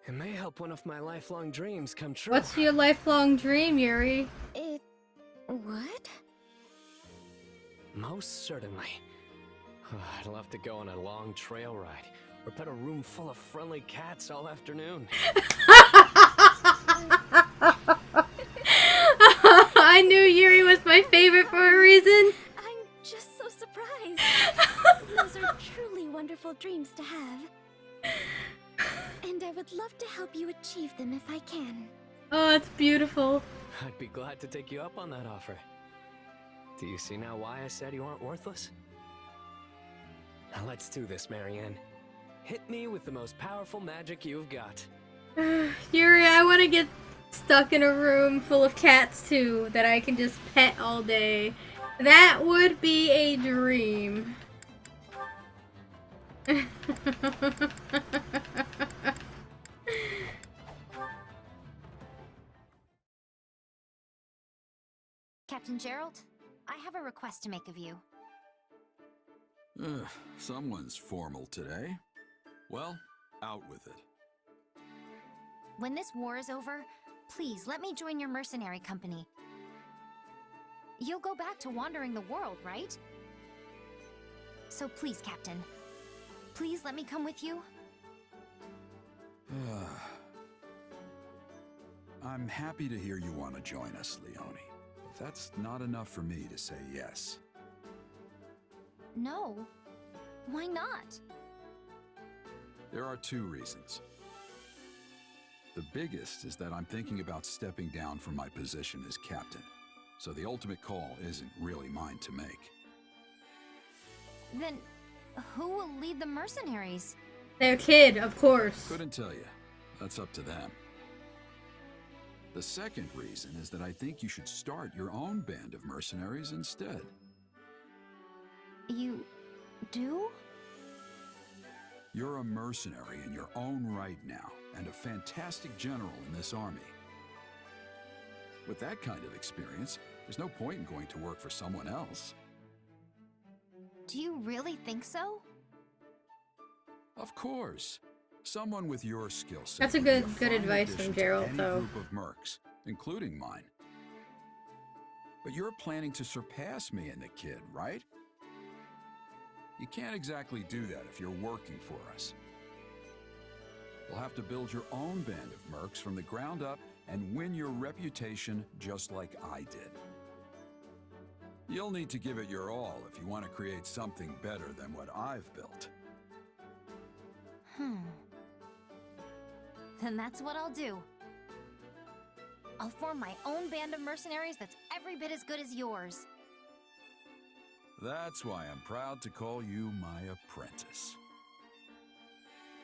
it may help one of my lifelong dreams come true. What's your lifelong dream, Yuri? It would? Most certainly. I'd love to go on a long trail ride, or pet a room full of friendly cats all afternoon. I knew Yuri was my favorite for a reason. I'm just so surprised. Those are truly wonderful dreams to have. And I would love to help you achieve them if I can. Oh, it's beautiful. I'd be glad to take you up on that offer. Do you see now why I said you aren't worthless? Now let's do this, Marianne. Hit me with the most powerful magic you've got. Yuri, I want to get stuck in a room full of cats too, that I can just pet all day. That would be a dream. Captain Gerald, I have a request to make of you. Someone's formal today. Well, out with it. When this war is over, please let me join your mercenary company. You'll go back to wandering the world, right? So please, Captain, please let me come with you. I'm happy to hear you want to join us, Leone. But that's not enough for me to say yes. No. Why not? There are two reasons. The biggest is that I'm thinking about stepping down from my position as captain, so the ultimate call isn't really mine to make. Then, who will lead the mercenaries? Their kid, of course. Couldn't tell you. That's up to them. The second reason is that I think you should start your own band of mercenaries instead. You do? You're a mercenary in your own right now, and a fantastic general in this army. With that kind of experience, there's no point in going to work for someone else. Do you really think so? Of course. Someone with your skill set. That's a would be good fine advice addition from to Gerald, any though. group of mercs, including mine. But you're planning to surpass me and the kid, right? You can't exactly do that if you're working for us. You'll have to build your own band of mercs from the ground up and win your reputation just like I did. You'll need to give it your all if you want to create something better than what I've built. Then that's what I'll do. I'll form my own band of mercenaries that's every bit as good as yours. That's why I'm proud to call you my apprentice.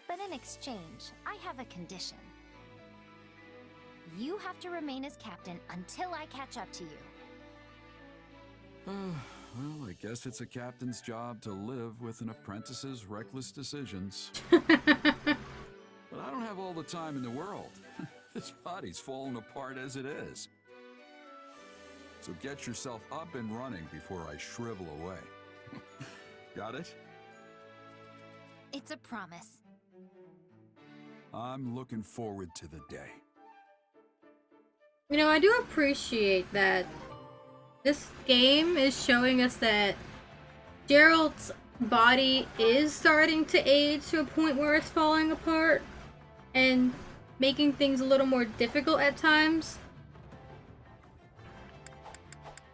But in exchange, I have a condition. You have to remain as captain until I catch up to you. Well, I guess it's a captain's job to live with an apprentice's reckless decisions. But I don't have all the time in the world. This body's falling apart as it is. So get yourself up and running before I shrivel away. Got it? It's a promise. I'm looking forward to the day. You know, I do appreciate that this game is showing us that Gerald's body is starting to age to a point where it's falling apart and making things a little more difficult at times.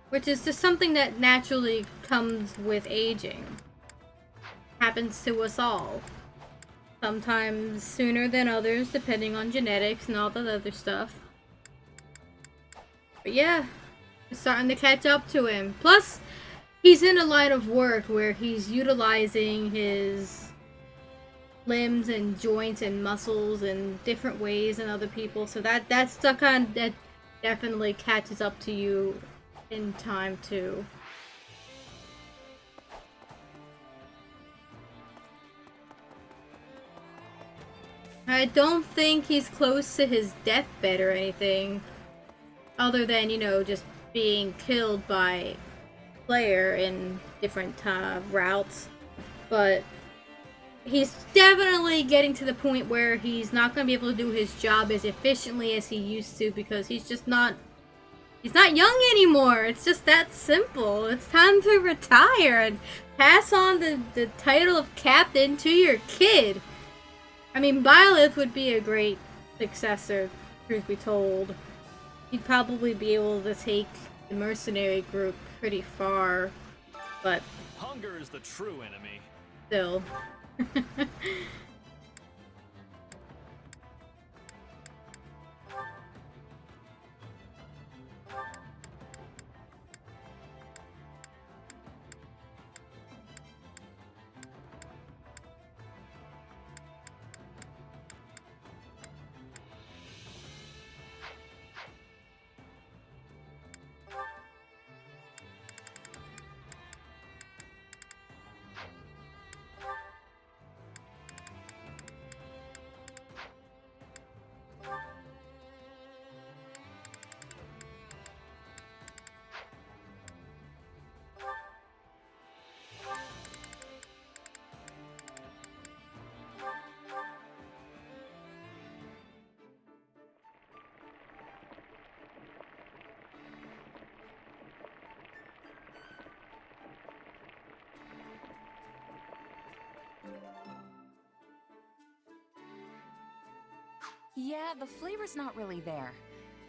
Which is just something that naturally comes with aging. Happens to us all. Sometimes sooner than others, depending on genetics and all that other stuff. But yeah, it's starting to catch up to him. Plus, he's in a line of work where he's utilizing his limbs and joints and muscles in different ways than other people. So that's the kind that definitely catches up to you in time too. I don't think he's close to his deathbed or anything, other than, you know, just being killed by player in different routes. But he's definitely getting to the point where he's not going to be able to do his job as efficiently as he used to, because he's just not young anymore. It's just that simple. It's time to retire and pass on the title of captain to your kid. I mean, Byleth would be a great successor, truth be told. He'd probably be able to take the mercenary group pretty far, but Hunger is the true enemy. still. Yeah, the flavor's not really there.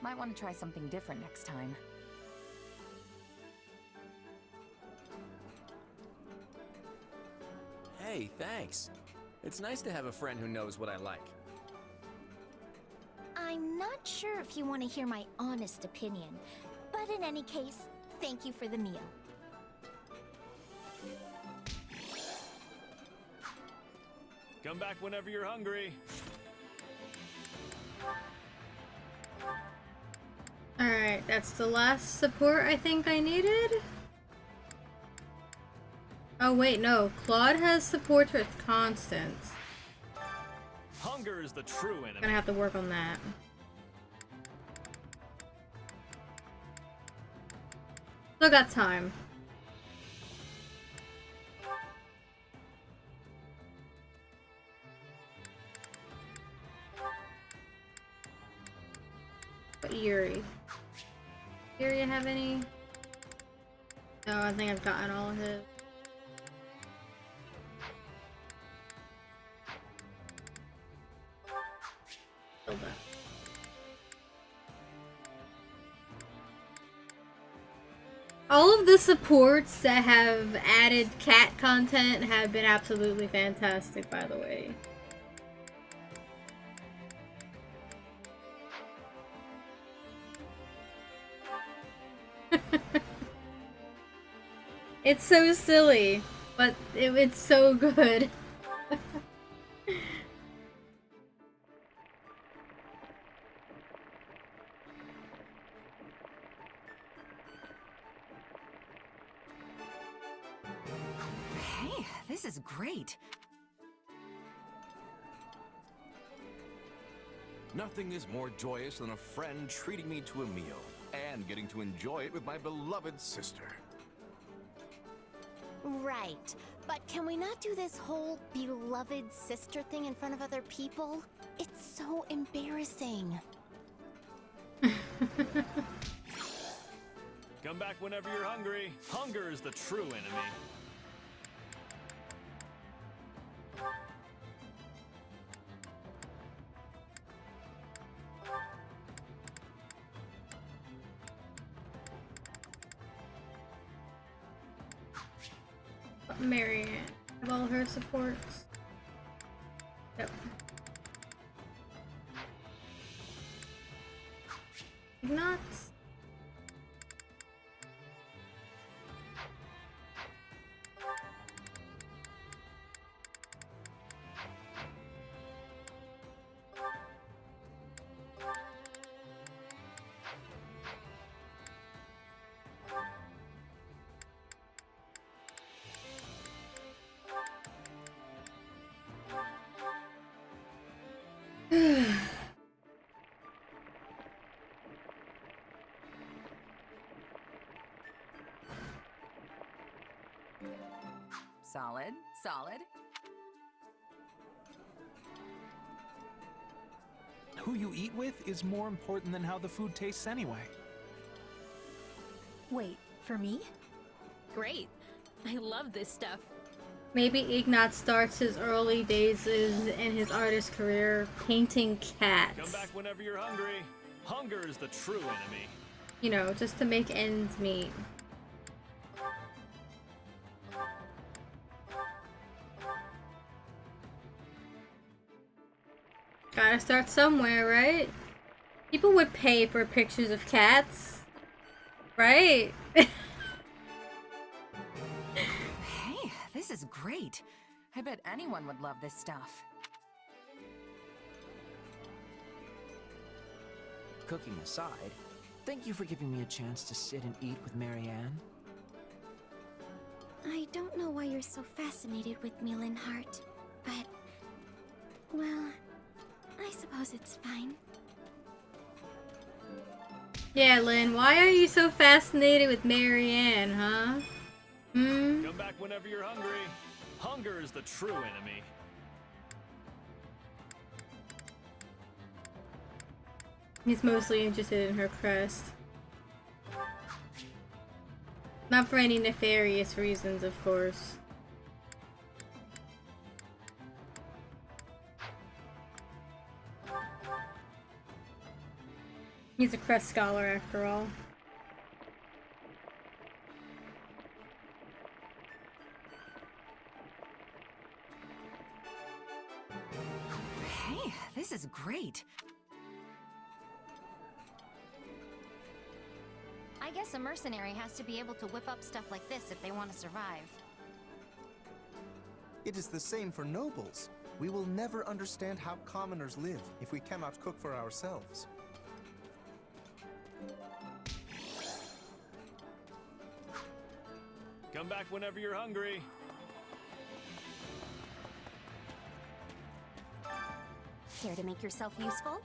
Might want to try something different next time. Hey, thanks. It's nice to have a friend who knows what I like. I'm not sure if you want to hear my honest opinion, but in any case, thank you for the meal. Come back whenever you're hungry. Alright, that's the last support I think I needed. Oh wait, no. Claude has support with Constance. Hunger is the true enemy. Gonna have to work on that. Still got time. But Yuri. Yuri have any? No, I think I've gotten all of his. Hold up. All of the supports that have added cat content have been absolutely fantastic, by the way. It's so silly, but it's so good. Hey, this is great. Nothing is more joyous than a friend treating me to a meal and getting to enjoy it with my beloved sister. Right. But can we not do this whole beloved sister thing in front of other people? It's so embarrassing. Come back whenever you're hungry. Hunger is the true enemy. Marianne. Have all her supports. Yep. Nuts. Solid, solid. Who you eat with is more important than how the food tastes anyway. Wait, for me? Great. I love this stuff. Maybe Ignat starts his early days in his artist career painting cats. Come back whenever you're hungry. Hunger is the true enemy. You know, just to make ends meet. Gotta start somewhere, right? People would pay for pictures of cats, right? Hey, this is great. I bet anyone would love this stuff. Cooking aside, thank you for giving me a chance to sit and eat with Marianne. I don't know why you're so fascinated with me, Linhart, but... well, I suppose it's fine. Yeah, Lynn, why are you so fascinated with Marianne, huh? Hmm? Come back whenever you're hungry. Hunger is the true enemy. He's mostly interested in her crest. Not for any nefarious reasons, of course. He's a crest scholar, after all. Hey, this is great. I guess a mercenary has to be able to whip up stuff like this if they want to survive. It is the same for nobles. We will never understand how commoners live if we cannot cook for ourselves. Come back whenever you're hungry. Care to make yourself useful?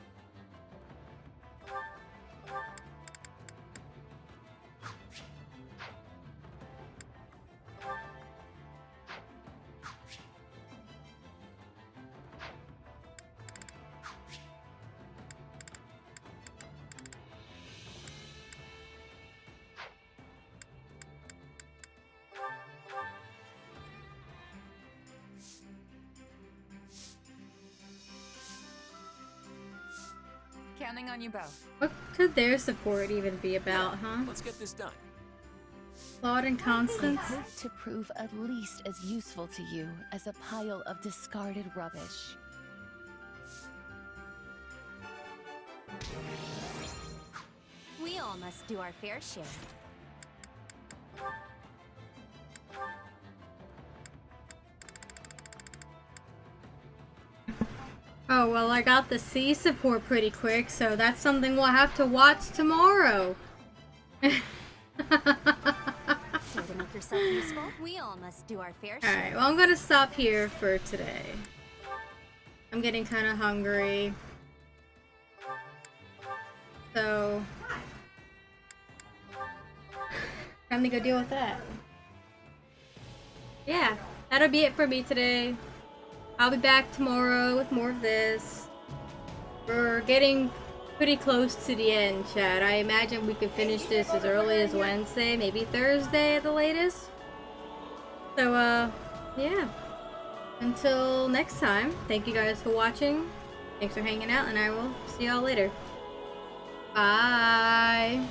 Counting on you both. What could their support even be about, huh? Let's get this done. Claude and I Constance? hope to prove at least as useful to you as a pile of discarded rubbish. We all must do our fair share. Oh, well, I got the C support pretty quick, so that's something we'll have to watch tomorrow. Care to make yourself useful? We all must do our fair share. Alright, well, I'm gonna stop here for today. I'm getting kind of hungry. So, time to go deal with that. Yeah, that'll be it for me today. I'll be back tomorrow with more of this. We're getting pretty close to the end, chat. I imagine we could finish this as early as Wednesday, maybe Thursday at the latest. So, yeah. Until next time, thank you guys for watching. Thanks for hanging out, and I will see y'all later. Bye!